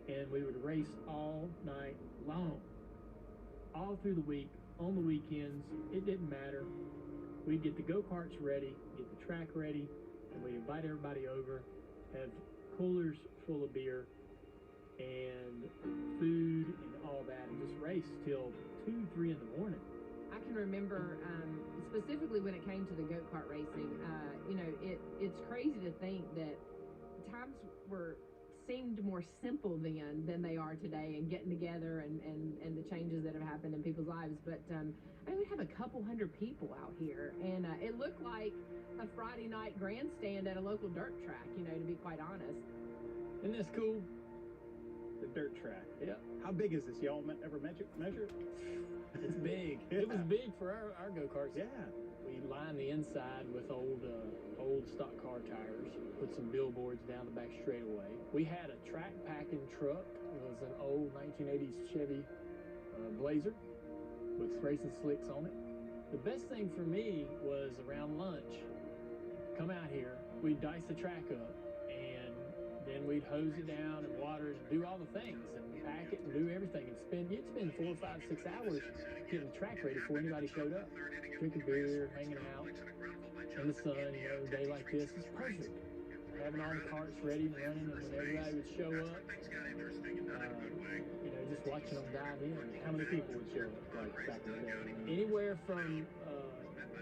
and we would race all night long, all through the week, on the weekends. It didn't matter. We'd get the go-karts ready, get the track ready, and we'd invite everybody over, have coolers full of beer and food and all that, and just race till 2, 3 in the morning. I can remember specifically when it came to the go-kart racing, it's crazy to think that times were seemed more simple then than they are today, and getting together and the changes that have happened in people's lives. But I mean, we have a couple hundred people out here, and it looked like a Friday night grandstand at a local dirt track, you know, to be quite honest. Isn't this cool? The dirt track. Yeah. How big is this? Y'all ever measure it? It's big. Yeah. It was big for our go-karts. Yeah. We lined the inside with old stock car tires, put some billboards down the back straightaway. We had a track packing truck. It was an old 1980s Chevy Blazer with racing slicks on it. The best thing for me was around lunch, come out here, we'd dice the track up, and then we'd hose it down and water it and do all the things and pack it and do everything, and you'd spend 4, 5, 6 hours getting the track ready before anybody showed up. Drinking beer, hanging out in the sun, you know, a day like this is perfect. Having all the carts ready and running, and when everybody would show up, you know, just watching them dive in. How many people would show up, like, back in the day? Anywhere from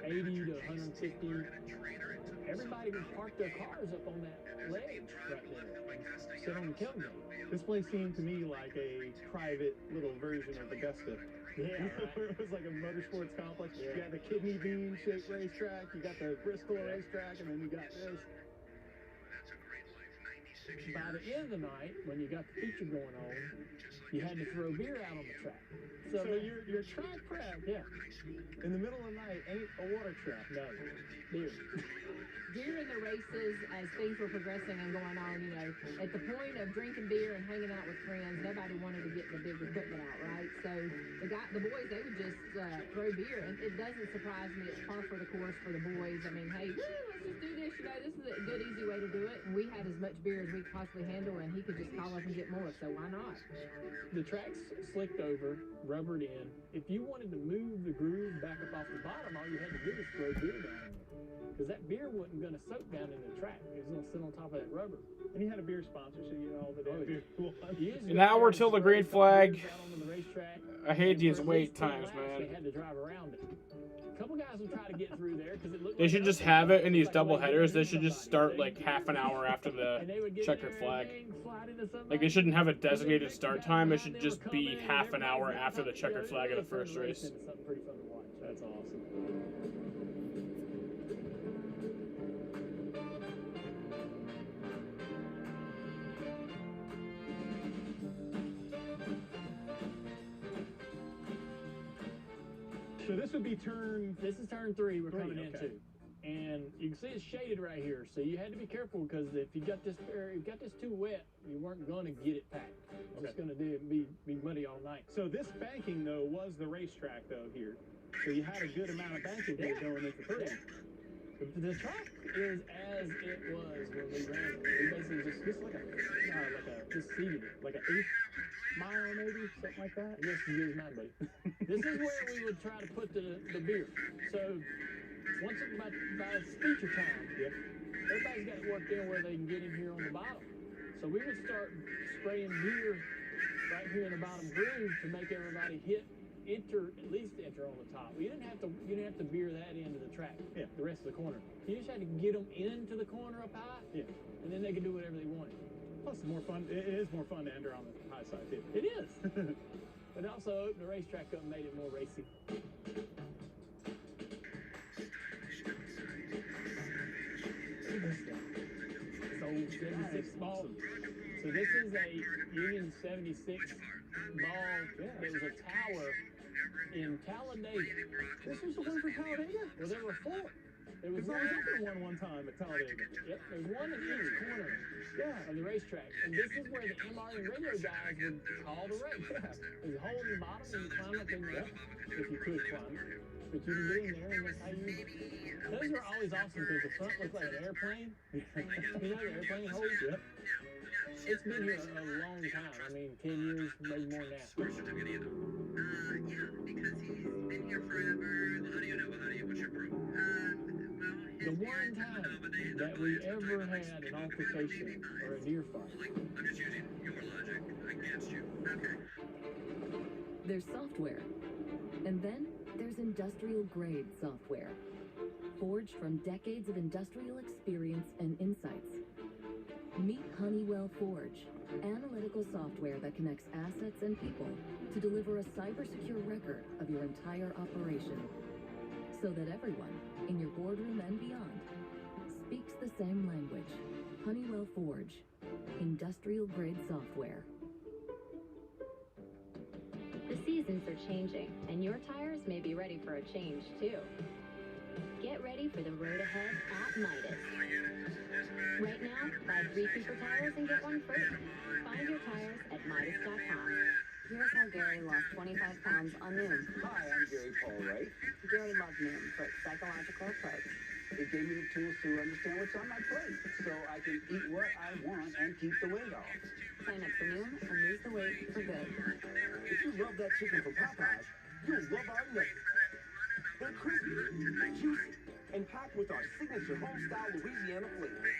80 to 150. Everybody would park their cars up on that ledge right there and sit on the tailgate. This place seemed to me like a private little version of Augusta. Yeah, right. Where it was like a motorsports complex. Yeah. You got the kidney bean shaped racetrack, you got the Bristol racetrack, and then you got this. By the end of the night, when you got the feature going on, you had to throw beer out on the track. So your track prep, yeah, in the middle of the night ain't a water track. No, beer. During the races, as things were progressing and going on, you know, at the point of drinking beer and hanging out with friends, nobody wanted to get the big equipment out, right? So the boys, they would just throw beer, and it doesn't surprise me. It's par for the course for the boys. I mean, hey, let's just do this. You know, this is a good, easy way to do it. And we had as much beer as we could possibly handle, and he could just call up and get more. So why not? The track's slicked over, rubbered in. If you wanted to move the groove back up off the bottom, all you had to do was throw beer down in there. Because that beer wasn't going to soak down in the track. It was going to sit on top of that rubber. And you had a beer sponsor, so you know all the damn beer. An hour till the green flag. On the racetrack. I hate these wait times, man. They had to drive around it. A couple guys would try to get through there because it looked They like should just have it in these double headers. They should just start like half an hour after the checkered flag. Like they shouldn't have a designated start time. It should just be half an hour after the checkered flag of the first race. Something pretty fun to watch. That's awesome. So this would be This is turn 3 we're coming okay. into. And you can see it's shaded right here, so you had to be careful because if you got this too wet, you weren't going to get it packed. It's going to be muddy all night. So this banking though was the racetrack though here. So you had a good amount of banking here going into 3. The track is as it was when we ran it. We basically just just seeded it, like an 8th mile maybe, something like that. Just as good as mine, buddy. This is where we would try to put the beer. So once it's by feature time, everybody's got it worked in where they can get in here on the bottom. So we would start spraying beer right here in the bottom groove to make everybody at least enter on the top. You didn't have to beer that end of the track, the rest of the corner. You just had to get them into the corner up high, and then they could do whatever they wanted. Plus, it's more fun. It is more fun to enter on the high side too. It is. But it also opened the racetrack up and made it more racy. It's old 76 ball. So this is a Union 76 ball. There was a tower in Talladega. This was the one for Talladega? Well, there were 4. There was I was up in one time at Talladega. Yep, there's one in each corner of the racetrack. And this is where the MRE radio guys would call the race. There's a hole in the bottom and you climb up in there, if you could climb. But you can get in there and that's how you... Those were always awesome because the front looked like an airplane. You know the airplane hole? Yep. It's been here a long time. I mean, 10 years, maybe more now. Yeah, because he's been here forever. How do you know? What's your proof? The one time that we ever had an altercation or a deer fight. I'm just using your logic against you. Okay. There's software. And then there's industrial-grade software. Forged from decades of industrial experience and insights. Meet Honeywell Forge, analytical software that connects assets and people to deliver a cyber-secure record of your entire operation, so that everyone, in your boardroom and beyond, speaks the same language. Honeywell Forge, industrial-grade software. The seasons are changing, and your tires may be ready for a change, too. Get ready for the road ahead at Midas. Right now, buy 3 Cooper tires and get 1 free. Find your tires at Midas.com. Here's how Gary lost 25 pounds on Noom. Hi, I'm Gary Paul Wright. Gary loved Noom for its psychological approach. It gave me the tools to understand what's on my plate, so I can eat what I want and keep the weight off. Sign up for Noom and lose the weight for good. If you love that chicken from Popeyes, you'll love our nuggets. They're crispy, juicy, and packed with our signature home-style Louisiana flavor.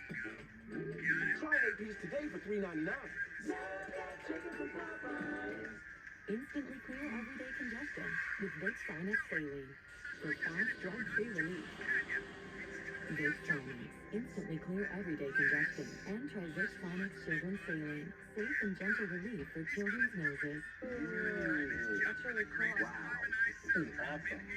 Try an 8-piece today for $3.99. Instantly clear everyday congestion with Vicks Sinex Saline for fast, drug-free relief. Vicks Sinex, instantly clear everyday congestion. And try Vicks Sinex Children's Saline, safe and gentle relief for children's noses. That's really cool. Wow, this is awesome.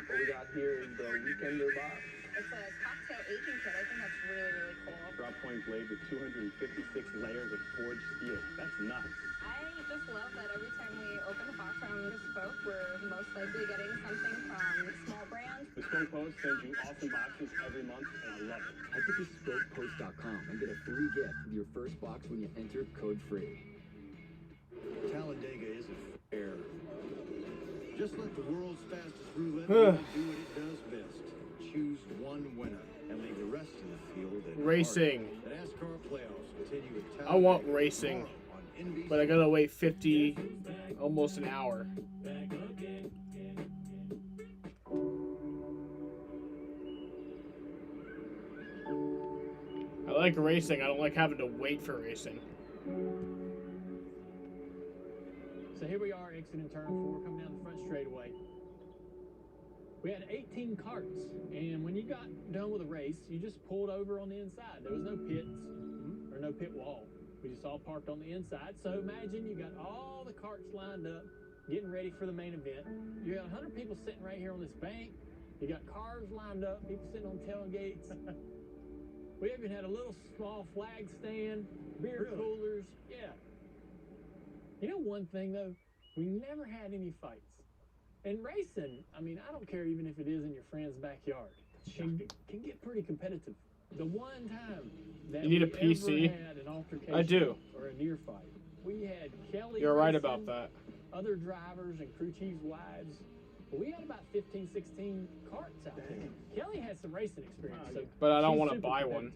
What we got here is the Weekender box. It's a cocktail aging kit. I think that's really, really cool. Drop point blade with 256 layers of forged steel. That's nuts. I just love that every time we open a box from Bespoke, we're most likely getting something from small brands. Bespoke Post sends you awesome boxes every month, and I love it. Head to BespokePost.com and get a free gift with your first box when you enter code FREE. Talladega isn't fair. Just let the world's fastest roulette wheel do what it does best. Choose one winner and leave the rest of the field at Racing. The NASCAR playoffs continue at I want racing, but I gotta wait 50, almost an hour. I like racing. I don't like having to wait for racing. So here we are exiting turn 4, coming down the front straightaway. We had 18 carts, and when you got done with a race, you just pulled over on the inside. There was no pits or no pit wall. We just all parked on the inside. So imagine you got all the carts lined up, getting ready for the main event. You got 100 people sitting right here on this bank. You got cars lined up, people sitting on tailgates. We even had a little small flag stand, beer coolers. Yeah. You know one thing, though? We never had any fights. And racing, I mean, I don't care even if it is in your friend's backyard. Can get pretty competitive. The one time that You need a we PC? ever had an altercation I do. or a near fight, we had Kelly You're right racing, about that. other drivers and crew chiefs' wives. But we had about 15, 16 carts out there. Kelly had some racing experience. So But I don't she's want to super buy one.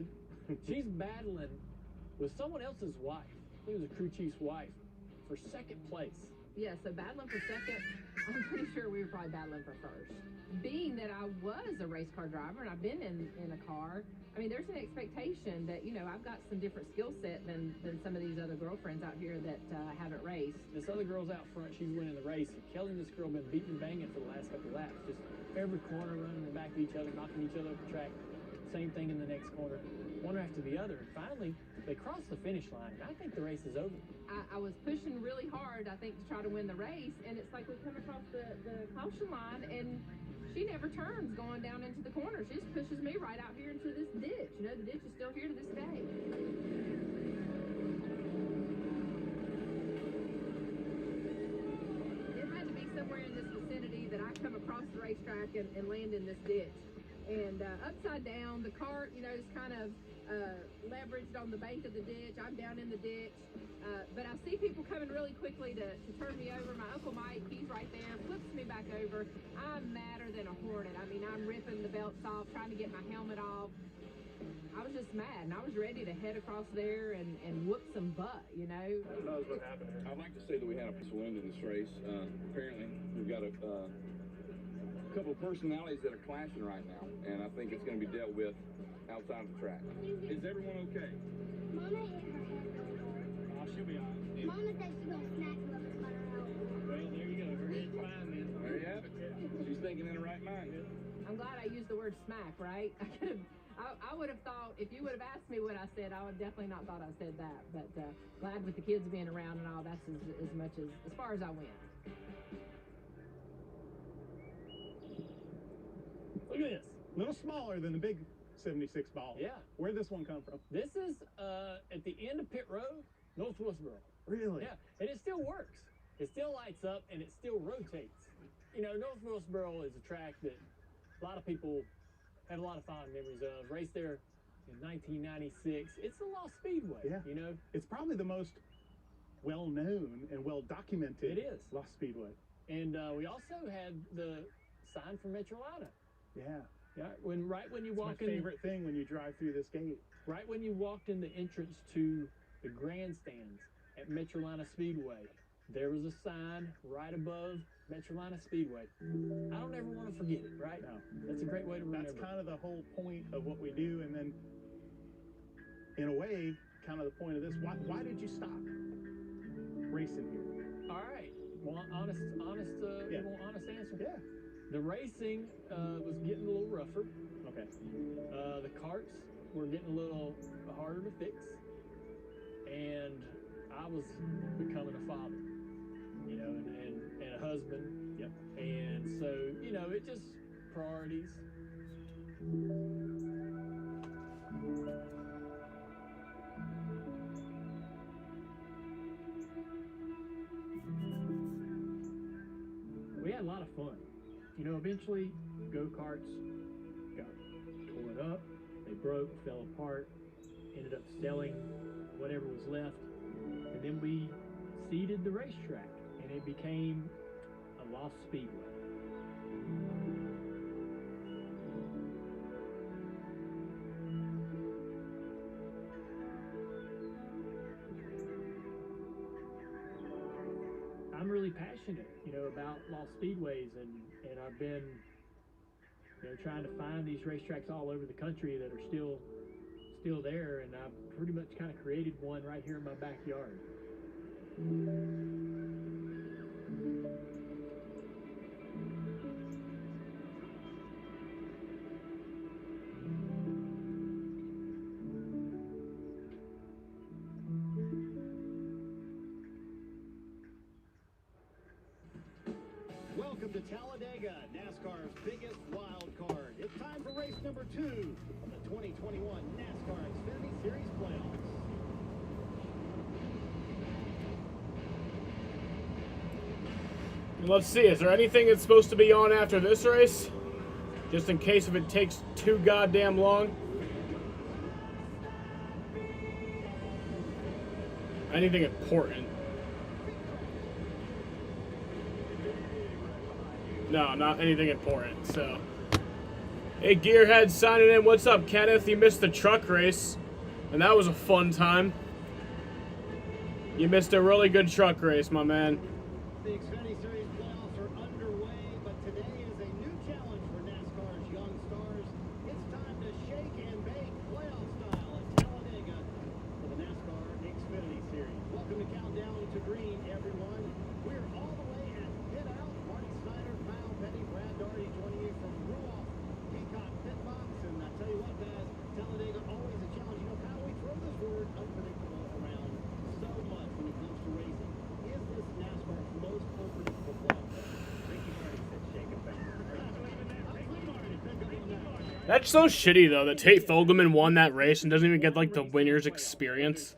competitive. She's battling with someone else's wife. I think it was a crew chief's wife for second place. Yeah, so battling for second, I'm pretty sure we were probably battling for first. Being that I was a race car driver and I've been in a car, I mean, there's an expectation that, you know, I've got some different skill set than some of these other girlfriends out here that haven't raced. This other girl's out front, she's winning the race. And Kelly and this girl been beating and banging for the last couple laps. Just every corner running in the back of each other, knocking each other off the track. Same thing in the next corner, one after the other. And finally, they crossed the finish line, and I think the race is over. I was pushing really hard, I think, to try to win the race, and it's like we come across the caution line, and she never turns going down into the corner. She just pushes me right out here into this ditch. You know, the ditch is still here to this day. It had to be somewhere in this vicinity that I come across the racetrack and land in this ditch. And upside down, the cart, you know, is kind of leveraged on the bank of the ditch. I'm down in the ditch. But I see people coming really quickly to turn me over. My Uncle Mike, he's right there, flips me back over. I'm madder than a hornet. I mean, I'm ripping the belts off, trying to get my helmet off. I was just mad, and I was ready to head across there and whoop some butt, you know? Who knows what happened here? I'd like to say that we had a wound in this race. Apparently, we've got a couple of personalities that are clashing right now, and I think it's going to be dealt with outside of the track. Is everyone okay? Mama hit her head really hard. Oh, she'll be all right. Mama said she's gonna smack whoever's cut her out. Well, there you go. Her head's fine then. There you have it. She's thinking in the right mind. I'm glad I used the word smack, right? I would have thought, if you would have asked me what I said, I would definitely not thought I said that. But glad with the kids being around and all, that's as much as far as I went. Look at this. A little smaller than the big 76 ball. Yeah. Where'd this one come from? This is at the end of pit road, North Wilkesboro. Really? Yeah, and it still works. It still lights up and it still rotates. You know, North Wilkesboro is a track that a lot of people have a lot of fond memories of. Raced there in 1996. It's a lost speedway. Yeah. You know, It's probably the most well-known and well-documented It is. lost speedway. and we also had the sign from Metrolina. Yeah. Yeah, right when you It's walk my in, favorite thing when you drive through this gate. right when you walked in the entrance to the grandstands at Metrolina Speedway, there was a sign right above Metrolina Speedway. I don't ever want to forget it, right? No. That's a great way to remember. That's kind of the whole point of what we do, and then, in a way, kind of the point of this. Why did you stop racing here? All right. Well, honest Yeah. you want honest answer? Yeah. The racing was getting a little rougher. Okay. The carts were getting a little harder to fix, and I was becoming a father, you know, and a husband. Yep. And so, you know, it just priorities. We had a lot of fun. You know, eventually go-karts got torn up, they broke, fell apart, ended up selling whatever was left, and then we seeded the racetrack, and it became a lost speedway. I'm really passionate, you know, about lost speedways, and I've been, you know, trying to find these racetracks all over the country that are still there, and I've pretty much kind of created one right here in my backyard. Welcome to Talladega, NASCAR's biggest wild card. It's time for race number 2 of the 2021 NASCAR Xfinity Series playoffs. Let's see, is there anything that's supposed to be on after this race? Just in case if it takes too goddamn long. Anything important? No, not anything important, so. Hey, Gearhead signing in. What's up, Kenneth? You missed the truck race, and that was a fun time. You missed a really good truck race, my man. The Xfinity Series playoffs are underway, but today is a new challenge for NASCAR's young stars. It's time to shake and bake playoff style at Talladega for the NASCAR Xfinity Series. Welcome to Countdown to Green, everyone. We're all the way at Pit Out. Marty Snyder, Kyle Petty, Brad Daugherty joining you from Ruoff Peacock Pit Box. And I tell you what, guys, Talladega always a challenge. You know, Kyle, we throw this word unpredictable around so much when it comes to racing. Is this NASCAR's most unpredictable playoff? Ricky Martin said shake and bake. That's so shitty, though, that Tate Fogelman won that race and doesn't even get, like, the winner's experience.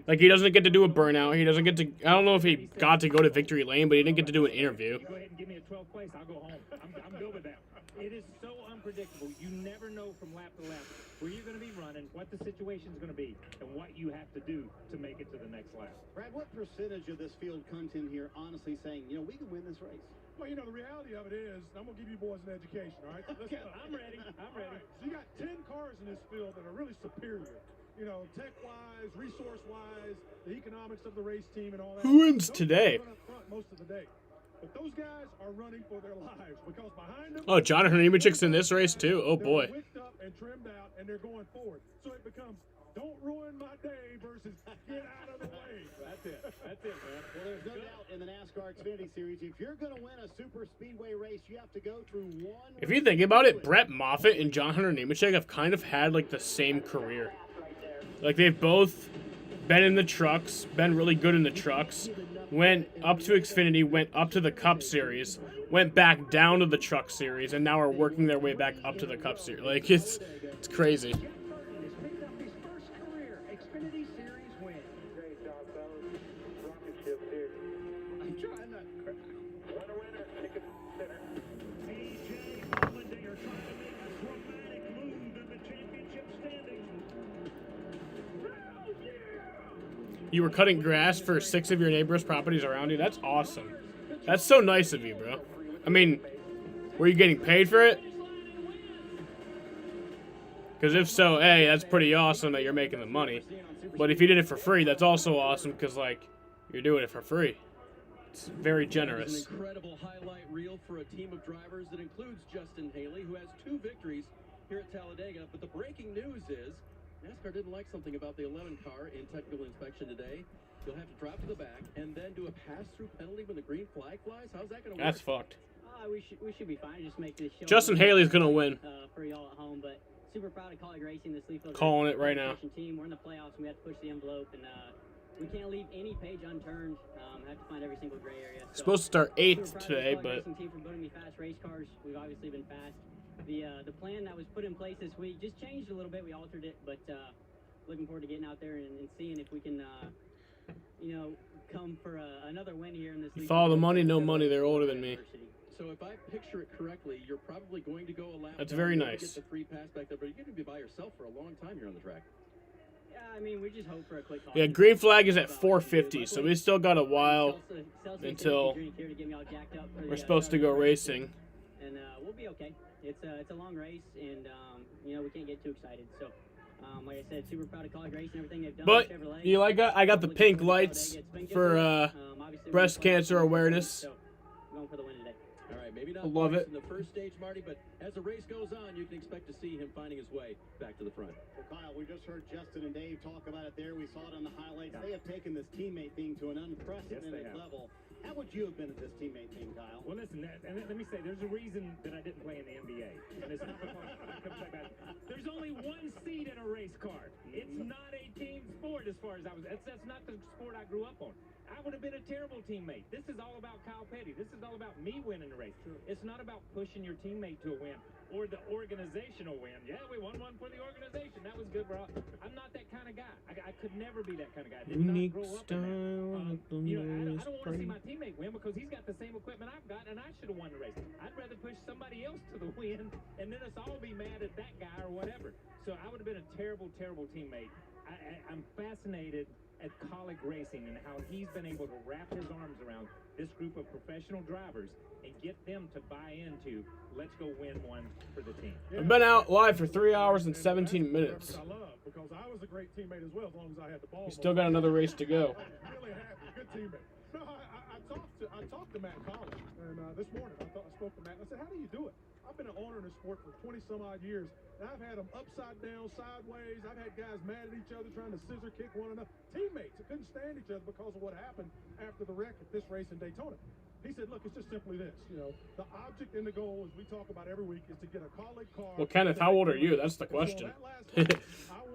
Like, he doesn't get to do a burnout. He doesn't get to... I don't know if he got to go to Victory Lane, but he didn't get to do an interview. Go ahead and give me a 12th place. I'll go home. I'm good with that. It is so unpredictable. You never know from lap to lap where you're going to be running, what the situation's going to be, and what you have to do to make it to the next lap. Brad, what percentage of this field comes in here honestly saying, you know, we can win this race? Well, you know, the reality of it is, I'm going to give you boys an education, all right? Okay, I'm ready. I'm ready. Right. So you got 10 cars in this field that are really superior. You know, tech-wise, resource-wise, the economics of the race team and all that. Who wins Those today? guys run up front most of the day. But those guys are running for their lives because behind them... Oh, Jonathan Nemechek's in this race, too. Oh, boy. They're wicked up and trimmed out, and they're going forward. So it becomes, don't ruin my day versus get out of the way. it. That's it, man. Well, there's no doubt in the NASCAR Xfinity Series, if you're going to win a super speedway race, you have to go through one. If you think about it, Brett Moffitt and John Hunter Nemechek have kind of had like the same career. Like they've both been in the trucks, been really good in the trucks, went up to Xfinity, went up to the Cup Series, went back down to the Truck Series, and now are working their way back up to the Cup Series. Like it's crazy. You were cutting grass for 6 of your neighbors' properties around you? That's awesome. That's so nice of you, bro. I mean, were you getting paid for it? Because if so, hey, that's pretty awesome that you're making the money. But if you did it for free, that's also awesome because, like, you're doing it for free. It's very generous. It's an incredible highlight reel for a team of drivers that includes Justin Haley, who has 2 victories here at Talladega. But the breaking news is NASCAR didn't like something about the 11 car in technical inspection today. You'll have to drop to the back and then do a pass-through penalty when the green flag flies. How's that going to work? That's fucked. We should be fine. Just make this show. Justin Haley's gonna win. For y'all at home, but super proud of Colleague Racing, this Leaf Calling it right now. Team. We're in the playoffs. And we have to push the envelope, and we can't leave any page unturned. Have to find every single gray area. So, supposed to start 8th today, but team for building me fast race cars. We've obviously been fast. The plan that was put in place this week just changed a little bit. We altered it, but looking forward to getting out there and seeing if we can, come for another win here in this league. Follow the money, no money. They're older than me. So if I picture it correctly, you're probably going to go a lap. That's very nice. Get the free pass back there, but you're going to be by yourself for a long time here on the track. Yeah, I mean, we just hope for a quick call. Yeah, green flag is at 4:50, so we still got a while until we're supposed to go racing. And we'll be okay. It's a long race, and we can't get too excited. So, like I said, super proud of Colleague Racing and everything they've done. But you like I got the pink lights for breast cancer awareness. Going for the win today. All right, maybe not I love it. in the first stage, Marty, but as the race goes on, you can expect to see him finding his way back to the front. Well, Kyle, we just heard Justin and Dave talk about it there. We saw it on the highlights. They have taken this teammate thing to an unprecedented level. How would you have been at this teammate thing, Kyle? Well, listen, and let me say, there's a reason that I didn't play in the NBA. And it's not because I couldn't play basketball. There's only one seat in a race car. It's not a team sport as far as I was. That's not the sport I grew up on. I would have been a terrible teammate. This is all about Kyle Petty. This is all about me winning the race. It's not about pushing your teammate to a win or the organizational win. Yeah, we won one for the organization. That was good, bro. I'm not that kind of guy. I could never be that kind of guy. I did not grow up in that. I don't want to see my teammate win because he's got the same equipment I've got, and I should have won the race. I'd rather push somebody else to the win, and then us all be mad at that guy or whatever. So I would have been a terrible, terrible teammate. I'm fascinated at Colleague Racing and how he's been able to wrap his arms around this group of professional drivers and get them to buy into, let's go win one for the team. I've been out live for 3 hours and 17 minutes. I love because I was a great teammate as well, as long as I had the ball. We still got another race to go. Really happy, good teammate. No, I talked to Matt Collins, and this morning I spoke to Matt. And I said, "How do you do it?" I've been an owner in this sport for 20 some odd years, and I've had them upside down, sideways. I've had guys mad at each other, trying to scissor kick one another. Teammates that couldn't stand each other because of what happened after the wreck at this race in Daytona. He said, "Look, it's just simply this. The object and the goal, as we talk about every week, is to get a colleague car." Well, Kenneth, how old are you? That's the question. I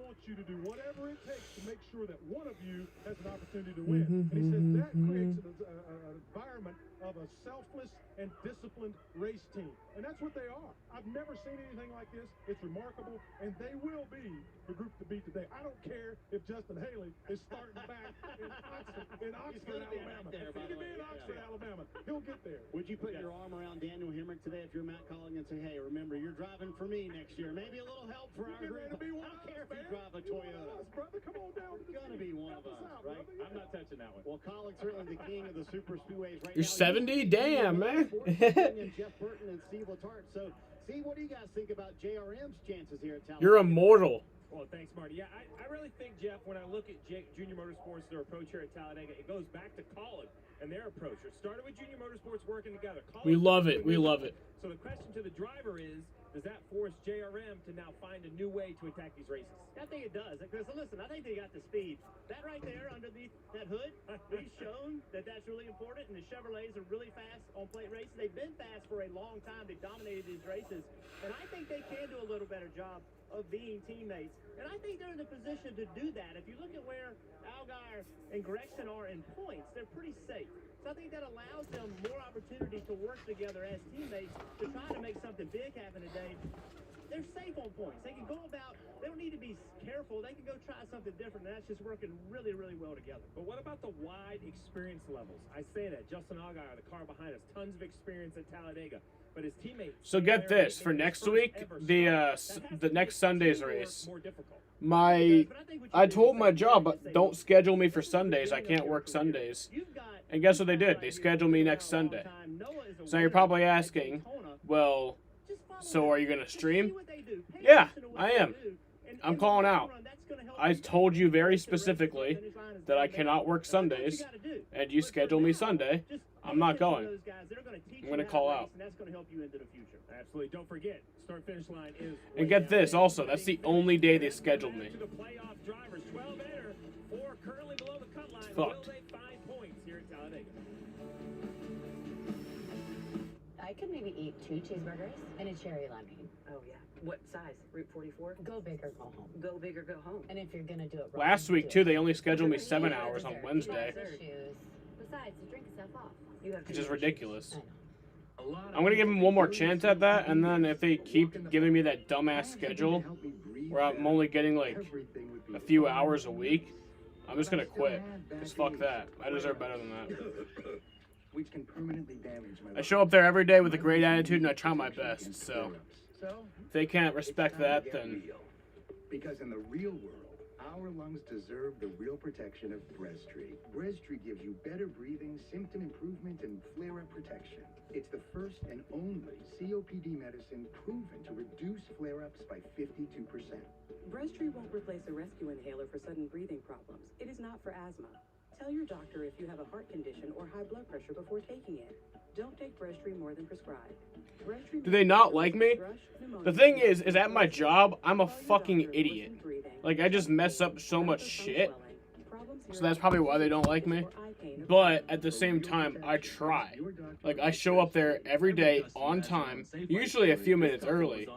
want you to do whatever it takes to make sure that one of you has an opportunity to win. And he says that creates an environment of a selfless and disciplined race team. And that's what they are. I've never seen anything like this. It's remarkable, and they will be the group to beat today. I don't care if Justin Haley is starting back in Oxford, Alabama. If he can be in Oxford, Alabama, he'll get there. Would you put your arm around Daniel Hemrick today if you're Matt Collins and say, "Hey, remember, you're driving for me next year. Maybe a little help for our group. I don't care if you drive a Toyota. Brother, come on down. It's gonna be one of us, right?" I'm not touching that one. Well, Collins certainly the king of the super speedways right You're now. 70? Damn, man. Jeff Burton and Steve Letarte. So, Steve, what do you guys think about JRM's chances here at Talladega? You're immortal. Well, thanks, Marty. Yeah, I really think, Jeff, when I look at Junior Motorsports, their approach here at Talladega, it goes back to Colin and their approach. It started with Junior Motorsports working together. We love it. We love it. So the question to the driver is, does that force JRM to now find a new way to attack these races? I think it does. Because, listen, I think they got the speed. That right there underneath that hood, they've shown that that's really important, and the Chevrolets are really fast on plate races. They've been fast for a long time. They've dominated these races, and I think they can do a little better job of being teammates. And I think they're in a position to do that. If you look at where Allgaier and Gregson are in points, they're pretty safe. So I think that allows them more opportunity to work together as teammates to try to make something big happen today. They're safe on points. They can go about, they don't need to be careful. They can go try something different, and that's just working really, really well together. But what about the wide experience levels? I say that. Justin Allgaier, the car behind us, tons of experience at Talladega. But his teammates... So get this, for next week, the next Sunday's race, I told my job, don't schedule me for Sundays. I can't work Sundays. And guess what they did? They scheduled me next Sunday. So you're probably asking, well, so are you going to stream? Yeah, I am. I'm calling out. I told you very specifically that I cannot work Sundays, and you schedule me Sunday. I'm not going. I'm going to call out. Absolutely. Don't forget, start-finish line is... And get this, also, that's the only day they scheduled me. It's fucked. I could maybe eat 2 cheeseburgers and a cherry lemonade. Oh, yeah. What size? Route 44? Go big or go home. Go big or go home. And if you're gonna do it right, Last week, too, they only scheduled me 7 hours on Wednesday. Besides, the drink is half off. Which is ridiculous. I'm going to give them one more chance at that, and then if they keep giving me that dumbass schedule, where I'm only getting, like, a few hours a week, I'm just going to quit. Because fuck that. I deserve better than that. Which can permanently damage my I show up there every day with a great attitude, and I try my best, so if they can't respect that, then... Because in the real world, our lungs deserve the real protection of Breztri. Breztri gives you better breathing, symptom improvement, and flare-up protection. It's the first and only COPD medicine proven to reduce flare-ups by 52%. Breztri won't replace a rescue inhaler for sudden breathing problems. It is not for asthma. Tell your doctor if you have a heart condition or high blood pressure before taking it. Don't take Breztri more than prescribed. Do they not like me? The thing is at my job, I'm a fucking idiot. Like, I just mess up so much shit. So that's probably why they don't like me. But at the same time, I try. Like, I show up there every day on time, usually a few minutes early.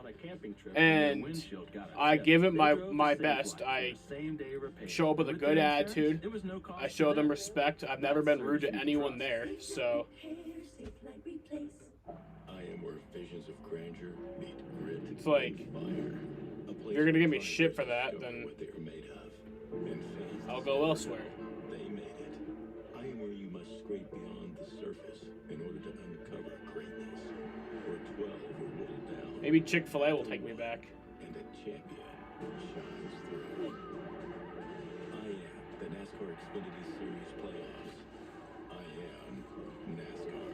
And I give it my best. I show up with a good attitude. I show them respect. I've never been rude to anyone there, so... It's like, if you're gonna give me shit for that, then I'll go elsewhere. They made it. I am where you must scrape beyond the surface in order to uncover greatness. Where 12 are whittled down. Maybe Chick-fil-A will take me back. And a champion shines through. I am the NASCAR Xfinity Series playoffs. I am NASCAR.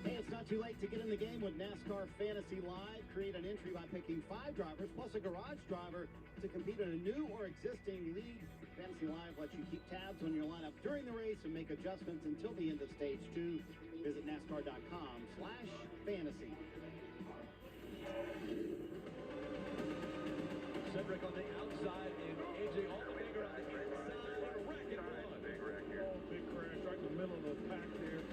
Hey, it's not too late to get in the game with NASCAR Fantasy Live. Create an entry by picking 5 drivers plus a garage driver to compete in a new or existing league. Fantasy Live lets you keep tabs on your lineup during the race and make adjustments until the end of stage 2. Visit NASCAR.com/fantasy. Cedric on the outside and AJ Allmendinger on the inside. Big wreck here. Oh, big crash right in the middle of the pack there.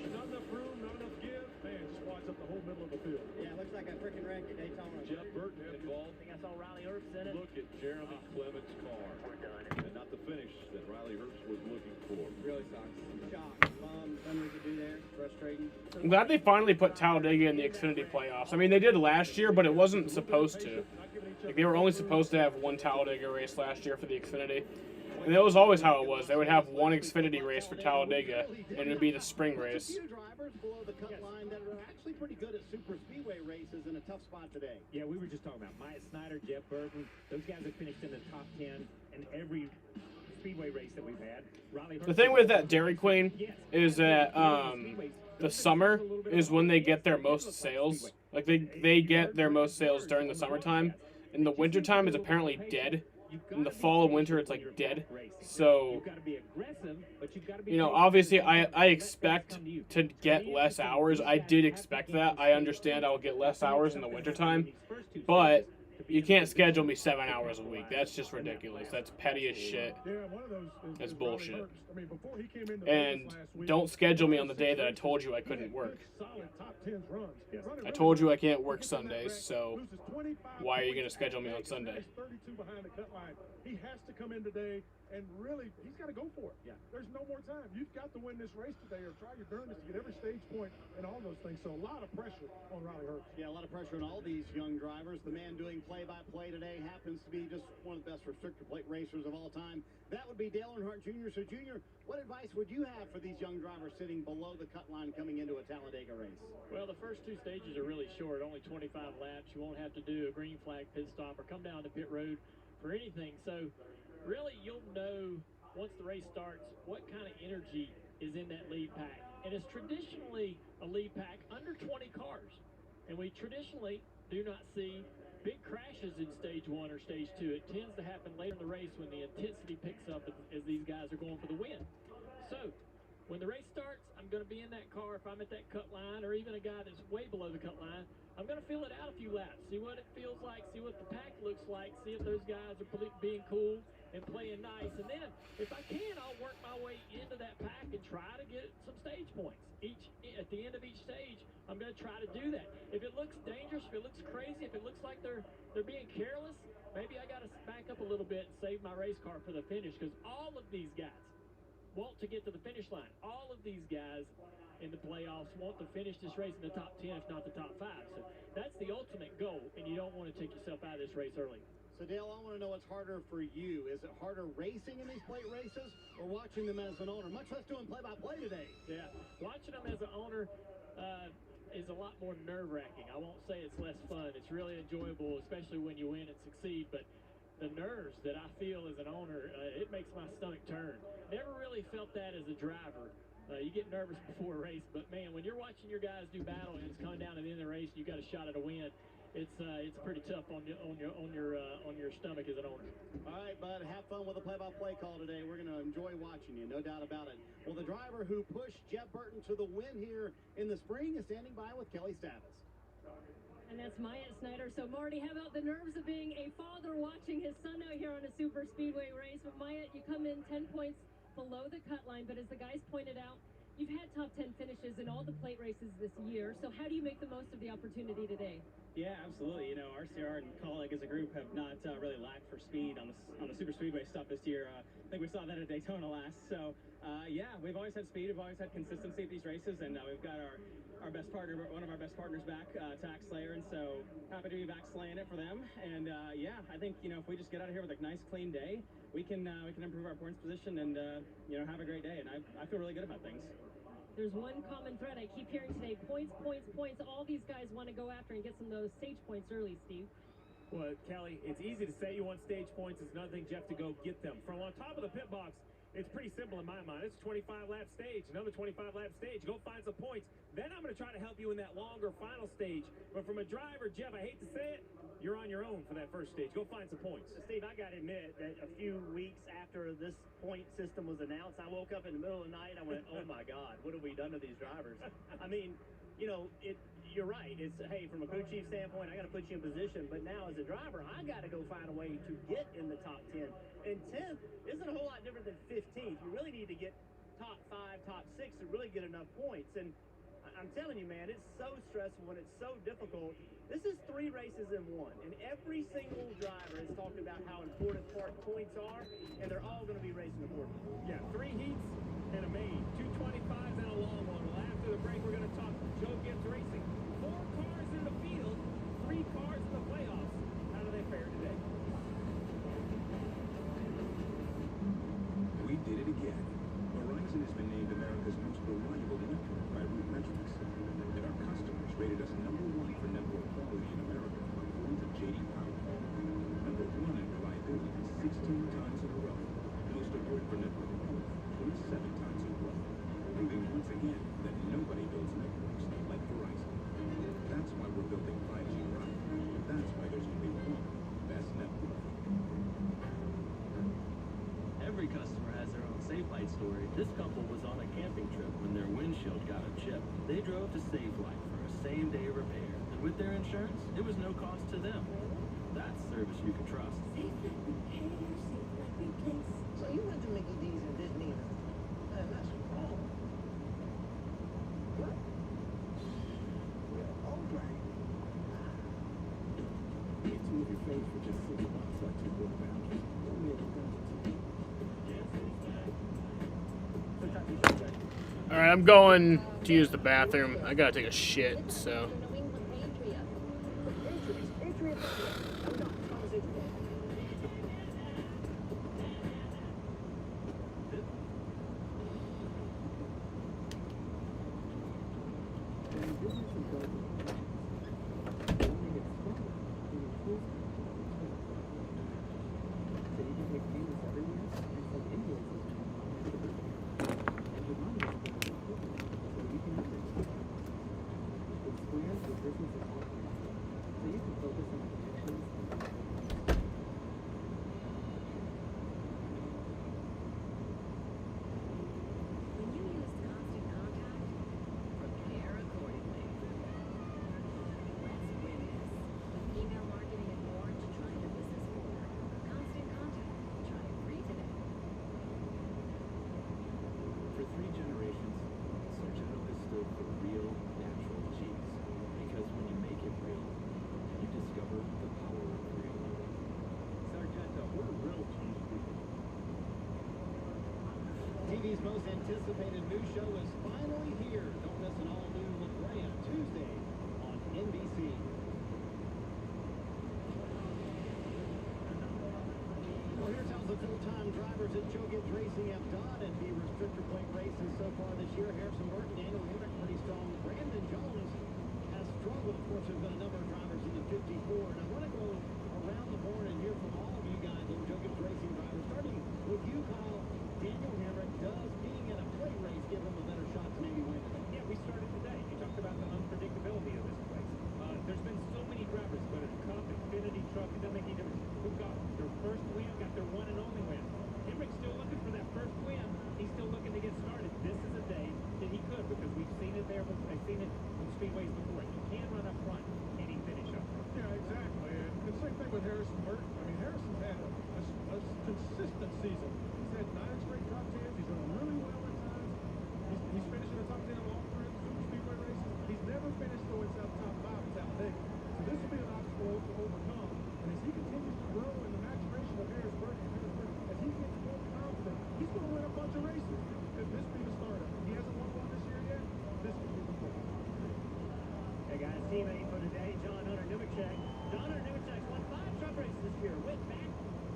Not enough room, not enough give. Man, just winds up the whole middle of the field. Yeah, it looks like a freaking wreck at Daytona. Jeff Burton involved. I think I saw Riley Herbst in it. Look at Jeremy Clement's car. We're done. And not the finish that Riley Herbst was looking for. Really sucks. Shocked. Nothing we could do there. Frustrating. I'm glad they finally put Talladega in the Xfinity playoffs. I mean, they did last year, but it wasn't supposed to. Like, they were only supposed to have one Talladega race last year for the Xfinity. And that was always how it was. They would have one Xfinity race for Talladega, and it would be the spring race. A few drivers below the cut line that are actually pretty good at super speedway races in a tough spot today. Yeah, we were just talking about Maya Snyder, Jeff Burton. Those guys have finished in the top 10 in every speedway race that we've had. The thing with that Dairy Queen is that the summer is when they get their most sales. Like they get their most sales during the summertime, and the wintertime is apparently dead. In the fall and winter, it's like dead. So, you know, obviously, I expect to get less hours. I did expect that. I understand I'll get less hours in the wintertime, but you can't schedule me 7 hours a week. That's just ridiculous. That's petty as shit. That's bullshit. And don't schedule me on the day that I told you I couldn't work. I told you I can't work Sundays, so why are you going to schedule me on Sunday? 32 behind the cut line. He has to come in today and really, he's got to go for it. Yeah. There's no more time. You've got to win this race today or try your darndest to get every stage point and all those things. So a lot of pressure on Riley Herbst. Yeah, a lot of pressure on all these young drivers. The man doing play-by-play today happens to be just one of the best restrictor plate racers of all time. That would be Dale Earnhardt Jr. So, Junior, what advice would you have for these young drivers sitting below the cut line coming into a Talladega race? Well, the first two stages are really short, only 25 laps. You won't have to do a green flag pit stop or come down to pit road for anything. So, really, you'll know once the race starts what kind of energy is in that lead pack. And it's traditionally a lead pack under 20 cars. And we traditionally do not see big crashes in stage 1 or stage 2. It tends to happen later in the race when the intensity picks up as these guys are going for the win. So, when the race starts, I'm going to be in that car. If I'm at that cut line, or even a guy that's way below the cut line, I'm going to feel it out a few laps, see what it feels like, see what the pack looks like, see if those guys are being cool and playing nice. And then, if I can, I'll work my way into that pack and try to get some stage points. At the end of each stage, I'm going to try to do that. If it looks dangerous, if it looks crazy, if it looks like they're being careless, maybe I got to back up a little bit and save my race car for the finish, because all of these guys want to get to the finish line. All of these guys in the playoffs want to finish this race in the top 10, if not the top 5. So that's the ultimate goal, and you don't want to take yourself out of this race early. So, Dale, I want to know what's harder for you. Is it harder racing in these plate races or watching them as an owner, much less doing play-by-play today? Yeah, watching them as an owner is a lot more nerve-wracking. I won't say it's less fun. It's really enjoyable, especially when you win and succeed, but the nerves that I feel as an owner, it makes my stomach turn. Never really felt that as a driver. You get nervous before a race, but man, when you're watching your guys do battle and it's coming down to the end of the race, you got a shot at a win. It's pretty tough on your stomach as an owner. All right, bud, have fun with the play-by-play call today. We're going to enjoy watching you, no doubt about it. Well, the driver who pushed Jeff Burton to the win here in the spring is standing by with Kelly Stavis. And that's Myatt Snyder. So, Marty, how about the nerves of being a father watching his son out here on a super speedway race? But, Myatt, you come in 10 points below the cut line, but as the guys pointed out, you've had top 10 finishes in all the plate races this year. So how do you make the most of the opportunity today? Yeah, absolutely. You know, RCR and Colleague as a group have not really lacked for speed on the super speedway stuff this year. I think we saw that at Daytona last. So, yeah, we've always had speed. We've always had consistency at these races, and we've got our best partner, one of our best partners back, Tax Slayer, and so happy to be back slaying it for them. And yeah, I think, you know, if we just get out of here with a nice clean day, we can improve our points position and you know, have a great day. And I feel really good about things. There's one common thread I keep hearing today: points, points, points. All these guys want to go after and get some of those stage points early, Steve. Well, Kelly, it's easy to say you want stage points. It's another thing, Jeff, to go get them. From on top of the pit box, it's pretty simple in my mind. It's a 25-lap stage, another 25-lap stage. Go find some points. Then I'm going to try to help you in that longer final stage. But from a driver, Jeff, I hate to say it, you're on your own for that first stage. Go find some points. Steve, I got to admit that a few weeks after this point system was announced, I woke up in the middle of the night and I went, oh my God, what have we done to these drivers? I mean, you know, you're right. It's, hey, from a crew chief standpoint, I got to put you in position. But now as a driver, I got to go find a way to get in the top 10. And 10th isn't a whole lot different than 15th. You really need to get top 5, top 6 to really get enough points. And I'm telling you, man, it's so stressful and it's so difficult. This is 3 races in 1, and every single driver has talked about how important points are, and they're all going to be racing accordingly. Yeah, 3 heats and a main, 2 25s and a long one. Well, after the break, we're going to talk Joe Gibbs Racing. 4 cars in the field, 3 cars in the playoffs. How do they fare today? We did it again. Verizon has been named America's most reliable network by Root Metrics, and our customers rated us #1 for network quality in America according to J.D. Power. #1 in reliability 16 times in a row. Most awarded for network quality 27 times in a row. Proving once again that nobody builds chip. They drove to Save Life for a same-day repair, and with their insurance, it was no cost to them. That's service you can trust. So you went to Mickey D's and didn't even. That's wrong. What? Well, all right. Get two of your face for just $6 like $2 vouchers. Don't be able to All right, I'm going to use the bathroom. I gotta take a shit, so. For 3 generations, Sargento has stood for real, natural cheese. Because when you make it real, you discover the power of real. Sargento, we're real cheese people. TV's most anticipated new show is finally here. Don't miss an all-new La Brea Tuesday on NBC. Well, here's how the full-time drivers at Joe Gibbs Racing have done in the restrictor plate races so far this year. Harrison Burton, Daniel Hemrick, pretty strong. Brandon Jones has struggled. Of course, there's been a number of drivers in the 54. And I want to go around the board and hear from all of you guys on Joe Gibbs Racing drivers. Starting with you, Kyle. Daniel Hemrick, does being in a plate race give him a better shot to maybe win today? Yeah, we started today. You talked about the unpredictability of this place. There's been so many drivers, whether it's Cup, Xfinity, Truck, it doesn't make any difference, who got their first win, got their one and only win. Hemrick's still looking for that first win. He's still looking to get started. This is a day that he could, because we've seen it there. I've seen it on speedways before. You can run up front and he finish up front. Yeah, exactly. And the same thing with Harrison Burton. I mean, Harrison's had a consistent season. He's had 9 straight top 10s. He's done really well at times. He's finished in the top 10 of all 3 of the super speedway races. He's never finished though inside the top 5 at Talladega. So this will be an obstacle to overcome. And as he continues to grow in the maturation of Harris Burton, as he gets more confident, he's going to win a bunch of races. Could this be the start of it? He hasn't won one this year yet. This could be the start. Hey guys, teammate for today, John Hunter Nemechek. John Hunter Nemechek won 5 truck races this year. Went back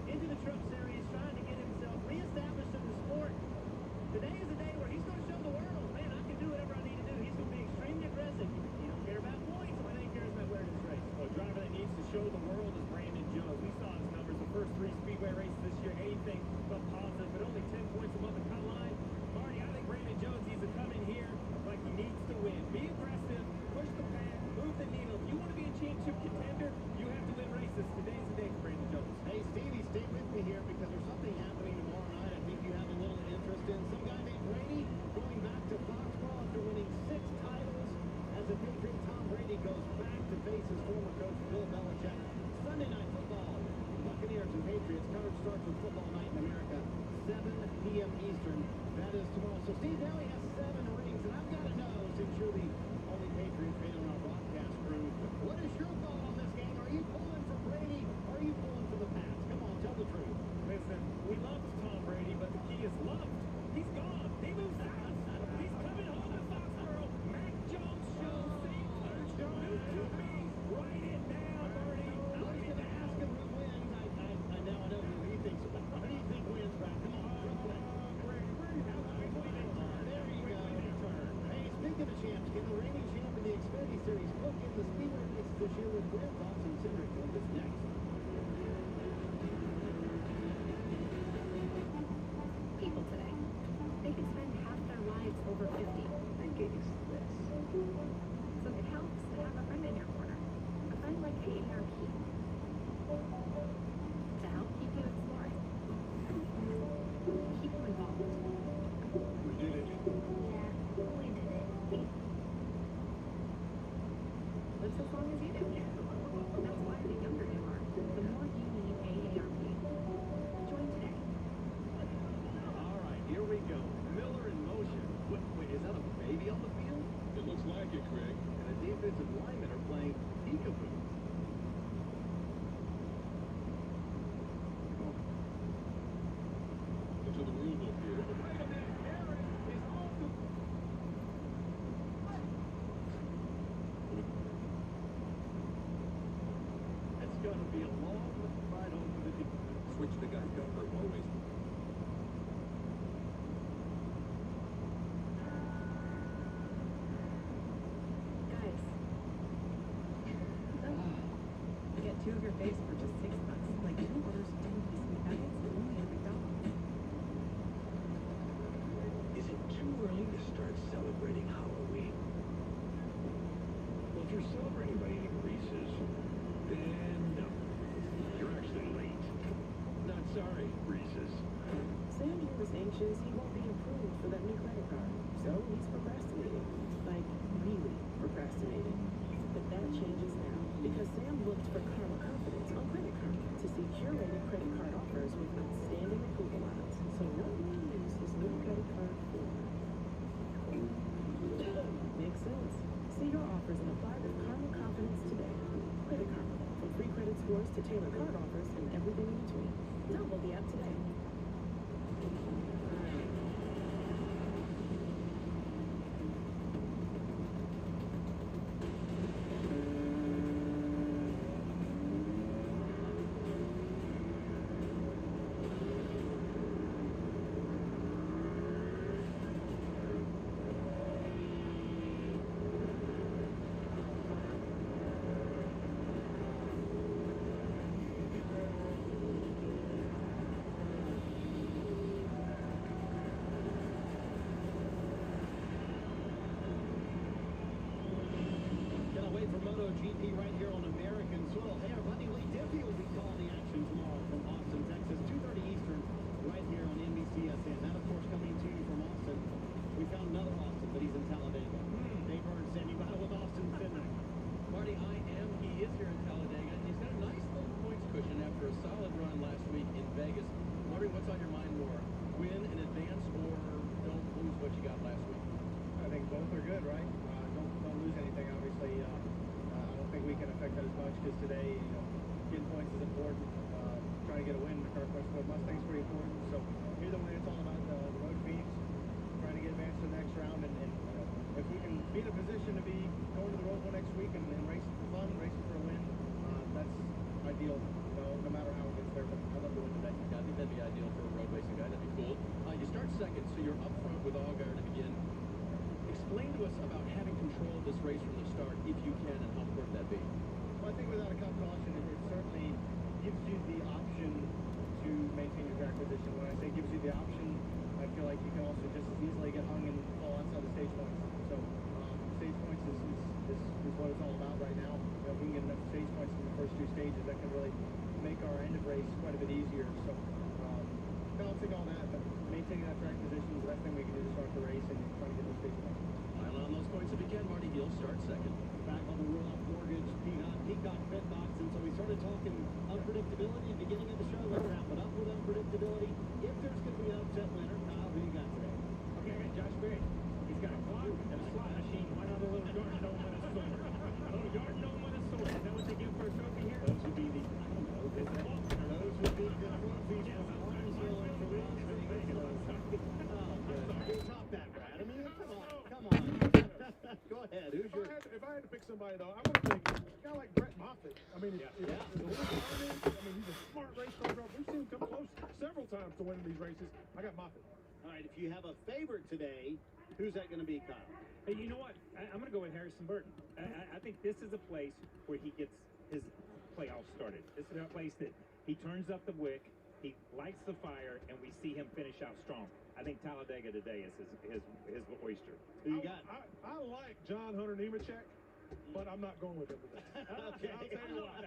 into the truck series, trying to get himself reestablished in the sport. Today is a day where he's going to show the world, man, I can do whatever I need to do. He's going to be extremely aggressive. He don't care about points. The only thing he cares about winning this race. A driver that needs to show the world is Brandon Jones. We saw his numbers the first 3 speedway races this year. Anything but positive, but only 10 points above the cut line. Marty, I think Brandon Jones needs to come in here like he needs to win. Be aggressive, push the pad, move the needle. If you want to be a championship contender, you have to win races. Today's the day for Brandon Jones. Hey, Stevie, stay with me here because there's something happening tomorrow night I think you have a little interest in. Some guy named Brady going back to Foxborough after winning 6 titles. As a Patriot, Tom Brady goes back to face his former coach, Bill Belichick. Sunday Night Football, Buccaneers and Patriots. Coverage starts with Football Night in America, 7 p.m. Eastern. That is tomorrow. So Steve Daly has 7 rings, and I've got to know, since you're the only Patriot fan on our broadcast crew, what is your thought on this game? Are you pulling for Brady? Or are you pulling for the Pats? Come on, tell the truth. Listen, we loved Tom Brady, but the key is love. He's gone. He moves out. He's coming home to Foxborough. Mac Jones shows St. Clair Jones to me. Write it down, Marty. I was going to ask him who wins. I now know who he thinks. Who do you think wins, Brad? Come on, real quick. There you go. Hey, speaking of champs, can the reigning champ in the Xfinity Series book in the speedway races this year with Brent Thompson Cindric on this next? People today, they could spend half their lives over 50. The gig is this. So it helps to have a friend in your corner. A friend like A.R. Key. To help keep you exploring. Keep you involved. We did it. Yeah, we did it. gonna be a long ride home for the team. Switch the guy got hurt while racing. Guys. You get 2 of your face for just $6. Like 2 orders of 10 piece McNuggets only at McDonald's. Is it too early to start celebrating Halloween? Well, if you're celebrating by eating Reese's, then no. You're actually late. Not sorry, Reese's. Sam here was anxious he won't be approved for that new credit card, so he's procrastinating. Like, really procrastinating. But that changes now, because Sam looked for Karma Confidence on Credit Karma to see curated credit card offers with outstanding approval odds. So what will he use his new credit card for? Makes sense. See your offers and apply with Karma Confidence today. Credit Karma, from free credit scores to tailored card offers and everything in between. Download the app today. MotoGP right here on American soil. Hey, our buddy Lee Diffie will be calling the action tomorrow from Austin, Texas, 2:30 Eastern, right here on NBCSN. That, of course, coming to you from Austin. We found another Austin, but he's in Talladega. Dave Burns standing by with Austin Finley. Marty, he is here in Talladega, and he's got a nice little points cushion after a solid run last week in Vegas. Marty, what's on your mind more? Win in advance or don't lose what you got last week? I think both are good, right? Don't lose anything, obviously. I don't think we can affect that as much because today, getting points is important. Trying to get a win in the car quest with Mustang's pretty important. So either way, it's all about the road feeds, trying to get advanced to the next round. And if we can be in a position to be going to the Roval next week and racing for fun, racing for a win, that's ideal. No matter how it gets there. But I'd love to win today. Yeah, I think that'd be ideal for a road racing guy. That'd be cool. You start second, so you're up front with Allgaier to begin. Explain to us about having control of this race from the start, if you can, and how important that be. Well, I think without a cup caution, it certainly gives you the option to maintain your track position. When I say gives you the option, I feel like you can also just as easily get hung and fall outside the stage points. So stage points is what it's all about right now. If we can get enough stage points in the first 2 stages, that can really make our end of race quite a bit easier. So balancing all that, but maintaining that track position is the best thing we can do to start the race and try to get those stage points. Pile on those points if you can, Marty. He'll start second. Back on the Roll Up Mortgage Peacock Bet Box, and so we started talking unpredictability at the beginning of the show. Let's wrap it up with unpredictability. If there's going to be an upset winner, Kyle, who you got today? Okay, I got Josh Berry. He's got a clock and a slot machine. Why not a little garden gnome with a sword? A little garden gnome with a sword. Is that what they give for a trophy here? Those would be the, I don't know, those would be the trophies from Lawrenceville and from Las Vegas. Oh, good. Who topped that, Brad? I mean, come on. Go ahead. If I had to pick somebody, though, I want to take a guy like Brett Moffitt. I mean, he's a smart race car driver. We've seen him come close several times to winning these races. I got Moffitt. All right, if you have a favorite today, who's that going to be, Kyle? Hey, you know what? I'm going to go with Harrison Burton. I think this is a place where he gets his playoffs started. This is a place that he turns up the wick, he lights the fire, and we see him finish out strong. I think Talladega today is his oyster. Who you got? I like John Hunter Nemechek, but I'm not going with him today. Okay. I'll tell you what.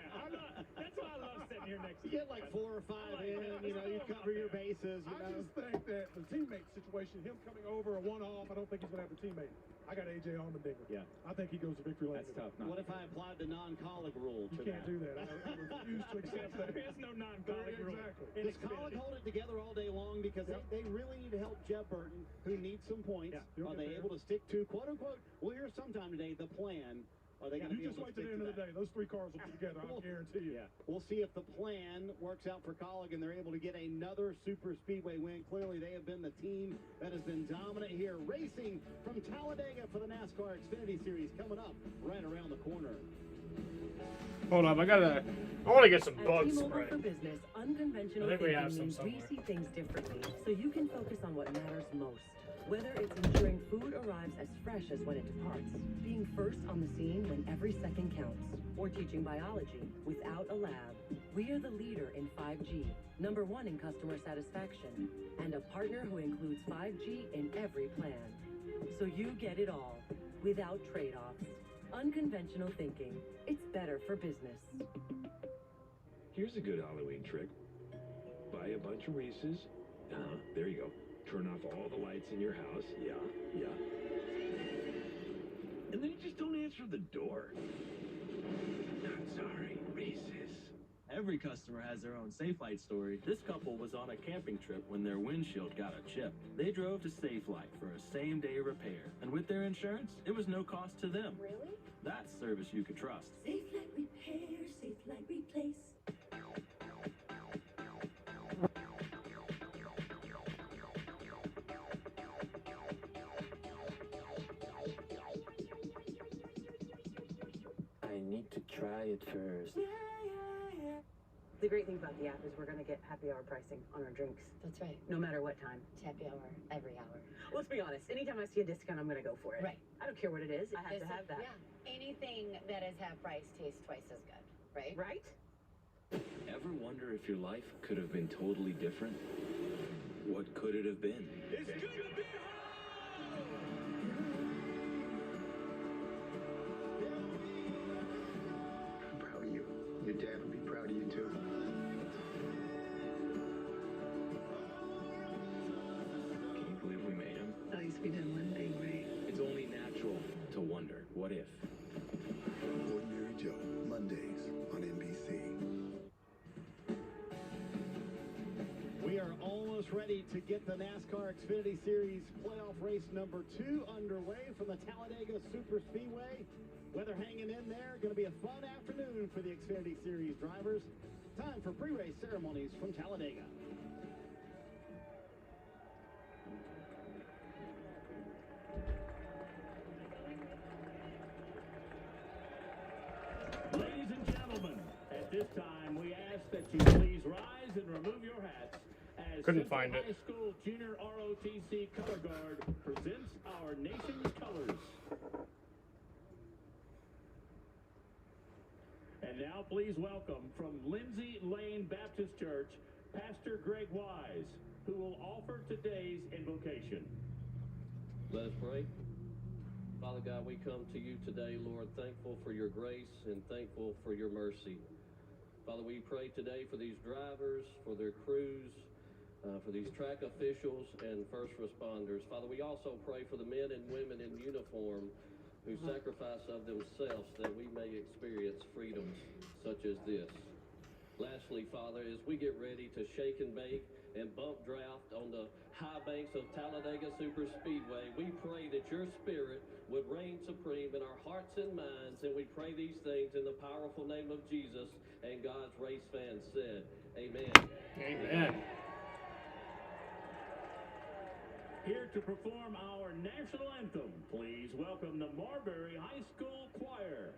That's why I love sitting here next to you. Get like 4 or 5 in, you cover your bases. I just think that the teammate situation, him coming over a one-off, I don't think he's going to have a teammate. I got A.J. Allmendinger. Yeah. I think he goes to victory lane. That's tough. What if I applied the non-colleague rule to You can't do that. I refuse to accept that. There is no non-colleague rule. Exactly. Does colleague hold it together all day long? Because they really need to help Jeb Burton, who needs some points. Yeah. Are they able to stick to, quote-unquote, we'll hear sometime today, the plan? Are they going to be able to stick to that? You just wait to the end of the day. Those 3 cars will be together, I guarantee you. Yeah. We'll see if the plan works out for Colleague and they're able to get another super speedway win. Clearly, they have been the team that has been dominant here. Racing from Talladega for the NASCAR Xfinity Series coming up right around the corner. Hold up, I gotta I want to get some At bug T-Mobile spray. for Business, unconventional I think we have thinking some means we somewhere. see things differently, so you can focus on what matters most. Whether it's ensuring food arrives as fresh as when it departs, being first on the scene when every second counts, or teaching biology without a lab, we are the leader in 5G, #1 in customer satisfaction, and a partner who includes 5G in every plan. So you get it all, without trade-offs. Unconventional thinking. It's better for business. Here's a good Halloween trick. Buy a bunch of Reese's. There you go. Turn off all the lights in your house. Yeah. And then you just don't answer the door. I'm sorry, Reese's. Every customer has their own Safe Light story. This couple was on a camping trip when their windshield got a chip. They drove to Safe Light for a same-day repair. And with their insurance, it was no cost to them. Really? That's service you could trust. Safe Light Repair, Safe Light Replace. I need to try it first. The great thing about the app is we're going to get happy hour pricing on our drinks. That's right. No matter what time. It's happy hour every hour. Let's be honest. Anytime I see a discount, I'm going to go for it. Right. I don't care what it is. I have to have that. Yeah. Anything that is half price tastes twice as good, right? Right? Ever wonder if your life could have been totally different? What could it have been? It's good to be I'm proud of you. Your dad would be proud of you too. Can you believe we made him? At least we did one thing right. It's only natural to wonder, what if? Ordinary Joe, Mondays on NBC. We are almost ready to get the NASCAR Xfinity Series playoff race number 2 underway from the Talladega Superspeedway. Weather hanging in there. Going to be a fun afternoon for the Xfinity Series drivers. Time for pre-race ceremonies from Talladega. Ladies and gentlemen, at this time, we ask that you please rise and remove your hats as Couldn't Central find it. High School Junior ROTC Color Guard presents our nation's colors. And now please welcome from Lindsay Lane Baptist Church, Pastor Greg Wise, who will offer today's invocation. Let us pray. Father God, we come to you today, Lord, thankful for your grace and thankful for your mercy. Father, we pray today for these drivers, for their crews, for these track officials and first responders. Father, we also pray for the men and women in uniform who sacrifice of themselves that we may experience freedoms such as this. Lastly, Father, as we get ready to shake and bake and bump draft on the high banks of Talladega Superspeedway, we pray that your spirit would reign supreme in our hearts and minds, and we pray these things in the powerful name of Jesus, and God's race fans said, amen. Amen. Here to perform our national anthem, please welcome the Marbury High School Choir.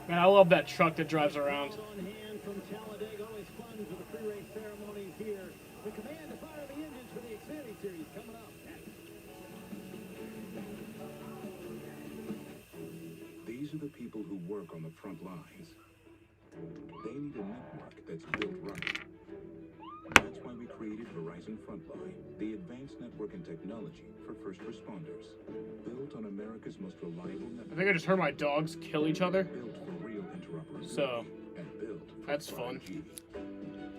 Man, I love that truck that drives around. On hand from Talladega, always fun for the pre-race ceremonies here. The command to fire the engines for the Xfinity Series coming up next. These are the people who work on the front lines. They need a network that's built right. That's why we created Verizon Frontline, the advanced network and technology for first responders. Built on America's most reliable network. I think I just heard my dogs kill each other. Built for real interoperability. So, and built for that's 5G. fun.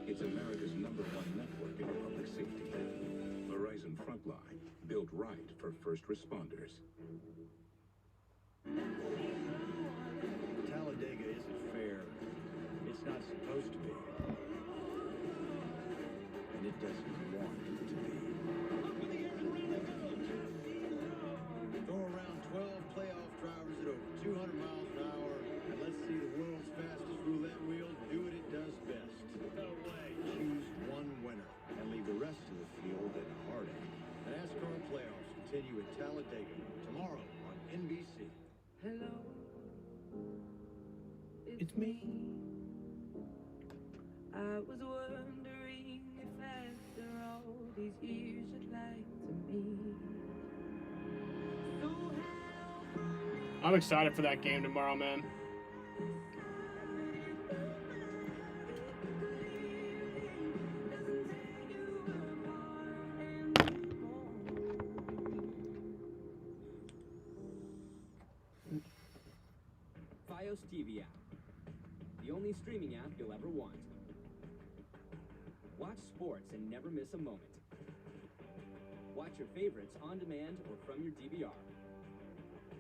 It's America's #1 network in public safety. Verizon Frontline, built right for first responders. Talladega isn't fair. It's not supposed to be. And it doesn't want it to be. Throw around 12 playoff drivers at over 200 miles an hour, and let's see the world's fastest roulette wheel do what it does best. No way. Choose one winner and leave the rest of the field in a heartache. The NASCAR playoffs continue at Talladega tomorrow on NBC. Hello, it's me. I was wondering if after all these years you'd like to meet. I'm excited for that game tomorrow, man. FiOS TV app. The only streaming app you'll ever want. Watch sports and never miss a moment. Watch your favorites on demand or from your DVR.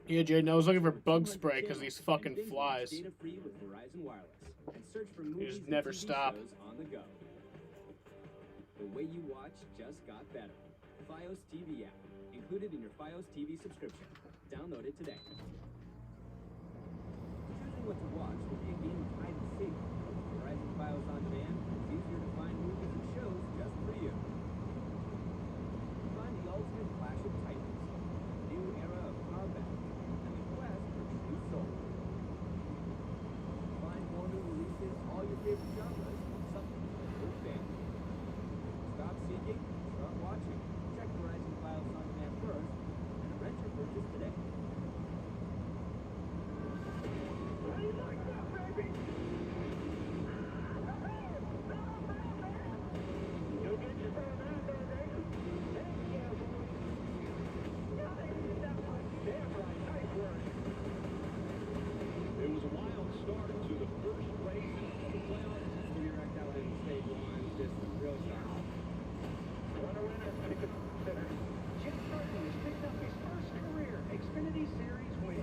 Yeah, Jaden, I was looking for bug spray because these fucking flies. Data free with Verizon Wireless. And search for They movies just never and TV stop. shows on the go. The way you watch just got better. FiOS TV app. Included in your FiOS TV subscription. Download it today. Choosing what to watch will be a game of hide and seek. Verizon FiOS On Demand, it's easier to find movies and shows just for you. Find the ultimate clash of titans, a new era of combat, and the quest for true soul. Find more new releases, all your favorite genres, something for the whole family. Stop seeking, start watching. Check Verizon FiOS On Demand first, and rent your purchase today. It was a wild start to the first race of the playoffs. You're right, Talladega Stage 1, just really sharp. Jim Burton has picked up his first career Xfinity Series win.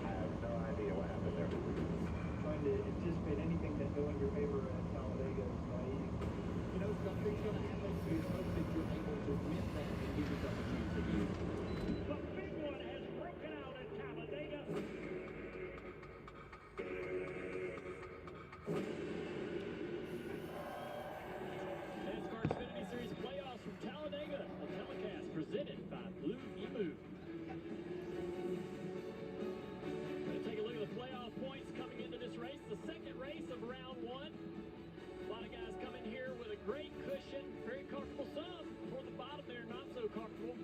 I have no idea what happened there. Trying to anticipate anything that go in your favor at Talladega is naive. You know, something's going to happen. We hope that you're able to win that and give yourself a chance again. The big one has broken out at Talladega. NASCAR Xfinity Series playoffs from Talladega. A telecast presented by Blue Emu. Going to take a look at the playoff points coming into this race. The second race of round one. A lot of guys come in here with a great cushion. Very comfortable. Some toward the bottom there, not so comfortable.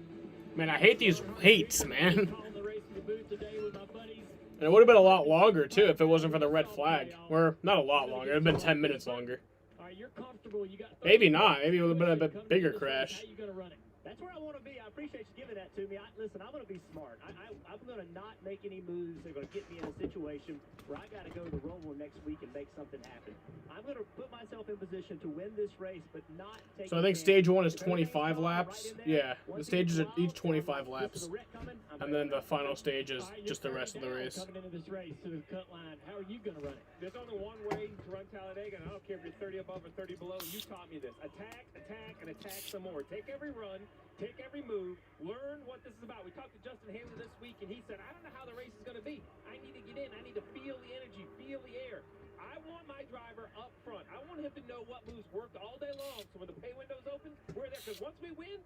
Man, I hate these weights, man. Calling the race in the booth today with my buddies. And it would have been a lot longer, too, if it wasn't for the red flag. Or, not a lot longer. It would have been 10 minutes longer. All right, you're comfortable. You got Maybe not. Maybe it would have been a bit bigger crash. How you going to run it? That's where I want to be. I appreciate you giving that to me. Listen, I'm going to be smart. I'm going to not make any moves that are going to get me in a situation where I got to go to the Roval next week and make something happen. I'm going to put myself in position to win this race, but not take. So I think stage 1 is 25 laps. Yeah, the stages are each 25 laps. And then the final stage is just the rest of the race. Coming into this race to the cut line, how are you going to run it? There's only one way to run Talladega, and I don't care if you're 30 above or 30 below. You taught me this. Attack, attack, and attack some more. Take every run, take every move, learn what this is about. We talked to Justin Haley this week, and he said, I don't know how the race is going to be. I need to get in. I need to feel the energy, feel the air. I want my driver up front. I want him to know what moves worked all day long, so when the pay window's open, we're there. Because once we win,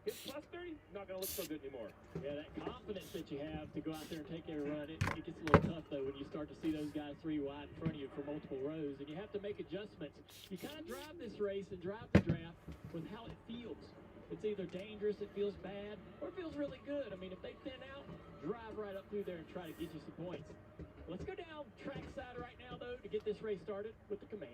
his plus 30, not going to look so good anymore. Yeah, that confidence that you have to go out there and take every run, it gets a little tough, though, when you start to see those guys 3 wide in front of you for multiple rows, and you have to make adjustments. You kind of drive this race and drive the draft with how it feels. It's either dangerous, it feels bad, or it feels really good. I mean, if they thin out, drive right up through there and try to get you some points. Let's go down trackside right now, though, to get this race started with the command.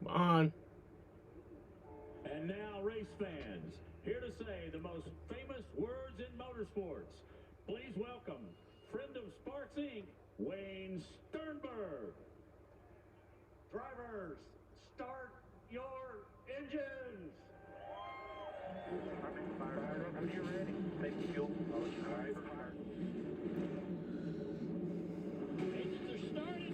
Come on. And now, race fans, here to say the most famous words in motorsports. Please welcome friend of Sparks Inc., Wayne Sternberg. Drivers, start your engines. Fire up when you're ready. Take fuel. I'll let you know. Engines are started.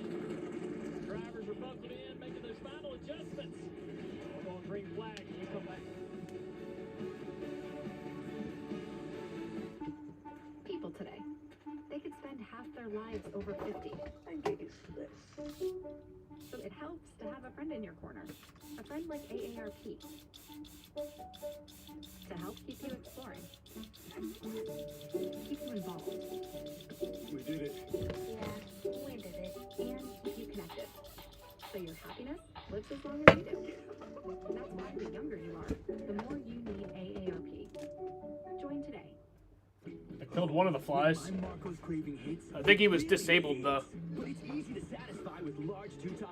Drivers are buckled in, making those final adjustments. We're going green flag when we come back. People today, they could spend half their lives over 50. And get useless. So it helps to have a friend in your corner. A friend like AARP. To help keep you exploring. Keep you involved. We did it. Yeah, we did it. And keep you connected. So your happiness lives as long as you do. And that's why the younger you are, the more you need AARP. Join today. I killed one of the flies. I think he was disabled though.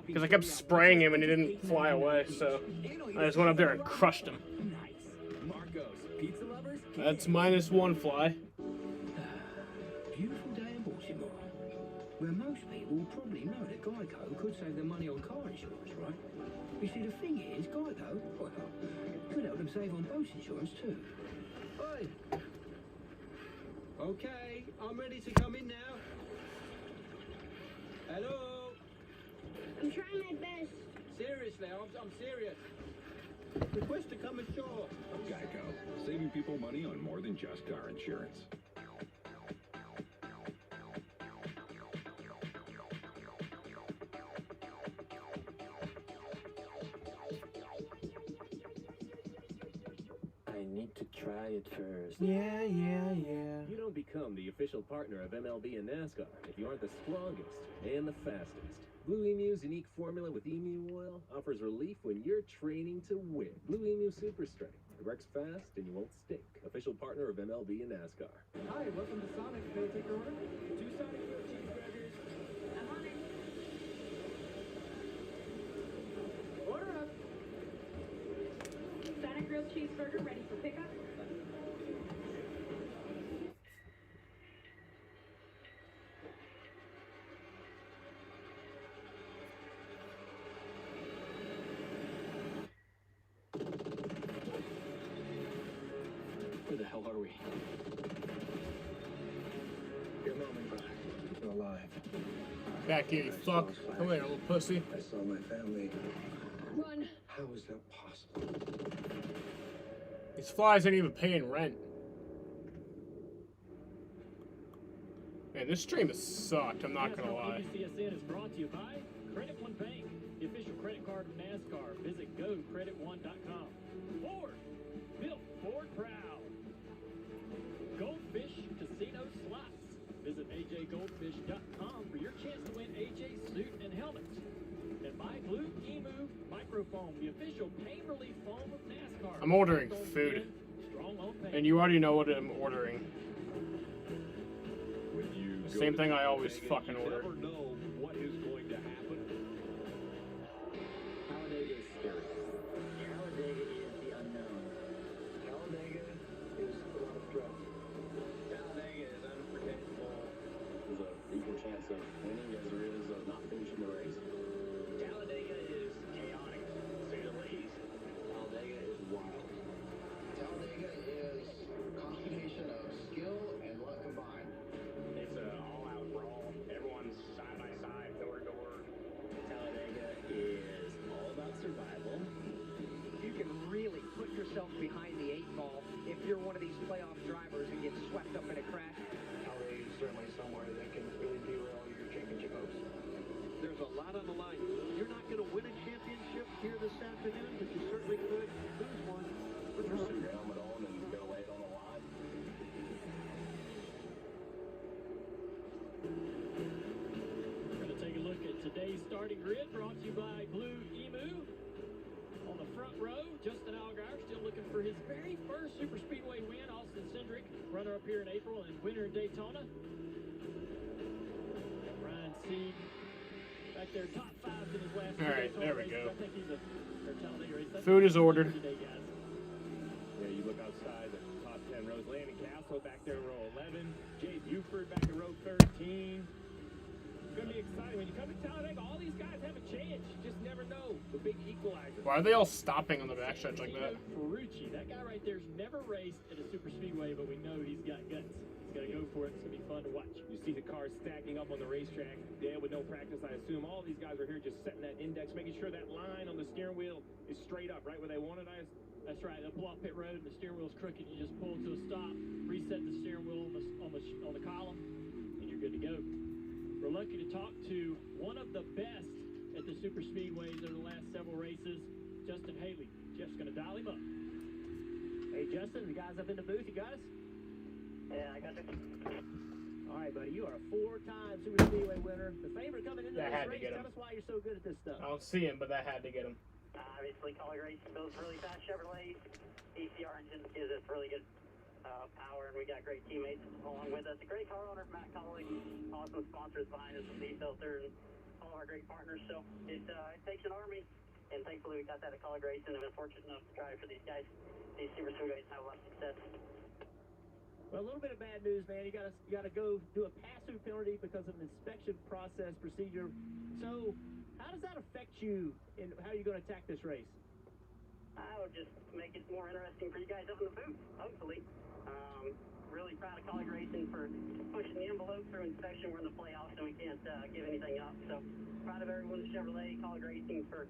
Because I kept spraying him and he didn't fly away, so I just went up there and crushed him. That's -1 fly. Beautiful day in Baltimore, where most people probably know that Geico could save them money on car insurance, right? You see, the thing is, Geico, well, could help them save on boat insurance too. Oi! Okay, I'm ready to come in now. Hello? I'm trying my best. Seriously, I'm serious. Request to come ashore. Geico, saving people money on more than just car insurance. I need to try it first. Yeah. You don't become the official partner of MLB and NASCAR if you aren't the strongest and the fastest. Blue Emu's unique formula with emu oil offers relief when you're training to win. Blue Emu Super Strength. It works fast and you won't stink. Official partner of MLB and NASCAR. Hi, welcome to Sonic. Can I take your order? 2 Sonic grilled cheeseburgers. I'm on it. Order up. Sonic grilled cheeseburger ready for pickup. Where the hell are we? Your mom and back. You're alive. Back here, you fuck. Come here, little pussy. I saw my family. Run. How is that possible? These flies ain't even paying rent. Man, this stream has sucked, I'm not gonna lie. ABCSN is brought to you by Credit One Bank, the official credit card of NASCAR. Visit gocredit1.com. Ford, built Ford proud. Goldfish Casino Slots. Visit ajgoldfish.com for your chance to win AJ suit and helmets. And buy Blue Emu Microfoam, the official pain relief foam of NASCAR. I'm ordering food. And you already know what I'm ordering. The same thing I always fucking order. You never know what is going to happen. Talladega is scary. Talladega is the unknown. Talladega is a lot of stress. Talladega is unpredictable. There's an equal chance of winning as there is of not finishing the race. Talladega is chaotic, to say the least. Talladega is wild. Talladega is a combination of skill and luck combined. It's an all-out brawl. Everyone's side by side, door to door. Talladega is all about survival. You can really put yourself behind the 8 ball if you're one of these playoff drivers who gets swept up in a crash. Talladega is certainly somewhere that can really derail your championship hopes. There's a lot on the line. You're not going to win a championship here this afternoon, but you certainly could lose one. Put your super helmet on and go lay it on the line. We're going to starting grid brought to you by Blue Emu. On the front row, Justin Allgaier still looking for his very first Super Speedway win. Austin Cindric, runner up here in April and winner in Daytona. Ryan Sieg back there, top 5 in his last All right, Daytona there we races. go. I think he's a Talladega race. That's Food is ordered. today, guys. Yeah, you look outside the top 10 rows. Landon Castle back there in row 11. Jay Buford back in row 13. It's going to be exciting. When you come to Talladega, all these guys have a chance. You just never know. The big equalizer. Why are they all stopping on the backstretch like that? Ferrucci, that guy right there's never raced at a super speedway, but we know he's got guts. He's got to go for it. It's going to be fun to watch. You see the cars stacking up on the racetrack. Dale with no practice, I assume. All these guys are here just setting that index, making sure that line on the steering wheel is straight up, right where they want it. That's right. They'll pull off pit road, and the steering wheel's crooked. You just pull to a stop, reset the steering wheel on the column, and you're good to go. We're lucky to talk to one of the best at the super speedways over the last several races, Justin Haley. Jeff's going to dial him up. Hey, Justin, the guys up in the booth, you got us? Yeah, I got it. All right, buddy, you are a 4-time Super Speedway winner. The favorite coming into That this had to race. get him. Tell us why you're so good at this stuff. I don't see him, but that had to get him. Obviously, Collier Racing builds really fast Chevrolet. ECR engine gives us really good power, and we got great teammates along with us. A great car owner, Matt Colley, awesome sponsors behind us, Lead Filter, and all of our great partners. So it takes an army, and thankfully we got that at Collier Racing, and we're fortunate enough to drive for these guys. These super speedways have a lot of success. Well, a little bit of bad news, man. You gotta go do a pass-through penalty because of an inspection process procedure. So, how does that affect you in how you're going to attack this race? I would just make it more interesting for you guys up in the booth, hopefully. Really proud of Collier Racing for pushing the envelope through inspection. We're in the playoffs and we can't give anything up. So, proud of everyone at Chevrolet, Collier Racing for,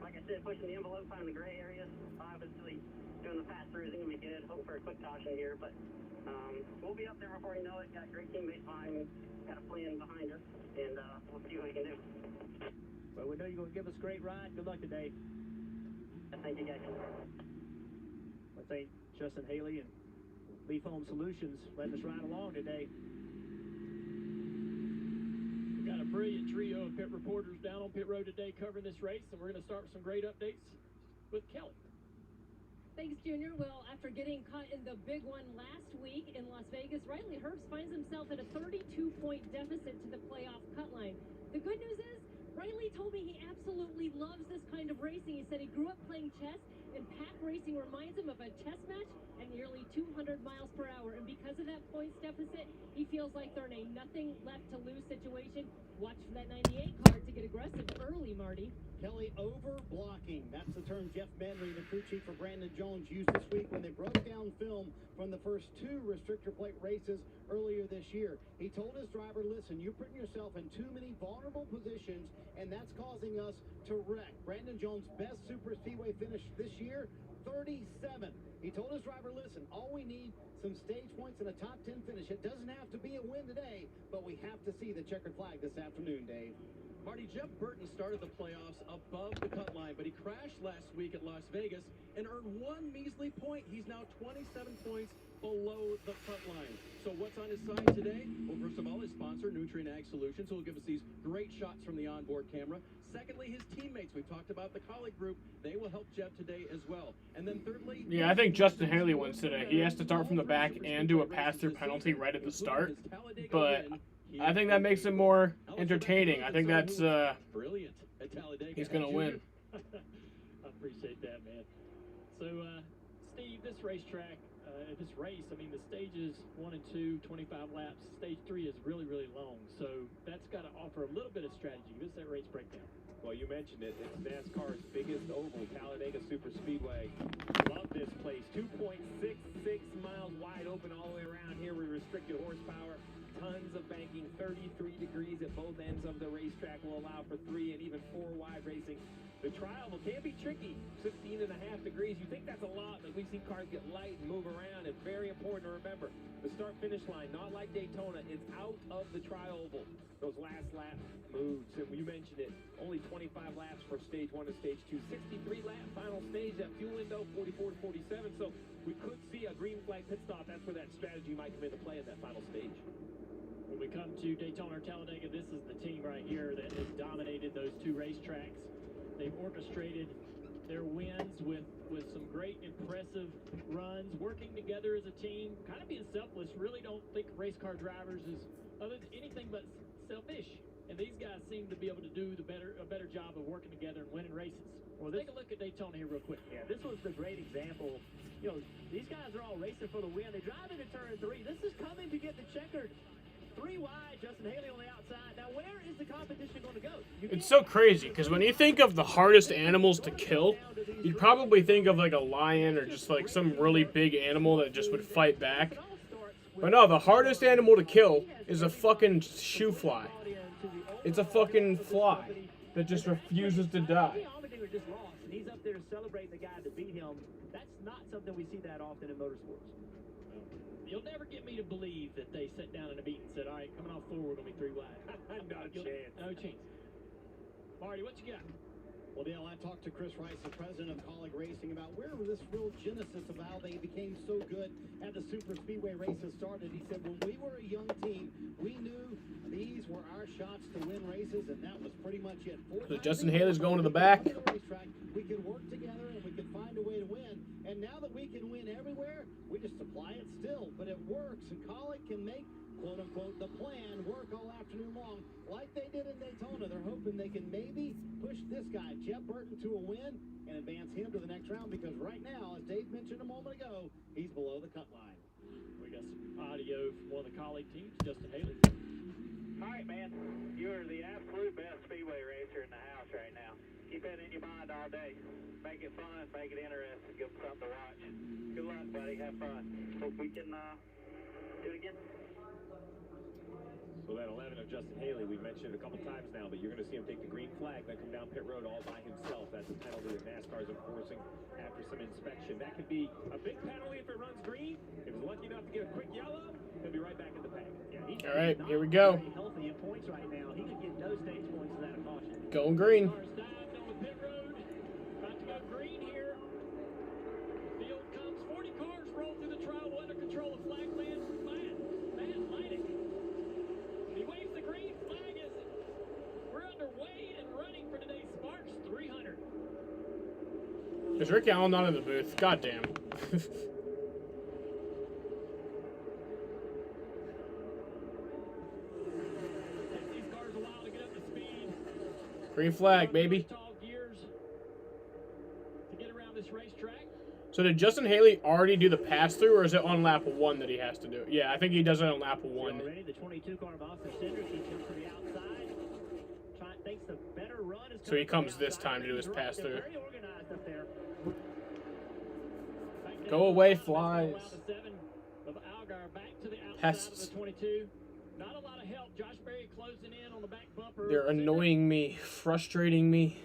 like I said, pushing the envelope, finding the gray areas. Obviously, doing the pass-through is going to be good. Hope for a quick caution here, but we'll be up there before you know it. Got great teammates behind me, got a plan behind us, and we'll see what we can do. Well, we know you're going to give us a great ride. Good luck today. Thank you, guys. I thank Justin Haley and Leaf Home Solutions letting us ride along today. We've got a brilliant trio of pit reporters down on pit road today covering this race, and we're going to start with some great updates with Kelly. Thanks, Junior. Well, after getting caught in the big one last week in Las Vegas, Riley Herbst finds himself at a 32-point deficit to the playoff cut line. The good news is, Riley told me he absolutely loves this kind of racing. He said he grew up playing chess, and pack racing reminds him of a chess match at nearly 200 miles per hour. And because of that points deficit, he feels like they're in a nothing left to lose situation. Watch for that 98 car to get aggressive early, Marty. Kelly, over blocking. That's the term Jeff Benry, the crew chief for Brandon Jones, used this week when they broke down film from the first 2 restrictor plate races earlier this year. He told his driver, listen, you're putting yourself in too many vulnerable positions, and that's causing us to wreck. Brandon Jones' best super speedway finish this year, 37. He told his driver, listen, all we need some stage points and a top 10 finish. It doesn't have to be a win today, but we have to see the checkered flag this afternoon, Dave. Marty, Jeff Burton started the playoffs above the cut line, but he crashed last week at Las Vegas and earned 1 measly point. He's now 27 points below the cut line. So what's on his side today? Well, first of all, his sponsor, Nutrient Ag Solutions, who will give us these great shots from the onboard camera. Secondly, his teammates. We've talked about the colleague group. They will help Jeff today as well. And then thirdly... Yeah, I think Justin Haley wins today. He has to start from the back and do a pass-through penalty right at the start. But I think that makes it more entertaining. I think that's, brilliant at Talladega. He's going to win. I appreciate that, man. So, Steve, this racetrack, this race, I mean, the stages 1 and 2, 25 laps. Stage 3 is really, really long. So that's got to offer a little bit of strategy. This is that race breakdown. Well, you mentioned it. It's NASCAR's biggest oval, Talladega Super Speedway. Love this place. 2.66 miles wide open all the way around here with restricted horsepower. Tons of banking, 33 degrees at both ends of the racetrack will allow for 3 and even 4 wide racing. The trial can be tricky, 15.5 degrees. You think that's a lot, but we've seen cars get light and move around. It's very important to remember. The start-finish line, not like Daytona, it's out of the tri-oval. Those last lap moves, and you mentioned it, only 25 laps for stage 1 and stage 2. 63-lap final stage, that fuel window, 44 to 47. So we could see a green flag pit stop. That's where that strategy might come into play in that final stage. When we come to Daytona or Talladega, this is the team right here that has dominated two racetracks. They've orchestrated their wins with some great, impressive runs, working together as a team, kind of being selfless. Really don't think race car drivers is anything but selfish. And these guys seem to be able to do a better job of working together and winning races. Well, take a look at Daytona here real quick. Yeah, this was the great example. You know, these guys are all racing for the win. They drive into turn 3. This is coming to get the checkered. 3 wide, Justin Haley on the outside. Now, where is the competition going to go? It's so crazy, because when you think of the hardest animals to kill, you'd probably think of like a lion or just like some really big animal that just would fight back. But no, the hardest animal to kill is a fucking shoe fly. It's a fucking fly that just refuses to die. Just lost, and he's up there celebrating the guy that beat him. That's not something we see that often in motorsports. You'll never get me to believe that they sat down in a meeting and said, all right, coming off 4, we're going to be 3 wide. Not a chance. No chance. Marty, what you got? Well, Dale, I talked to Chris Rice, the president of Colleague Racing, about where this real genesis of how they became so good at the super speedway races started. He said, when we were a young team, we knew these were our shots to win races, and that was pretty much it. So Justin Haley's going to the back. We could work together, and we could find a way to win. And now that we can win everywhere, we just apply it still. But it works, and Colleague can make, quote-unquote, the plan work all afternoon long, like they did in Daytona. They're hoping they can maybe push this guy, Jeff Burton, to a win and advance him to the next round, because right now, as Dave mentioned a moment ago, he's below the cut line. We got some audio from one of the Colleague teams, Justin Haley. All right, man. You are the absolute best speedway racer in the house right now. Keep that in your mind all day. Make it fun, make it interesting, give them something to watch. Good luck, buddy. Have fun. Hope we can do it again. So that 11 of Justin Haley, we've mentioned it a couple times now, but you're going to see him take the green flag, then come down pit road all by himself. That's a penalty that NASCAR is enforcing after some inspection. That could be a big penalty if it runs green. If he's lucky enough to get a quick yellow, he'll be right back in the pack. All right, here we go. Healthy in points right now. He could get no stage points without a caution. Going green. Dived on the pit road. About to go green here. Field comes. 40 cars roll through the trial under control of flagman Matt Leidick. He waves the green flag as we're underway and running for today's Sparks 300. Is Rick Allen not in the booth? God damn. Green flag, baby. So did Justin Haley already do the pass-through, or is it on lap 1 that he has to do it? Yeah, I think he does it on lap 1. Already the 22 car of Austin Cindric, he comes to the outside. Thinks the better run is so he comes this time to do his pass-through. Very organized up there. Go away, flies. Pests. Not a lot of help. Josh Berry closing in on the back bumper. They're annoying me, frustrating me.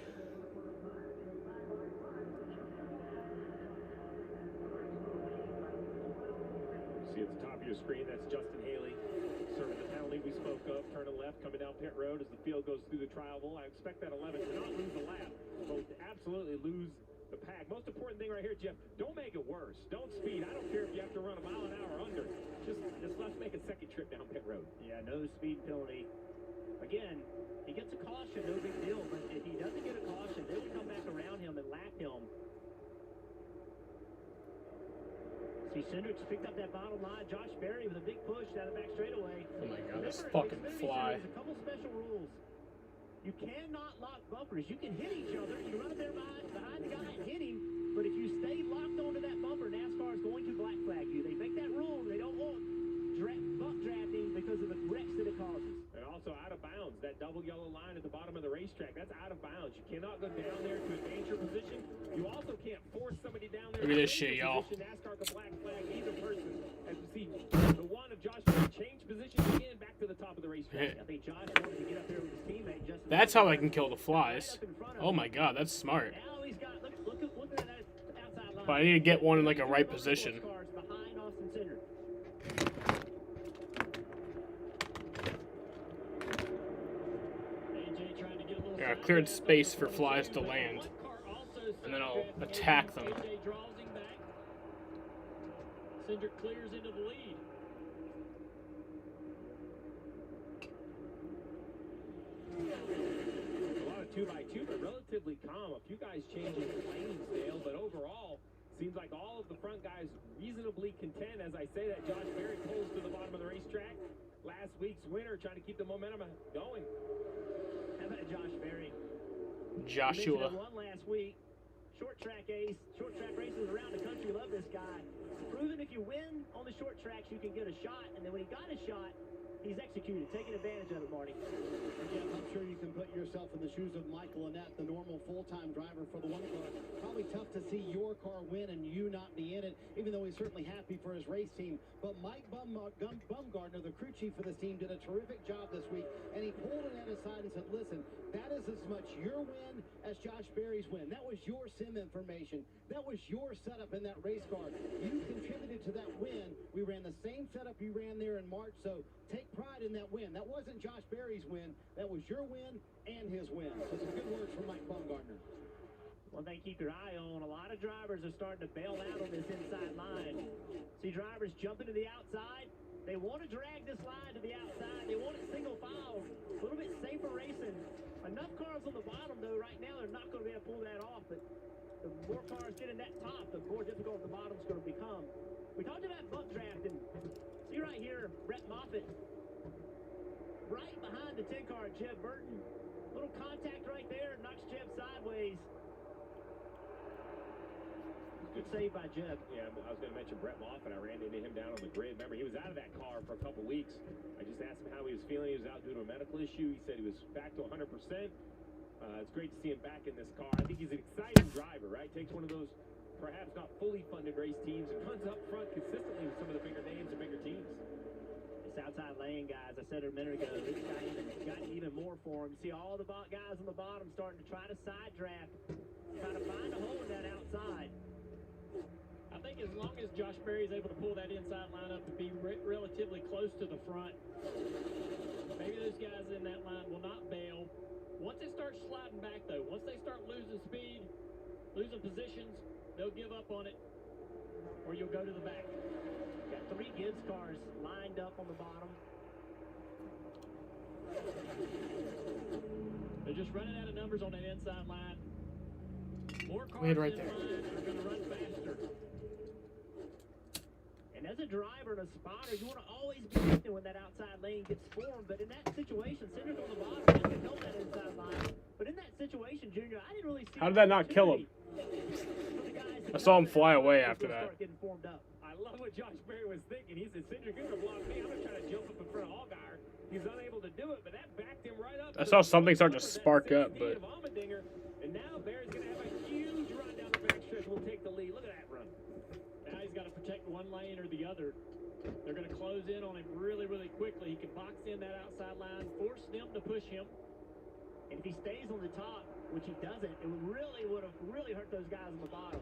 See at the top of your screen, that's Justin Haley serving the penalty we spoke of, turning left, coming down pit road as the field goes through the trial bowl. I expect that 11 to not lose a lap, but to absolutely lose the pack. Most important thing right here, Jeff, don't make it worse. Don't speed. I don't care if you have to run a mile an hour under. Just let's make a second trip down pit road. Yeah, no speed penalty. Again, he gets a caution, no big deal, but if he doesn't get a caution, they would come back around him and lap him. See, Cindric's picked up that bottom line. Josh Berry with a big push down the back straightaway. Oh my god, this fucking fly. There's a couple special rules. You cannot lock bumpers. You can hit each other. You run up there behind the guy and hit him, but if you stay locked onto that bumper, NASCAR is going to black flag you. They make that rule. They don't want bump drafting because of the wrecks that it causes. And also out of bounds, that double yellow line at the bottom of the racetrack, that's out of bounds. You cannot go down there to advance your position. You also can't force somebody down there. Look at this shit, y'all. NASCAR can black flag either person. As you see, the one of Josh changed positions again back to the top of the racetrack. I think Josh wanted to get up there with his teammate. That's how I can kill the flies. Oh my god, that's smart. Now he's got, look at that outside line. But I need to get one in like a right position. Behind Austin Cindric. Yeah, I cleared space for flies to land. And then I'll attack them. Cindric clears into the lead. A lot of 2x2, but relatively calm. A few guys changing lanes, Dale, but overall, seems like all of the front guys reasonably content. As I say that, Josh Berry pulls to the bottom of the racetrack. Last week's winner, trying to keep the momentum going. How about Josh Berry? Joshua. He won last week. Short track ace, short track races around the country. Love this guy. Proven if you win on the short tracks, you can get a shot. And then when he got a shot, he's executed, taking advantage of it, Marty. Jeff, I'm sure you can put yourself in the shoes of Michael Annette, the normal full-time driver for the one car. Probably tough to see your car win and you not be in it, even though he's certainly happy for his race team. But Mike Bumgardner, the crew chief for this team, did a terrific job this week, and he pulled Annette aside and said, listen, that is as much your win as Josh Berry's win. That was your sim information. That was your setup in that race car. You contributed to that win. We ran the same setup you ran there in March, so take pride in that win. That wasn't Josh Berry's win. That was your win and his win. So some good words from Mike Bumgardner. One thing to keep your eye on, a lot of drivers are starting to bail out on this inside line. See drivers jumping to the outside. They want to drag this line to the outside. They want it single file, a little bit safer racing. Enough cars on the bottom, though, right now, they're not going to be able to pull that off. But the more cars get in that top, the more difficult the bottom's going to become. We talked about buck drafting. See right here, Brett Moffitt, right behind the 10 car, Jeb Burton. Little contact right there, knocks Jeb sideways. Good save by Jeb. Yeah, I was going to mention Brett Moffitt. I ran into him down on the grid. Remember, he was out of that car for a couple weeks. I just asked him how he was feeling. He was out due to a medical issue. He said he was back to 100%. It's great to see him back in this car. I think he's an exciting driver, right? Takes one of those perhaps not fully funded race teams and runs up front consistently with some of the bigger names and bigger teams. This outside lane, guys, I said it a minute ago, it's got even more for him. See all the guys on the bottom starting to try to side draft, trying to find a hole in that outside. I think as long as Josh Berry is able to pull that inside lineup to be relatively close to the front, maybe those guys in that line will not bail. Once it starts sliding back, though, once they start losing speed, losing positions, they'll give up on it, or you'll go to the back. Got 3 Gibbs cars lined up on the bottom. They're just running out of numbers on that inside line. More cars Wait right in there. line are going to run faster. And as a driver and a spotter, you want to always be looking when that outside lane gets formed. But in that situation, Cinder's on the bottom, he can know that inside line. But in that situation, Junior, I didn't really see. How did that not kill him? I saw him fly away after that. I love what Josh Berry was thinking. He said, Cinder, you're going to block me. I'm going to try to jump up in front of Allgaier. He's unable to do it, but that backed him right up. I saw something start to spark up, but And now Berry's going to have a huge run down the backstretch. Will take the lead. Look at that run. Now he's got to protect one lane or the other. They're going to close in on him really, really quickly. He can box in that outside line, force them to push him. And if he stays on the top, which he doesn't, it would have really hurt those guys on the bottom.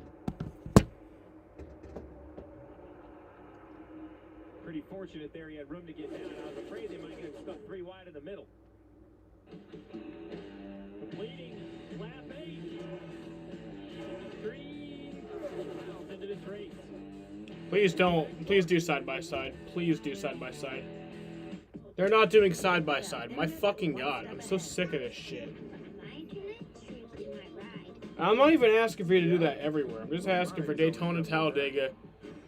Pretty fortunate there. He had room to get down. I was afraid they might get him stuck 3 wide in the middle. Completing lap 8. 3 miles into this race. Please do side by side. Please do side by side. They're not doing side by side. My fucking god, I'm so sick of this shit. I'm not even asking for you to do that everywhere. I'm just asking for Daytona and Talladega.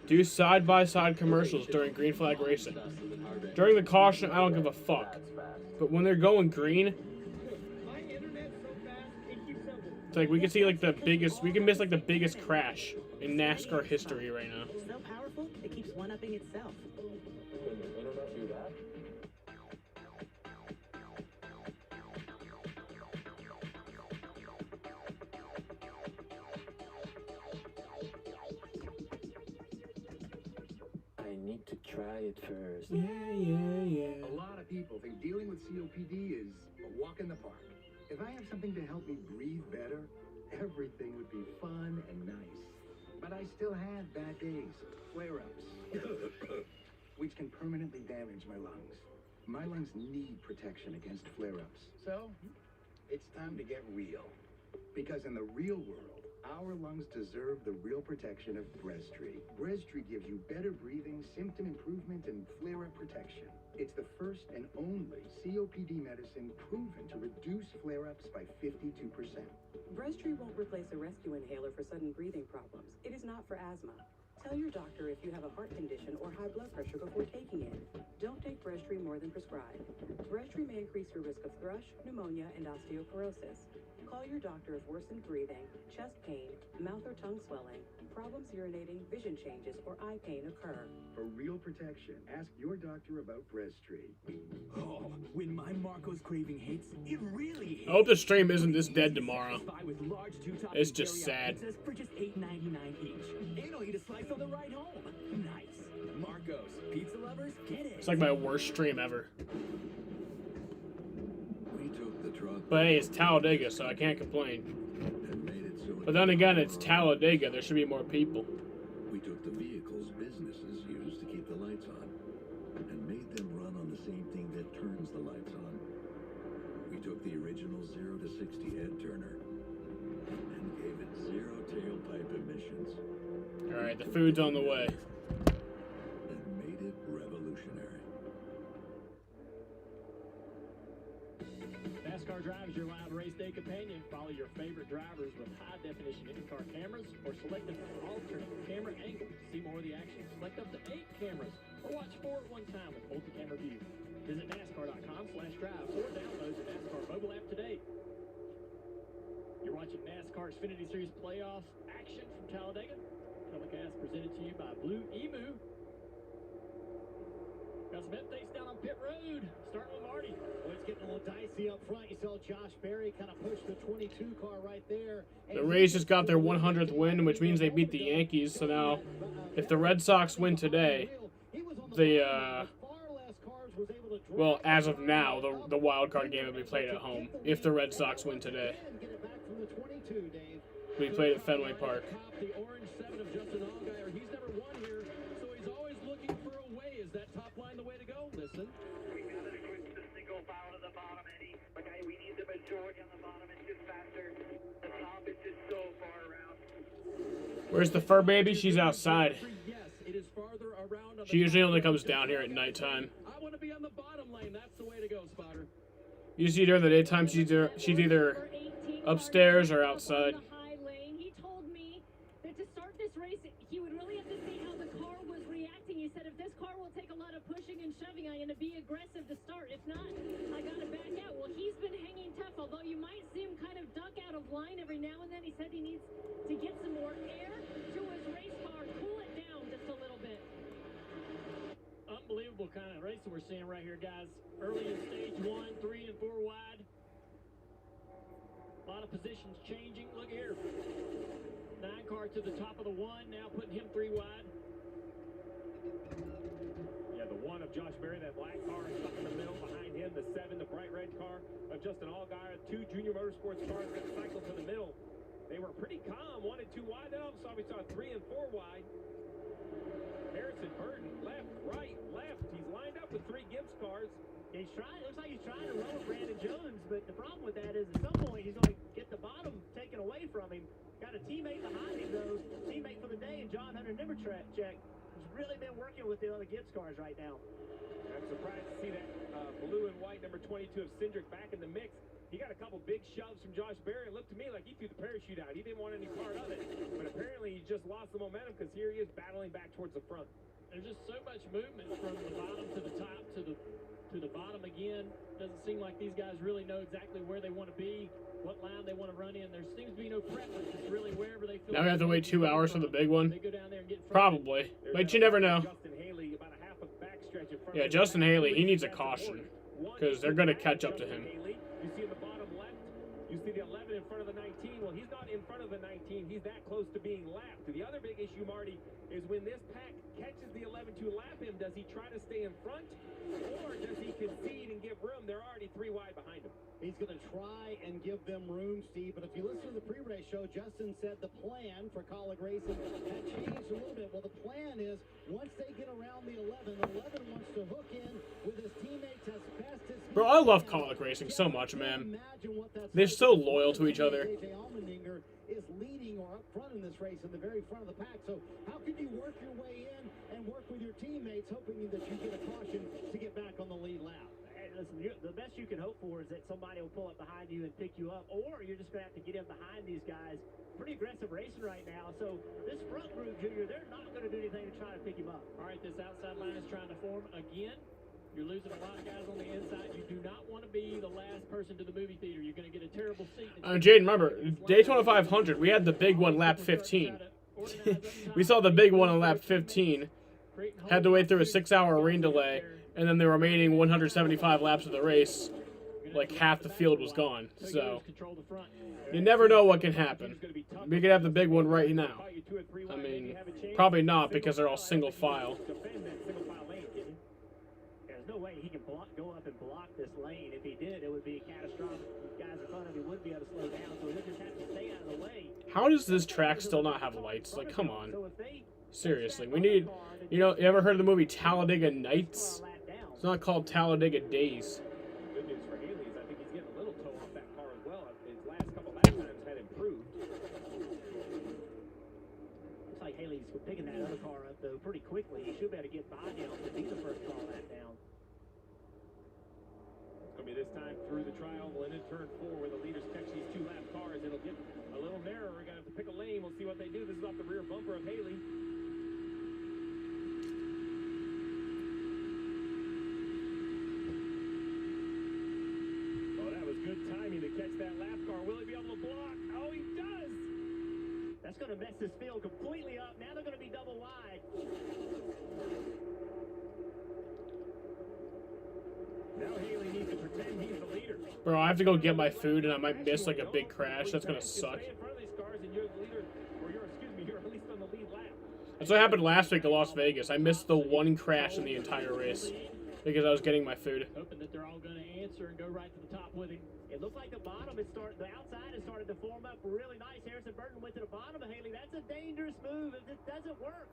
Do side by side commercials during green flag racing. During the caution, I don't give a fuck. But when they're going green, it's like we can see like the biggest, we can miss like the biggest crash in NASCAR history right now. So powerful, it keeps one-upping itself. Can the internet do that? I need to try it first. A lot of people think dealing with COPD is a walk in the park. If I have something to help me breathe better, everything would be fun and nice. But I still have bad days, flare-ups, which can permanently damage my lungs. My lungs need protection against flare-ups. So, it's time to get real. Because in the real world, Our lungs deserve the real protection of Breztri. Breztri gives you better breathing, symptom improvement, and flare-up protection. It's the first and only COPD medicine proven to reduce flare-ups by 52%. Breztri won't replace a rescue inhaler for sudden breathing problems. It is not for asthma. Tell your doctor if you have a heart condition or high blood pressure before taking it. Don't take Breztri more than prescribed. Breztri may increase your risk of thrush, pneumonia, and osteoporosis. Call your doctor if worsened breathing, chest pain, mouth or tongue swelling, problems urinating, vision changes, or eye pain occur. For real protection, ask your doctor about Breztri. Oh, when my Marco's craving hits, it really hits. I hope the stream isn't this dead tomorrow. With large two-top It's just sad. pizzas for just $8.99 each. And I'll eat a slice on the ride home. Nice. Marco's. Pizza lovers, get it. It's like my worst stream ever. We took the truck But hey, it's Talladega, so I can't complain. and made it so But then again, it's Talladega. There should be more people. we took the vehicles businesses use to keep the lights on and made them run on the same thing that turns the lights on. We took the original 0 to 60 head turner and gave it 0 tailpipe emissions Alright, the food's on the way. and made it revolutionary. NASCAR Drive is your live race day companion. Follow your favorite drivers with high-definition in-car cameras or select an alternate camera angle. See more of the action. Select up to 8 cameras or watch 4 at one time with multi-camera view. Visit NASCAR.com/drive or download the NASCAR mobile app today. You're watching NASCAR Xfinity Series playoffs action from Talladega. Telecast presented to you by Blue Emu. Got some updates down on pit road. Starting with Marty. Well, it's getting a little dicey up front. You saw Josh Berry kind of push the 22 car right there. The Rays just got their 100th win, which means they beat the Yankees. So now, if the Red Sox win today, well, as of now, the wild card game will be played at home. If the Red Sox win today, we played at Fenway Park. The orange 7 of Justin Allgaier. He's never won here, so he's always looking for a way. Is that top line the way to go? Listen. We got to quit the single foul to the bottom, Eddie. Okay, we need the majority on the bottom. It's just faster. The top is just so far around. Where's the fur baby? She's outside. Yes, it is farther around on the She usually only comes down here at nighttime. I want to be on the bottom lane. That's the way to go, Spotter. Usually during the daytime, she's either upstairs or outside. He told me that to start this race, he would really have to see how the car was reacting. He said, if this car will take a lot of pushing and shoving, I'm going to be aggressive to start. If not, I got to back out. Well, he's been hanging tough, although you might see him kind of duck out of line every now and then. He said he needs to get some more air to his race car, cool it down just a little bit. Unbelievable kind of racing we're seeing right here, guys. Early in stage 1, 3 and 4 wide. A lot of positions changing. Look here. 9 car to the top of the 1, now putting him 3 wide. Yeah, the 1 of Josh Berry, that black car is stuck in the middle. Behind him, the 7, the bright red car of Justin Allgaier. 2 Junior Motorsports cars got cycled to the middle. They were pretty calm, 1 and 2 wide. Then all of a sudden we saw 3 and 4 wide. Harrison Burton, left, right, left. He's lined up with 3 Gibbs cars. He's trying. Looks like he's trying to run with Brandon Jones, but the problem with that is at some point he's going to get the bottom taken away from him. Got a teammate behind him though, teammate for the day, and John Hunter Nimmercheck. He's really been working with the other Gibbs cars right now. I'm surprised to see that blue and white number 22 of Cindric back in the mix. He got a couple big shoves from Josh Berry. It looked to me like he threw the parachute out. He didn't want any part of it. But apparently he just lost the momentum because here he is battling back towards the front. There's just so much movement from the bottom to the top to the bottom again. Doesn't seem like these guys really know exactly where they want to be, what line they want to run in. There seems to be no preference. It's really wherever they feel. Now we have to wait 2 hours for the big one. They go down there and get Probably, but you never know. Justin Haley, about a half a backstretch in front Yeah, of Justin Haley, he needs a caution because they're going to catch up to him. You see in the bottom left, you see the 11 in front of the 19. Well, he's not in front of the 19. He's that close to being lapped. The other big issue, Marty, is when this pack catches the 11 to lap him, does he try to stay in front or does he concede and give room? They're already 3 wide behind him. He's going to try and give them room, Steve. But if you listen to the pre-race show, Justin said the plan for Colleague Racing had changed a little bit. Well, the plan is once they get around the 11 wants to hook in with his teammates as fast as he Bro, I love Colleague Racing so much, man. They're so loyal to each other. JJ Allmendinger is leading or up front in this race in the very front of the pack. So how can you work your way in and work with your teammates, hoping that you get a caution to get back on the lead lap? Listen, the best you can hope for is that somebody will pull up behind you and pick you up, or you're just going to have to get in behind these guys. Pretty aggressive racing right now, so this front group, Junior, they're not going to do anything to try to pick him up. All right, this outside line is trying to form again. You're losing a lot of guys on the inside. You do not want to be the last person to the movie theater. You're going to get a terrible seat. Jaden, remember, Daytona 500, we had the big one lap 15. We saw the big one on lap 15. Had to wait through a 6-hour rain delay. And then the remaining 175 laps of the race, like half the field was gone. So you never know what can happen. We could have the big one right now. I mean, probably not because they're all single file. There's no way he can go up and block this lane. If he did, it would be catastrophic. Guys in front of him wouldn't be able to slow down, so he'll just have to stay out of the way. How does this track still not have lights? Like, come on. Seriously, we need, you ever heard of the movie Talladega Nights? It's not called Talladega Days. Good news for Haley is I think he's getting a little toe off that car as well. His last couple lap times had improved. Looks like Haley's picking that other car up, though, pretty quickly. He should be able to get by him to be the first car lap down. It's going to be this time through the trial. When in turn 4 where the leaders catch these 2-lap cars, it'll get a little narrower. We're going to have to pick a lane. We'll see what they do. This is off the rear bumper of Haley. Good timing to catch that lap car. Will he be able to block? Oh, he does! That's going to mess this field completely up. Now they're going to be double wide. Now Haley needs to pretend he's the leader. Bro, I have to go get my food and I might miss like a big crash. That's going to suck. Stay in front of these cars and you're the leader, or you're at least on the lead lap. That's what happened last week at Las Vegas. I missed the one crash in the entire race because I was getting my food. Hoping that they're all going to answer and go right to the top with him. It looked like the bottom the outside has started to form up really nice. Harrison Burton went to the bottom of Haley. That's a dangerous move if it doesn't work.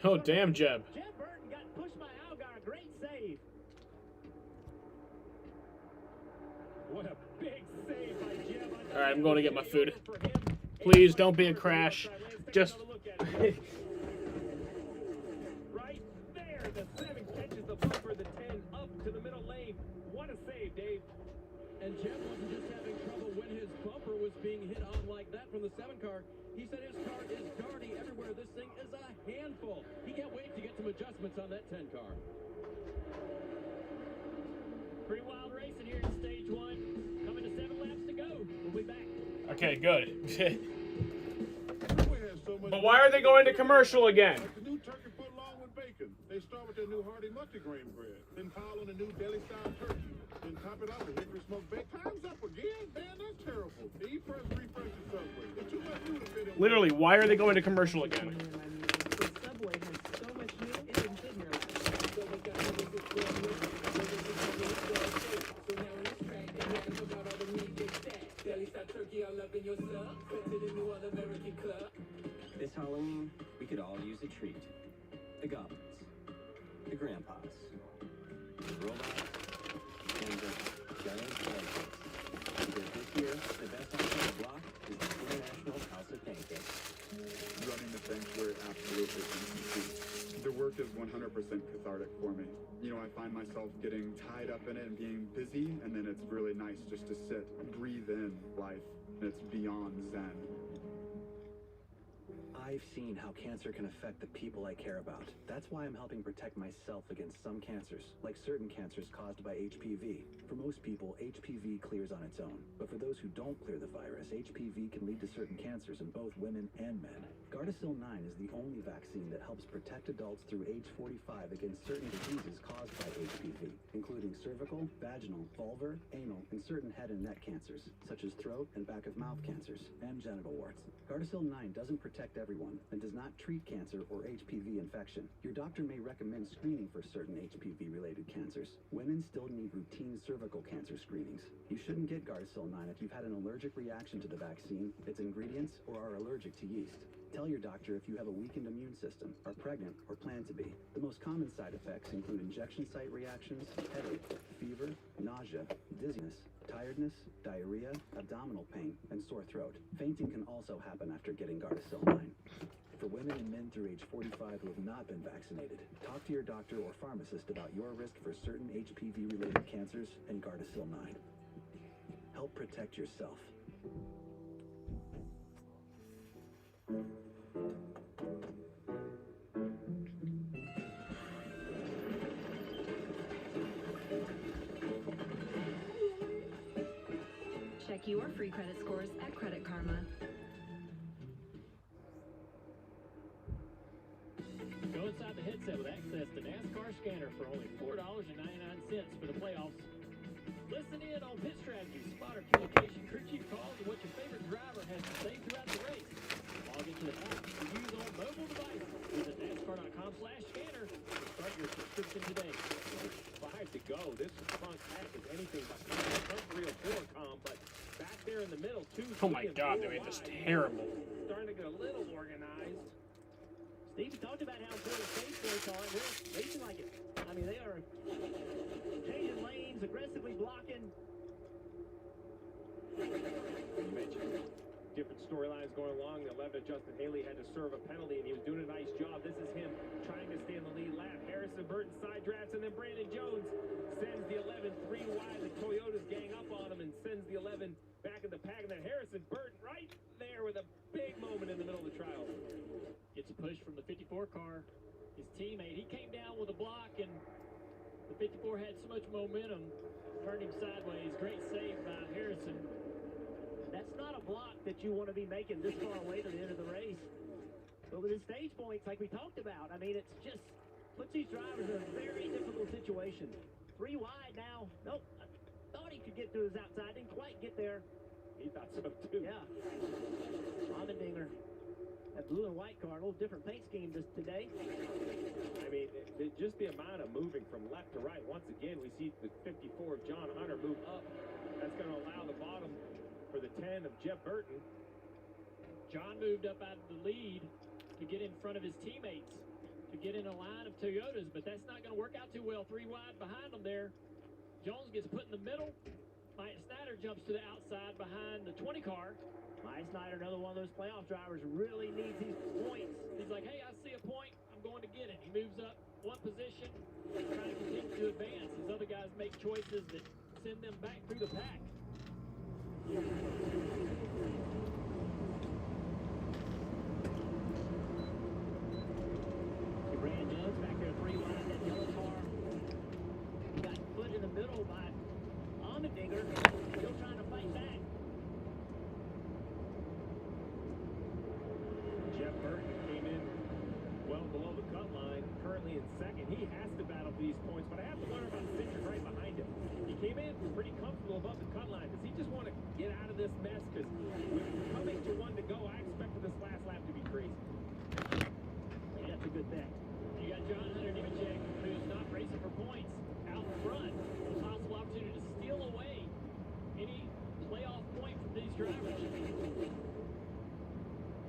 Oh, damn, Jeb. Jeb Burton got pushed by Algar. Great save. What a big save by Jeb. All right, I'm going to get my food. Please don't be a crash. Just... Right there, the 7 catches the bumper, the 10 up to the middle lane. What a save, Dave. And Jeb wasn't just having trouble when his bumper was being hit on like that from the 7 car. He said his car is dirty everywhere. This thing is a handful. He can't wait to get some adjustments on that 10 car. Pretty wild racing here in stage 1. Coming to 7 laps to go. We'll be back. Okay, good. But why are they going to commercial again? The new turkey foot long with bacon. They start with their new hearty multigrain bread. Then pile on a new deli-style turkey. Then top it off with hickory smoked bacon. Time's up again, man. That's terrible. Eat first, refresh your Subway. There's too much food to fit in. Literally, why are they going to commercial again? Subway has so much new, it can fit in your life. So they got all this good so now in this track, they never forgot all the meat they stack. Deli-style turkey all up in your sub. Sent to the new All-American Club. This Halloween, we could all use a treat. The goblins, the grandpas, the robots, and the giant pancakes. Because this year, the best house on the block is the International House of Pancakes. Running the sanctuary absolutely incomplete. The work is 100% cathartic for me. I find myself getting tied up in it and being busy, and then it's really nice just to sit, breathe in life, and it's beyond zen. I've seen how cancer can affect the people I care about. That's why I'm helping protect myself against some cancers, like certain cancers caused by HPV. For most people, HPV clears on its own. But for those who don't clear the virus, HPV can lead to certain cancers in both women and men. Gardasil 9 is the only vaccine that helps protect adults through age 45 against certain diseases caused by HPV, including cervical, vaginal, vulvar, anal, and certain head and neck cancers, such as throat and back of mouth cancers, and genital warts. Gardasil 9 doesn't protect everyone and does not treat cancer or HPV infection. Your doctor may recommend screening for certain HPV-related cancers. Women still need routine cervical cancer screenings. You shouldn't get Gardasil 9 if you've had an allergic reaction to the vaccine, its ingredients, or are allergic to yeast. Tell your doctor if you have a weakened immune system, are pregnant, or plan to be. The most common side effects include injection site reactions, headache, fever, nausea, dizziness, tiredness, diarrhea, abdominal pain, and sore throat. Fainting can also happen after getting Gardasil 9. For women and men through age 45 who have not been vaccinated, talk to your doctor or pharmacist about your risk for certain HPV-related cancers and Gardasil 9. Help protect yourself. Check your free credit scores at Credit Karma. Go inside the headset with access to NASCAR Scanner for only $4.99 for the playoffs. Listen in on pit strategy, spotter communication, crew chief calls, and what your favorite driver has to say throughout the race. Log into the app to use on mobile devices. Visit NASCAR.com/scanner to start your subscription today. 5 to go. This front pack is anything but front 3 or 4 calm, but back there in the middle, 2, 3, Oh my and God, 4 they made this wide, terrible. starting to get a little organized. Steve, you talked about how important stage points are, and they're racing like it. I mean, they are changing lanes, aggressively blocking. You mentioned different storylines going along. The 11 Justin Haley had to serve a penalty, and he was doing a nice job. This is him trying to stay in the lead lap. Harrison Burton side drafts, and then Brandon Jones sends the 11 3 wide. The Toyotas gang up on him and sends the 11 back in the pack. And then Harrison Burton right there with a big moment in the middle of the trial. Gets a push from the 54 car. His teammate, he came down with a block, and the 54 had so much momentum, turned him sideways. Great save by Harrison. That's not a block that you want to be making this far away to the end of the race. But with his stage points, like we talked about, I mean, it's just puts these drivers in a very difficult situation. 3 wide now. Nope. I thought he could get to his outside. Didn't quite get there. He thought so too. Yeah. Allmendinger. That blue and white car, a little different paint scheme today. I mean, just the amount of moving from left to right. Once again, we see the 54 of John Hunter move up. That's going to allow the bottom for the 10 of Jeff Burton. John moved up out of the lead to get in front of his teammates, to get in a line of Toyotas, but that's not going to work out too well. 3 wide behind them there. Jones gets put in the middle. Mike Snyder jumps to the outside behind the 20 car. Mike Snyder, another one of those playoff drivers, really needs these points. He's like, hey, I see a point. I'm going to get it. He moves up 1 position, trying to continue to advance. His other guys make choices that send them back through the pack. Brandon Jones back there 3 wide, that yellow car. He got put in the middle by Allmendinger, still trying to fight back. Jeff Burton came in well below the cut line, currently in second. He has to battle for these points, but I have to wonder about Cindric right behind him. He came in pretty comfortable above the cut line. Does he just want to get out of this mess? Because with coming to 1 to go, I expected this last lap to be crazy. Yeah, that's a good bet. You got John Hunter Nemechek, who's not racing for points, out in front. A possible opportunity to steal away any playoff point from these drivers.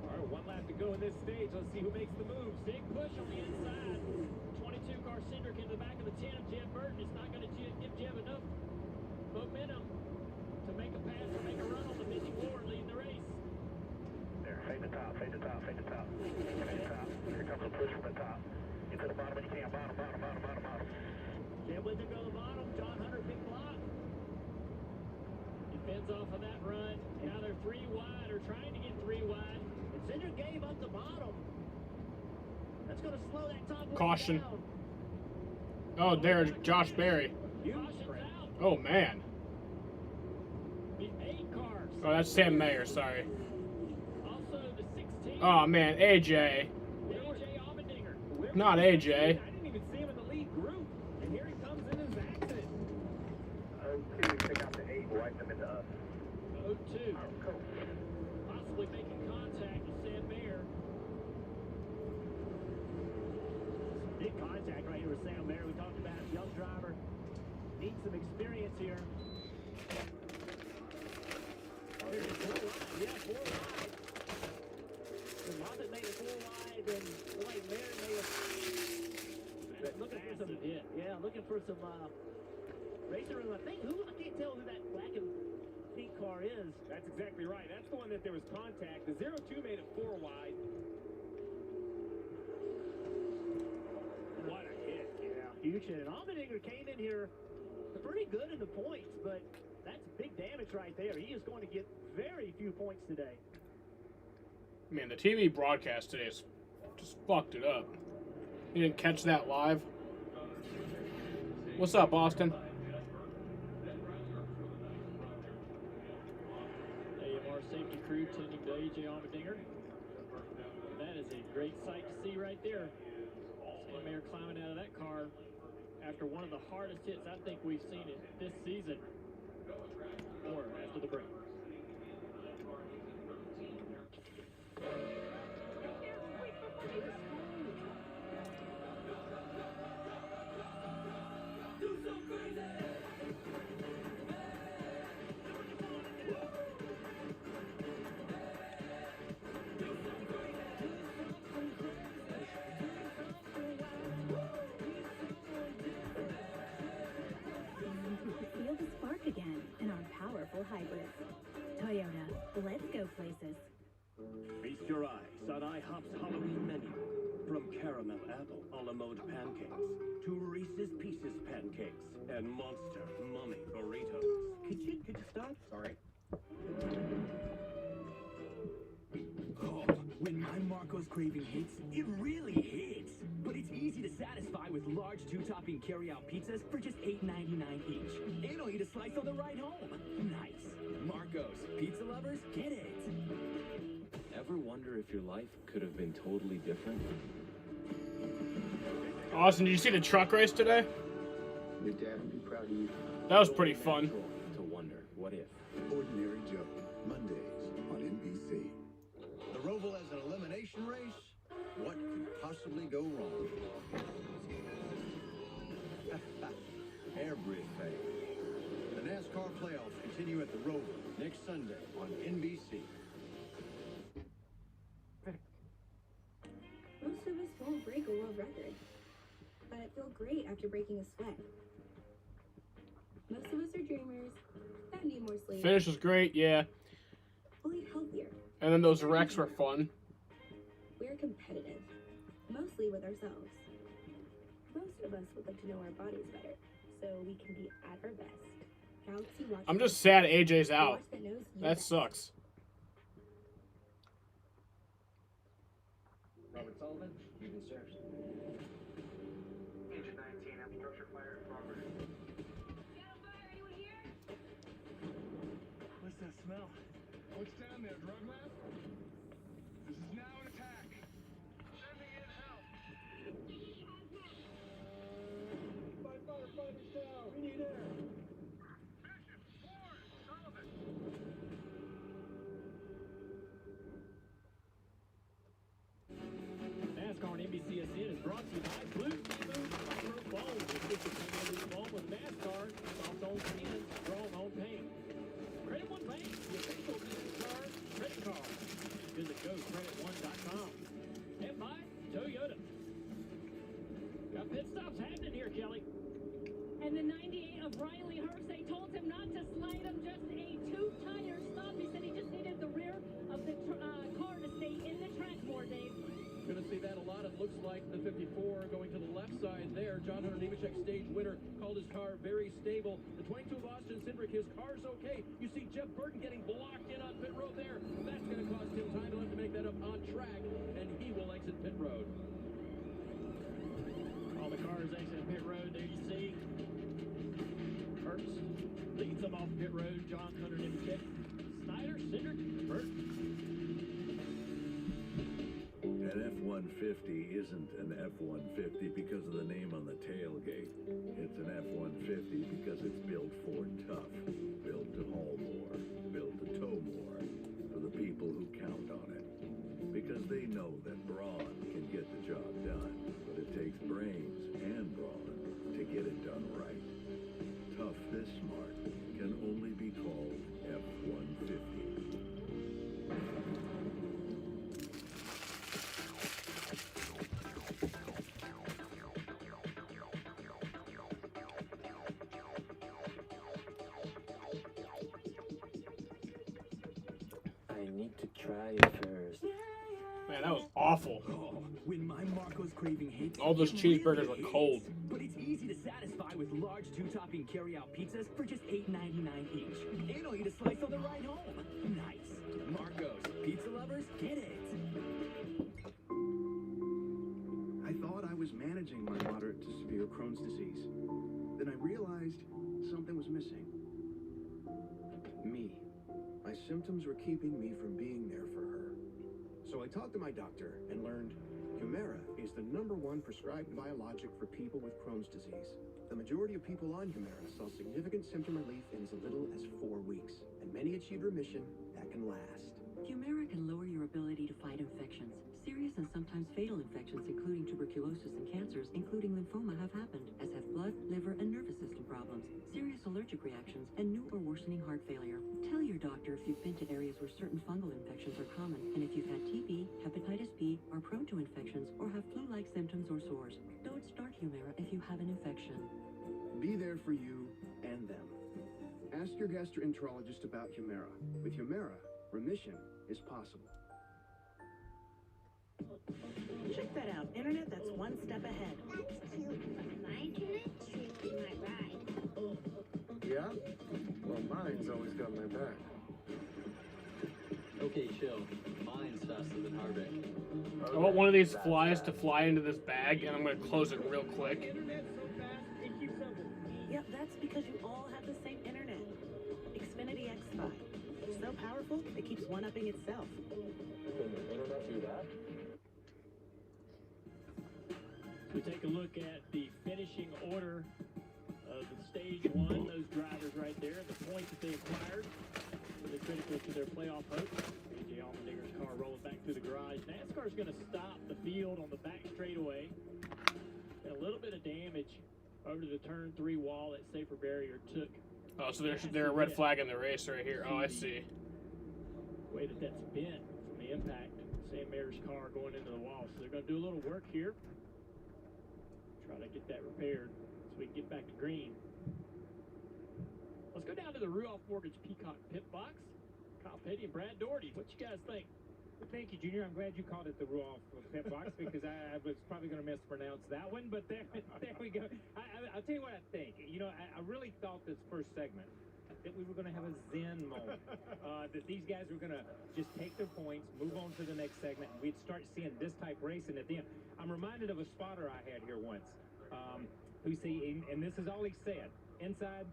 All right, 1 lap to go in this stage. Let's see who makes the moves. Big push on the inside. 22 car Cindric in the back of the 10 of Jeff Burton. It's not going to give Jeff enough momentum to make a pass or make a run on the 54 and lead the race. There, fade the top, fade the top, fade the top. Fade the top. Here comes a push from the top. Get to the bottom when you can. Bottom, bottom, bottom, bottom, bottom. Jeff Wither go to the bottom. John Hunter, big block. He fends off of that run. Now they're 3 wide, or trying to get 3 wide. And Cindric gave up the bottom. That's going to slow that top Caution. down. Oh, there's Josh Berry. Oh, man. The 8 cars. Oh, that's Sam Mayer, sorry. Also, the 16 Oh man, AJ. Not AJ. I didn't even see him in the lead group. And here he comes in his accident. 02, check out the 8, right them into us. 02. Possibly making contact with Sam Mayer. Big contact right here with Sam Mayer. We talked about young driver. Needs some experience here. Yeah, 4 wide. When Moffitt made it 4 wide, then Lloyd Mayer made it. Looking for some, looking for some racer room. I can't tell who that black and pink car is. That's exactly right. That's the one that there was contact. The 02 made it 4 wide. What a hit. Yeah, huge hit. And Allmendinger came in here pretty good in the points, but that's big damage right there. He is going to get very few points today. Man, the TV broadcast today is just fucked it up. You didn't catch that live? What's up, Austin? AMR safety crew tending to AJ Allmendinger. That is a great sight to see right there. Sam Mayer climbing out of that car after one of the hardest hits I think we've seen it this season. Or after the break. Feel the spark again in our powerful hybrids. Toyota, let's go places. Feast your eyes on IHOP's Halloween menu. From caramel apple a la mode pancakes to Reese's Pieces pancakes and monster mummy burritos. Could you stop? Sorry. Oh, when my Marco's craving hits, it really hits. But it's easy to satisfy with large 2-topping carry-out pizzas for just $8.99 each. And I'll eat a slice on the ride home. Nice. Marco's. Pizza lovers, get it. Ever wonder if your life could have been totally different? Austin, did you see the truck race today? Your dad would be proud of you. That was pretty fun. To wonder, what if? Ordinary Joe, Mondays on NBC. The Roval as an elimination race? What could possibly go wrong? Everything. The NASCAR playoffs continue at the Roval next Sunday on NBC. Most of us won't break a world record, but feel great after breaking a sweat. Most of us are dreamers that need more sleep. Finish was great, yeah. We'll eat healthier. And then those wrecks were fun. We're competitive, mostly with ourselves. Most of us would like to know our bodies better, so we can be at our best. Galaxy Watch. I'm just sad AJ's out. Watch that knows you That best. sucks. Robert Sullivan, you've been served. Agent 19, structure fire in progress. What's that smell? What's down there, drug lab? This is now an attack. Sending in help. My firefighters down. We need air. Bishop, Ford, Sullivan. NASCAR and NBCSN is brought to you by Blue Smooth Micro Foam. It's foam with NASCAR, soft on skins, strong on paint. Credit One Bank, the official NASCAR credit card. Visit GoCredit1.com. And by Toyota. Got pit stops happening here, Kelly. And the 98 of Riley Hurst, they told him not to slide him, just a 2-tire stop. He said he just needed the rear of the car to stay in the track more, Dave. Going to see that a lot. It looks like the 54 going to the left side there. John Hunter Nemechek, stage winner, called his car very stable. The 22 of Austin Cindric, his car's okay. You see Jeff Burton getting blocked in on pit road there. That's going to cost him time. He'll have to make that up on track, and he will exit pit road. All the cars exiting pit road, there you see. Hurts leads them off pit road. John Hunter Nemechek, Snyder, Cindric, Burton. F-150 isn't an F-150 because of the name on the tailgate. It's an F-150 because it's built for tough, built to haul more, built to tow more, for the people who count on it. Because they know that brawn can get the job done, but it takes brains and brawn to get it done right. Tough this smart can only be called F-150. I need to try it first. Man, that was awful. Oh, when my Marco's craving hits, All those it cheeseburgers really were cold. hits. But it's easy to satisfy with large two-topping carry-out pizzas for just $8.99 each. And I'll eat a slice on the ride home. Nice. Marco's. Pizza lovers, get it. I thought I was managing my moderate to severe Crohn's disease. Then I realized something was missing. Me. My symptoms were keeping me from being there for her. So I talked to my doctor and learned Humira is the #1 prescribed biologic for people with Crohn's disease. The majority of people on Humira saw significant symptom relief in as little as 4 weeks, and many achieved remission that can last. Humira can lower your ability to fight infections. Serious and sometimes fatal infections, including tuberculosis and cancers, including lymphoma, have happened, as have blood, liver, and nervous system problems, serious allergic reactions, and new or worsening heart failure. Tell your doctor if you've been to areas where certain fungal infections are common, and if you've had TB, hepatitis B, are prone to infections, or have flu-like symptoms or sores. Don't start Humira if you have an infection. Be there for you and them. Ask your gastroenterologist about Humira. With Humira, remission is possible. Check that out. Internet that's one step ahead. That's cute. My internet streams my ride. Yeah? Well, mine's always got my back. Okay, chill. Mine's faster than Harvick. I want one of these flies to fly into this bag, and I'm going to close it real quick. Yep, that's because you all have the same internet. Xfinity X5. So powerful, it keeps one-upping itself. Can the internet do that? We take a look at the finishing order of the stage one. Those drivers right there, the points that they acquired, really critical to their playoff hopes. A.J. Allmendinger's car rolling back through the garage. NASCAR's going to stop the field on the back straightaway. And a little bit of damage over to the turn 3 wall that safer barrier took. Oh, so they're a red flag in the race right here. Oh, I see. The way that's bent from the impact. Sam Mayer's car going into the wall. So they're going to do a little work here. Try to get that repaired so we can get back to green. Let's go down to the Rudolph Mortgage Peacock pit box. Kyle Petty and Brad Doherty. What you guys think? Well, thank you, Junior. I'm glad you called it the Rudolph pit box because I was probably going to mispronounce that one. But there we go. I'll tell you what I think. You know, I really thought this first segment that we were going to have a zen moment. That these guys were going to just take their points, move on to the next segment, and we'd start seeing this type racing at the end. I'm reminded of a spotter I had here once, who and this is all he said: inside,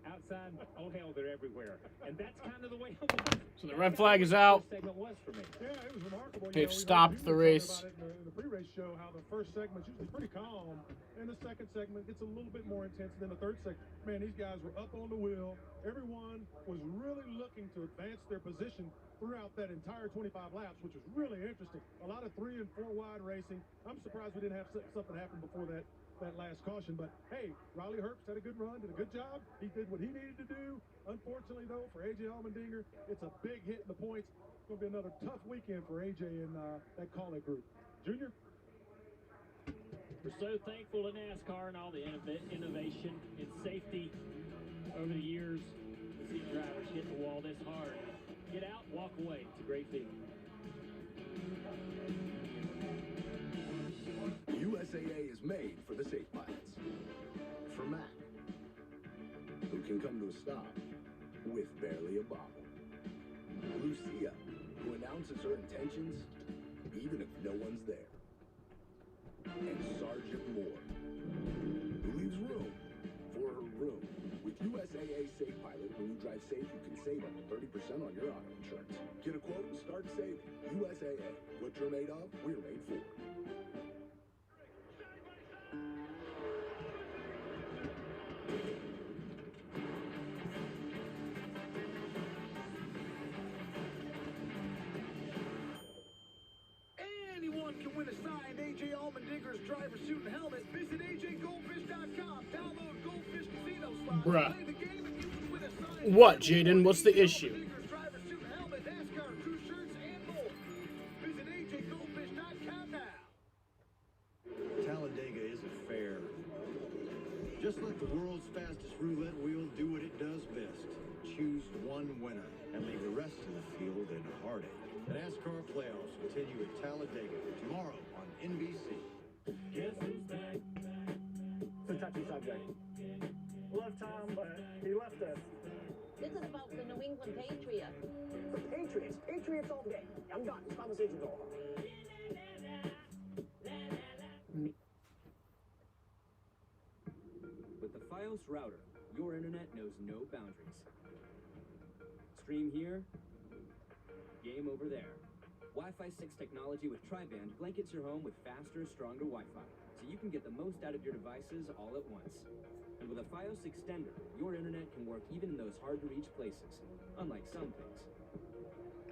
outside, oh hell, they're everywhere. And that's kind of the way it was. So the red flag is out. Segment was for me. Yeah, it was remarkable. They've stopped the race. In the pre-race show, how the first segment's usually pretty calm, and the second segment gets a little bit more intense than the third segment. Man, these guys were up on the wheel. Everyone was really looking to advance their position throughout that entire 25 laps, which was really interesting. A lot of 3 and 4 wide racing. I'm surprised we didn't have something happen before that last caution. But hey, Riley Herbst had a good run, did a good job. He did what he needed to do. Unfortunately, though, for A.J. Allmendinger, it's a big hit in the points. It's going to be another tough weekend for A.J. and that Call-It group. Junior? We're so thankful to NASCAR and all the innovation and safety over the years. To see drivers hit the wall this hard. Get out, walk away. It's a great feeling. USAA is made for the safe pilots. For Mac, who can come to a stop with barely a bobble. Lucia, who announces her intentions even if no one's there. And Sergeant Moore, who leaves room for her room with USAA Safe Pilot. When you drive safe, you can save up to 30% on your auto insurance. Get a quote and start saving. USAA. What you're made of, we're made for. Anyone can win a signed AJ Allmendinger's driver suit and helmet. Visit AJGoldfish.com. Download Goldfish Casino slots. Bruh. Play the game and you can win a signed What, Jaden? What's the issue? Allmendinger's driver suit and helmet, NASCAR, crew shirts, and more. Visit AJGoldfish.com now. Talladega is a fair. Just let the world's fastest roulette wheel do what it does best. Choose one winner and leave the rest of the field in heartache. The NASCAR playoffs continue at Talladega tomorrow on NBC. Guess who's back? It's a touchy subject. Love Tom, but he left us. This is about the New England Patriots. The Patriots. Patriots all day. I'm done. This conversation's over. With the Fios router, your internet knows no boundaries. Stream here, game over there. Wi-Fi 6 technology with tri-band blankets your home with faster, stronger Wi-Fi, so you can get the most out of your devices all at once. And with a Fios extender, your internet can work even in those hard-to-reach places, unlike some things.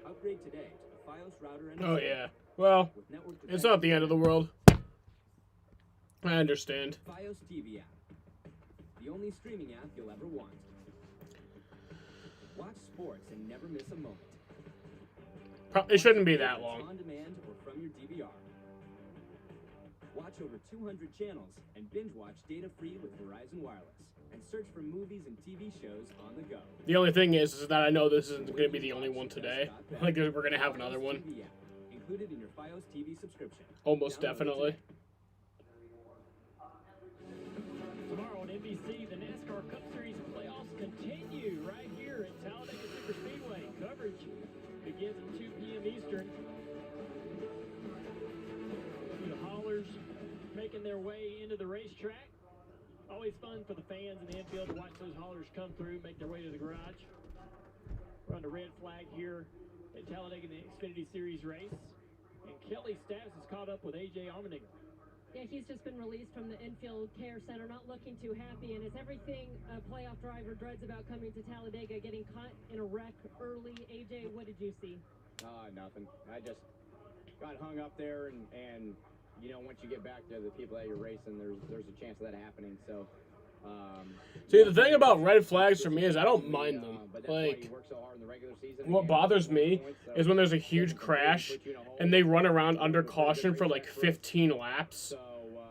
Upgrade today to the Fios router and Oh, yeah. Well, it's not the end of the world. I understand. Fios TV app. The only streaming app you'll ever want. Watch sports and never miss a moment. It shouldn't be that long. On demand or from your DVR. Watch over 200 channels and binge watch data-free with Verizon Wireless. And search for movies and TV shows on the go. The only thing is that I know this isn't going to be the only one today. Like, we're going to have another one. Included in your Fios TV subscription. Almost definitely. Tomorrow on NBC, the NASCAR Cup Series playoffs continue right here at Talladega Superspeedway. Coverage begins at 2 p.m. Eastern. The haulers making their way into the racetrack. Always fun for the fans in the infield to watch those haulers come through, make their way to the garage. We're on the red flag here at Talladega in the Xfinity Series race. And Kelly Stabs is caught up with AJ Allmendinger. Yeah, he's just been released from the infield care center, not looking too happy, and it's everything a playoff driver dreads about coming to Talladega, getting caught in a wreck early. AJ, what did you see? Nothing. I just got hung up there, and you know, once you get back to the people that you're racing, there's a chance of that happening. So, see, the thing about red flags for me is I don't mind them. Like, what bothers me is when there's a huge crash and they run around under caution for like 15 laps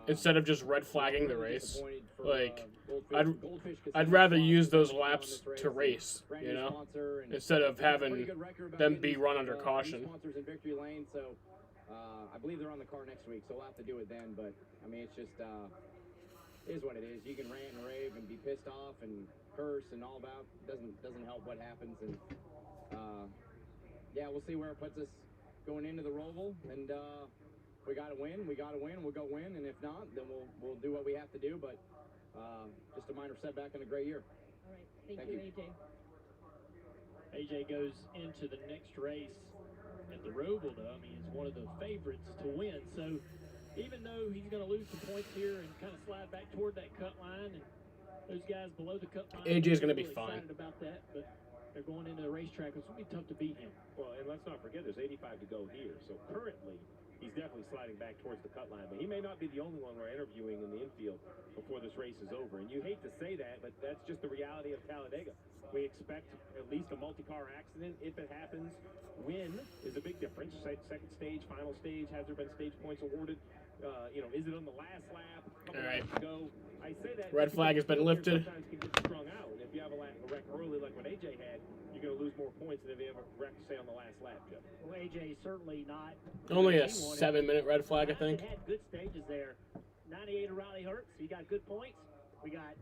instead of just red flagging the race. Like, I'd rather use those laps to race, you know, instead of having them be run under caution. I believe they're on the car next week, so we'll have to do it then. But I mean, it's just is what it is. You can rant and rave and be pissed off and curse and all about. Doesn't help what happens. And yeah, we'll see where it puts us going into the Roval. And we got to win. We'll go win. And if not, then we'll do what we have to do. But just a minor setback in a great year. All right, thank you, AJ. AJ goes into the next race at the Roval, though. I mean, it's one of the favorites to win. So even though he's going to lose some points here and kind of slide back toward that cut line, and those guys below the cut line, AJ's going to be really fine. Excited about that, but they're going into the racetrack. It's going to be tough to beat him. Well, and let's not forget, there's 85 to go here. So currently, he's definitely sliding back towards the cut line. But he may not be the only one we're interviewing in the infield before this race is over. And you hate to say that, but that's just the reality of Talladega. We expect at least a multi-car accident. If it happens, win is a big difference. Second stage, final stage, has there been stage points awarded? You know, is it on the last lap? All right. Go. I say that Red flag has been lifted. Sometimes can get strung out. And if you have a wreck early like what AJ had, you're going to lose more points than if you have a wreck, say, on the last lap, Jeff. Well, AJ certainly not. Only a 7-minute red flag, I think. Had good stages there. 98 of Riley Hurts, he got good points. We got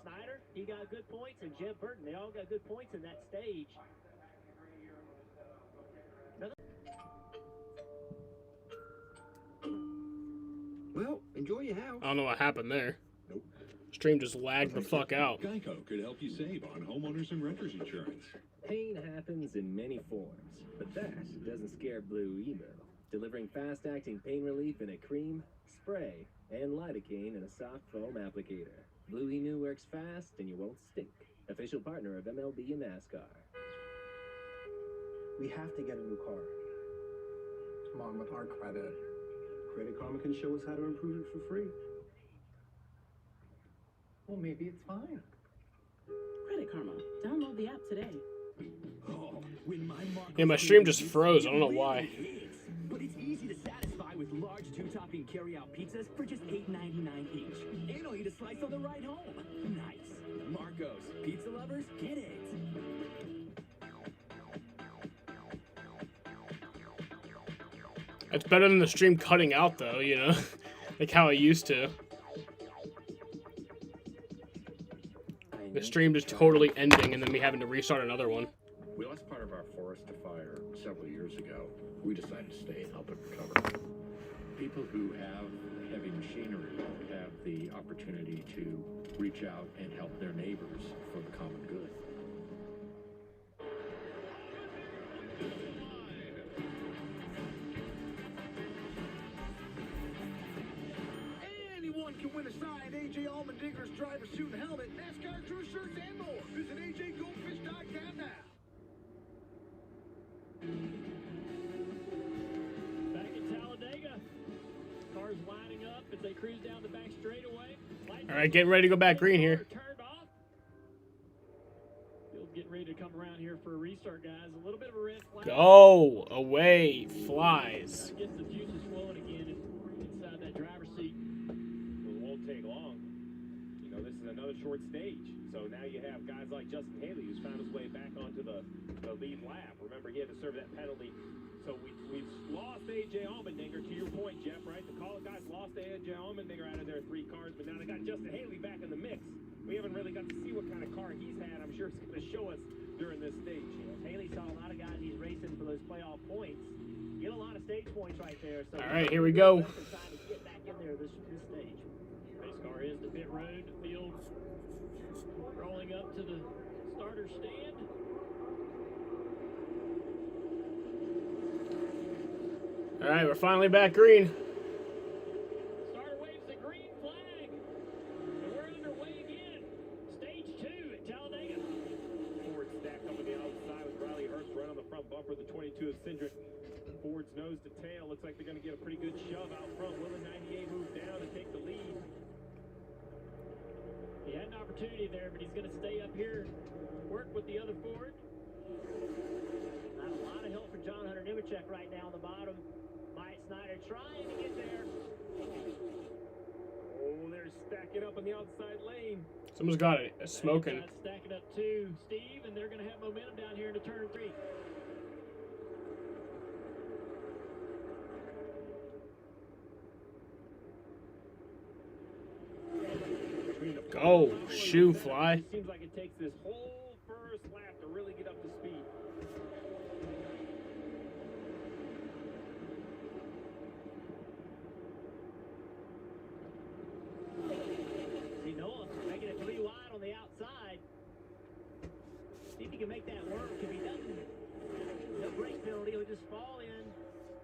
Snyder, he got good points, and Jeb Burton, they all got good points in that stage. Well, enjoy your house. I don't know what happened there. Nope. Stream just lagged the fuck out. Geico could help you save on homeowners and renters insurance. Pain happens in many forms, but that doesn't scare Blue Emo. Delivering fast-acting pain relief in a cream, spray, and lidocaine in a soft foam applicator. Blue Emu works fast and you won't stink. Official partner of MLB and NASCAR. We have to get a new car. Mom, with our credit. Credit Karma can show us how to improve it for free. Well, maybe it's fine. Credit Karma. Download the app today. Oh, when my Yeah, my stream just froze. I don't know why. But it's easy to satisfy with large two-topping carry-out pizzas for just $8.99 each. And I'll eat a slice on the ride home. Nice. Marcos, pizza lovers, get it. It's better than the stream cutting out, though, you know? Like how I used to. The stream just totally ending and then me having to restart another one. We lost part of our forest to fire several years ago. We decided to stay and help it recover. People who have heavy machinery have the opportunity to reach out and help their neighbors for the common good. Anyone can win a signed AJ Allmendinger's driver suit and helmet, NASCAR crew shirts, and more. Visit AJGoldfish.com now. Back at Talladega. Cars lining up as they cruise down the back straightaway. All right, getting ready to go back green here. Turned off. Field's getting ready to come around here for a restart, guys. A little bit of a red flag. Go away, flies. Gets the juices flowing again inside that driver's seat. Well, it won't take long. You know, this is another short stage. So now you have guys like Justin Haley, who's found his way back onto the lead lap. Remember, he had to serve that penalty. So we've lost A.J. Allmendinger, to your point, Jeff, right? The call guys lost A.J. Allmendinger out of their 3 cars, but now they got Justin Haley back in the mix. We haven't really got to see what kind of car he's had. I'm sure it's going to show us during this stage. You know, Haley saw a lot of guys he's racing for those playoff points. Get a lot of stage points right there. So all right, here we go. trying to get back in there this stage. Race car is the pit road. The field rolling up to the starter stand. All right, we're finally back green. Starter waves the green flag. And we're underway again. Stage 2 at Talladega. Ford stacked up on the outside with Riley Hurst right on the front bumper. The 22 of Cindric. Ford's nose to tail. Looks like they're going to get a pretty good shove out front. Will the 98 move down and take the lead? He had an opportunity there, but he's going to stay up here, work with the other Ford. Not a lot of help for John Hunter Nemechek right now on the bottom. Mike Snyder trying to get there. Oh, they're stacking up on the outside lane. Someone's got it. Smoking. Stacking up too, Steve, and they're going to have momentum down here into turn 3. Go, shoe fly. It seems like it takes this whole first lap to really get up to speed. See Noah making it 3 wide on the outside. See if he can make that work. If he doesn't, no brake penalty. He'll just fall in,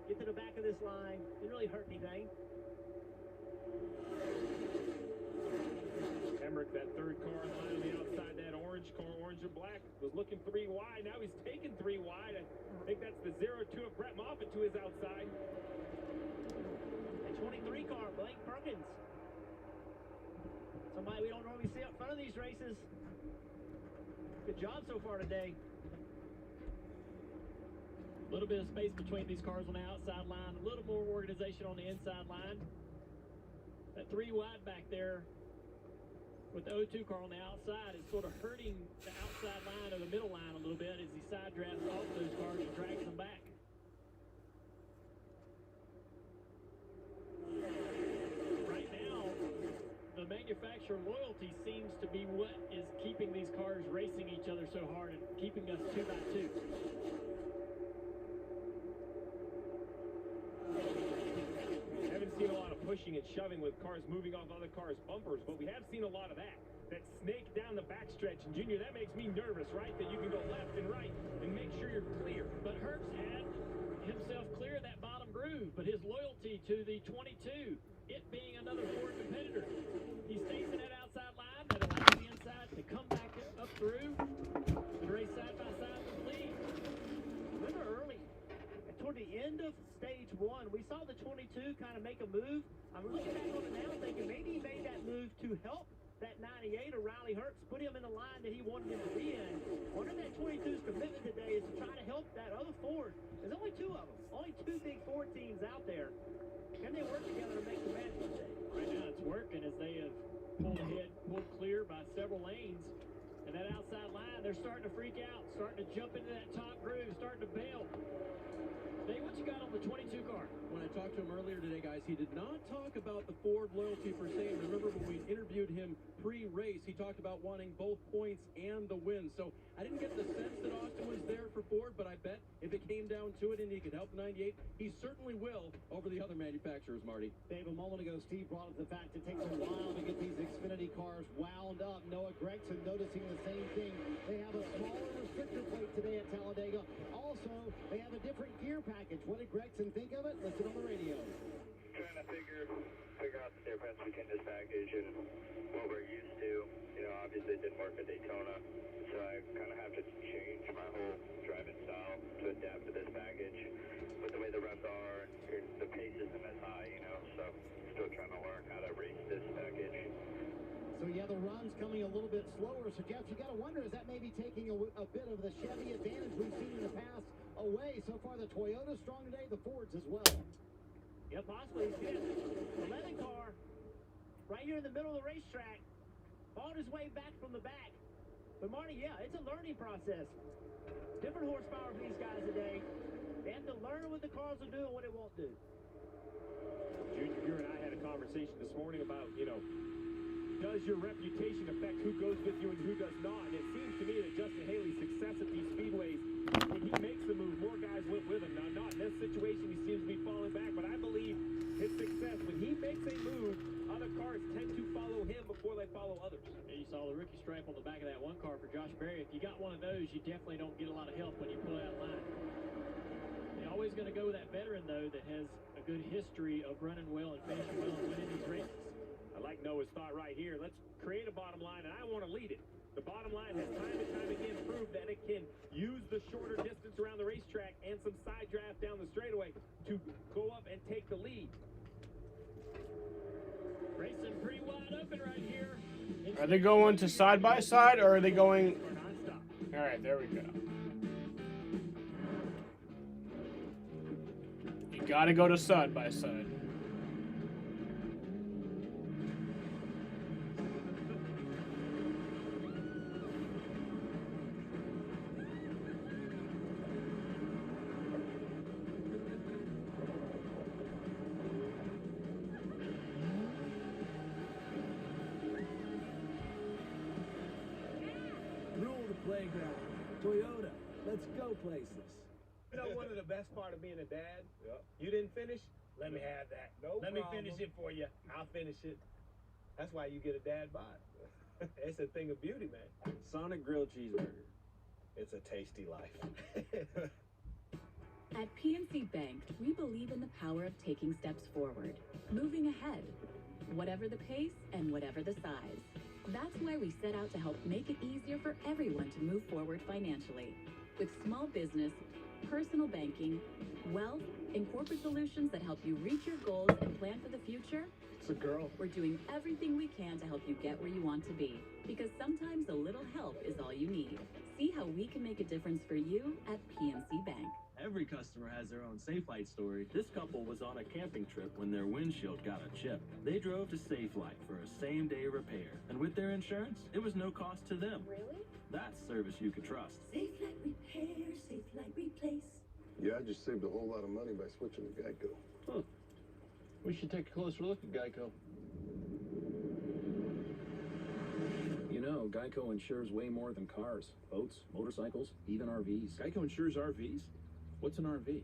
get to the back of this line. Didn't really hurt anything. Emmerich, that third car in line on the outside, that orange car, orange and black, was looking 3 wide. Now he's taking 3 wide. I think that's the 0-2 of Brett Moffitt to his outside. And 23 car, Blake Perkins. Somebody we don't normally see up front of these races. Good job so far today. A little bit of space between these cars on the outside line. A little more organization on the inside line. That 3 wide back there with the 0-2 car on the outside is sort of hurting the outside line or the middle line a little bit as he side drafts off those cars and drags them back. Right now, the manufacturer loyalty seems to be what is keeping these cars racing each other so hard and keeping us 2 by 2. Haven't seen a lot of push pushing and shoving with cars moving off other cars' bumpers, but we have seen a lot of that. That snake down the backstretch. And Junior, that makes me nervous, right? That you can go left and right and make sure you're clear. But Herbst had himself clear that bottom groove, but his loyalty to the 22, it being another Ford competitor, he stays in that outside line that allows the inside to come back up through and race side by side with the lead. Remember early, toward the end of stage one, we saw the 22 kind of make a move. I'm looking back on it now thinking maybe he made that move to help that 98 or Riley Herbst, put him in the line that he wanted him to be in. Wonder that 22's commitment today is to try to help that other Ford. There's only two of them, only two big Ford teams out there. Can they work together to make the match today? Right now it's working as they have pulled ahead, pulled clear by several lanes. And that outside line, they're starting to freak out, starting to jump into that top groove, starting to bail. Dave, what you got on the 22 car? When I talked to him earlier today, guys, he did not talk about the Ford loyalty per se. And remember when we interviewed him pre-race, he talked about wanting both points and the win. So I didn't get the sense that Austin was there for Ford, but I bet if it came down to it and he could help 98, he certainly will over the other manufacturers, Marty. Dave, a moment ago, Steve brought up the fact it takes a while to get these Xfinity cars wound up. Noah Gregson noticing the same thing. They have a smaller restrictor plate today at Talladega. Also, they have a different gear package. What did Gregson think of it? Listen on the radio. Trying to figure out the difference between this package and what we're used to. You know, obviously it didn't work at Daytona, so I kind of have to change my whole driving style to adapt to this package. With the way the reps are, the pace isn't as high, you know, so still trying to learn how to race this package. So, yeah, the run's coming a little bit slower. So, Jeff, you got to wonder, is that maybe taking a bit of the Chevy advantage we've seen in the past away? So far, the Toyota's strong today, the Fords as well. Yeah, possibly. The 11 car, right here in the middle of the racetrack, fought his way back from the back. But, Marty, yeah, it's a learning process. Different horsepower for these guys today. They have to learn what the cars will do and what it won't do. Junior, you and I had a conversation this morning about, you know, does your reputation affect who goes with you and who does not? And it seems to me that Justin Haley's success at these speedways, when he makes the move, more guys went with him. Now, not in this situation, he seems to be falling back, but I believe his success, when he makes a move, other cars tend to follow him before they follow others. And you saw the rookie stripe on the back of that one car for Josh Berry. If you got one of those, you definitely don't get a lot of help when you pull out line. They're always going to go with that veteran, though, that has a good history of running well and finishing well and winning these races. I like Noah's thought right here. Let's create a bottom line, and I want to lead it. The bottom line has time and time again proved that it can use the shorter distance around the racetrack and some side draft down the straightaway to go up and take the lead. Racing pretty wide open right here. Are they going to side by side, or are they going? All right, there we go. You gotta go to side by side. Playground. Toyota. Let's go places. You know, one of the best part of being a dad? Yep. You didn't finish? Let me have that. Let me finish it for you. I'll finish it. That's why you get a dad bod. It's a thing of beauty, man. Sonic Grilled Cheeseburger. It's a tasty life. At PNC Bank, we believe in the power of taking steps forward, moving ahead, whatever the pace and whatever the size. That's why we set out to help make it easier for everyone to move forward financially. With small business, personal banking, wealth, and corporate solutions that help you reach your goals and plan for the future. It's a girl. We're doing everything we can to help you get where you want to be, because sometimes a little help is all you need. See how we can make a difference for you at PNC Bank. Every customer has their own Safe Light story. This couple was on a camping trip when their windshield got a chip. They drove to Safe Light for a same-day repair. And with their insurance, it was no cost to them. Really? That's service you could trust. Safe Light Repair, Safe Light Replace. Yeah, I just saved a whole lot of money by switching to Geico. Huh. We should take a closer look at Geico. You know, Geico insures way more than cars, boats, motorcycles, even RVs. Geico insures RVs? What's an RV?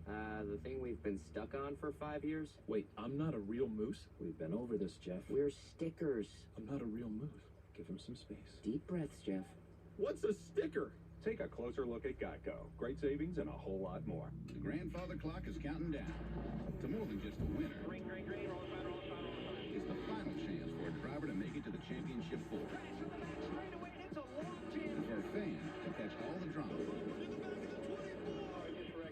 The thing we've been stuck on for 5 years. Wait, I'm not a real moose? We've been over this, Jeff. We're stickers. I'm not a real moose. Give him some space. Deep breaths, Jeff. What's a sticker? Take a closer look at Geico. Great savings and a whole lot more. The grandfather clock is counting down to more than just a winner. It's the final chance for a driver to make it to the championship four. And for a fan to catch all the drama.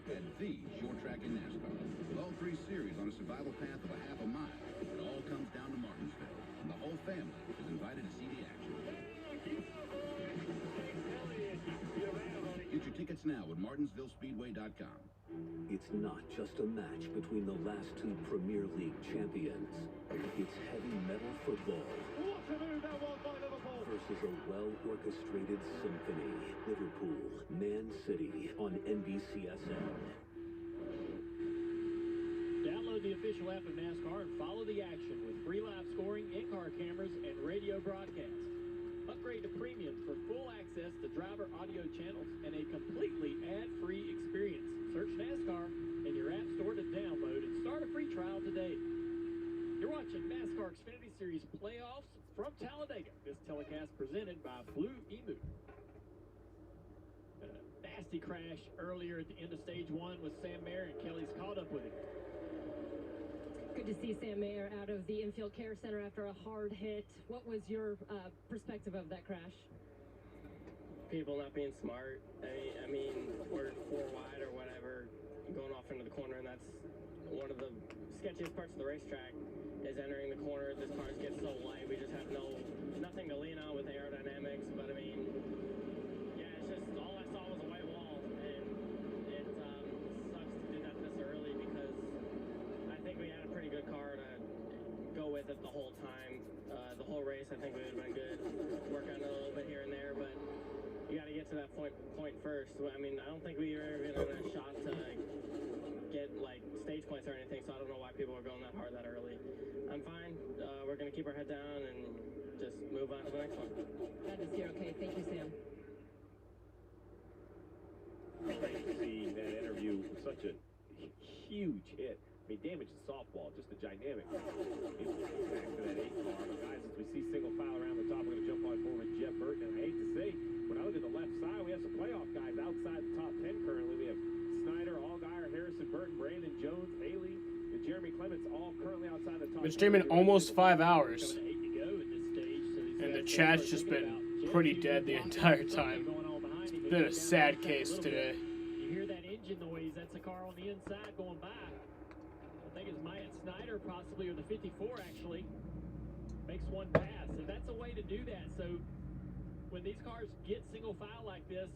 At the short track in NASCAR. With all 3 series on a survival path of a half a mile, it all comes down to Martinsville. And the whole family is invited to see the action. Get your tickets now at martinsvillespeedway.com. It's not just a match between the last 2 Premier League champions. It's heavy metal football versus a well-orchestrated symphony. Liverpool, Man City on NBCSN. Download the official app of NASCAR and follow the action with free live scoring, in-car cameras, and radio broadcast. Upgrade to premium for full access to driver audio channels and a completely ad-free experience. Search NASCAR in your app store to download and start a free trial today. You're watching NASCAR Xfinity Series playoffs from Talladega. This telecast presented by Blue Emu. A nasty crash earlier at the end of stage 1 with Sam Mayer, and Kelly's caught up with him. Good to see Sam Mayer out of the infield care center after a hard hit. What was your perspective of that crash? People not being smart. I mean, we're 4 wide or whatever, going off into the corner, and that's one of the sketchiest parts of the racetrack is entering the corner. This car gets so light, we just have nothing to lean on with aerodynamics. But I mean, yeah, it's just all I saw was a white wall, and it sucks to do that this early because I think we had a pretty good car to go with it the whole time. The whole race, I think we would have been good. Work on it a little bit here and there, but you got to get to that point first. I mean, I don't think we were even on a shot to get like stage points or anything, so I don't know why people are going that hard that early. I'm fine. We're going to keep our head down and just move on to the next one. Glad to hear. Okay, thank you, Sam. Great to see that interview. Such a huge hit. I mean, damage to softball, just a dynamic. Back to that 8 car. But guys, as we see single file around the top, we're going to jump on forward Jeff Burton. And I hate to say, when I look at the left side, we have some playoff guys outside the top 10 currently. We have Snyder, Allgaier, Harrison Burton, Brandon Jones, Haley, and Jeremy Clements all currently outside the top 10. Been streaming almost 5 hours. And the chat's just been pretty dead the entire time. It's been a sad case today. You hear that engine noise, that's a car on the inside going by. I think it's Myatt Snyder possibly, or the 54 actually, makes one pass. And that's a way to do that. So when these cars get single file like this,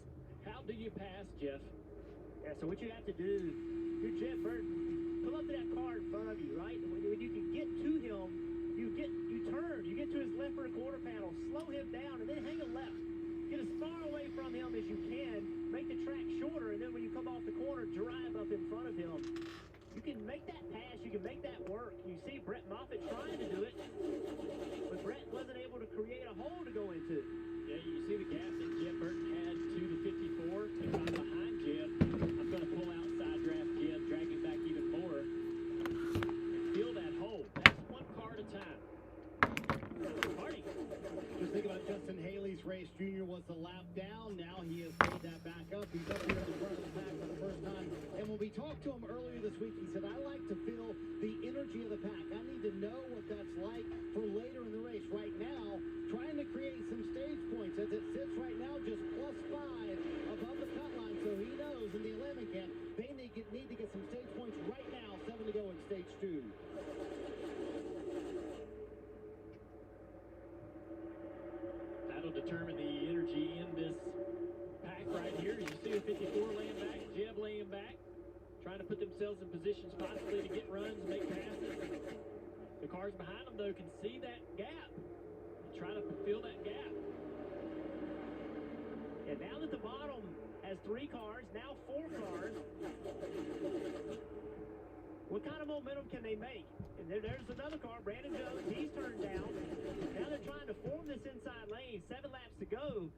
how do you pass, Jeff? Yeah, so what you have to do, you're Jeff Burton, pull up to that car in front of you, right? When you can get to him, you turn, you get to his left rear quarter panel, slow him down, and then hang a left. Get as far away from him as you can, make the track shorter, and then when you come off the corner, drive up in front of him. You can make that pass, you can make that work. You see Brett Moffitt trying to do it, but Brett wasn't able to create a hole to go into. Yeah, you see the gap that Jeff Burton had to the 54, and right behind Jeff. I'm going to pull outside draft Jeff, drag him back even more, and fill that hole. That's one car at a time. Marty. Just think about Justin Haley's race. Junior was the lap down. Now he has made that back up. He's up here in the front of the pack for the first time. And when we talked to him earlier this week, he said, I like to feel the energy of the pack. I need to know what that's like for later in the race. Right now, trying to create some stage points as it sits right now just +5 above the cut line. So he knows in the 11 camp, they need to get some stage points right now. 7 to go in stage 2. That'll determine the energy in this pack right here. You see the 54 laying back, Jeb laying back, trying to put themselves in positions possibly to get runs, make passes. The cars behind them, though, can see that gap. Trying to fill that gap. And now that the bottom has 3 cars, now 4 cars, what kind of momentum can they make? And there's another car, Brandon Jones, he's turned down. Now they're trying to form this inside lane, 7 laps to go.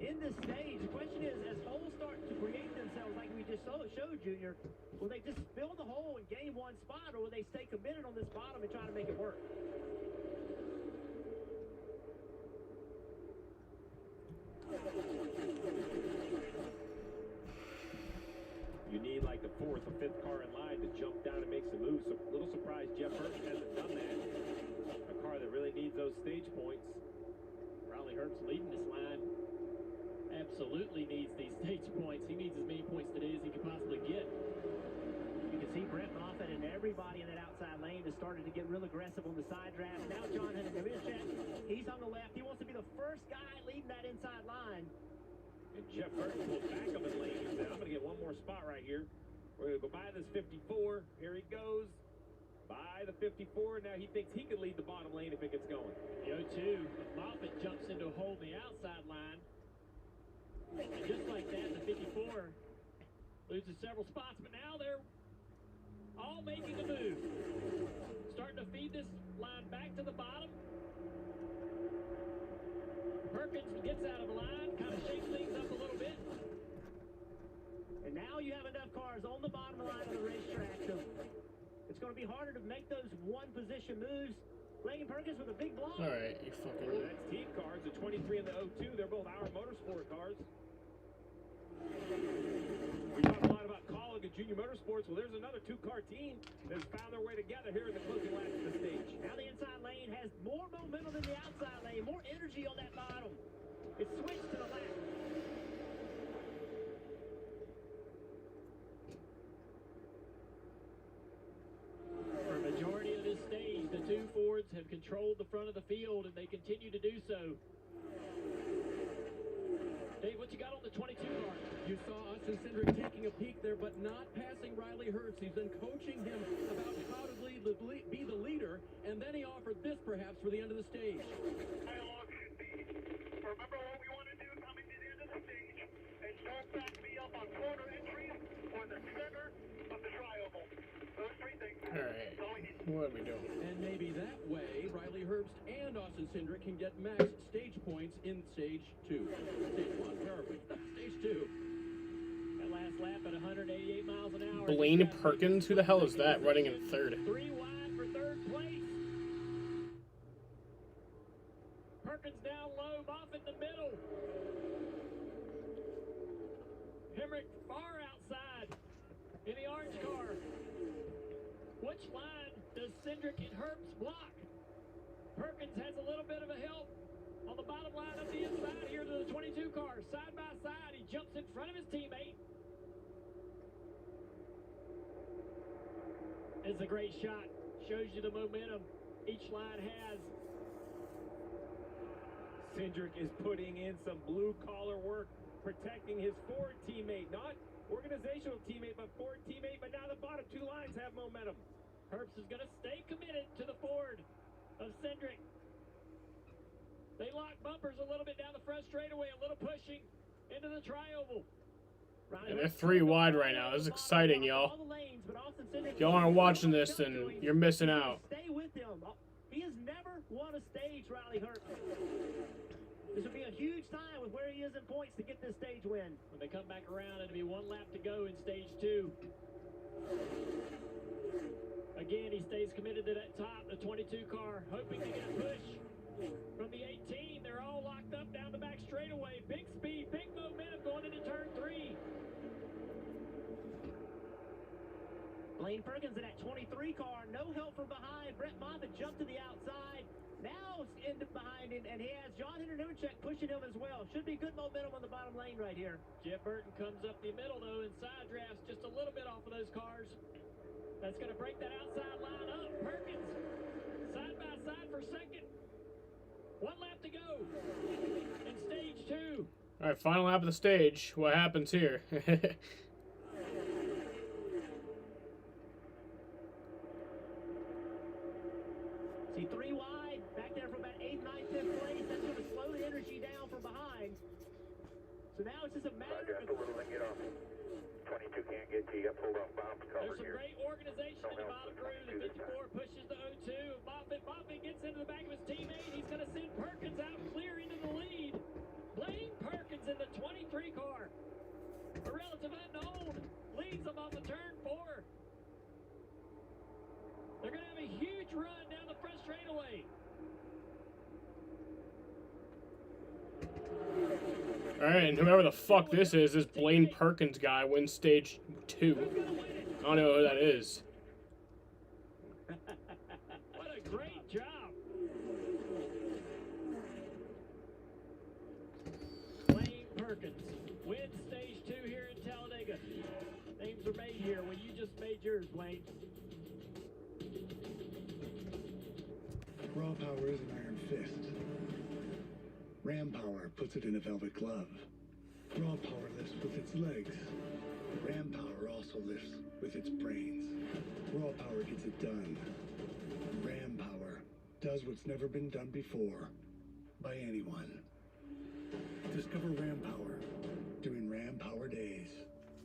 In this stage, the question is, as holes start to create themselves like we just show, Junior. Will they just fill the hole and gain one spot, or will they stay committed on this bottom and try to make it work? You need like the fourth or fifth car in line to jump down and make some moves. So a little surprised Jeff Burton hasn't done that. A car that really needs those stage points. Riley Herbst leading this line. Absolutely needs these stage points. He needs as many points today as he could possibly get. You can see Brett Moffitt and everybody in that outside lane has started to get real aggressive on the side draft. Now John Hennigan, he's on the left. He wants to be the first guy leading that inside line. And Jeff Burton pulled back on the lane and said, I'm going to get one more spot right here. We're going to go by this 54. Here he goes. By the 54. Now he thinks he can lead the bottom lane if it gets going. The 0-2. Moffitt jumps into a hole in the outside line. And just like that, the 54 loses several spots, but now they're all making a move. Starting to feed this line back to the bottom. Perkins gets out of the line, kind of shakes things up a little bit. And now you have enough cars on the bottom line of the racetrack. So it's going to be harder to make those one-position moves. Blaine Perkins with a big block. All right, you fucking. Well, that's team cars, the 23 and the 02. They're both our motorsport cars. We talk a lot about Colleague and Junior Motorsports. Well, there's another two-car team that's found their way together here in the closing laps of the stage. Now the inside lane has more momentum than the outside lane, more energy on that bottom. It's switched to the left. For a majority of this stage, the two Fords have controlled the front of the field, and they continue to do so. Dave, what you got on the 22 car? You saw Austin Cindric taking a peek there, but not passing Riley Herbst. He's been coaching him about how to be the leader, and then he offered this perhaps for the end of the stage. Hey, look, remember what we want to do coming to the end of the stage, and don't back me up on corner entries or the center of the trioval. Those three things. All right, what are we doing? And maybe that way, Riley Herbst and Austin Cindric can get max stage points in stage 2. Stage 1, where are we? Stage 2. That last lap at 188 miles an hour. Blaine Perkins? Who the hell is that running in third? 3 wide for third place. Perkins down low, Moffitt in the middle. Hemrick far outside in the orange car. Which line does Cindric and Herbst block? Perkins has a little bit of a help on the bottom line up the inside here to the 22 car. Side by side, he jumps in front of his teammate. It's a great shot. Shows you the momentum each line has. Cindric is putting in some blue-collar work, protecting his Ford teammate. Not organizational teammate, but Ford teammate. But now the bottom two lines have momentum. Herbst is going to stay committed to the Ford of Cindric. They lock bumpers a little bit down the front straightaway, a little pushing into the trioval. And they're 3 wide right now. This is exciting, y'all. If y'all aren't watching this, then you're missing out. Stay with him. He has never won a stage, Riley Herbst. This would be a huge sign with where he is in points to get this stage win. When they come back around, it'll be 1 lap to go in stage 2. Again, he stays committed to that top, the 22 car, hoping to get a push from the 18. They're all locked up down the back straightaway. Big speed, big momentum going into turn 3. Blaine Perkins in that 23 car, no help from behind. Brett Moffitt jumped to the outside. Now ended behind him, and he has John Hennigan pushing him as well. Should be good momentum on the bottom lane right here. Jeff Burton comes up the middle, though, and side drafts just a little bit off of those cars. That's going to break that outside line up. Perkins, side by side for second. 1 lap to go in stage 2. All right, final lap of the stage. What happens here? See, 3 wide, back there from about 8th, 9th, 10th place. That's going to slow the energy down from behind. So now it's just a matter of... a little bit, get off. 22 can't get to you. Got pulled off bombs covered here. There's some great organization in the bottom crew. The 54 pushes the 02. Moffitt gets into the back of his teammate. He's going to send Perkins out clear into the lead. Blaine Perkins in the 23 car. A relative unknown leads way. Alright, and whoever the fuck this Blaine Perkins guy wins stage 2. I don't know who that is. What a great job. Blaine Perkins wins stage 2 here in Talladega. Names are made here. Well, you just made yours, Blaine. Raw power is an iron fist. Ram power puts it in a velvet glove. Raw power lifts with its legs. Ram power also lifts with its brains. Raw power gets it done. Ram power does what's never been done before by anyone. Discover Ram power during Ram Power Days.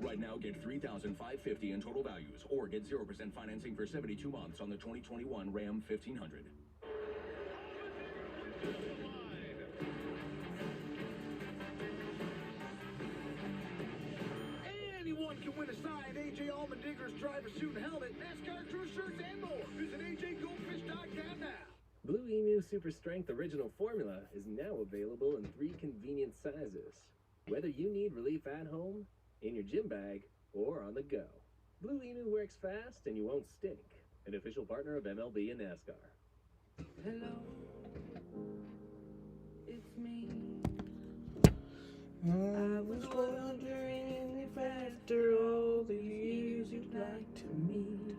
Right now, get $3,550 in total values, or get 0% financing for 72 months on the 2021 Ram 1500. Anyone can win a signed AJ Allmendinger's driver suit and helmet, NASCAR crew shirts, and more. Visit AJGoldfish.com now. Blue Emu Super Strength Original Formula is now available in 3 convenient sizes. Whether you need relief at home, in your gym bag, or on the go. Blue Emu works fast and you won't stink. An official partner of MLB and NASCAR. Hello, it's me. I was wondering if after all the years you'd like to meet.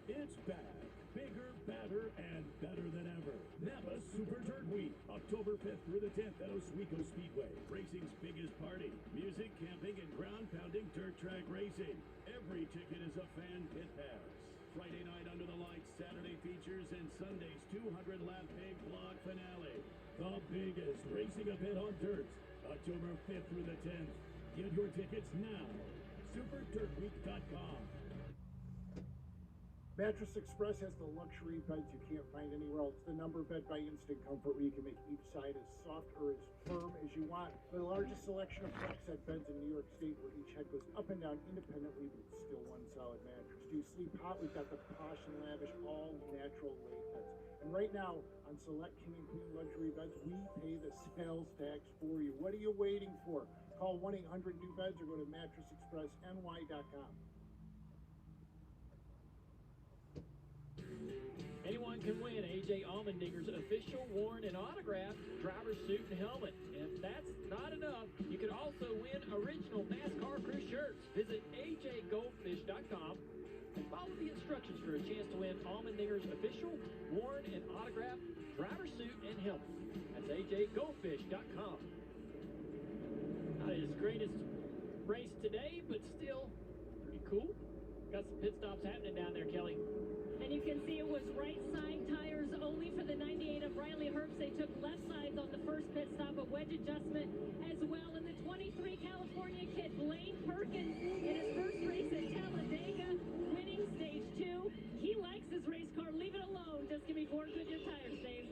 It's back. Bigger, badder, and better than ever. Napa Super Dirt Week, October 5th through the 10th at Oswego Speedway. Racing's biggest party. Music, camping, and ground-pounding dirt track racing. Every ticket is a fan pit pass. Friday night under the lights, Saturday features, and Sunday's 200-lap big block finale. The biggest racing event on dirt. October 5th through the 10th. Get your tickets now. SuperDirtWeek.com. Mattress Express has the luxury beds you can't find anywhere else. The number bed by Instant Comfort, where you can make each side as soft or as firm as you want. The largest selection of flex head beds in New York State, where each head goes up and down independently, but it's still one solid mattress. Do you sleep hot? We've got the posh and lavish all natural latex. And right now, on select King and Queen luxury beds, we pay the sales tax for you. What are you waiting for? Call 1-800-NEW-BEDS or go to mattressexpressny.com. Anyone can win AJ Allmendinger's official worn and autographed driver's suit and helmet. And if that's not enough, you can also win original NASCAR crew shirts. Visit AJGoldfish.com and follow the instructions for a chance to win Allmendinger's official worn and autographed driver's suit and helmet. That's AJGoldfish.com. Not his greatest race today, but still pretty cool. Got some pit stops happening down there, Kelly. And you can see it was right side tires only for the 98 of Riley Herbst. They took left sides on the first pit stop, a wedge adjustment as well. And the 23 California kid, Blaine Perkins, in his first race at Talladega, winning stage 2. He likes his race car. Leave it alone. Just give me 4 Goodyear tires, Dave.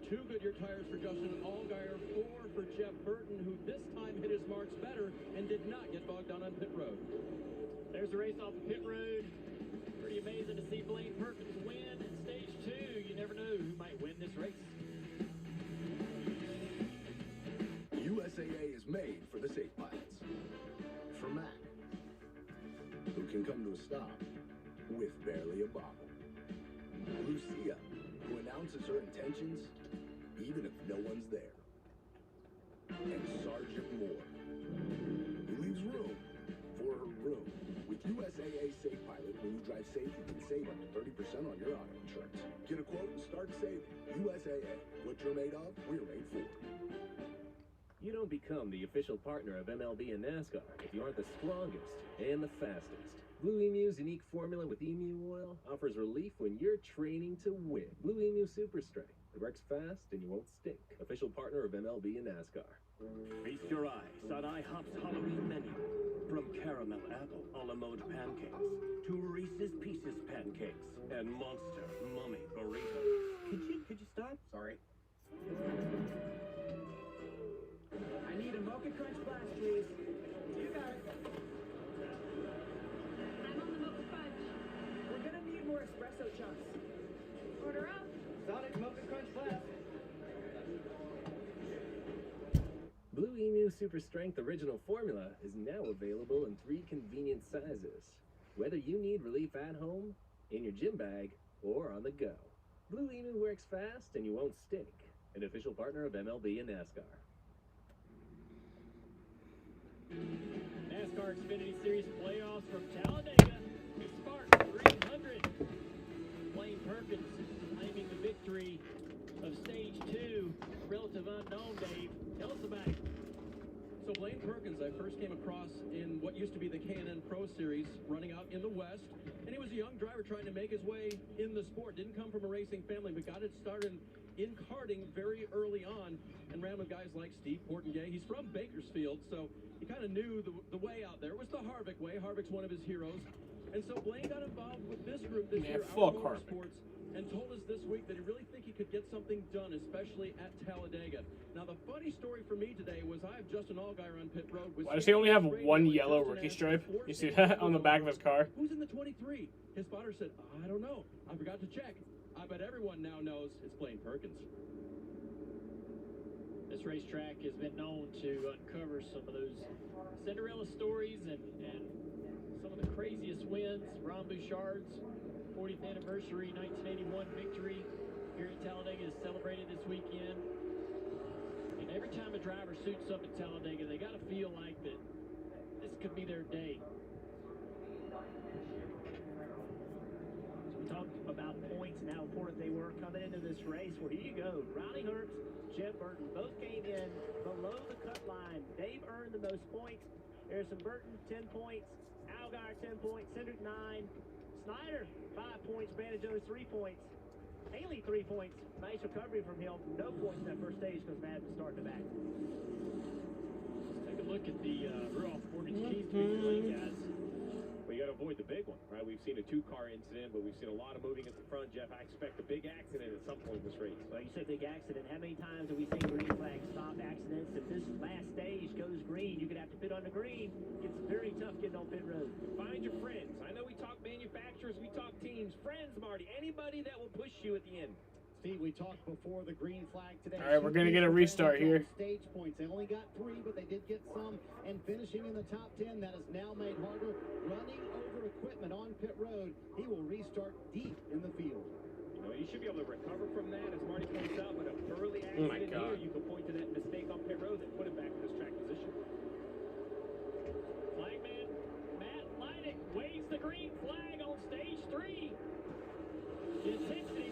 2 Goodyear tires for Justin Allgaier, 4 for Jeff Burton, who this time hit his marks better and did not get bogged down on pit road. There's the race off the pit road. Pretty amazing to see Blaine Perkins win in stage 2. You never know who might win this race. USAA is made for the safe pilots. For Mac, who can come to a stop with barely a bobble. Lucia, who announces her intentions even if no one's there. And Sergeant Moore, who leaves room for her room. With USAA Safe Pilot, when you drive safe, you can save up to 30% on your auto insurance. Get a quote and start saving. USAA. What you're made of, we're made for. You don't become the official partner of MLB and NASCAR if you aren't the strongest and the fastest. Blue Emu's unique formula with emu oil offers relief when you're training to win. Blue Emu Super Strength. It works fast and you won't stink. Official partner of MLB and NASCAR. Feast your eyes on IHOP's Halloween menu. From caramel apple a la mode pancakes to Reese's Pieces pancakes and Monster Mummy burritos. Could you stop? Sorry. I need a Mocha Crunch Blast, please. You got it. I'm on the Mocha Crunch. We're gonna need more espresso chunks. Order up. Sonic Mocha Crunch Blast. Blue Emu Super Strength Original Formula is now available in 3 convenient sizes. Whether you need relief at home, in your gym bag, or on the go. Blue Emu works fast and you won't stink. An official partner of MLB and NASCAR. NASCAR Xfinity Series playoffs from Talladega. Spark 300. Blaine Perkins claiming the victory of Stage 2. Relative unknown, Dave. Tell us about it. So Blaine Perkins, I first came across in what used to be the K&N Pro Series, running out in the West. And he was a young driver trying to make his way in the sport. Didn't come from a racing family, but got it started in karting very early on and ran with guys like Steve Portengay. He's from Bakersfield, so he kind of knew the way out there. It was the Harvick way. Harvick's one of his heroes. And so Blaine got involved with this group this year, Our Motorsports, and told us this week that he really think he could get something done, especially at Talladega. Now, the funny story for me today was I have Justin Allgaier on pit road. Why does he only have one yellow rookie stripe? You see that on the back of his car? Who's in the 23? His spotter said, I don't know. I forgot to check. I bet everyone now knows it's Blaine Perkins. This racetrack has been known to uncover some of those Cinderella stories and some of the craziest wins. Ron Bouchard's 40th anniversary 1981 victory here at Talladega is celebrated this weekend. And every time a driver suits up at Talladega, they got to feel like that this could be their day. We talked about points and how important they were coming into this race. Where you go, Riley Herbst, Jeff Burton, both came in below the cut line. Dave earned the most points. Harrison Burton, 10 points. Allgaier, 10 points. Cindric, 9. Snyder, 5 points. Brandon Jones, 3 points. Haley, 3 points. Nice recovery from him. No points in that first stage because Madden started the back. Take a look at the Rudolph Morgan's Keys victory, guys. Well, you got to avoid the big one, right? We've seen a 2-car incident, but we've seen a lot of moving at the front. Jeff, I expect a big accident at some point in this race. Well, you said big accident. How many times have we seen green flag stop accidents? If this last stage goes green, you could have to pit on the green. It's very tough getting on pit road. Find your friends. I know we talk manufacturers, we talk teams. Friends, Marty. Anybody that will push you at the end. Steve, we talked before the green flag today. All right, we're going to get a restart here. Stage points. They only got 3, but they did get some. And finishing in the top 10, that is now made harder. Running over equipment on pit road, he will restart deep in the field. You know, you should be able to recover from that, as Marty points out, but a thoroughly accident here, you can point to that mistake on pit road and put it back in this track position. Flagman Matt Leidick waves the green flag on stage 3.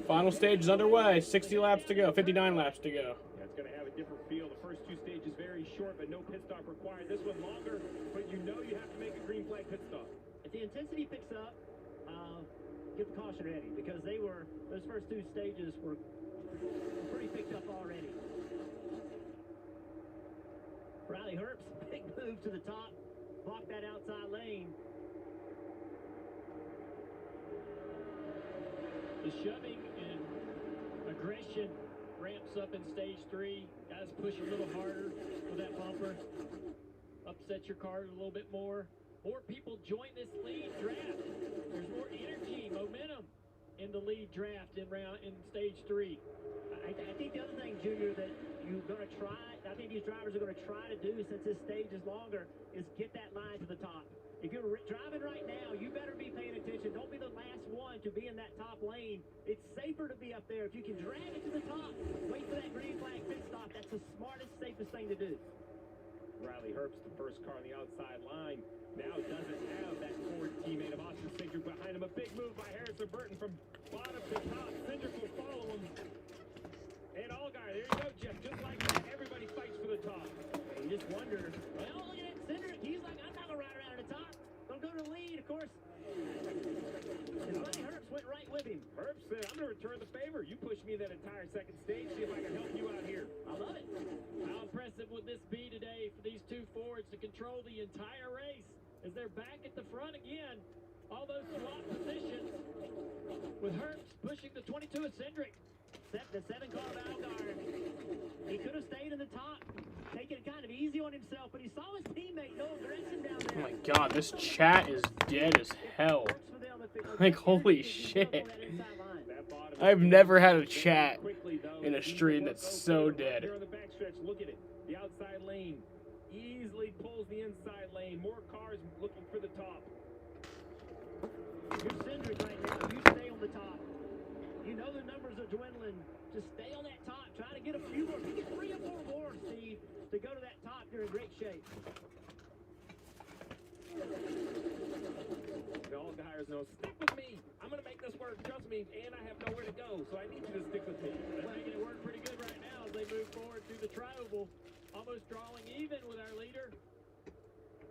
Final stage is underway. 60 laps to go. 59 laps to go. Yeah, it's going to have a different feel. The first 2 stages very short, but no pit stop required. This one longer, but you know you have to make a green flag pit stop. If the intensity picks up, get the caution ready because those first 2 stages were pretty picked up already. Riley Herbst, big move to the top, blocked that outside lane. The shoving and aggression ramps up in stage 3. Guys push a little harder with that bumper. Upset your car a little bit more. More people join this lead draft. There's more energy, momentum in the lead draft in stage 3. I think the other thing, Junior, that you're going to try, I think these drivers are going to try to do since this stage is longer, is get that line to the top. If you're driving right now, you better be paying attention. Don't be the last one to be in that top lane. It's safer to be up there. If you can drag it to the top, wait for that green flag pit stop. That's the smartest, safest thing to do. Riley Herbst, the first car on the outside line, now doesn't have that Ford teammate of Austin Cindric behind him. A big move by Harrison Burton from bottom to top. Cindric will follow him. And Allgaier, there you go, Jeff. Just like that, everybody fights for the top. You just wonder, well, look at that Cindric. He's like, I'm not going to ride around at the top. Don't go to the lead, of course. And Riley Herbst went right with him. Herbst said, I'm going to return the favor. You pushed me that entire second stage. See if I can help you out here. I love it. How impressive would this be today for these 2 Fords to control the entire race? as they're back at the front again. All those swap positions with Herbst pushing the 22 of Cindric. The 7 car of Algar. He could have stayed in the top, taking it kind of easy on himself, but he saw his teammate Noah Gretchen down there. Oh my god, this chat is dead as hell. Like, holy shit. I've never had a chat in a stream that's so dead. Here on the backstretch, look at it. The outside lane easily pulls the inside lane. More cars looking for the top. You're Cindric right now. You stay on the top. You know the numbers are dwindling. Just stay on that top. Try to get a few more. Get 3 or 4 more, Steve, to go to that top. You're in great shape. All guys know, stick with me. I'm going to make this work. Trust me, and I have nowhere to go, so I need you to stick with me. They're making it work pretty good right now as they move forward through the tri-oval, almost drawing even with our leader.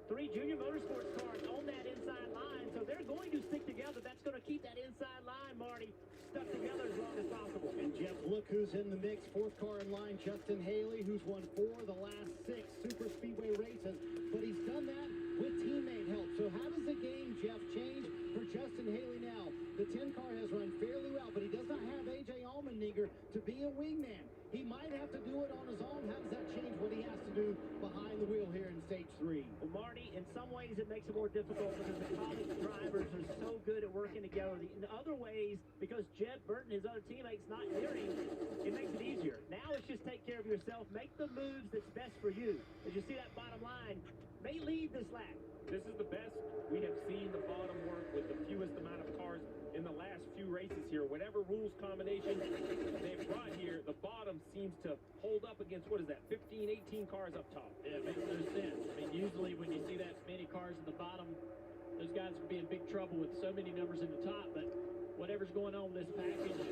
3 Junior Motorsports cars on that inside line, so they're going to stick together. That's going to keep that inside line, Marty, stuck together as long as possible. And Jeff, look who's in the mix. 4th car in line, Justin Haley, who's won 4 of the last 6 super speedway races. But he's done that with teammate help. So how does the game, Jeff, change for Justin Haley now? The 10 car has run fairly well, but he does not have A.J. Allmendinger to be a wingman. He might have to do it on his own. How does that change what he has to do behind the wheel here in stage 3? Well, Marty, in some ways it makes it more difficult because the college drivers are so good at working together. In other ways, because Jed Burton, his other teammates, not near him, it makes it easier. Now it's just take care of yourself. Make the moves that's best for you. As you see that bottom line, may lead this lap. This is the best we have seen the bottom work with the fewest amount of cars in the last few races here. Whatever rules combination they've brought here, the bottom seems to hold up against, what is that, 15, 18 cars up top. Yeah, it makes no sense. I mean, usually when you see that many cars at the bottom, those guys can be in big trouble with so many numbers in the top, but whatever's going on with this package,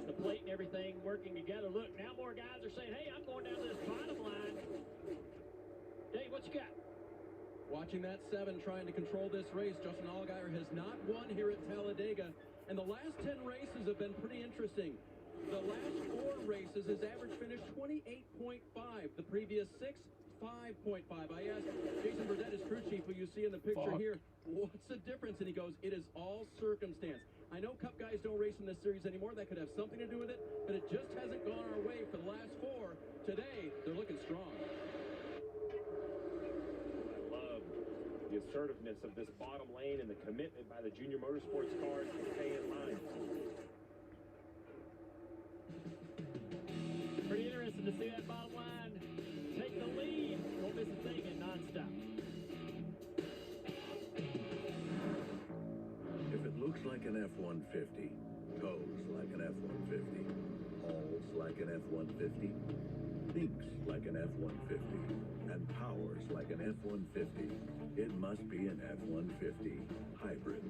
the plate and everything working together. Look, now more guys are saying, hey, I'm going down to this bottom line. Dave, what you got? Watching that 7 trying to control this race, Justin Allgaier has not won here at Talladega, and the last 10 races have been pretty interesting. The last 4 races, his average finished 28.5. The previous 6, 5.5. I asked Jason Burdett, his crew chief, who you see in the picture here, what's the difference? And he goes, it is all circumstance. I know Cup guys don't race in this series anymore. That could have something to do with it, but it just hasn't gone our way for the last 4. Today, they're looking strong. The assertiveness of this bottom lane and the commitment by the Junior Motorsports cars to stay in line. Pretty interesting to see that bottom line take the lead. Won't miss a thing in nonstop. If it looks like an F-150, goes like an F-150, hauls like an F-150, thinks like an F-150, and powers like an F-150, it must be an F-150 hybrid.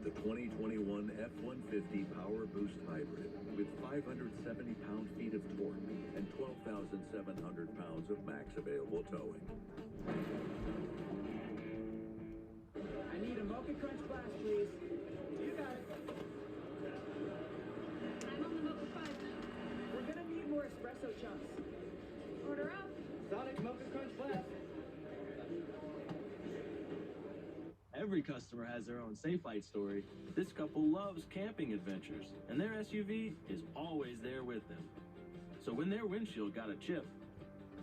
The 2021 F-150 Power Boost Hybrid with 570 pound-feet of torque and 12,700 pounds of max available towing. I need a Mocha Crunch Blast, please. You got it. I'm on the Mocha 5 now. We're gonna need more espresso chunks. Order up. Sonic Mocha Crunch Blast. Every customer has their own Safe Light story. This couple loves camping adventures, and their SUV is always there with them. So when their windshield got a chip,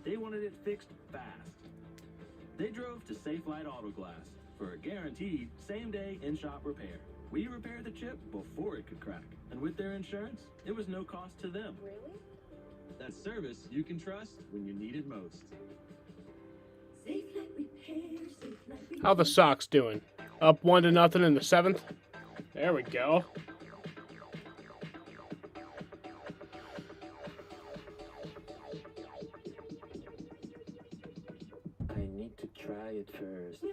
they wanted it fixed fast. They drove to Safe Light Auto Glass for a guaranteed same-day in-shop repair. We repaired the chip before it could crack, and with their insurance, it was no cost to them. Really? That's service you can trust when you need it most. Safe Light Repair, Safe Light Repair. How the Sox doing? Up 1-0 in the 7th. There we go. I need to try it first.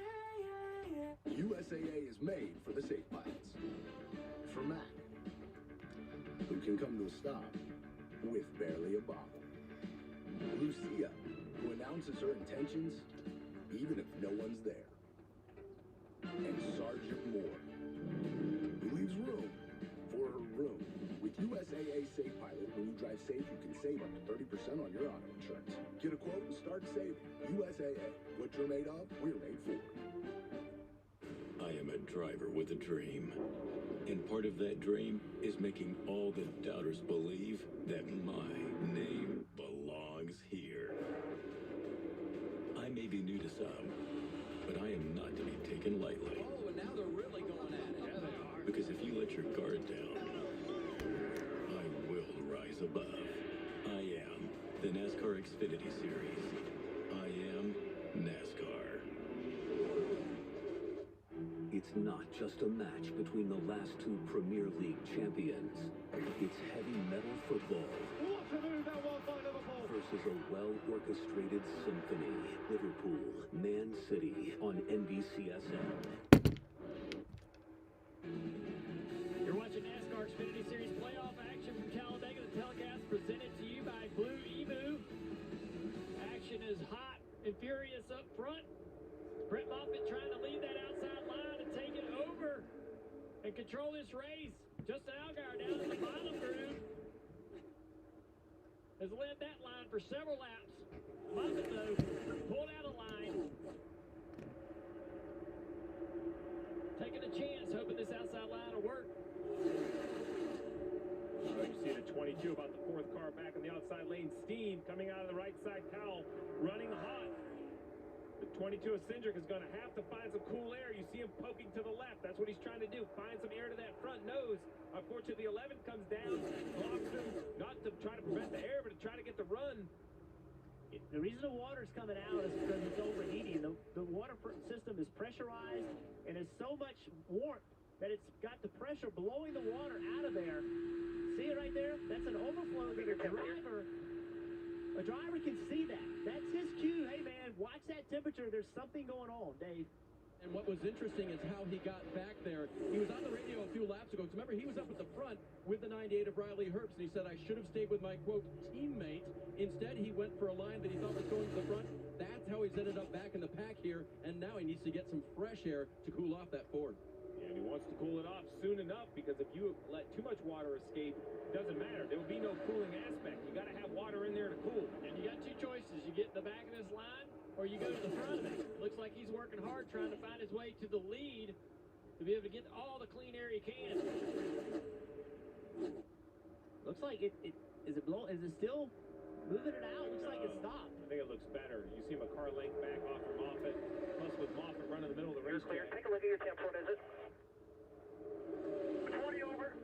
USAA is made for the safe pilots. For Mac, who can come to a stop with barely a bobble. Lucia, who announces her intentions even if no one's there. And Sergeant Moore, who leaves room for her room with USAA Safe Pilot. When you drive safe, you can save up to 30% on your auto insurance. Get a quote and start saving. USAA. What you're made of, we're made for. I am a driver with a dream. And part of that dream is making all the doubters believe that my name belongs here. I may be new to some, but I am not to be taken lightly. Oh, and now they're really going at it. Yeah, they are. Because if you let your guard down, I will rise above. I am the NASCAR Xfinity Series. I am NASCAR. It's not just a match between the last two Premier League champions. It's heavy metal football versus a well-orchestrated symphony. Liverpool, Man City on NBCSN. You're watching NASCAR Xfinity Series playoff action from Talladega. The telecast presented to you by Blue Emu. Action is hot and furious up front. Brett Moffitt trying to lead that outside line and take it over and control this race. Justin Allgaier down in the bottom groove has led that line for several laps. Moffitt, though, pulled out a line. Taking a chance, hoping this outside line will work. You see the 22 about the fourth car back on the outside lane. Steen coming out of the right side towel, running hot. The 22 of Cindric is going to have to find some cool air. You see him poking to the left. That's what he's trying to do. Find some air to that front nose. Unfortunately, the 11 comes down, blocks him, not to try to prevent the air, but to try to get the run. The reason the water's coming out is because it's overheating. The water system is pressurized, and there's so much warmth that it's got the pressure blowing the water out of there. See it right there? That's an overflow that a driver can see that. That's his cue. Hey, man, watch that temperature. There's something going on, Dave. And what was interesting is how he got back there. He was on the radio a few laps ago. Remember, he was up at the front with the 98 of Riley Herbst, and he said, I should have stayed with my, quote, teammate. Instead, he went for a line that he thought was going to the front. That's how he's ended up back in the pack here, and now he needs to get some fresh air to cool off that Ford. And he wants to cool it off soon enough, because if you let too much water escape, it doesn't matter. There will be no cooling aspect. You got to have water in there to cool. And you got two choices. You get in the back of this line, or you go to the front of it. Looks like he's working hard trying to find his way to the lead to be able to get all the clean air he can. Looks like is it still moving it out? Looks like it stopped. I think it looks better. You see him a car length back off from Moffitt. Plus, with Moffitt running the middle of the race. Clear. Take a look at your temp. What is it? 20 over.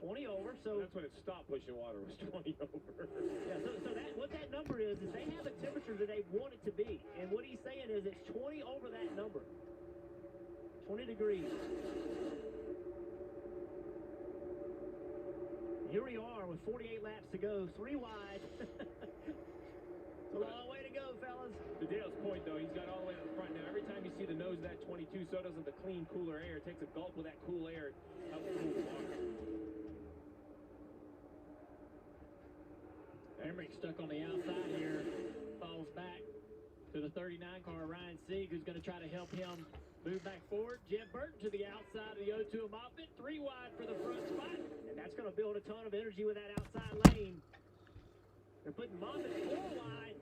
20 over, so that's when it stopped pushing water, was 20 over. Yeah, so that what that number is they have a temperature that they want it to be. And what he's saying is it's 20 over that number. 20 degrees. Here we are with 48 laps to go, 3 wide. It's a long way to go, fellas. To Dale's point, though, he's got all the way to the front now. Every time you see the nose of that 22, so doesn't the clean, cooler air. It takes a gulp of that cool air. Helps cool the water. Emmerich stuck on the outside here, falls back to the 39 car, Ryan Sieg, who's going to try to help him move back forward. Jeb Burton to the outside of the 02 of Moffitt, 3 wide for the front spot. And that's going to build a ton of energy with that outside lane. They're putting Moffitt 4 wide.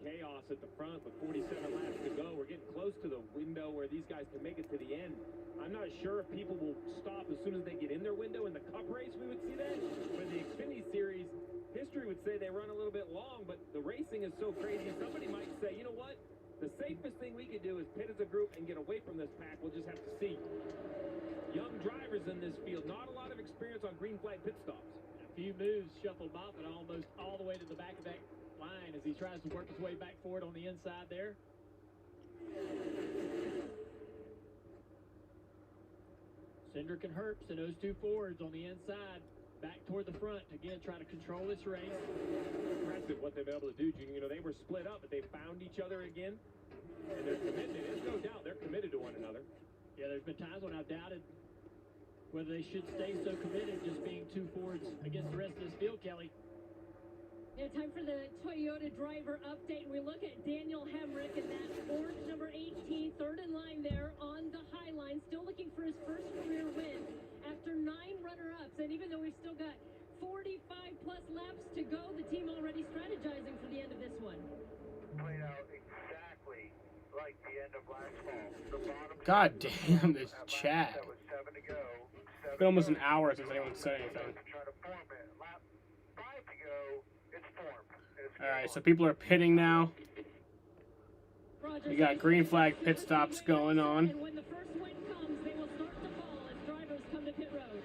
Chaos at the front with 47 laps to go. We're getting close to the window where these guys can make it to the end. I'm not sure if people will stop as soon as they get in their window. In the Cup race, we would see that. But in the Xfinity Series, history would say they run a little bit long, but the racing is so crazy. Somebody might say, you know what? The safest thing we could do is pit as a group and get away from this pack. We'll just have to see. Young drivers in this field, not a lot of experience on green flag pit stops. A few moves shuffled Moffitt almost all the way to the back of that line as he tries to work his way back forward on the inside there. Cindric and Herbst and those two Fords on the inside, back toward the front. Again, trying to control this race. Impressive what they've been able to do, Junior. You know, they were split up, but they found each other again. And they're committed. There's no doubt they're committed to one another. Yeah, there's been times when I've doubted whether they should stay so committed, just being two Fords against the rest of this field, Kelly. Yeah, time for the Toyota driver update. We look at Daniel Hemrick and that orange number 18, third in line there on the high line, still looking for his first career win after 9 runner-ups. And even though we've still got 45-plus laps to go, the team already strategizing for the end of this one. Played out exactly like the end of last fall. The bottom God damn, this chat. that was 7 to go. It's been almost an hour since anyone said anything. Try to form it. Lap 5 to go. It's formed. Alright, so people are pitting now. You got green flag pit stops going on. And when the first wind comes, they will start to fall as drivers come to pit road.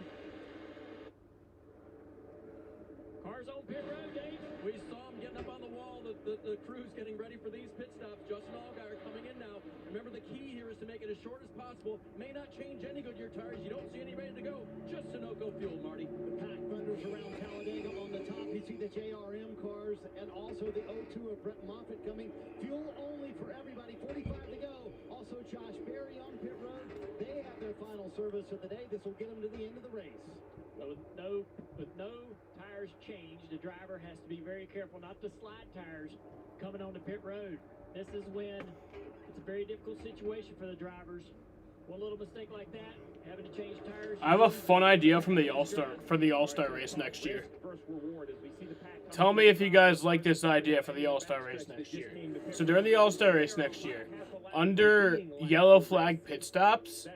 Cars on pit road, Dave. We saw him getting up on the wall. The crew's getting ready for these pit stops. Justin Allgaier coming in now. Remember, the key here is to make it as short as possible. May not change any Goodyear tires. You don't see any ready to go. Just Sunoco fuel, Marty. The pack thunders around Talladega. On the top, you see the JRM cars and also the O2 of Brett Moffitt coming. Fuel only for everybody. 45 to go. Also, Josh Berry on pit road. They have their final service of the day. This will get them to the end of the race. Well, with no tires changed, the driver has to be very careful not to slide tires coming onto pit road. This is when it's a very difficult situation for the drivers. One little mistake like that, having to change tires. I have a fun idea from the All-Star race next year. Tell me if you guys like this idea for the All-Star race next year. So during the All-Star race next year, under yellow flag pit stops,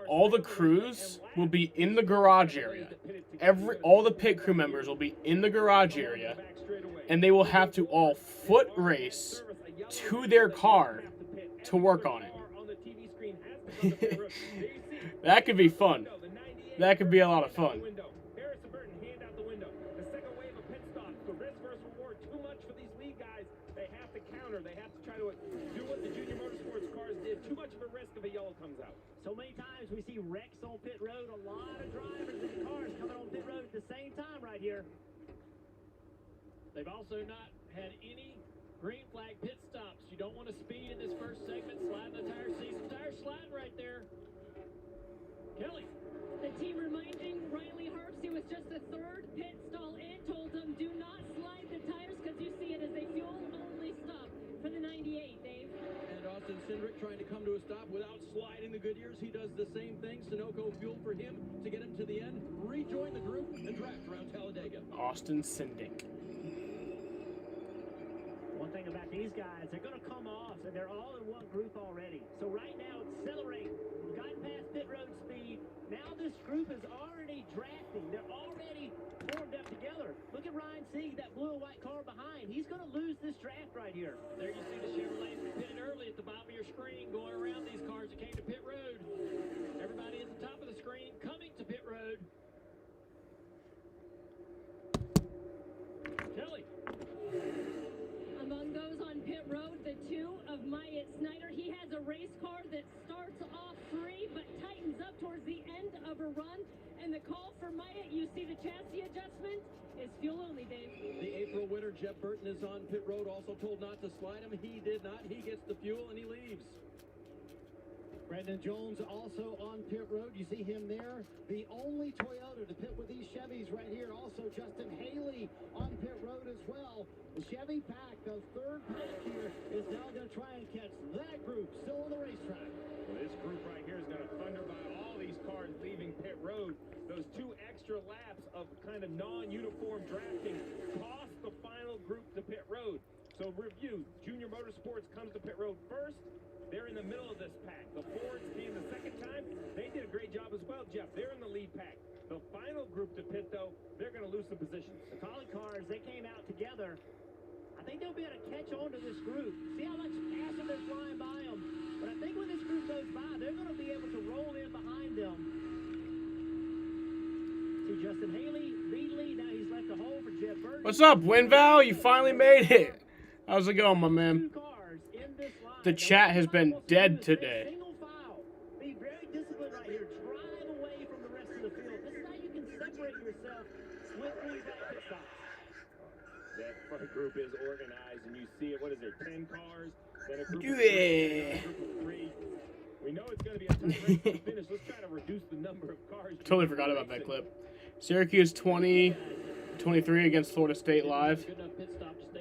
all the crews will be in the garage area. All the pit crew members will be in the garage area, and they will have to all foot race to their car to work on it. That could be fun. That could be a lot of fun. They have to try to do what the Junior Motorsports cars did. Too much of a risk if a yellow comes out. So many times we see wrecks on pit road. A lot of drivers and cars coming on pit road at the same time right here. They've also not had any green flag pit stops. You don't want to speed in this first segment. Slide the tires. See some tires sliding right there. Kelly. The team reminding Riley Herbst he was just the third pit stall and told him do not slide the tires because you see it as a fuel-only stop for the 98, Dave. And Austin Cindric trying to come to a stop without sliding the Goodyears. He does the same thing. Sunoco fuel for him to get him to the end, rejoin the group, and draft around Talladega. Austin Cindric. One thing about these guys, they're going to come off, and they're all in one group already. So right now, accelerate. We've gotten past pit road speed. Now this group is already drafting. They're already formed up together. Look at Ryan Sieg, that blue and white car behind. He's going to lose this draft right here. There you see the Chevrolet pitted early at the bottom of your screen going around these cars that came to pit road. Everybody at the top of the screen coming to pit road. Kelly. Among those on pit road, the two of Myatt Snyder. He has a race car that starts off free but tightens up towards the end of a run. And the call for Myatt, you see the chassis adjustment, is fuel only, Dave. The April winner, Jeff Burton, is on pit road, also told not to slide him. He did not. He gets the fuel and he leaves. Brandon Jones also on pit road. You see him there. The only Toyota to pit with these Chevys right here. Also Justin Haley on pit road as well. The Chevy pack, the third pack here, is now going to try and catch that group still on the racetrack. Well, this group right here is going to thunder by all these cars leaving pit road. Those 2 extra laps of kind of non-uniform drafting cost the final group to pit road. So review, Junior Motorsports comes to pit road first. They're in the middle of this pack. The Fords being the second time, they did a great job as well, Jeff. They're in the lead pack. The final group to pit, though, they're going to lose some positions. The Collie cars, they came out together. I think they'll be able to catch on to this group. See how much faster they're flying by them. But I think when this group goes by, they're going to be able to roll in behind them. See Justin Haley, Beadley, now he's left a hole for Jeff Burton. What's up, Winval? You finally made it. How's it going, my man? The chat has been dead today. Single file. Be very disciplined right here. Drive away from the rest of the field. This is how you can separate yourself with these pit stops. That front group is organized, and you see it. What is it, 10 cars? Then a group of Yeah. 3. We know it's going to be a tight race to the finish. Let's try to reduce the number of cars. Totally forgot about that clip. Syracuse 20, 23 against Florida State live.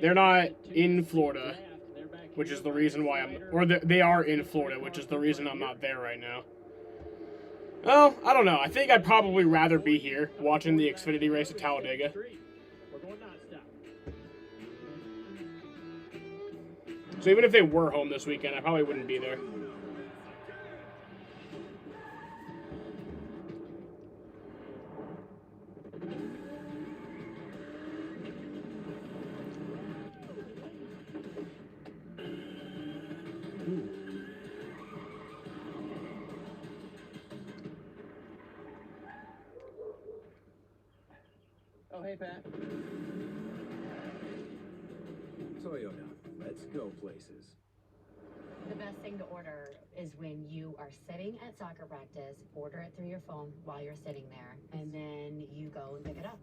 They're not in Florida, which is the reason why they are in Florida, which is the reason I'm not there right now. Well, I don't know. I think I'd probably rather be here watching the Xfinity race at Talladega. So even if they were home this weekend, I probably wouldn't be there. Oh, hey, Pat. Toyota, let's go places. The best thing to order is when you are sitting at soccer practice, order it through your phone while you're sitting there, and then you go and pick it up.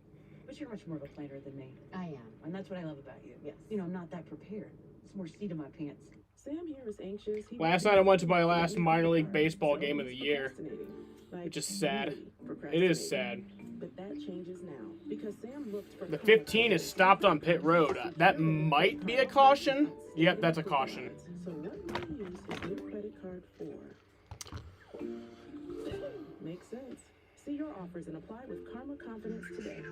But you're much more of a planner than me. I am. And that's what I love about you. Yes. You know, I'm not that prepared. It's more seat in my pants. Sam here is anxious. Last night I went to my last minor league baseball game of the year, which is sad. It is sad. But that changes now because Sam looked for The 15 is stopped on pit road. That might be a caution. Yep, that's a caution. So what do you use a good credit card for? Makes sense. See your offers and apply with Karma Confidence today.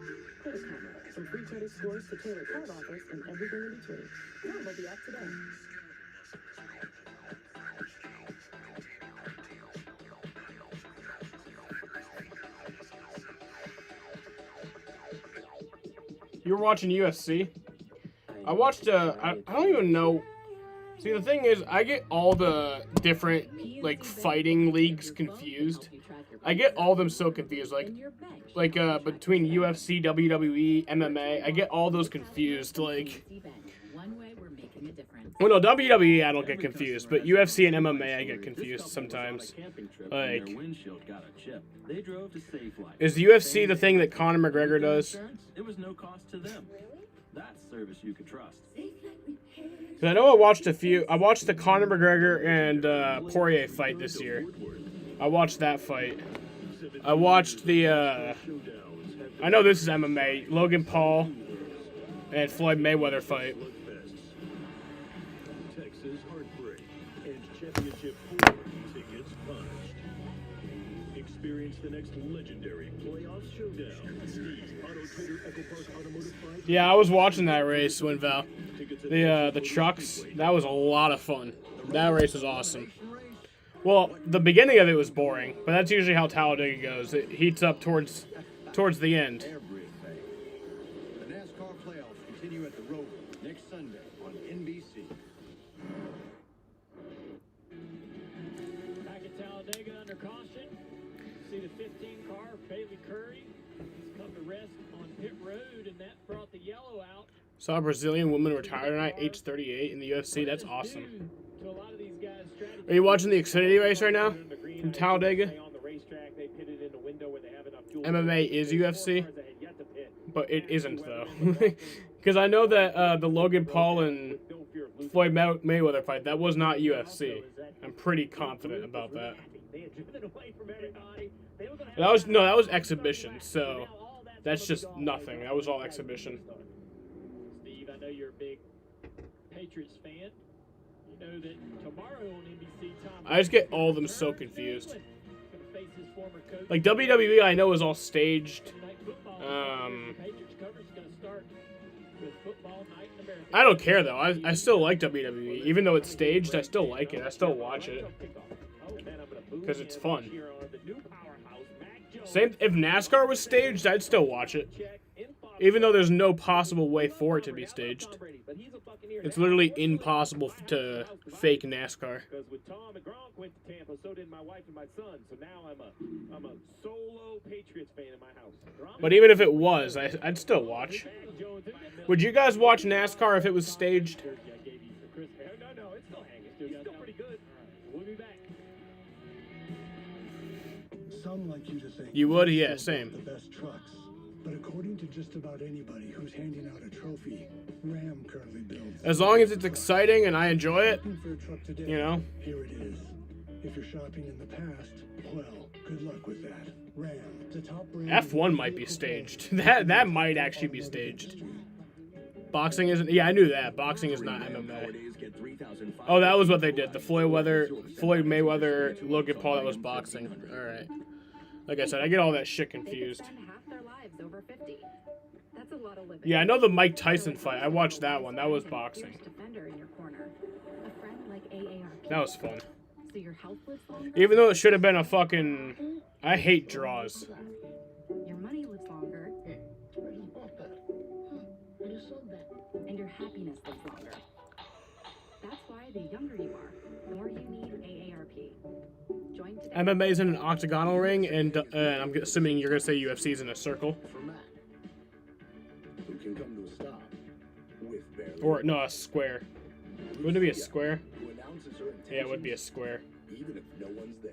Credit Karma. Some free credit scores to tailor card offers and everything in between. Download the app today. You were watching UFC? I watched, I don't even know. See, the thing is, I get all the different, like, fighting leagues confused. I get all of them so confused. Like, between UFC, WWE, MMA, I get all those confused. Like, well, no, WWE I don't get confused, but UFC and MMA I get confused sometimes. Like, is UFC the thing that Conor McGregor does? It was no cost to them. That's service you could trust. Because I know I watched the Conor McGregor and Poirier fight this year. I watched that fight. I watched the, I know this is MMA, Logan Paul and Floyd Mayweather fight. Texas Heartbreak and Championship 4 tickets punched. Experience the next legendary playoff showdown. Steve's Auto Trader Echo Park Automotive Fight. Yeah, I was watching that race when Val. The trucks, that was a lot of fun. That race was awesome. Well, the beginning of it was boring, but that's usually how Talladega goes. It heats up towards the end. The NASCAR playoffs continue at the Roval next Sunday on NBC. Back at Talladega under caution. See the 15 car, Bailey Curry. He's come to rest on pit road, and that brought the yellow out. Saw a Brazilian woman retire tonight, age 38, in the UFC. That's awesome. Are you watching the Xfinity race right now from Talladega? MMA is UFC, but it isn't though. Because I know that the Logan Paul and Floyd Mayweather fight, that was not UFC. I'm pretty confident about that. That was exhibition, so that's just nothing. That was all exhibition. Steve, I know you're a big Patriots fan. You know that tomorrow on NBC, I just get all of them so confused. Like WWE, I know is all staged. I don't care though. I still like WWE, even though it's staged. I still like it. I still watch it because it's fun. Same if NASCAR was staged, I'd still watch it, even though there's no possible way for it to be staged. It's literally impossible to fake NASCAR. Because with Tom and Gronk went to Tampa, so did my wife and my son. So now I'm a solo Patriots fan in my house. But even if it was, I'd still watch. Would you guys watch NASCAR if it was staged? No, it's still hanging. It's still pretty good. We'll be back. Some like you to think You would? Yeah, same. the best trucks. But according to just about anybody who's handing out a trophy, Ram currently builds. As long as it's exciting and I enjoy it, For a truck today, you know. Here it is. If you're shopping in the past, well, good luck with that. Ram, the top brand. F1 might be staged. That might actually be staged. Boxing isn't. Yeah, I knew that. Boxing is not MMA. Oh, that was what they did. The Floyd Mayweather, Logan Paul. That was boxing. All right. Like I said, I get all that shit confused. Yeah, I know the Mike Tyson fight. I watched that one. That was boxing. That was fun. Even though it should have been a fucking. I hate draws. Your money lives longer. Hey, I just bought that. I just sold that. And your happiness lives longer. That's why the younger you are, the more you need AARP. Join today. MMA's in an octagonal ring, and I'm assuming you're gonna say UFC's in a circle. For Mac, who can come to a stop with barely. Or no, a square. Wouldn't it be a square? Who announces her intentions, Yeah, it would be a square. even if no one's there.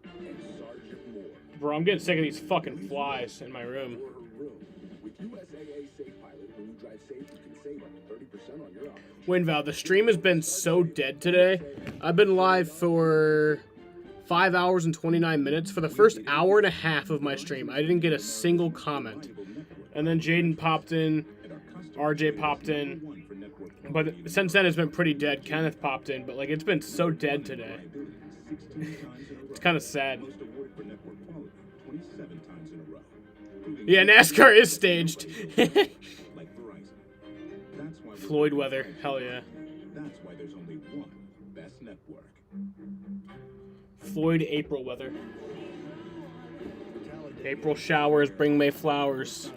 And Sergeant Moore. Bro, I'm getting sick of these fucking flies in my room. For her room. With USAA Safe Pilot, when you drive safe, you can save up to 30% on your option. WinVal, the stream has been so dead today. I've been live for 5 hours and 29 minutes. For the first hour and a half of my stream, I didn't get a single comment. And then Jaden popped in, RJ popped in. But since then, it's been pretty dead. Kenneth popped in, but like it's been so dead today. It's kind of sad. Yeah, NASCAR is staged. Floyd weather, hell yeah. That's why there's only one best network. Floyd April weather. April showers bring May flowers.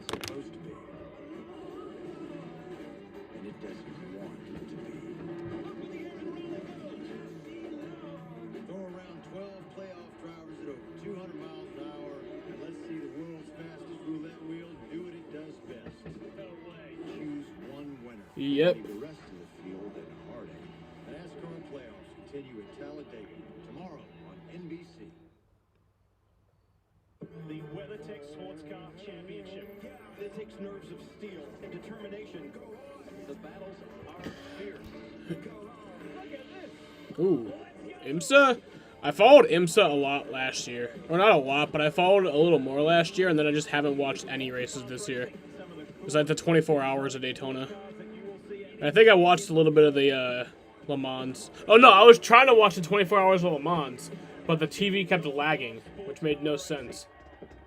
Throw around 12 playoff drivers at over 200 miles an hour, and let's see the world's fastest roulette wheel do what it does best. No way. Choose one winner. Yep. Leave the rest of the field in heartache. The NASCAR playoffs continue at Talladega tomorrow on NBC. The WeatherTech Sports Car Championship. It takes nerves of steel and determination. The battles are fierce. Ooh. IMSA? I followed IMSA a lot last year. Or not a lot, but I followed a little more last year, and then I just haven't watched any races this year. It was like the 24 hours of Daytona. And I think I watched a little bit of the Le Mans. Oh no, I was trying to watch the 24 hours of Le Mans, but the TV kept lagging, which made no sense.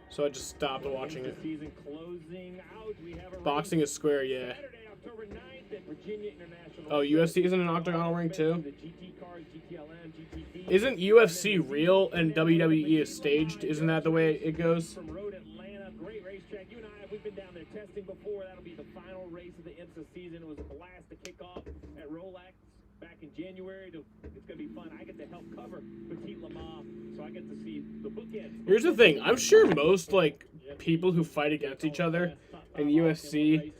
So I just stopped watching it. Boxing is square, yeah. Oh, UFC is in an octagonal ring too? Isn't UFC real and WWE is staged? Isn't that the way it goes? From Road Atlanta, great racetrack. You and I, we've been down there testing before. That'll be the final race of the IMSA season. It was a blast to kick off at Rolex back in January. It's going to be fun. I get to help cover Petit Le Mans, so I get to see the bookends. Here's the thing. I'm sure most, like, people who fight against each other in UFC,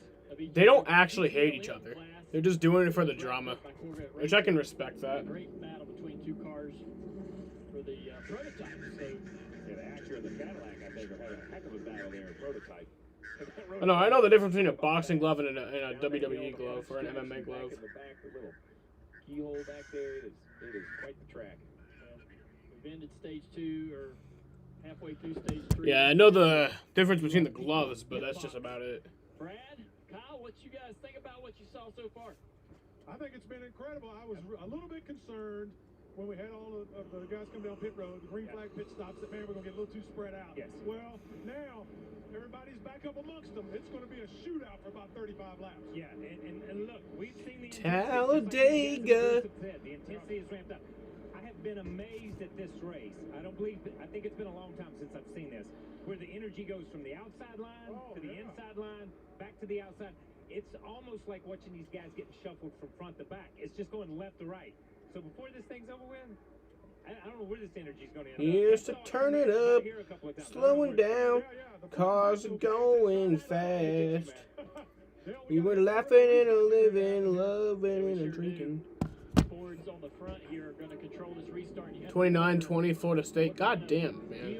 they don't actually hate each other. They're just doing it for the drama, which I can respect that. Great battle between two cars for the prototype. So, Yeah, the Acura and the Cadillac, I think, are having a heck of a battle there in prototype. I know the difference between a boxing glove and a WWE glove or an MMA glove. The back, the little keyhole back there, it is quite the track. we've ended stage 2 or halfway through stage 3. Yeah, I know the difference between the gloves, but that's just about it. Brad, Kyle, what you guys think about what you saw so far? I think it's been incredible. I was a little bit concerned when we had all of the guys come down pit road, the green flag pit stops, that, man, we're going to get a little too spread out. Yes. Well, now everybody's back up amongst them. It's going to be a shootout for about 35 laps. Yeah, and look, we've seen the Talladega. The intensity is ramped up. I have been amazed at this race. I think it's been a long time since I've seen this, where the energy goes from the outside line to the inside line, back to the outside. It's almost like watching these guys getting shuffled from front to back. It's just going left to right. So before this thing's over with, I don't know where this energy's going to end up. Here's to turn it up, slowing down, cars are going fast. We were laughing and a living, loving and a drinking. Fords on the front here are going to control this restart. 29-20 Florida State. God damn, man.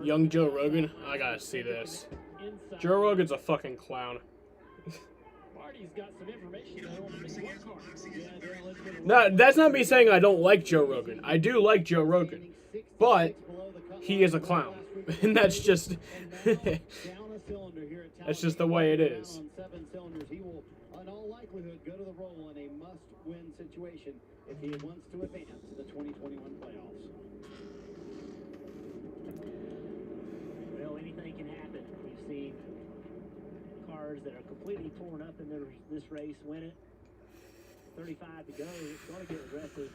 Young Joe Rogan. I gotta see this. Joe Rogan's a fucking clown. Marty's got some information though on the one car. Yeah, Dale, let's get No, that's not me saying I don't like Joe Rogan. I do like Joe Rogan, but he is a clown, and that's just that's just the way it is. On 7 cylinders, he will, in all likelihood, go to the roll in a must-win situation if he wants to advance to the 2021 playoffs. Well, anything can happen. We've seen cars that are completely torn up in this race win it. 35 to go. It's going to get aggressive.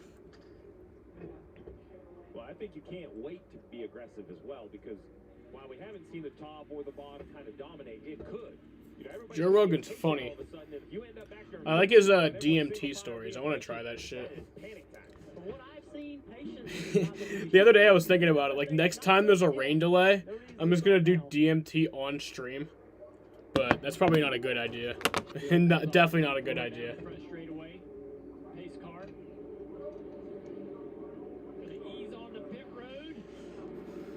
Well, I think you can't wait to be aggressive as well, because while we haven't seen the top or the bottom kind of dominate, it could. You know, Joe Rogan's funny. I like his DMT stories. I want to try that shit. The other day I was thinking about it. Like, next time there's a rain delay, I'm just going to do DMT on stream. But that's probably not a good idea. Definitely not a good idea.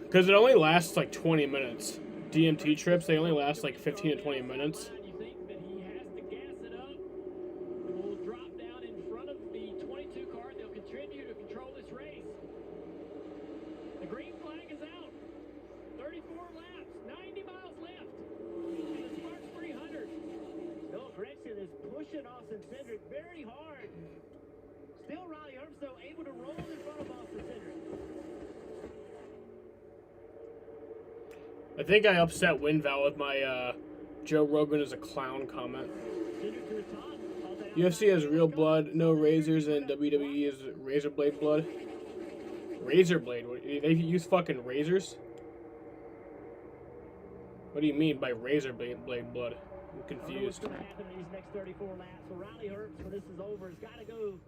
Because it only lasts like 20 minutes. DMT trips, they only last like 15 to 20 minutes. Very hard. Still Riley Herbst, though, able to roll in front of Austin Cindric. I think I upset WinVal with my Joe Rogan is a clown comment. UFC has real blood, no razors, and WWE is razor blade blood. Razor blade? They use fucking razors? What do you mean by razor blade blood? I'm confused. What's going to happen in these next 34 laps? So Riley Herbst, when this is over, has got to go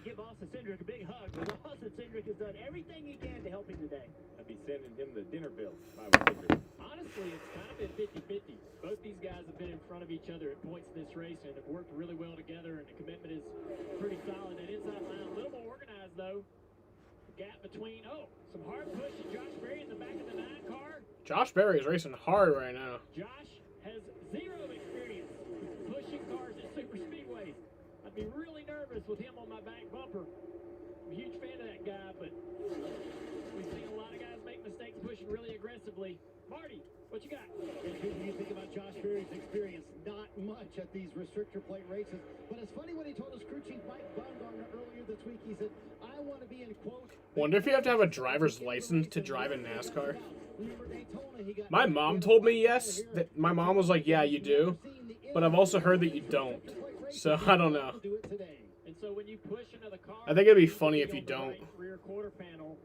give Austin Cindric a big hug, because Austin Cindric has done everything he can to help him today. I'd be sending him the dinner bill if I was Cindric. Honestly, it's kind of been 50-50. Both these guys have been in front of each other at points in this race and have worked really well together, and the commitment is pretty solid. That inside line, a little more organized, though. The gap between, some hard push to Josh Berry in the back of the 9 car. Josh Berry is racing hard right now. Josh has zero experience pushing cars at super speedways. I'd be really nervous with him on my back bumper. I'm a huge fan of that guy, but we've seen a lot of guys make mistakes pushing really aggressively. Marty, what you got? And who do you think about Josh Berry's experience? Not much at these restrictor plate races. But it's funny when he told his crew chief Mike Bumgarner earlier this week, he said, I want to be in, quote, Wonder if you have to have a driver's license to drive in NASCAR. My mom told me yes. My mom was like, yeah, you do. But I've also heard that you don't. So I don't know. And so when you push another car, I think it'd be funny if you don't. Rear quarter panel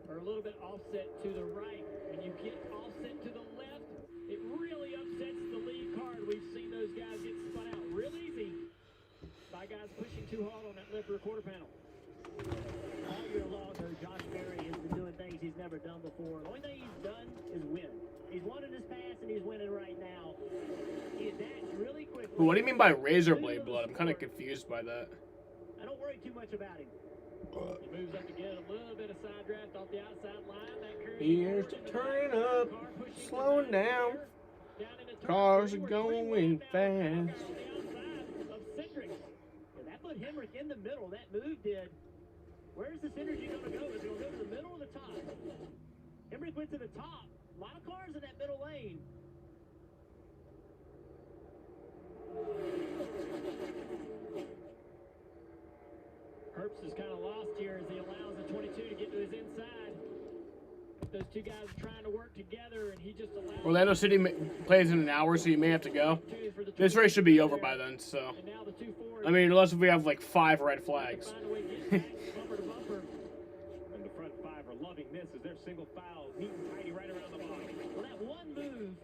are a little bit offset to the right. When you get offset to the left, it really upsets the lead car. We've seen those guys get spun out real easy by guys pushing too hard on that left rear quarter panel. All year long, though, Josh Berry has been doing things he's never done before. The only thing he's done is win. He's won in his past, and he's winning right now. He adapts really quickly. What do you mean by razor blade blood? I'm kind of confused by that. I don't worry too much about him. He moves up to get a little bit of side draft off the outside line. That Here's to turning up, slowing down. Cars are going fast. That put Hemrick in the middle. That move did. Where's the synergy going to go? Is it going to go to the middle or the top? Hemrick went to the top. A lot of cars in that middle lane. Herbst is kind of lost here as he allows the 22 to get to his inside. Those two guys are trying to work together, and he just allows... Orlando City plays in an hour, so you may have to go. This race should be over by then, so... I mean, unless we have, like, 5 red flags. And the front 5 are loving this as they're single file, neat and tidy right around the block. Well, that one move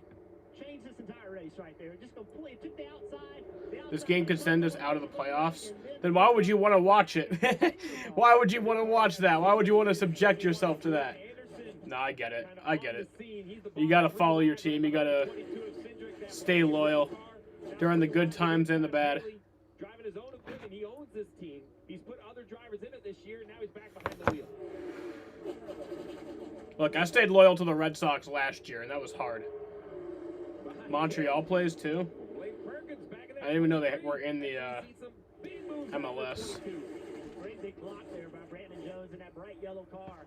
changed this entire race right there. It just completely took the outside. This game could send us out of the playoffs. Then why would you want to watch it? Why would you want to watch that? Why would you want to subject yourself to that? No, I get it. I get it. You got to follow your team. You got to stay loyal during the good times and the bad. Driving his own equipment, he owns this team. He's put other drivers in it this year, and now he's back behind the wheel. Look, I stayed loyal to the Red Sox last year, and that was hard. Montreal plays too. didn't even know they were in the MLS. Great big block there by Brandon Jones in that bright yellow car.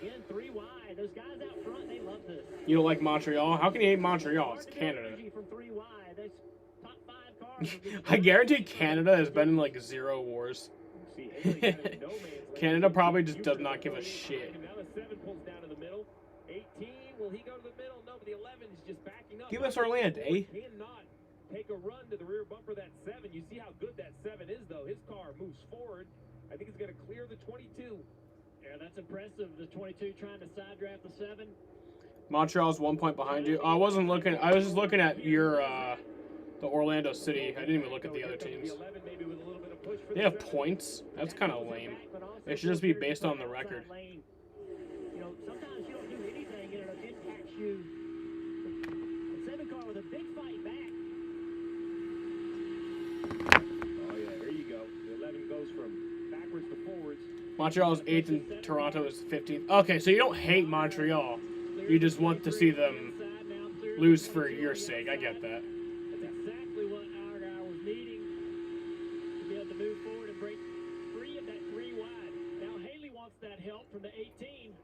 Again, 3 wide. Those guys out front, they love this. You don't like Montreal? How can you hate Montreal? It's Canada. From 3 wide. Those top 5 cars. I guarantee Canada has been in like 0 wars. Canada probably just does not give a shit. Now the 7 pulls down to the middle. 18, will he go to the middle? No, but the 11 is just backing up. Give us our land, eh? Cannot take a run to the rear bumper of that 7. You see how good that 7 is, though. His car moves forward. I think it's going to clear the 22. Yeah, that's impressive. The 22 trying to side draft the 7. Montreal's 1 point behind you. I wasn't looking. I was just looking at your the Orlando City. I didn't even look at the other teams. They have points. That's kind of lame. It should just be based on the record. You know, sometimes you don't do anything and it impacts you. The 7 car with a big fight back. Oh yeah, there you go. The 11 goes from backwards to forwards. Montreal is 8th and Toronto is 15th. Okay, so you don't hate Montreal. You just want to see them lose for your sake. I get that. That's exactly what our guy was needing to be able to move forward and break free of that 3 wide. Now Haley wants that help from the 18.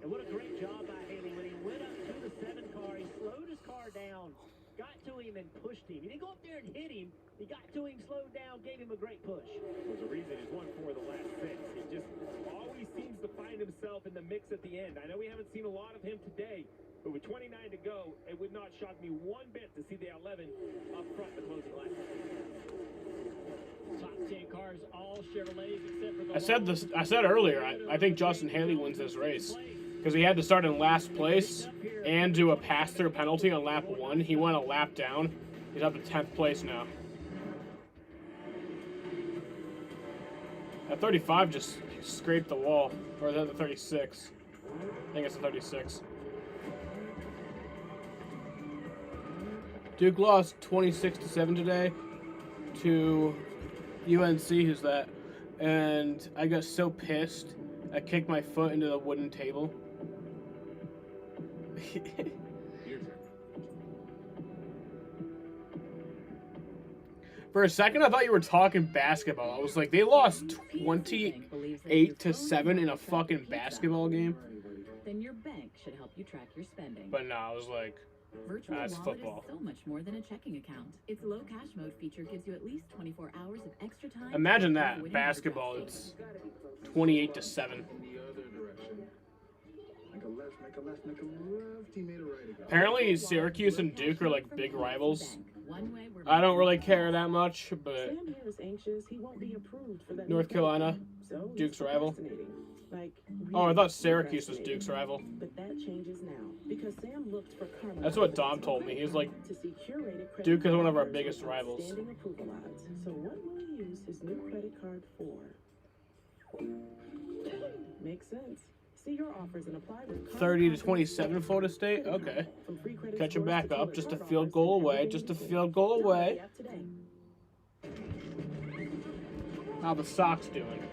And what a great job by Haley. When he went up to the 7 car, he slowed his car down, got to him and pushed him. He didn't go up there and hit him. He got to him, slowed down, gave him a great push. There's a reason he's won 4 of the last 6. He just always seems to find himself in the mix at the end. I know we haven't seen a lot of him today, but with 29 to go, it would not shock me one bit to see the 11 up front in the closing lap. Top 10 cars, all Chevrolets except for the I said earlier, I think Justin Haley wins this race because he had to start in last place and do a pass-through penalty on lap 1. He went a lap down. He's up to 10th place now. That 35 just scraped the wall, or is that the 36? I think it's the 36. Duke lost 26-7 today to UNC. Who's that? And I got so pissed, I kicked my foot into the wooden table. For a second, I thought you were talking basketball. I was like, they lost 28-7 in a fucking basketball game. Then your bank should help you track your spending. But no, I was like, Virtual that's Wallet football. is so much more than a checking account. Its low cash mode feature gives you at least 24 hours of extra time. Imagine that, basketball, it's 28-7. Apparently, Syracuse and Duke are like big rivals. I don't really care that much, but North Carolina, Duke's rival. Oh, I thought Syracuse was Duke's rival. But that changes now because Sam looked for karma. That's what Dom told me. He's like, Duke is one of our biggest rivals. Standing approval odds. So what will he use his new credit card for? Makes sense. See your offers and apply with 30-27 Florida State. Okay, catch him back up. Just a field goal away. Just a field goal away. How the Sox doing?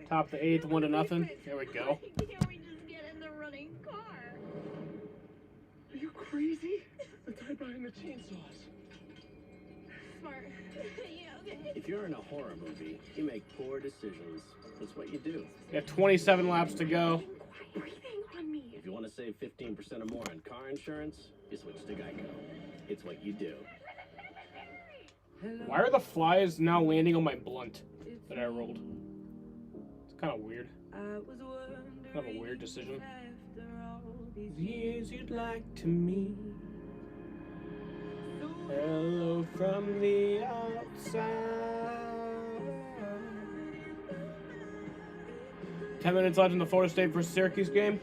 Top the 8th, 1-0. There we go. Can't we just get in the running car? Are you crazy? The guy behind the chainsaws. Smart. Yeah, okay. If you're in a horror movie, you make poor decisions. That's what you do. You have 27 laps to go. If you want to save 15% or more on car insurance, you switch to Geico. It's what you do. Why are the flies now landing on my blunt that I rolled? It's kind of weird. Kind of a weird decision. Years you'd like to meet. Hello from the outside. 10 minutes left in the Florida State versus Syracuse game.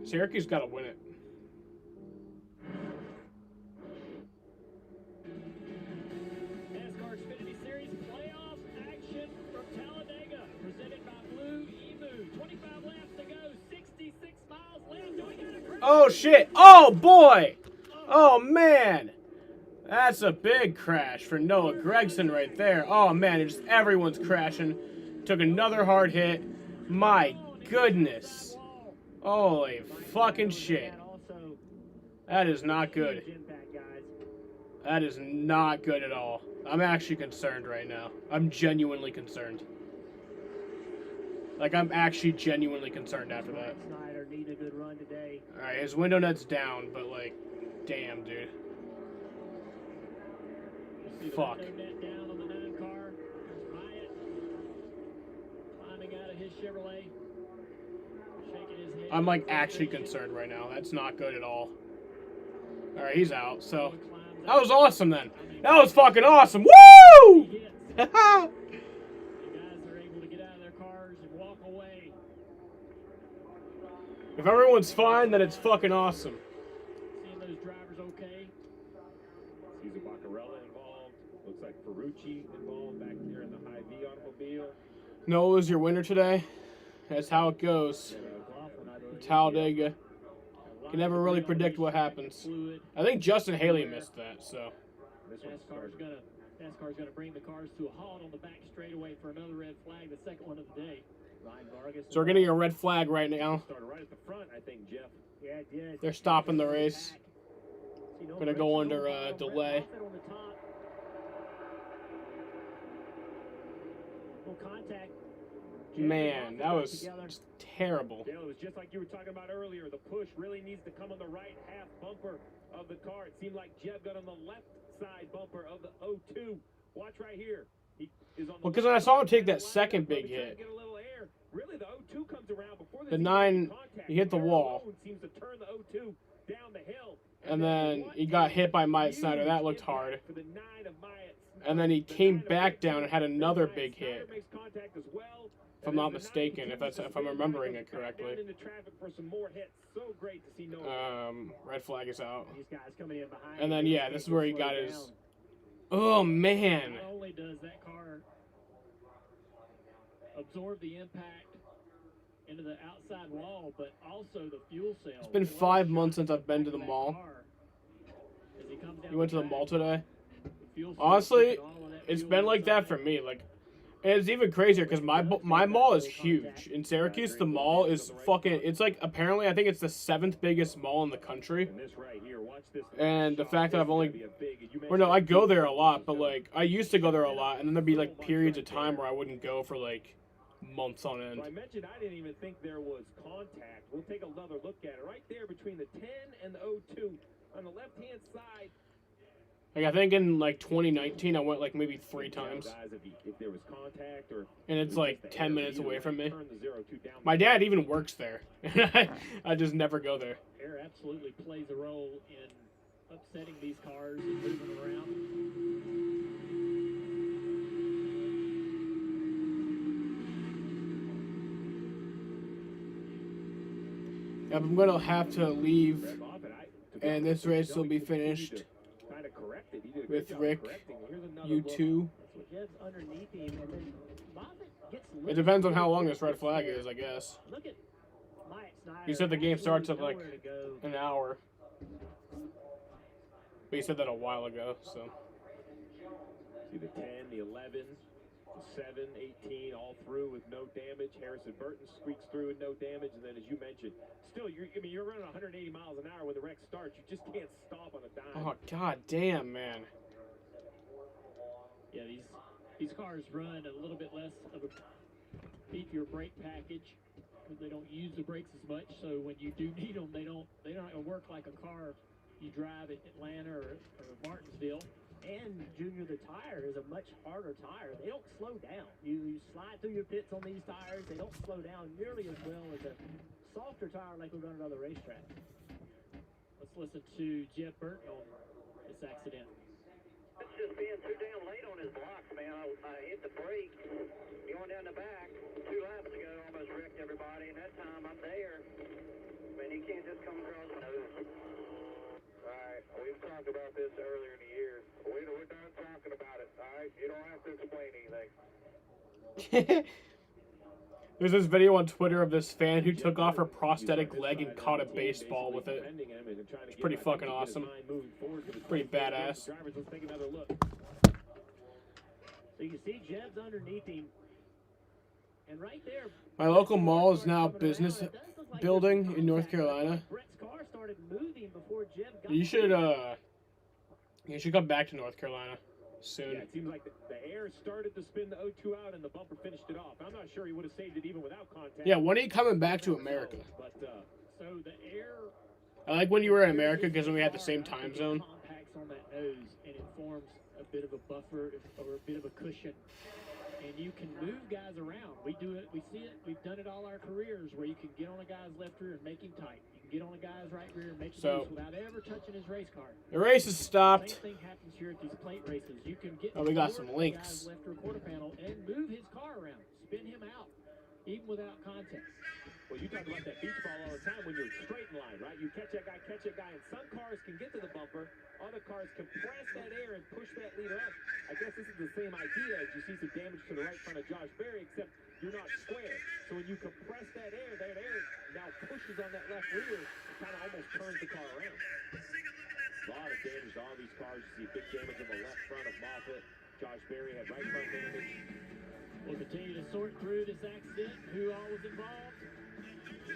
Syracuse got to win it. NASCAR Xfinity Series playoff action from Talladega, presented by Blue Emu. 25 laps to go, 66 miles left. Do we got a crash? Oh shit! Oh boy! Oh man! That's a big crash for Noah Gragson right there. Oh man, it's just everyone's crashing. Took another hard hit. My goodness. Holy fucking shit. That is not good. Huge impact, guys. That is not good at all. I'm actually concerned right now. I'm genuinely concerned. Like, I'm actually genuinely concerned after that. Snyder needing a good run today. Alright, his window net's down, but, like, damn, dude. Fuck. Window net down on the 9 car. There's Myatt climbing out of his Chevrolet. Shaking his head. I'm, like, actually concerned right now. That's not good at all. Alright, he's out, so... That was awesome, then. That was fucking awesome. Woo! The guys are able to get out of their cars and walk away. If everyone's fine, then it's fucking awesome. Seeing those drivers okay. Cesar Baccarella involved. Looks like Ferrucci involved back there in the Hy-V automobile. Noah was your winner today. That's how it goes. Talladega. You can never really predict what happens. I think Justin Haley missed that, so. NASCAR's gonna bring the cars to a halt on the back straightaway for another red flag, the second one of the day. Ryan Vargas. So we're getting a red flag right now. Started right at the front, I think, Jeff. Yeah, it did. They're stopping the race. Gonna go under delay. Full contact. Man, that was just terrible. Yeah, it was just like you were talking about earlier. The push really needs to come on the right half bumper of the car. It seemed like Jeb got on the left side bumper of the 02. Watch right here. He is on the Well, because I saw him take that second big hit. get a little air. Really, the 02 comes around before The 9, he hit the wall. Seems to turn the 02 down the hill. And then he got hit by Myatt Snyder. That looked hard. And then he came back down and had another big hit. If I'm not mistaken, if I'm remembering it correctly. Red flag is out. And then yeah, this is where he got his. Oh man. Not only does that car absorb the impact into the outside wall, but also the fuel cell. It's been 5 months since I've been to the mall. You went to the mall today? Honestly, it's been like that for me. Like, and it's even crazier because my mall is huge. In Syracuse, the mall is fucking. It's like apparently I think it's the 7th biggest mall in the country. And the fact that I've only, or no, I go there a lot, but like I used to go there a lot, and then there'd be like periods of time where I wouldn't go for like months on end. So I mentioned I didn't even think there was contact. We'll take another look at it right there between the 10 and the 02 on the left-hand side. Like I think in like 2019, I went like maybe 3 times. If there was contact or and it's like 10 minutes away from me. My dad even works there. I just never go there. Air absolutely plays a role in upsetting these cars and moving them around. Yep, I'm gonna have to leave, and this race will be finished with Rick, you two. It depends on how long this red flag is, I guess. He said the game starts at like an hour. But he said that a while ago, so. See the 10, the 11, the 7, 18, all through with no damage. Harrison Burton squeaks through with no damage, and then as you mentioned, still you're running 180 miles an hour when the wreck starts. You just can't stop on a dime. Oh god damn, man. Yeah, these cars run a little bit less of a beefier brake package because they don't use the brakes as much. So when you do need them, they don't work like a car you drive at Atlanta or Martinsville. And Junior, the tire is a much harder tire. They don't slow down. You slide through your pits on these tires. They don't slow down nearly as well as a softer tire like we run at other racetracks. Let's listen to Jeff Burton on this accident. It's just being too damn late on his blocks, man. I hit the brake going down the back 2 laps ago, almost wrecked everybody, and that time I'm there. Man, you can't just come across the nose. All right, we've talked about this earlier in the year. We're done talking about it, all right? You don't have to explain anything. There's this video on Twitter of this fan who took off her prosthetic leg and caught a baseball with it. It's pretty fucking awesome. Pretty badass. So you can see Jeb's underneath him. And right there, My local mall is now a business building in North Carolina. started moving before Jim got You should come back to North Carolina soon. Yeah, it seems like the air started to spin the 0-2 out and the bumper finished it off. I'm not sure he would have saved it even without contact. Yeah, when are you coming back to America? But so the air. I like when you were in America because then we had the same time zone. Compacts on that nose, and it forms a bit of a buffer or a bit of a cushion. And you can move guys around. We do it. We see it. We've done it all our careers where you can get on a guy's left rear and make him tight. You can get on a guy's right rear and make him loose without ever touching his race car. The race is stopped. Same thing happens here at these plate races. You can get we got some links. Guy's left rear quarter panel and move his car around, spin him out, even without contact. Well, you talk about that beach ball all the time when you're straight in line, right? You catch that guy, and some cars can get to the bumper, other cars compress that air and push that leader up. I guess this is the same idea as you see some damage to the right front of Josh Berry, except you're not square. So when you compress that air now pushes on that left rear and kind of almost turns the car around. A lot of damage to all these cars. You see big damage on the left front of Moffitt. Josh Berry had right front damage. We'll continue to sort through this accident, who all was involved.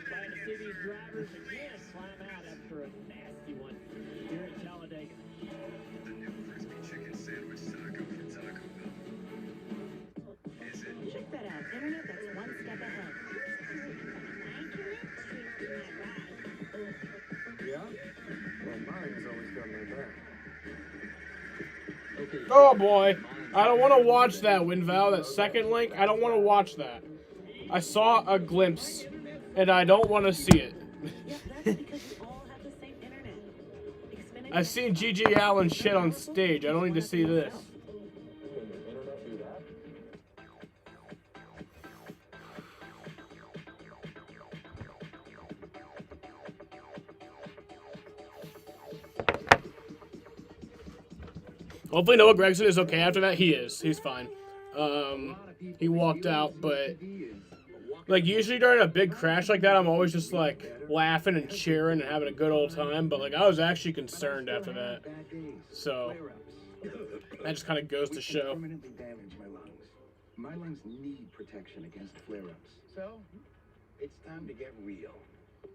Glad to see these drivers again climb out after a nasty one here at Talladega. The new crispy chicken sandwich taco from Taco Bell. Is it? Check that out. Internet that's one step ahead. Yeah? Well, mine's always got my back. Okay. Oh boy. I don't want to watch that, WinVal. That second link, I don't want to watch that. I saw a glimpse, and I don't want to see it. I've seen G.G. Allen shit on stage. I don't need to see this. Hopefully Noah Gragson is okay after that. He is. He's fine. He walked out, but like usually during a big crash like that, I'm always just like laughing and cheering and having a good old time. But like I was actually concerned after that. So that just kind of goes to show. Permanently damage my lungs. My lungs need protection against flare-ups. So it's time to get real.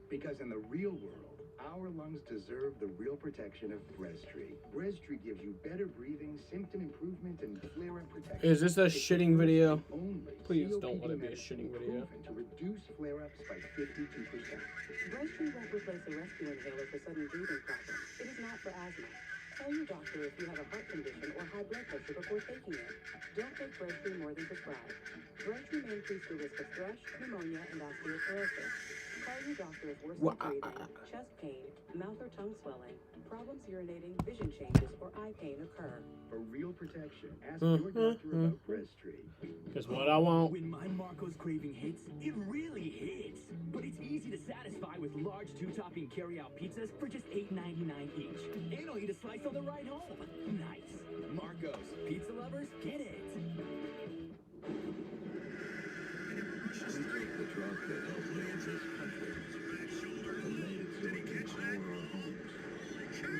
Because in the real world, our lungs deserve the real protection of Breztri. Breztri gives you better breathing, symptom improvement, and flare-up protection. Is this a shitting video? Please don't let it be a shitting video. To reduce flare-ups by 52%. Breztri won't replace a rescue inhaler for sudden breathing problems. It is not for asthma. Tell your doctor if you have a heart condition or high blood pressure before taking it. Don't take Breztri more than prescribed. Breztri may increase your risk of thrush, pneumonia, and osteoporosis. Call your doctor if worsening breathing, chest pain, mouth or tongue swelling, problems urinating, vision changes, or eye pain occur. For real protection, ask your doctor about Breztri. Because what I want. When my Marco's craving hits, it really hits. But it's easy to satisfy with large two-topping carry-out pizzas for just $8.99 each. And I'll eat a slice on the ride home. Nice. Marco's. Pizza lovers, get it. We took the truck that helped lead this country and made it so it can power our homes. We took the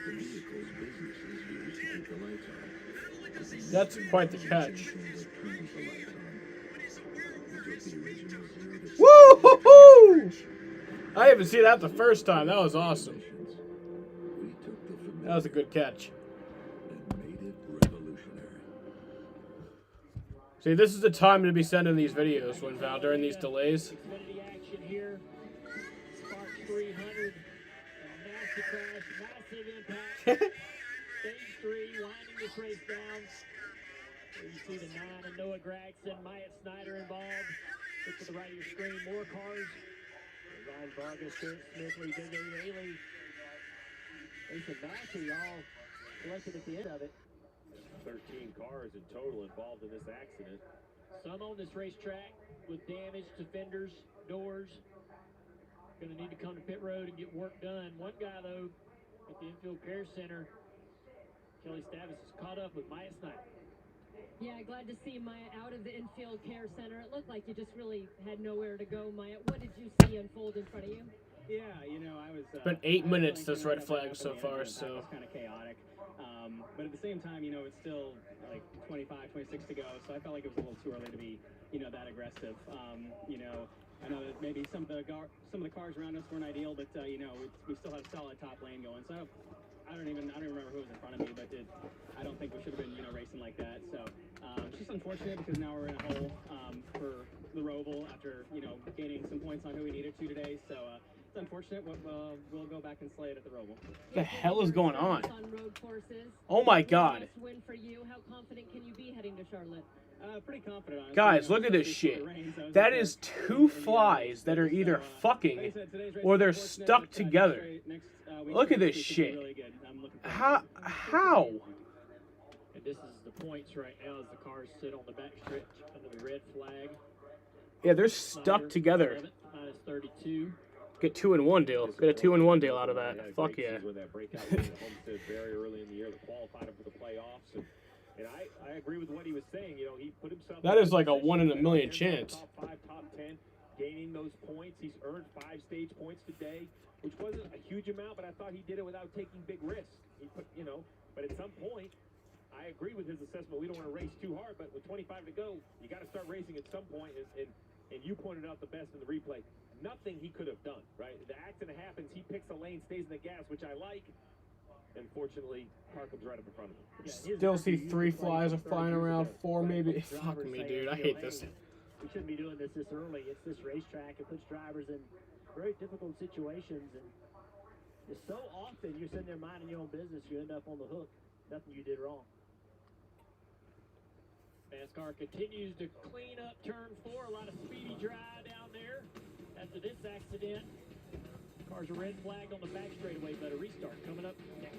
vehicles businesses use to keep the lights on. That's quite the catch. Woo-hoo-hoo! I didn't even see that the first time. That was awesome. That was a good catch. See, this is the time to be sending these videos, WinVal, during these delays. Xfinity action here. Spark 300. A nasty crash, massive impact. Stage 3, winding this race down. Here you see the 9 of Noah Gragson, Myatt Snyder involved. Look to the right of your screen, more cars. Ryan Vargas, Stuart Smithley, Big A. Haley. Jason Massey all collected at the end of it. 13 cars in total involved in this accident. Some on this racetrack with damage to fenders, doors. Going to need to come to pit road and get work done. One guy, though, at the infield care center, Kelly Stavis, is caught up with Myatt Snyder. Yeah, glad to see Maya out of the infield care center. It looked like you just really had nowhere to go, Maya. What did you see unfold in front of you? Yeah, you know, I was... It's been 8 minutes, this red flag so far, so... It was kind of chaotic. But at the same time, you know, it's still like 25, 26 to go, so I felt like it was a little too early to be, you know, that aggressive. You know, I know that maybe some of the cars around us weren't ideal, but you know, we still had a solid top lane going. So I don't even remember who was in front of me, but I don't think we should have been, you know, racing like that. So it's just unfortunate because now we're in a hole for the Roval after, you know, gaining some points on who we needed to today. So it's unfortunate. We'll go back and slay it at the Roval. What the hell is going on? road courses. Oh my God. Must win for you. How confident can you be heading to Charlotte? Pretty confident, honestly. Guys, look at this shit. That is two flies that are either fucking or they're stuck together. Look at this shit. How? And this is the points right now as the cars sit on the back stretch under the red flag. Yeah, they're stuck together. Minus 32. Get 2-1 deal. Get a 2-1 deal out of that. Fuck yeah. With that breakout win at Homestead very early in the year that qualified him for the playoffs. And I agree with what he was saying. You know, he put himself. That is like a 1 in a million chance. Top 5, top 10, gaining those points. He's earned 5 stage points today, which wasn't a huge amount, but I thought he did it without taking big risks. He put, you know, but at some point, I agree with his assessment. We don't want to race too hard, but with 25 to go, you got to start racing at some point. And you pointed out the best in the replay. Nothing he could have done, right? The accident happens. He picks a lane, stays in the gas, which I like. Unfortunately, Parkham's right up in front of him. Still see 3 flies are flying around, 4 maybe. Fuck me, dude. I hate this. We shouldn't be doing this early. It's this racetrack. It puts drivers in very difficult situations. And it's so often you're sitting there minding your own business, you end up on the hook. Nothing you did wrong. NASCAR continues to clean up turn 4. A lot of speedy drive down there after this accident. Cars are red flagged on the back straightaway, but a restart coming up next.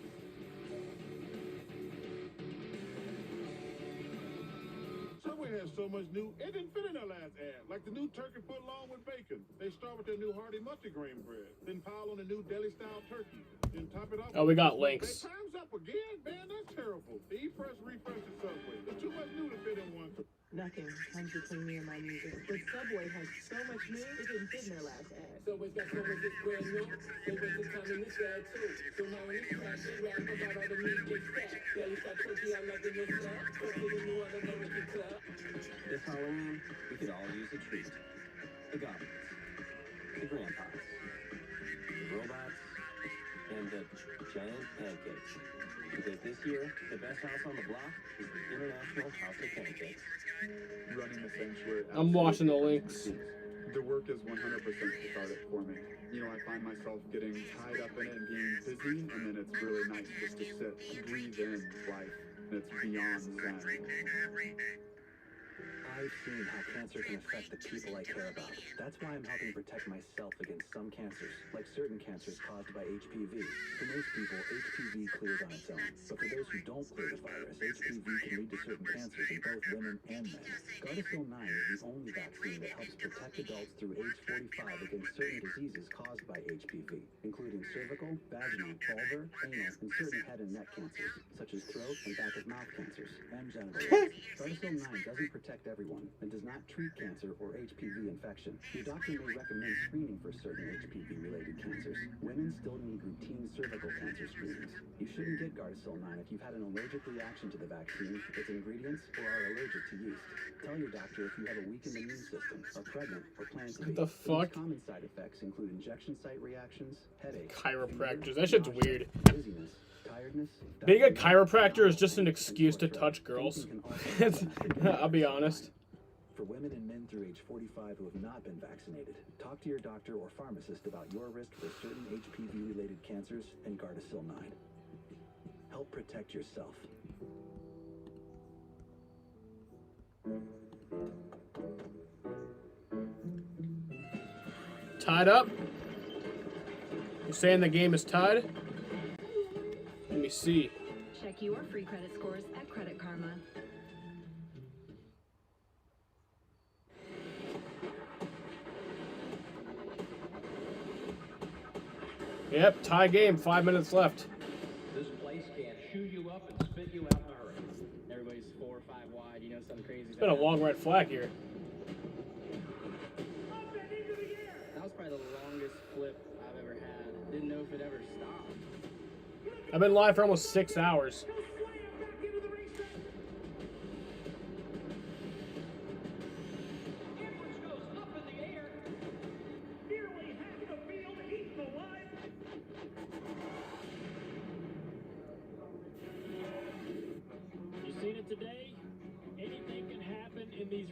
Subway has so much new, it didn't fit in their last ad. Like the new turkey foot long with bacon. They start with their new hearty multigrain bread, then pile on the new deli-style turkey, then top it off. Oh, we got links. Their time's up again, man. That's terrible. The E-Press refresh at Subway. There's too much new to fit in one. Nothing comes between me and my music. But Subway has so much new, it didn't fit in their last ad. Subway's got so much that's brand new. They wasted time in this ad too. So now in this track, they rap about all the meat they stack. Belly fat turkey, I'm like in your slap. Go to the new All-American club. This Halloween, we could all use a treat. The goblins, the grandpas, the robots, and the giant pancakes. Because this year, the best house on the block is the International House of Pancakes. Running the sanctuary. I'm watching the links. The work is 100% cathartic for me. You know, I find myself getting tied up in it and being busy, and then it's really nice just to sit, breathe in life, and it's beyond zen. I've seen how cancer can affect the people I care about. That's why I'm helping protect myself against some cancers, like certain cancers caused by HPV. For most people, HPV clears on its own. But for those who don't clear the virus, HPV can lead to certain cancers in both women and men. Gardasil 9 is the only vaccine that helps protect adults through age 45 against certain diseases caused by HPV, including cervical, vaginal, vulvar, anal, and certain head and neck cancers, such as throat and back of mouth cancers, and genital cancers. Gardasil 9 doesn't protect everyone and does not treat cancer or HPV infection. Your doctor may recommend screening for certain HPV-related cancers. Women still need routine cervical cancer screenings. You shouldn't get Gardasil 9 if you've had an allergic reaction to the vaccine, its ingredients, or are allergic to yeast. Tell your doctor if you have a weakened immune system, are pregnant, or plan to be. What the fuck? Common side effects include injection site reactions, headache, Chiropractors. That shit's weird. dizziness, tiredness. Being a chiropractor is just an excuse to touch girls. I'll be honest. For women and men through age 45 who have not been vaccinated, talk to your doctor or pharmacist about your risk for certain HPV-related cancers and Gardasil 9. Help protect yourself. Tied up? You saying the game is tied? Let me see. Check your free credit scores at Credit Karma. Yep, tie game, 5 minutes left. This place can chew you up and spit you out in a hurry. Everybody's 4 or 5 wide, you know, something crazy. It's been a long red flag here. That was probably the longest flip I've ever had. Didn't know if it ever stopped. I've been live for almost 6 hours.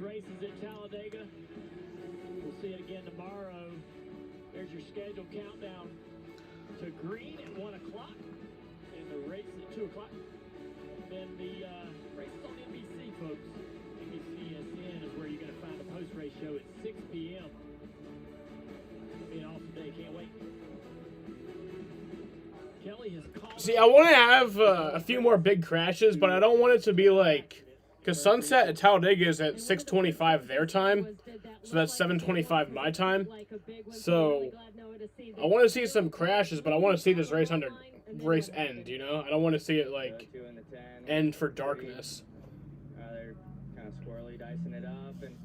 races at Talladega. We'll see it again tomorrow. There's your scheduled countdown to green at 1 o'clock and the race at 2 o'clock. Then the races on NBC, folks. NBCSN is where you're going to find the post-race show at 6 p.m. It'll be an awesome day. Can't wait. Kelly has called. See, I want to have a few more big crashes, but I don't want it to be like, because sunset at Talladega is at 6:25 their time, so that's 7:25 my time. So I want to see some crashes, but I want to see this race end. You know, I don't want to see it like end for darkness. They're kind of squirrely, dicing it up, and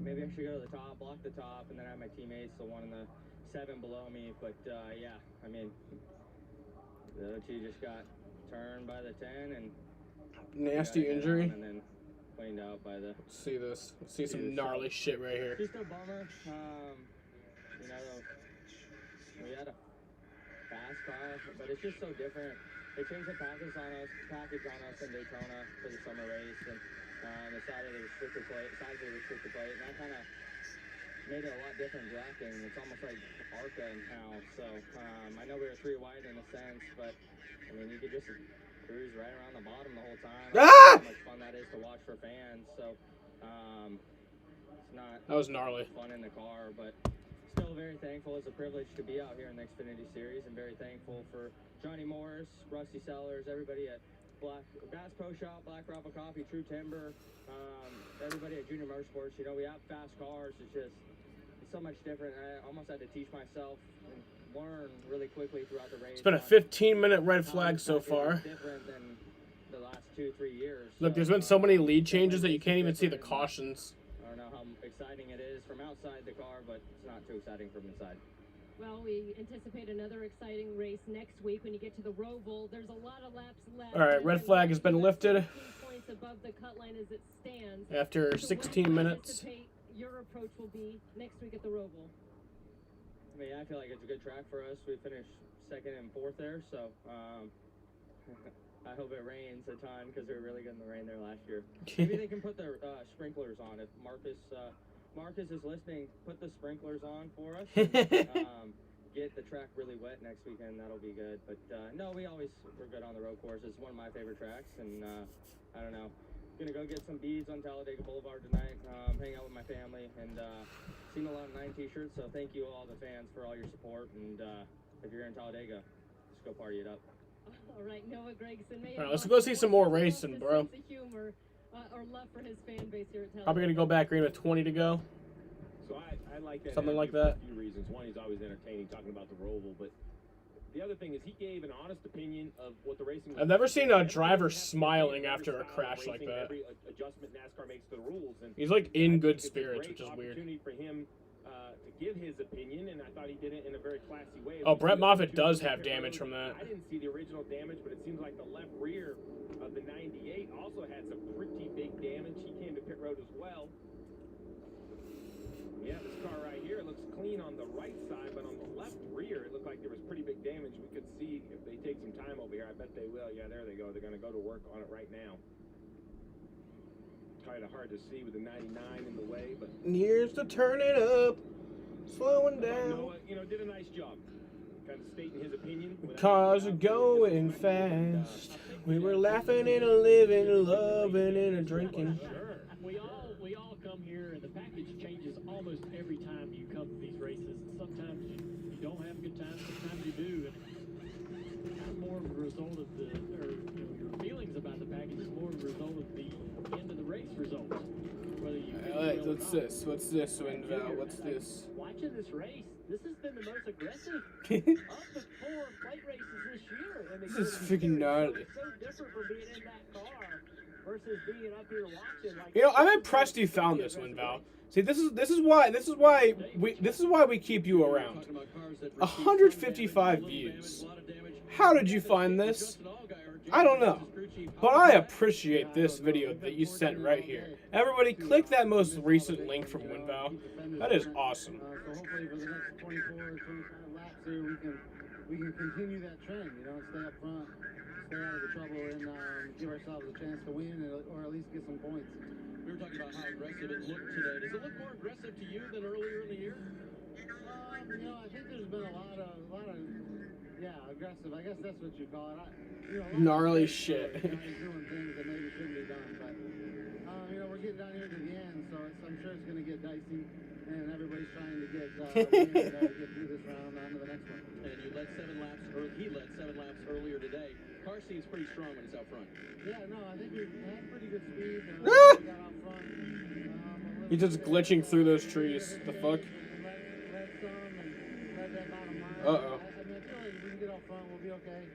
maybe I should go to the top, block the top, and then have my teammates, the one in the 7 below me. But yeah, I mean, the O2 just got turned by the 10 and nasty injury. And then cleaned out by the. Let's see this. Let's see some gnarly shit right here. Just a bummer. You know, we had a fast car, but it's just so different. They changed the package on us in Daytona for the summer race, and decided the restrictor plate, size of the restrictor plate, and that kind of made it a lot different drafting. It's almost like ARCA now. So I know we were 3 wide in a sense, but I mean you could just cruise right around the bottom the whole time. How much fun that is to watch for fans. So it's not that was gnarly. Fun in the car, but still very thankful. It's a privilege to be out here in the Xfinity Series, and very thankful for Johnny Morris, Rusty Sellers, everybody at Bass Pro Shop, Black Robber Coffee, True Timber, everybody at Junior Motorsports. You know, we have fast cars. It's so much different. I almost had to teach myself and learn really quickly throughout the race. It's been a 15-minute red flag so far. Different than the last 2-3 years. Look, there's been so many lead changes that you can't even see the cautions. I don't know how exciting it is from outside the car, but it's not too exciting from inside. Well, we anticipate another exciting race next week when you get to the Roval. There's a lot of laps left. All right, red flag has been lifted. Points above the cut line as it stands. After 16 minutes. Your approach will be next week at the Roval. I mean, I feel like it's a good track for us. We finished 2nd and 4th there, so I hope it rains a ton because we were really good in the rain there last year. Maybe they can put their sprinklers on. If Marcus is listening, put the sprinklers on for us. And, get the track really wet next weekend. That'll be good. But no, we're good on the road course. It's one of my favorite tracks, and I don't know. Gonna go get some beads on Talladega Boulevard tonight, hang out with my family, and seen a lot of 9 t-shirts, so thank you all the fans for all your support, and if you're in Talladega, let's go party it up. All right, Noah Gregson. All right, let's go see some more racing, bro. Humor, or love for his fan base here at Talladega. Probably gonna go back green with 20 to go. So I like that. Something like for that. A few reasons. One, he's always entertaining talking about the Roval, but the other thing is he gave an honest opinion of what the racing was. I've never seen a driver smiling after a crash like that. Every adjustment NASCAR makes to the rules, and he's like in good spirits, which is weird. Opportunity for him to give his opinion, and I thought he did it in a very classy way. Oh, Brett Moffitt does have damage from that. I didn't see the original damage, but it seems like the left rear of the 98 also had some pretty big damage. He came to pit road as well. Yeah, this car right here looks clean on the right side, but on the left rear, it looked like there was pretty big damage. We could see if they take some time over here. I bet they will. Yeah, there they go. They're going to go to work on it right now. Kind of hard to see with the 99 in the way, but here's the turning up, slowing down. Noah, did a nice job. Kind of stating his opinion. Cars are going fast. We were laughing and a living, loving and a drinking. Sure. We all come here, and the package changes almost every time you come to these races. Sometimes you don't have a good time, sometimes you do. And it's kind of more of a result of your feelings about the package is more of a result of the end of the race results. Whether you what's this? What's this, Winval? What's this? Watching this race, this has been the most aggressive of the 4 plate races this year. And this is freaking gnarly. It's so different from being in that car versus being up here watching. Like, I'm impressed you found this one, Val. See, this is why we keep you around. 155 views. How did you find this? I don't know, but I appreciate this video that you sent right here. Everybody, click that most recent link from Winval. That is awesome. So hopefully for the next 24 or 25 laps here, we can we can continue that trend, you know, and stay up front, stay out of the trouble, and give ourselves a chance to win, or at least get some points. We were talking about how aggressive it looked today. Does it look more aggressive to you than earlier in the year? You know, I think there's been a lot of, yeah, aggressive. I guess that's what you call it. Gnarly shit. Guys doing things that maybe shouldn't be done, but you know, we're getting down here to the end, so I'm sure it's going to get dicey, and everybody's trying to get through this round on to the next one. And you led 7 laps, or he led 7 laps earlier today. Car seems pretty strong when it's out front. Yeah, no, I think we had pretty good speed. We got out front. He's just glitching through those trees. The fuck? Uh-oh. I mean, I feel like if we can get out front, we'll be okay.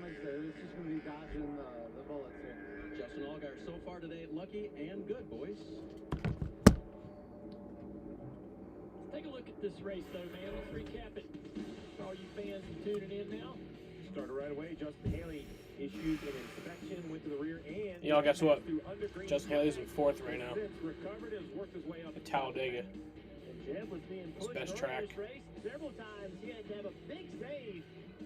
Like I said, it's just going to be dodging the bullets here. Justin Allgaier so far today, lucky and good, boys. Let's take a look at this race, though, man. Let's recap it. For all you fans tuning in now. Started right away. Justin Haley issued an inspection, went to the rear end. Y'all, guess what? Justin Haley's in 4th right now. Recovered and worked his way up at Talladega. Jeb was being His pushed best early track. this race. Several times he had to have a big save.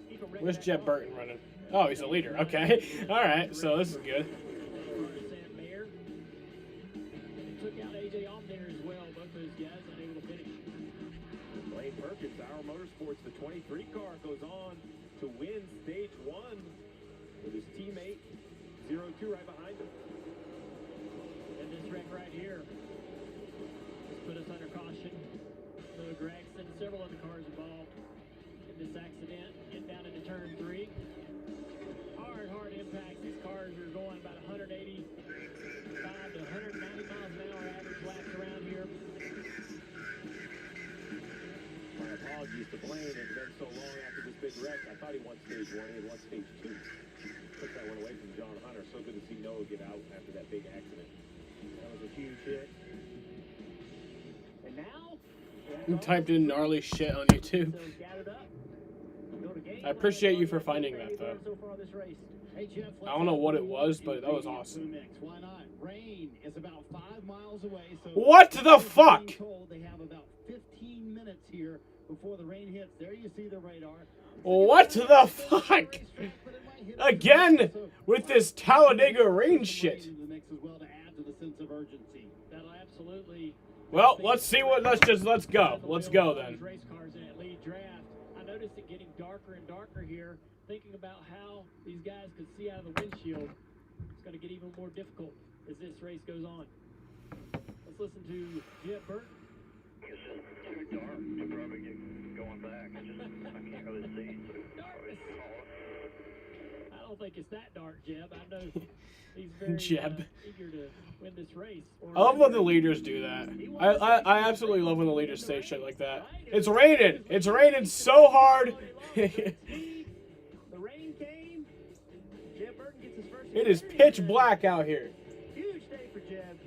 Keep him ready Where's back Jeb on. Burton running? Oh, he's the leader. Okay. All right. So this is good. Sam Mayer. And took out A.J. Allmendinger as well. Both those guys unable to finish. Blaine Perkins, Our Motorsports, the 23 car, goes on to win stage 1 with his teammate 0-2 right behind him. And this wreck right here has put us under caution. Louis Gregson, several other cars involved in this accident. Getting down into turn 3. Hard impact. These cars are going about 185 to 190 miles an hour average laps around here. My apologies to Blaine. It's been so long after this big wreck. I thought he won stage 1. He had won stage 2. Took that one away from John Hunter. So good to see Noah get out after that big accident. That was a huge hit. And now, You typed in gnarly shit on YouTube. I appreciate you for finding that, though. I don't know what it was, but that was awesome. Why not? Rain is about 5 miles away. So What the fuck? They have about 15 minutes here before the rain hits. There you see the radar. What the fuck? Again with this Talladega rain shit. That'll absolutely. Well, let's see what. Let's go. Let's go then. Race cars in that lead draft. I noticed it getting darker and darker here. Thinking about how these guys could see out of the windshield, it's going to get even more difficult as this race goes on. Let's listen to Jeb Burton. It's just too dark to probably get going back. I can't really see. I don't think it's that dark, Jeb. I know he's very Jeb. eager to win this race. I love when the leaders do that. I absolutely love when the leaders say shit like that. It's raining. It's raining so hard. It is pitch black out here. Huge day for Jeb.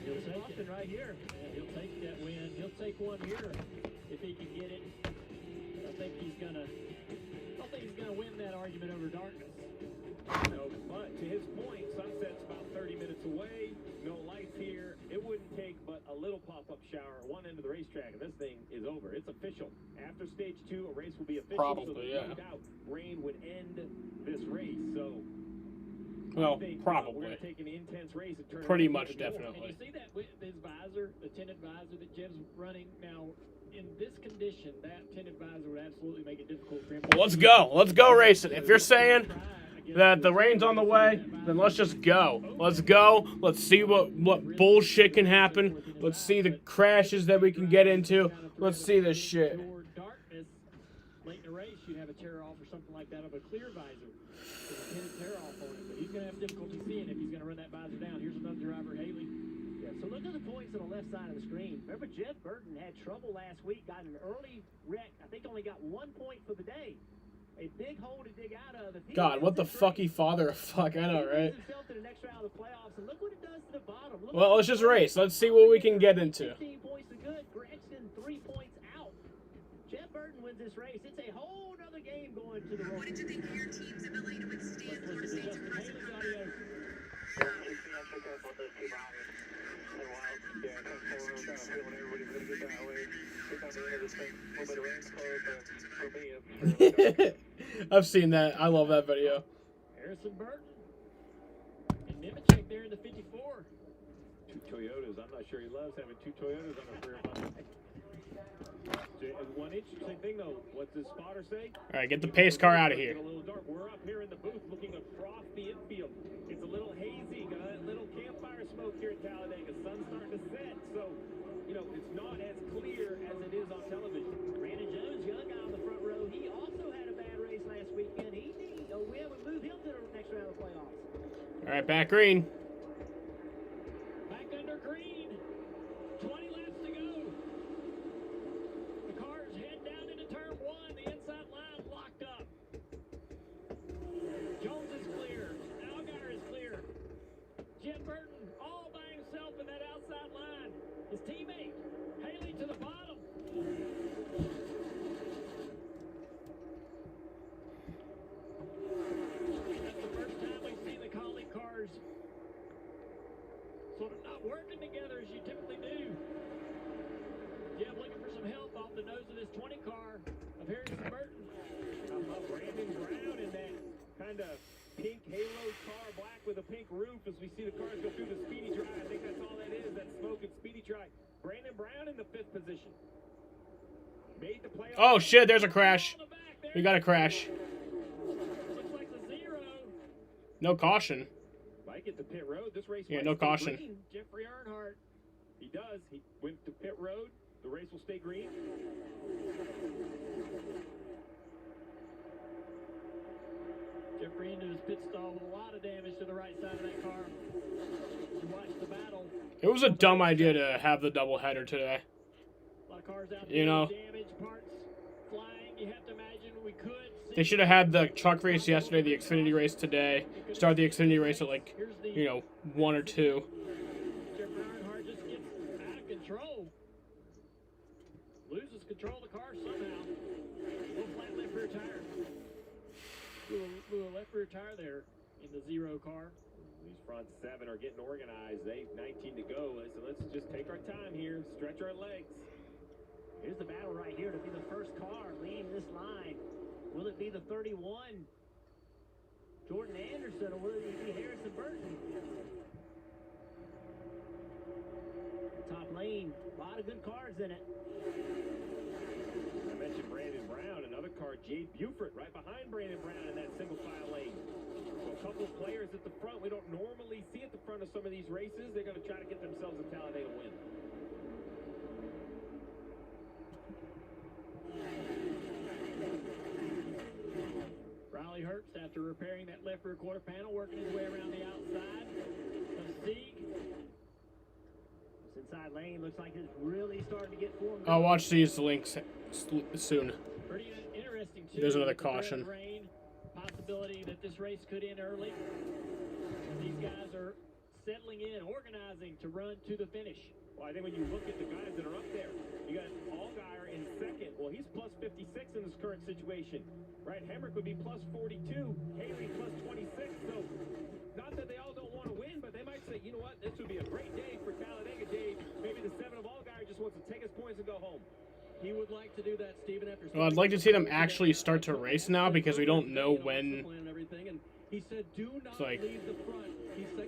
He'll take Austin right here. Yeah, he'll take that win. He'll take one here if he can get it. I think he's gonna win that argument over darkness. No, but to his point, sunset's about 30 minutes away. No lights here. It wouldn't take but a little pop-up shower at one end of the racetrack, and this thing is over. It's official. After stage 2, a race will be official. Probably, so there's yeah. no doubt rain would end this race. So, Well, I think, probably. we're going to take an intense race and turn Pretty it much, into more. definitely. And you see that with his visor, the tinted visor that Jeb's running now. In this condition, that tinted visor would absolutely make it difficult for him. Well, let's go. Let's go racing. If you're saying that the rain's on the way, then let's just go. Let's go. Let's see what bullshit can happen. Let's see the crashes that we can get into. Let's see this shit. Darkness, late in the race, you'd have a tear off or something like that of a clear visor. With a tinted tear off on it. But he's going to have difficulty seeing if he's going to run that visor down. Here's another driver, Haley. Yeah, so look at the points on the left side of the screen. Remember, Jeb Burton had trouble last week, got an early wreck. I think only got 1 point for the day. A big hole to dig out of. God, what the fucky father of fuck, I know, right? To the next round of the playoffs, and look what it does to the bottom. Look Well, let's just race. Let's see what we can get into. 15 points to good. Gregson 3 points out. Jeb Burton wins this race. It's a whole other game going to the road. What did you think of your team's ability to withstand Let's listen to Justin Haley's audio. Yeah, 16 extra careful with those two behind me. They're wild. Yeah, kind of feeling everybody's going to get that way. Good time to end of this thing. A little bit of rain close, but for me, it's I've seen that. I love that video. Harrison Burton and Nemechek there in the 54. Two Toyotas. I'm not sure he loves having two Toyotas on his rear bumper. One interesting thing, though, what's the spotter say? All right, get the pace car out of here. A little dark. We're up here in the booth looking across the infield. It's a little hazy, got a little campfire smoke here at Talladega. Sun's starting to set, so, you know, it's not as clear as it is on television. Brandon Jones, young guy on the front row, he also had a bad race last weekend. He needs a win would move him to the next round of playoffs. All right, back green. Back under green. 20 laps to go. The cars head down into turn one. The inside line locked up. Jones is clear. Allgaier is clear. Jim Burton all by himself in that outside line. His teammate, Haley, to the bottom. That's the first time we've seen the colleague cars sort of not working together as you typically do. Jim looking for some help off the nose of this 20 car of Harrison Burton. How about Brandon Brown in that kind of pink halo car, black with a pink roof as we see the cars go through the speedy dry. I think that's all that is, that smoke and speedy dry. Brandon Brown in the 5th position. Made the playoff. Oh, shit, there's a crash. We got a crash. Looks like the zero. No caution. Mike at the pit road. This race Yeah, might no stay caution. green. Jeffrey Earnhardt. He does. He went to pit road. The race will stay green. Jeffrey into his pit stall with a lot of damage to the right side of that car. You watch the battle. It was a dumb idea to have the doubleheader today. A lot of cars out You know, damage, parts flying. You have to imagine we could see. they should have had the truck race yesterday, the Xfinity race today. Start the Xfinity race at like, 1 or 2. Jeffrey Earnhardt just gets out of control. Loses control of the car somehow. Little flat left rear tire. Little left rear tire there in the zero car. These front 7 are getting organized. They 19 to go. So let's just take our time here, stretch our legs. Here's the battle right here to be the first car leading this line. Will it be the 31, Jordan Anderson, or will it be Harrison Burton? Top lane, a lot of good cars in it. I mentioned Brandon Brown, another car, Jade Buford, right behind Brandon Brown in that single file lane. So a couple of players at the front we don't normally see at the front of some of these races. They're going to try to get themselves a Talladega win. Riley Herbst, after repairing that left rear quarter panel, working his way around the outside of Sieg. This inside lane looks like it's really starting to get formed. I'll watch these links soon. Pretty interesting, too. There's another with the threat caution. of rain, possibility that this race could end early. And these guys are settling in, organizing to run to the finish. Well, I think when you look at the guys that are up there, you got Allgaier in 2nd. Well, he's plus 56 in this current situation. Right, Hemrick would be plus 42, Haley plus 26. So, not that they all don't want to win, but they might say, you know what, this would be a great day for Talladega, Dave. Maybe the 7 of Allgaier just wants to take his points and go home. He would like to do that, Stephen. After Well, I'd like to see them actually start to race now because we don't know when. He said, do not leave the front.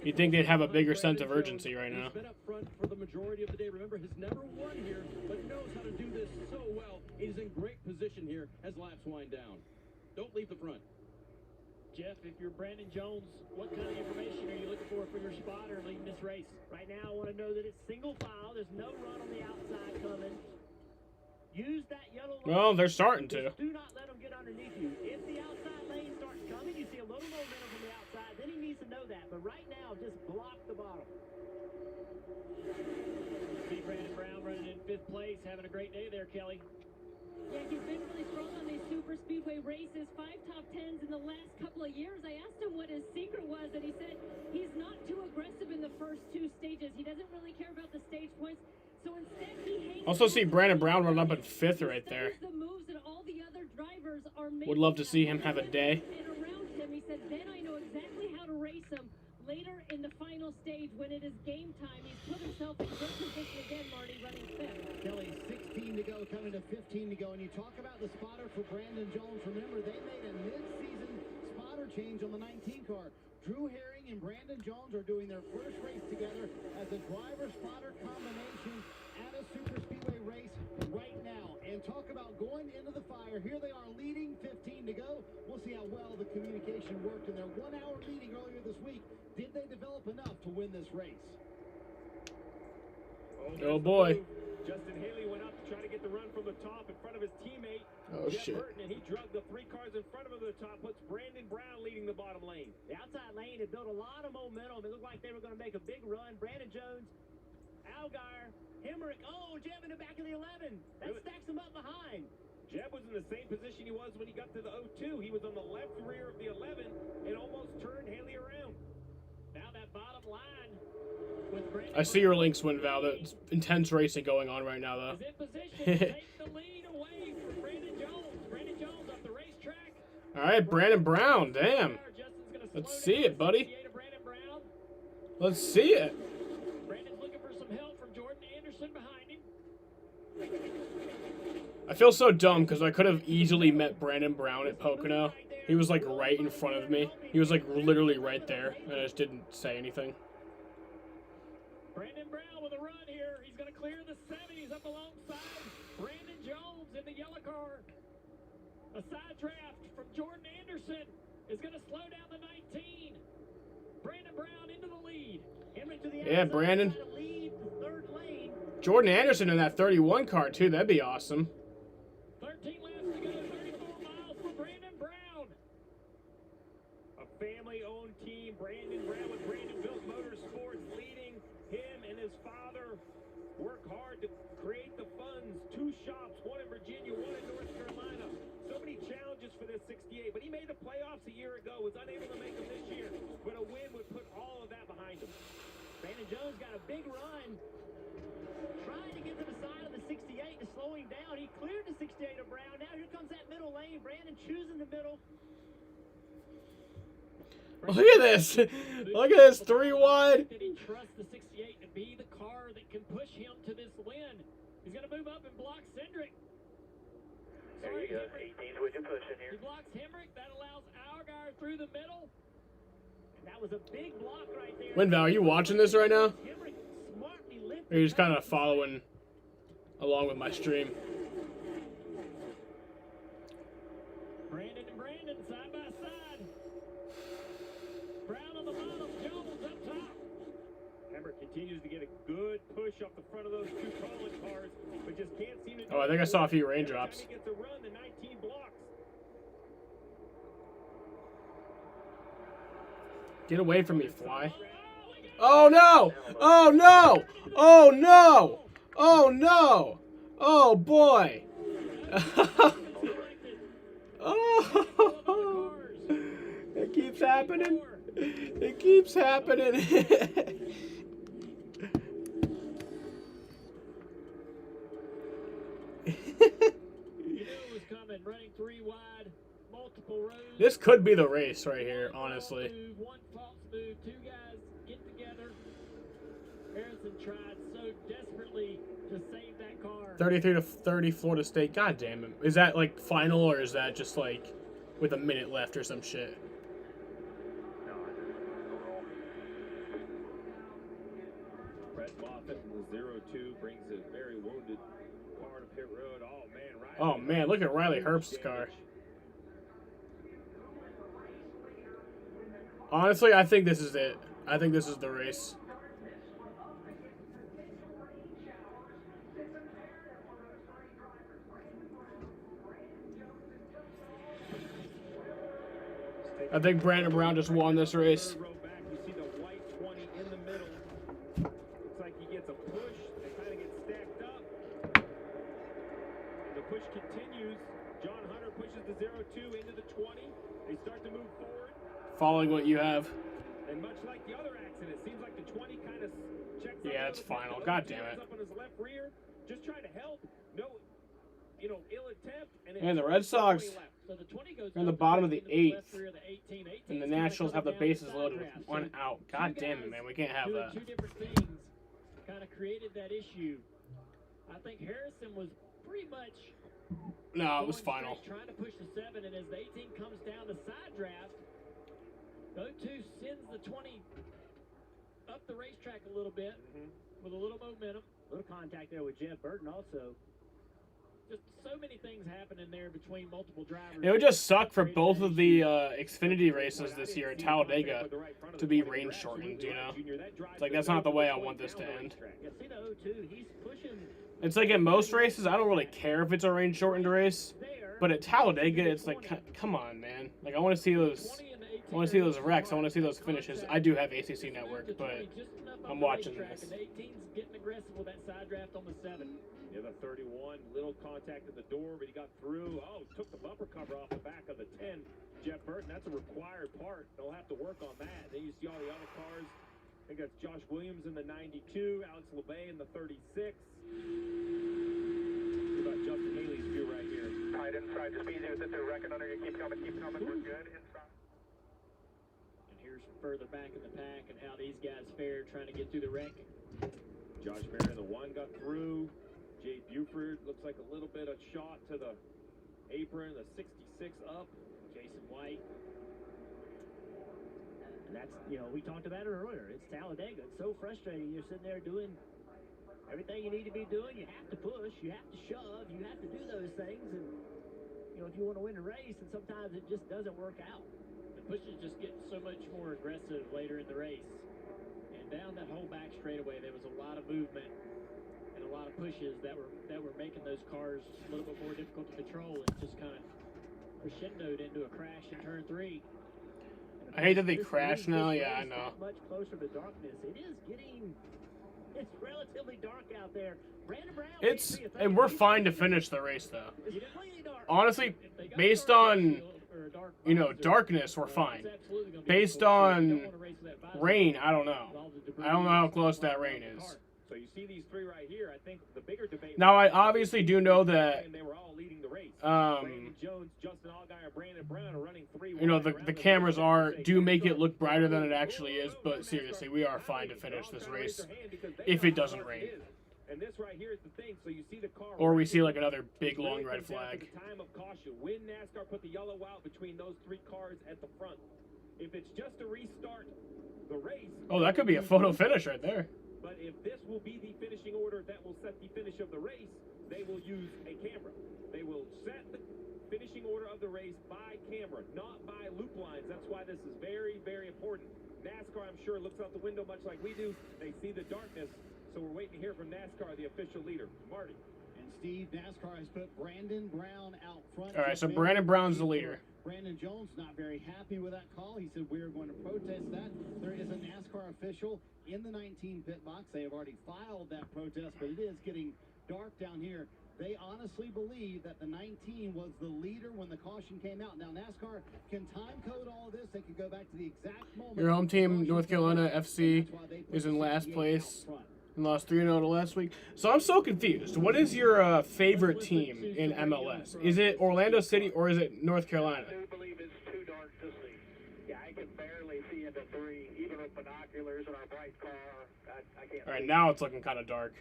You'd think they'd have a bigger sense of urgency right now. He's been up front for the majority of the day. Remember, he's never won here, but knows how to do this so well. He's in great position here as laps wind down. Don't leave the front. Jeff, if you're Brandon Jones, what kind of information are you looking for your spotter leading this race? Right now, I want to know that it's single file. There's no run on the outside coming. Use that yellow line. Well, they're starting to. Just do not let them get underneath you. If the outside lane starts coming, you see a little momentum from the outside, then he needs to know that. But right now, just block the bottom. See Brandon Brown running in 5th place, having a great day there, Kelly. Yeah, he's been really strong on these super speedway races. 5 top 10s in the last couple of years. I asked him what his secret was, and he said he's not too aggressive in the first 2 stages. He doesn't really care about the stage points. So instead, he hangs Also see Brandon Brown run up in 5th right there. the moves that all the other drivers are making. Would love to see him have a day. And around him, he said, then I know exactly how to race him. later in the final stage when it is game time. He's put himself in good position again, Marty, running fifth. Kelly, 16 to go, coming to 15 to go. And you talk about the spotter for Brandon Jones. Remember, they made a mid-season spotter change on the 19 car. Drew Herring and Brandon Jones are doing their first race together as a driver-spotter combination at a super speedway race right now. And talk about going into the fire. Here they are leading, 15 to go. We'll see how well the communication worked in their 1-hour meeting earlier this week. Did they develop enough to win this race? Oh boy. Justin Haley went up to try to get the run from the top in front of his teammate. Oh, Jeff shit. Burton, and he drug the 3 cars in front of him to the top, puts Brandon Brown leading the bottom lane. The outside lane had built a lot of momentum. It looked like they were going to make a big run. Brandon Jones, Algar, Hemrick. Oh, Jeb in the back of the 11. That stacks him up behind. Jeb was in the same position he was when he got to the 02. He was on the left rear of the 11 and almost turned Haley around. Now that bottom line with Brandon I see your links, Winval. There's intense racing going on right now, though. is in position to take the lead away from Brandon Jones. Brandon Jones off the racetrack. All right, Brandon Brown. Damn. Let's see it, buddy. Let's see it. Brandon's looking for some help from Jordan Anderson behind him. I feel so dumb because I could have easily met Brandon Brown at Pocono. He was like right in front of me. He was like literally right there, and I just didn't say anything. Brandon Brown with a run here. He's going to clear the 70s up alongside Brandon Jones in the yellow car. A side draft from Jordan Anderson is going to slow down the 19. Brandon Brown into the lead. Yeah, Brandon. Jordan Anderson in that 31 car, too. That'd be awesome. 13 laps to go, 34 miles for Brandon Brown. A family-owned team, Brandon Brown with Brandonville Motorsports leading. Him and his father work hard to create the funds. 2 shops, one in Virginia, one in North Carolina. So many challenges for this 68, but he made the playoffs a year ago, was unable to make them this year, but a win would put all of that behind him. Brandon Jones got a big run. Trying to get to the side of the 68 to slow him down. He cleared the 68 of Brown. Now here comes that middle lane. Brandon choosing the middle. Look at this. Look at this. 3 wide. Did he trust the 68 to be the car that can push him to this win? He's going to move up and block Cindric. There you go. 18's what you're pushing here. He blocks Hemrick. That allows Algar through the middle. That was a big block right there. Winval, are you watching this right now? Or are you just kind of following along with my stream? Brandon and Brandon side by side. Brown on the bottom, Jones up top. Hemrick continues to get a good push off the front of those 2 Colin cars, but just can't seem to do Oh, I think I it. saw a few Every raindrops. time he gets a run, the 19 blocks. Get away from me, fly. Oh no! Oh no! Oh no! Oh no! Oh boy! Oh! It keeps happening. It keeps happening. Coming, running 3 wide, multiple rows. This could be the race right here, honestly. One false move, 2 guys get together. Harrison tried so desperately to save that car. 33-30 Florida State. God damn it. Is that like final or is that just like with a minute left or some shit? Brett Moffitt in the 02 brings a very wounded car to pit road. Oh man, Riley. Oh man, look at Riley Herbst's car. Honestly, I think this is it. I think this is the race. I think Brandon Brown just won this race. You see the white 20 in the middle. Looks like he gets a push. They kind of get stacked up. The push continues. John Hunter pushes the 02 into the 20. They start to move forward. Following what you have. And much like the other accident, it seems like the 20 kind of checks up. Yeah, it's final. God damn it. Up on his left rear, just trying to help. No, ill attempt. And the Red Sox So the 20 goes They're in the up bottom of the into the left 8th. rear of the 18. 18's And the kinda Nationals have the coming down bases side loaded draft. with one So out. God two damn it, guys man. We can't have doing that. two different things kind of created that issue. I think Harrison was pretty much No, it was going final. straight, trying to push the 7, and as the 18 comes down the side draft, 0-2 sends the 20 up the racetrack a little bit with a little momentum. A little contact there with Jeff Burton also. Just so many things happening there between multiple drivers. It would just suck for both of the Xfinity races this year at Talladega to be rain shortened, you know? It's like, that's not the way I want this to end. Yeah, see the 0-2, he's pushing. It's like at most races, I don't really care if it's a rain shortened race, but at Talladega, it's like, come on, man. Like, I want to see those. I want to see those wrecks. I want to see those finishes. I do have ACC Network, but I'm watching this. And the 18's getting aggressive with that side draft on the 7. Yeah, the 31, little contact at the door, but he got through. Oh, took the bumper cover off the back of the 10. Jeff Burton, that's a required part. They'll have to work on that. Then you see all the other cars. I think that's Josh Williams in the 92, Alex LeBay in the 36. What about Justin Haley's view right here? Tight inside, just easy with the 2 record under you. Keep coming, we're good. Inside. And here's further back in the pack and how these guys fared trying to get through the wreck. Josh Berry in the 1 got through. Jay Buford looks like a little bit of shot to the apron, the 66 up. Jason White. And that's, you know, we talked about it earlier. It's Talladega. It's so frustrating. You're sitting there doing everything you need to be doing. You have to push. You have to shove. You have to do those things. And, you know, if you want to win a race, and sometimes it just doesn't work out. The pushes just get so much more aggressive later in the race. And down that whole back straightaway, there was a lot of movement and a lot of pushes that were making those cars a little bit more difficult to control, and just kind of crescendoed into a crash in turn 3. I hate that they crash now. Yeah, I know. Much closer to darkness. It is getting. It's relatively dark out there. Brandon Brown. And we're fine to finish the race though. Honestly, based on, you know, darkness, we're fine. Based on rain, I don't know. I don't know how close that rain is. So you see these 3 right here. I think the bigger debate. Now I obviously do know that. They were all leading the race. Brandon Jones, Justin Allgaier, Brandon Brown are running 3. You know, the cameras do make it look brighter than it actually is, but seriously, we are fine to finish this race if it doesn't rain. And this right here is the thing. So you see the car. Or we see like another big long red flag. Time of caution. When NASCAR put the yellow out between those 3 cars at the front. If it's just to restart the race. Oh, that could be a photo finish right there. But if this will be the finishing order that will set the finish of the race, they will use a camera. They will set the finishing order of the race by camera, not by loop lines. That's why this is very, very important. NASCAR, I'm sure, looks out the window much like we do. They see the darkness, so we're waiting to hear from NASCAR, the official leader. Marty. And Steve, NASCAR has put Brandon Brown out front. All right, so Brandon Brown's the leader. Brandon Jones not very happy with that call. He said, we're going to protest that. There is a NASCAR official in the 19 pit box. They have already filed that protest, but it is getting dark down here. They honestly believe that the 19 was the leader when the caution came out. Now, NASCAR can time code all of this. They can go back to the exact moment. Your home team, North Carolina FC, is in last place and lost 3-0 to last week. So I'm so confused. What is your favorite team in MLS? Is it Orlando City or is it North Carolina? I do believe it's too dark to see. Yeah, I can barely see into 3, even with binoculars and our bright car. I can't. All right, now it's looking kind of dark.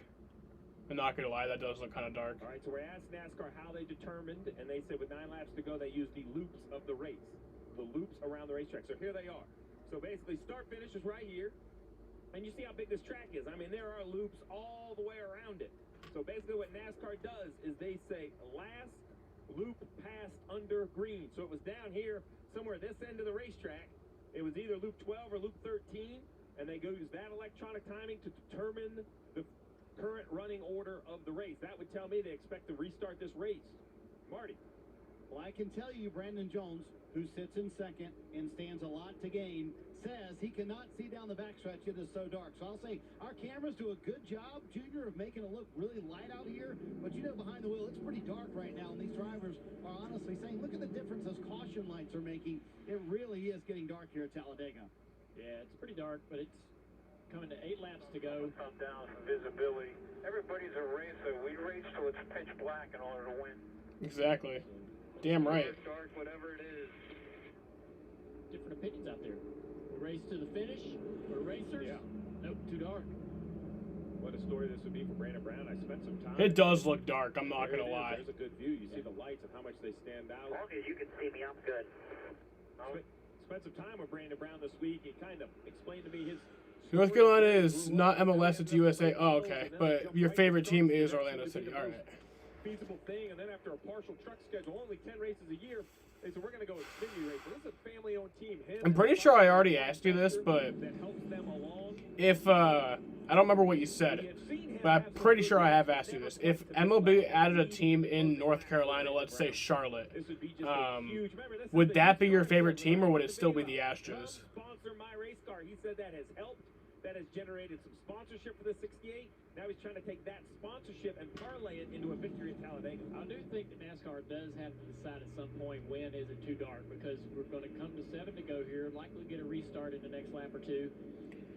I'm not going to lie, that does look kind of dark. All right, so we asked NASCAR how they determined, and they said with 9 laps to go, they used the loops of the race. The loops around the racetrack. So here they are. So basically, start-finish is right here. And you see how big this track is. I mean, there are loops all the way around it. So basically what NASCAR does is they say last loop passed under green. So it was down here somewhere this end of the racetrack. It was either loop 12 or loop 13. And they go use that electronic timing to determine the current running order of the race. That would tell me they expect to restart this race. Marty. Well, I can tell you Brandon Jones, who sits in second and stands a lot to gain, says he cannot see down the backstretch. It is so dark. So I'll say our cameras do a good job, Junior, of making it look really light out here. But you know, behind the wheel, it's pretty dark right now. And these drivers are honestly saying, look at the difference those caution lights are making. It really is getting dark here at Talladega. Yeah, it's pretty dark, but it's coming to 8 laps to go. Come down for visibility. Everybody's a racer. We race till it's pitch black in order to win. Exactly. Damn right. Dark, whatever it is. Different opinions out there. The race to the finish for racers. Yeah. Nope, too dark. What a story this would be for Brandon Brown. I spent some time. It does look dark, I'm not There going to it is. lie. There's a good view. You see the lights and how much they stand out. As long as you can see me, I'm good. Spent some time with Brandon Brown this week. He kind of explained to me his. North Carolina is not MLS, it's USA. Oh, okay. But your favorite team is Orlando City. All right. Feasible thing, and then after a partial truck schedule, only 10 races a year, they said we're going to go Xfinity racing. This is a family-owned team. I'm pretty sure I already asked you this, but if I don't remember what you said, but I'm pretty sure I have asked you this. If MLB added a team in North Carolina, let's say Charlotte, would that be your favorite team, or would it still be the Astros? Sponsor my race car. He said that has helped. That has generated some sponsorship for the 68. Now he's trying to take that sponsorship and parlay it into a victory at Talladega. I do think that NASCAR does have to decide at some point when is it too dark, because we're going to come to 7 to go here, likely get a restart in the next lap or two.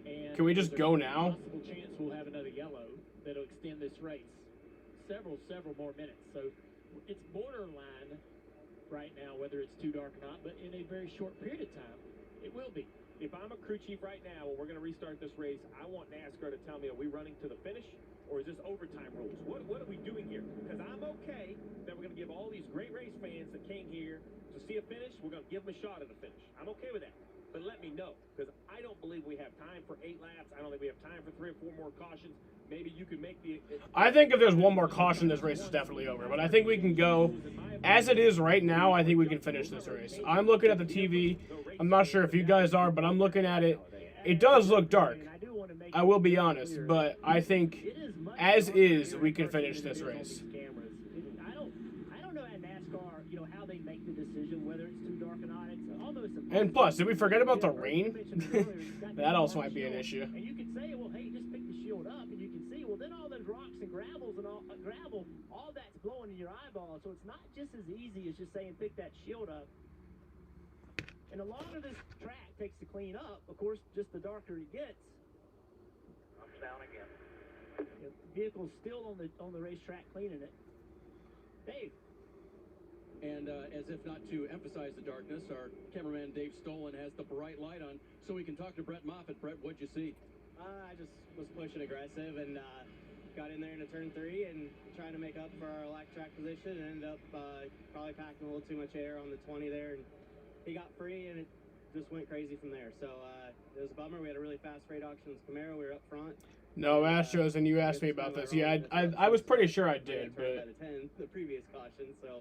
And can we just go now? Possible chance we'll have another yellow that'll extend this race several more minutes. So it's borderline right now whether it's too dark or not, but in a very short period of time, it will be. If I'm a crew chief right now and we're going to restart this race, I want NASCAR to tell me, are we running to the finish or is this overtime rules? What are we doing here? Because I'm okay that we're going to give all these great race fans that came here to see a finish, we're going to give them a shot at the finish. I'm okay with that. But let me know, because I don't believe we have time for 8 laps. I don't think we have time for 3 or 4 more cautions. Maybe you could make the... I think if there's one more caution, this race is definitely over. But I think we can go, as it is right now, I think we can finish this race. I'm looking at the TV. I'm not sure if you guys are, but I'm looking at it. It does look dark. I will be honest, but I think, as is, we can finish this race. I don't know at NASCAR, how they make the decision, whether it's too dark or not. It's almost... And plus, did we forget about the rain? That also might be an issue. And you can say, well, hey, just pick the shield up, and you can see, well, then all those rocks and gravels and all that's blowing in your eyeball. So it's not just as easy as just saying pick that shield up. And the longer this track takes to clean up, of course, just the darker it gets. I'm down again. The vehicle's still on the racetrack cleaning it. Dave. And as if not to emphasize the darkness, our cameraman Dave Stolen has the bright light on, so we can talk to Brett Moffitt. Brett, what'd you see? I just was pushing aggressive and got in there into turn 3 and trying to make up for our lack track position, and ended up probably packing a little too much air on the 20 there, and he got free, and it just went crazy from there. So it was a bummer. We had a really fast freight auctions Camaro. We were up front. No, Astros, and you asked me about this. Yeah, I was pretty sure I did, but... Out of 10, the previous caution, so...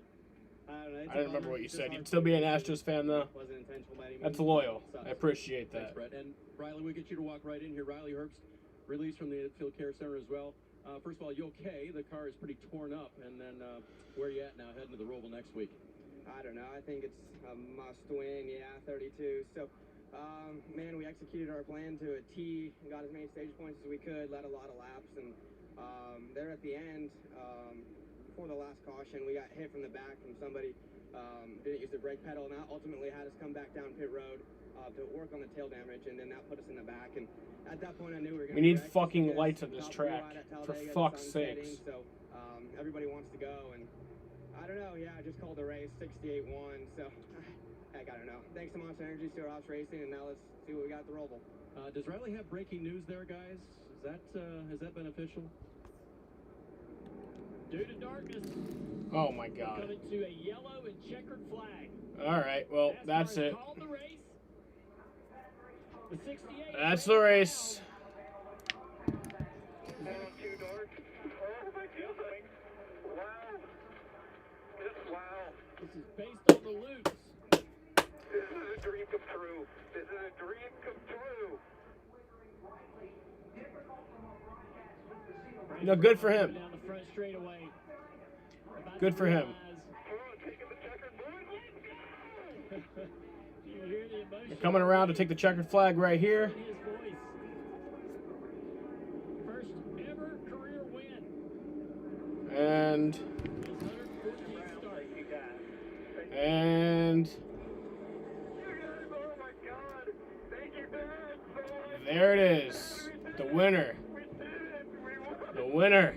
I don't know. I didn't remember what you said. You'd still be an Astros fan, though? Wasn't intentional by any means. That's loyal. I appreciate that. Thanks, Brett. And Riley, we get you to walk right in here. Riley Herbst, released from the Infield Care Center as well. First of all, you okay? The car is pretty torn up. And then where are you at now heading to the Roval next week? I don't know. I think it's a must-win, 32. So, man, we executed our plan to a T, got as many stage points as we could, led a lot of laps, and there at the end, before the last caution, we got hit from the back from somebody, didn't use the brake pedal, and that ultimately had us come back down pit road to work on the tail damage, and then that put us in the back, and at that point I knew we were going to... We need fucking lights on this track, for fuck's sakes. So, everybody wants to go, and I don't know, I just called the race, 68-1, so, heck, I don't know. Thanks to Monster Energy, Stuart House Racing, and now let's see what we got at the Roval. Does Riley have breaking news there, guys? Is that beneficial? Due to darkness. Oh my God. Coming to a yellow and checkered flag. All right, well, that's it. Called the race. The 68. That's the race. Too dark. Oh my God. Wow. Just wow. This is based on the loops. This is a dream come true. This is a dream come true. No, good for him. Down the front straightaway. Good for him. They're coming around to take the checkered flag right here. First ever career win. And there it is. The winner. The winner.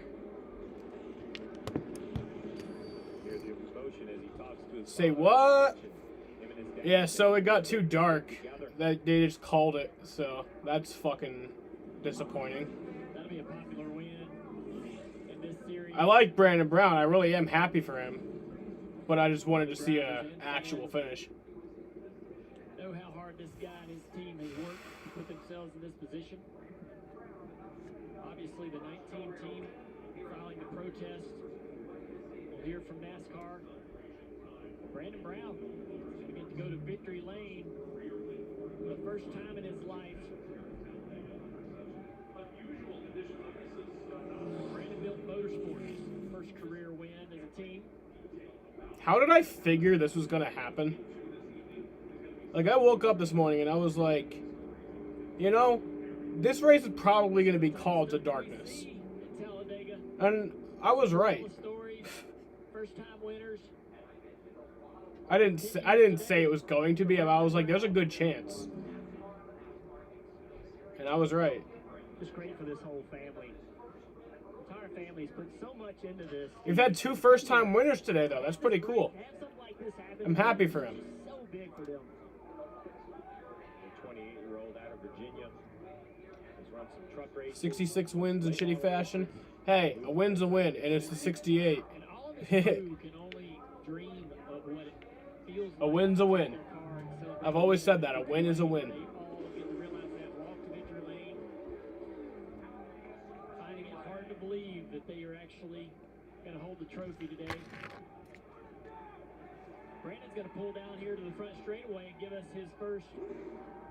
emotion as he talks to his Say father. what? Him and his dad. Yeah, so it got too dark. That they just called it, so that's fucking disappointing. That'll be a popular win in this series. I like Brandon Brown. I really am happy for him. But I just wanted to see a actual finish. Know how hard this guy and his team has worked to put themselves in this position. Obviously, the 19 team filing the protest. We'll hear from NASCAR. Brandon Brown is going to get to go to victory lane for the first time in his life. Brandon-Built Motorsports, first career win as a team. How did I figure this was going to happen? Like, I woke up this morning and I was like, you know, this race is probably going to be called to darkness. And I was right. First time winners. I didn't say it was going to be, but I was like, there's a good chance. And I was right. Just great for this whole family. The entire family's put so much into this. We've had 2 first-time winners today, though. That's pretty cool. I'm happy for him. So big for them. The 28-year-old out of Virginia has run some truck races. 66 wins in shitty fashion. Hey, a win's a win, and it's the 68. A win's a win. I've always said that. A win is a win. Finding it hard to believe that they are actually going to hold the trophy today. Brandon's going to pull down here to the front straightaway and give us his first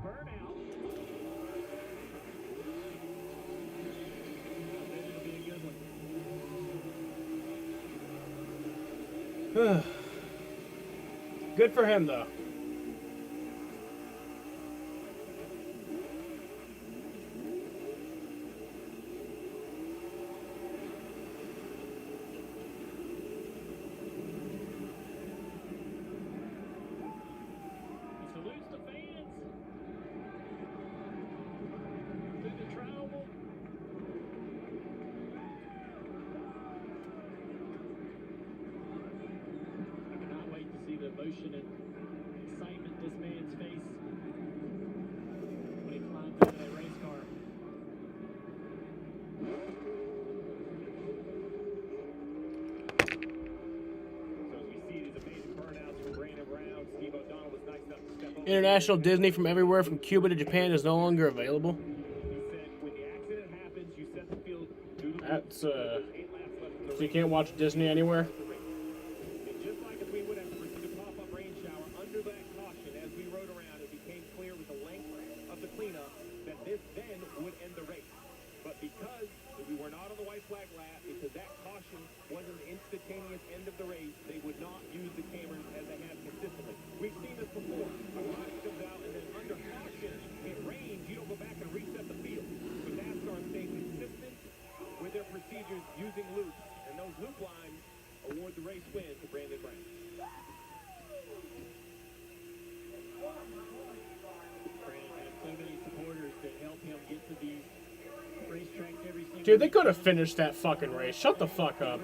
burnout. It'll be a good one. Good for him, though. Emotion and excitement this man's face when he climbs out of that race car. So as we see these amazing burnouts from Brandon Brown, Steve O'Donnell was nice enough to step over. International Disney from everywhere from Cuba to Japan is no longer available. He said, when the accident happens, you set the field due to That's, so you can't watch Disney anywhere? end of the race, they would not use the cameras as they have consistently. We've seen this before. A caution comes out, and then under caution, it rains. You don't go back and reset the field. But NASCAR is staying consistent with their procedures using loops, and those loop lines award the race win to Brandon Brown. Brandon has so many supporters that help him get to these racetracks every single Dude, they could have finished that fucking race. Shut the fuck up.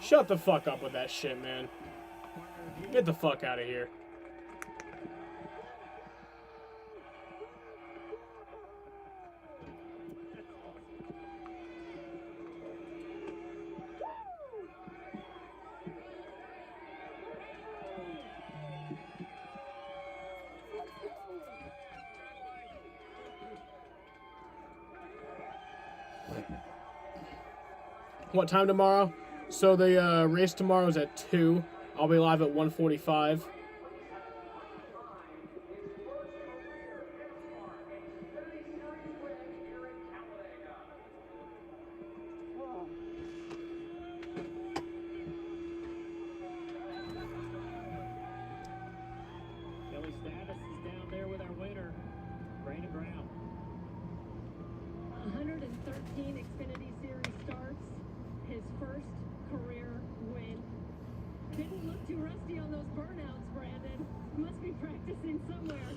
Shut the fuck up with that shit, man. Get the fuck out of here. What time tomorrow? So the race tomorrow is at 2. I'll be live at 1:45. Kelly Stavis is down there with our winner, Brandon Brown. 113 Xfinity Series starts. His first career win. Didn't look too rusty on those burnouts, Brandon. Must be practicing somewhere.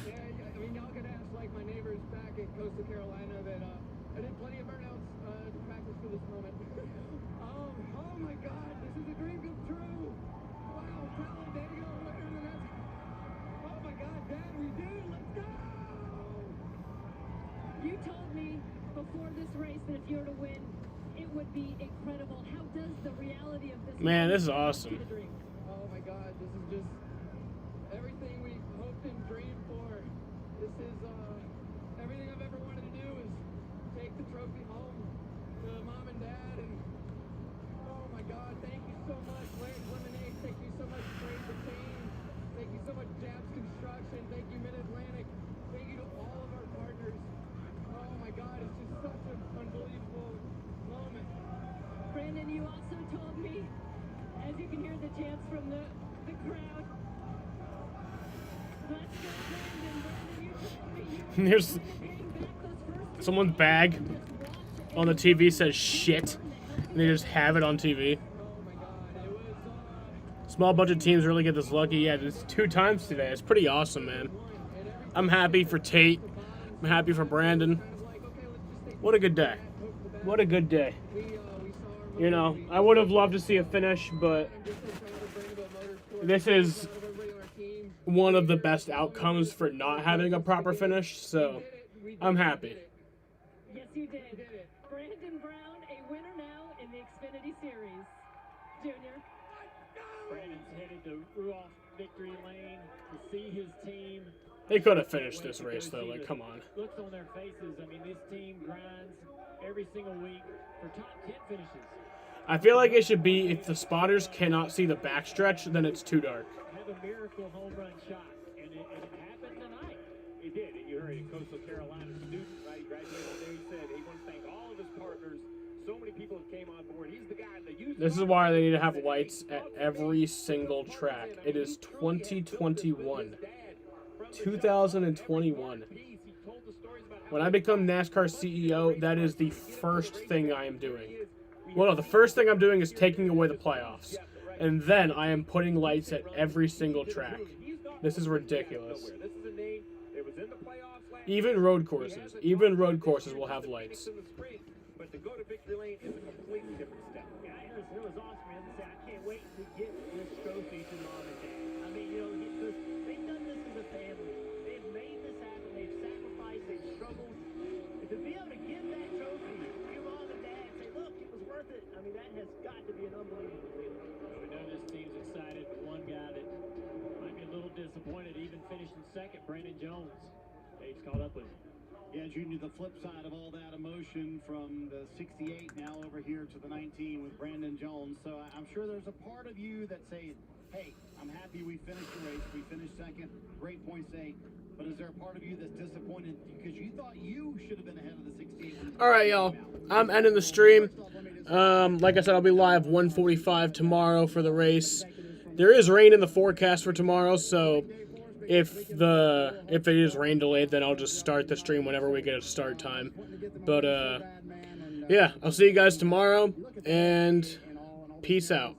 Yeah, I mean, y'all could ask, like, my neighbors back in Coastal Carolina that I did plenty of burnouts to practice for this moment. Oh my God, this is a dream come true. race that if you were to win, it would be incredible. How does the reality of this Man, this is awesome. Oh my God, this is just everything we hoped and dreamed for. This is everything I've ever wanted to do is take the trophy home to mom and dad, and oh my God, thank you so much, Larry's Lemonade. Thank you so much, Fraser Team. Thank you so much, Jabs Construction. Thank you, Mid-Atlantic. Thank you to all of our partners. Oh my God, it's just such an unbelievable moment. Brandon, you also told me, as you can hear the chants from the crowd. Let's go, Brandon. Brandon, you told me you There's someone's bag on the TV says shit, and they just have it on TV. Small budget teams really get this lucky. Yeah, it's 2 times today. It's pretty awesome, man. I'm happy for Tate. I'm happy for Brandon. What a good day. What a good day. You know, I would have loved to see a finish, but this is one of the best outcomes for not having a proper finish, so I'm happy. Yes, you did. Brandon Brown, a winner now in the Xfinity Series. Junior. Brandon's headed to Ruoff victory lane to see his team. They could have finished this race, though. Like, come on. Looks on their faces. I mean, this team grinds every single week for top 10 finishes. I feel like it should be, if the spotters cannot see the backstretch, then it's too dark. Have a miracle home run shot, and it happened tonight. It did. And you heard a Coastal Carolina student, right? He graduated there. He said he wants to thank all of his partners. So many people have came on board. He's the guy that used. This is why they need to have lights at every single track. It is 2021. 2021. When I become NASCAR CEO, that is the first thing I am doing. Well, no, the first thing I'm doing is taking away the playoffs. And then I am putting lights at every single track. This is ridiculous. Even road courses will have lights. But to go to victory lane is a completely different step. Yeah, it was awesome, man. They say, I can't wait to get this trophy to mom and dad. I mean, you know, they've done this as a family. They've made this happen. They've sacrificed. They've struggled. And to be able to give that trophy to mom and dad and say, look, it was worth it. I mean, that has got to be an unbelievable feeling. We know this team's excited, but one guy that might be a little disappointed, even finishing second, Brandon Jones. Dave's caught up with him. Yeah, Junior, the flip side of all that emotion from the 68 now over here to the 19 with Brandon Jones. So I'm sure there's a part of you that's saying, hey, I'm happy we finished the race. We finished second. Great points, say. But is there a part of you that's disappointed because you thought you should have been ahead of the 68? All right, y'all. I'm ending the stream. Like I said, I'll be live 1:45 tomorrow for the race. There is rain in the forecast for tomorrow, so if it is rain delayed, then I'll just start the stream whenever we get a start time. But yeah, I'll see you guys tomorrow, and peace out.